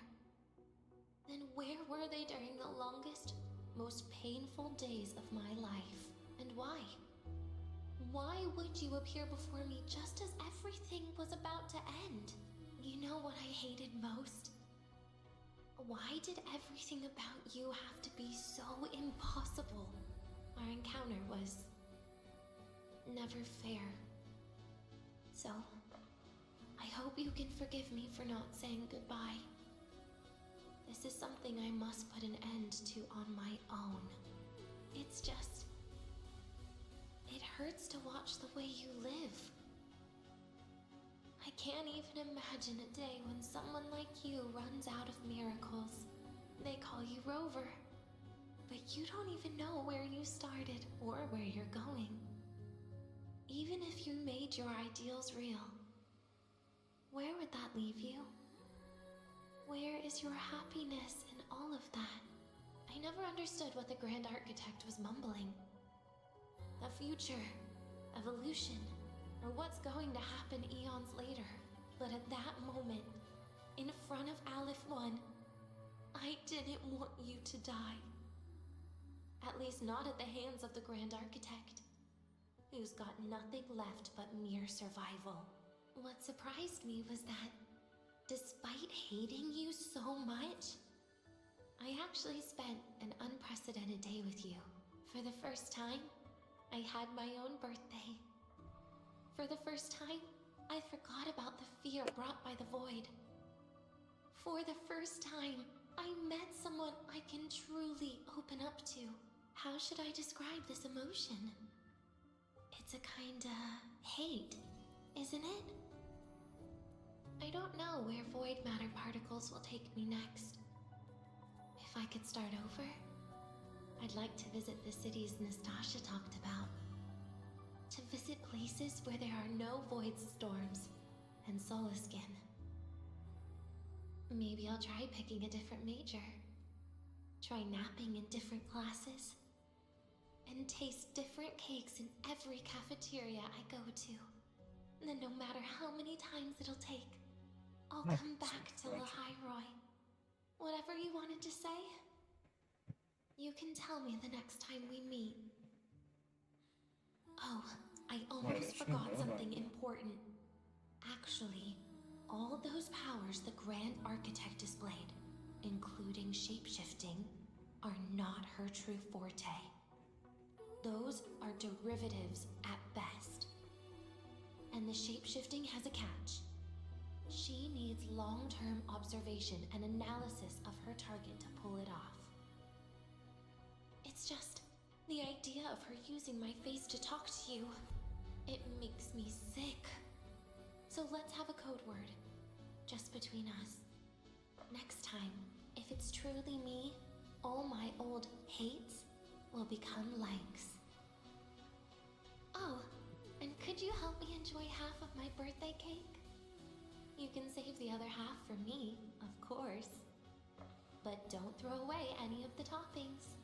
then where were they during the longest, most painful days of my life? And why? Why would you appear before me just as everything was about to end? You know what I hated most? Why did everything about you have to be so impossible? Our encounter was never fair. So, I hope you can forgive me for not saying goodbye. This is something I must put an end to on my own. It's just... it hurts to watch the way you live. I can't even imagine a day when someone like you runs out of miracles. They call you Rover, but you don't even know where you started or where you're going. Even if you made your ideals real, where would that leave you? Where is your happiness in all of that? I never understood what the Grand Architect was mumbling. The future, evolution, or what's going to happen eons later. But at that moment, in front of Aleph One, I didn't want you to die. At least not at the hands of the Grand Architect, who's got nothing left but mere survival. What surprised me was that, despite hating you so much, I actually spent an unprecedented day with you. For the first time, I had my own birthday. For the first time, I forgot about the fear brought by the void. For the first time, I met someone I can truly open up to. How should I describe this emotion? It's a kinda hate, isn't it? I don't know where void matter particles will take me next. If I could start over, I'd like to visit the cities Nastasha talked about. To visit places where there are no void storms and solace skin. Maybe I'll try picking a different major. Try napping in different classes. And taste different cakes in every cafeteria I go to. Then no matter how many times it'll take, I'll come back to Lahairoi. Whatever you wanted to say, you can tell me the next time we meet. Oh, I almost forgot something important. Actually, all those powers the Grand Architect displayed, including shapeshifting, are not her true forte. Those are derivatives at best. And the shapeshifting has a catch. She needs long-term observation and analysis of her target to pull it off. It's just the idea of her using my face to talk to you. It makes me sick. So let's have a code word, just between us. Next time, if it's truly me, all my old hates will become likes. Oh, and could you help me enjoy half of my birthday cake? You can save the other half for me, of course. But don't throw away any of the toppings.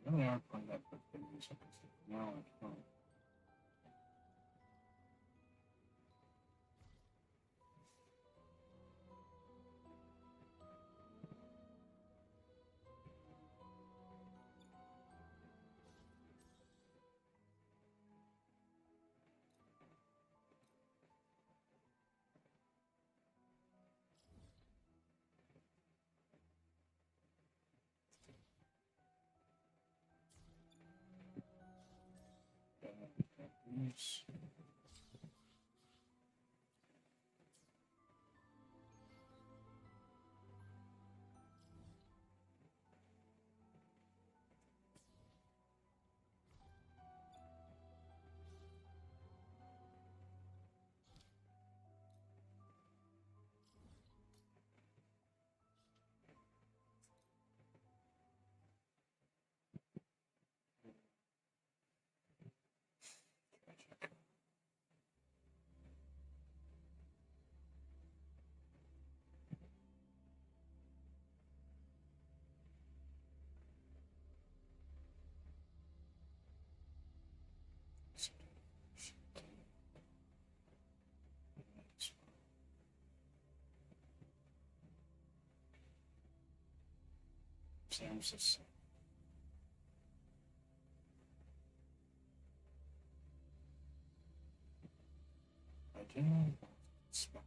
I really are playing that birthday music. No, I can't. Oops. Sam's just I do spot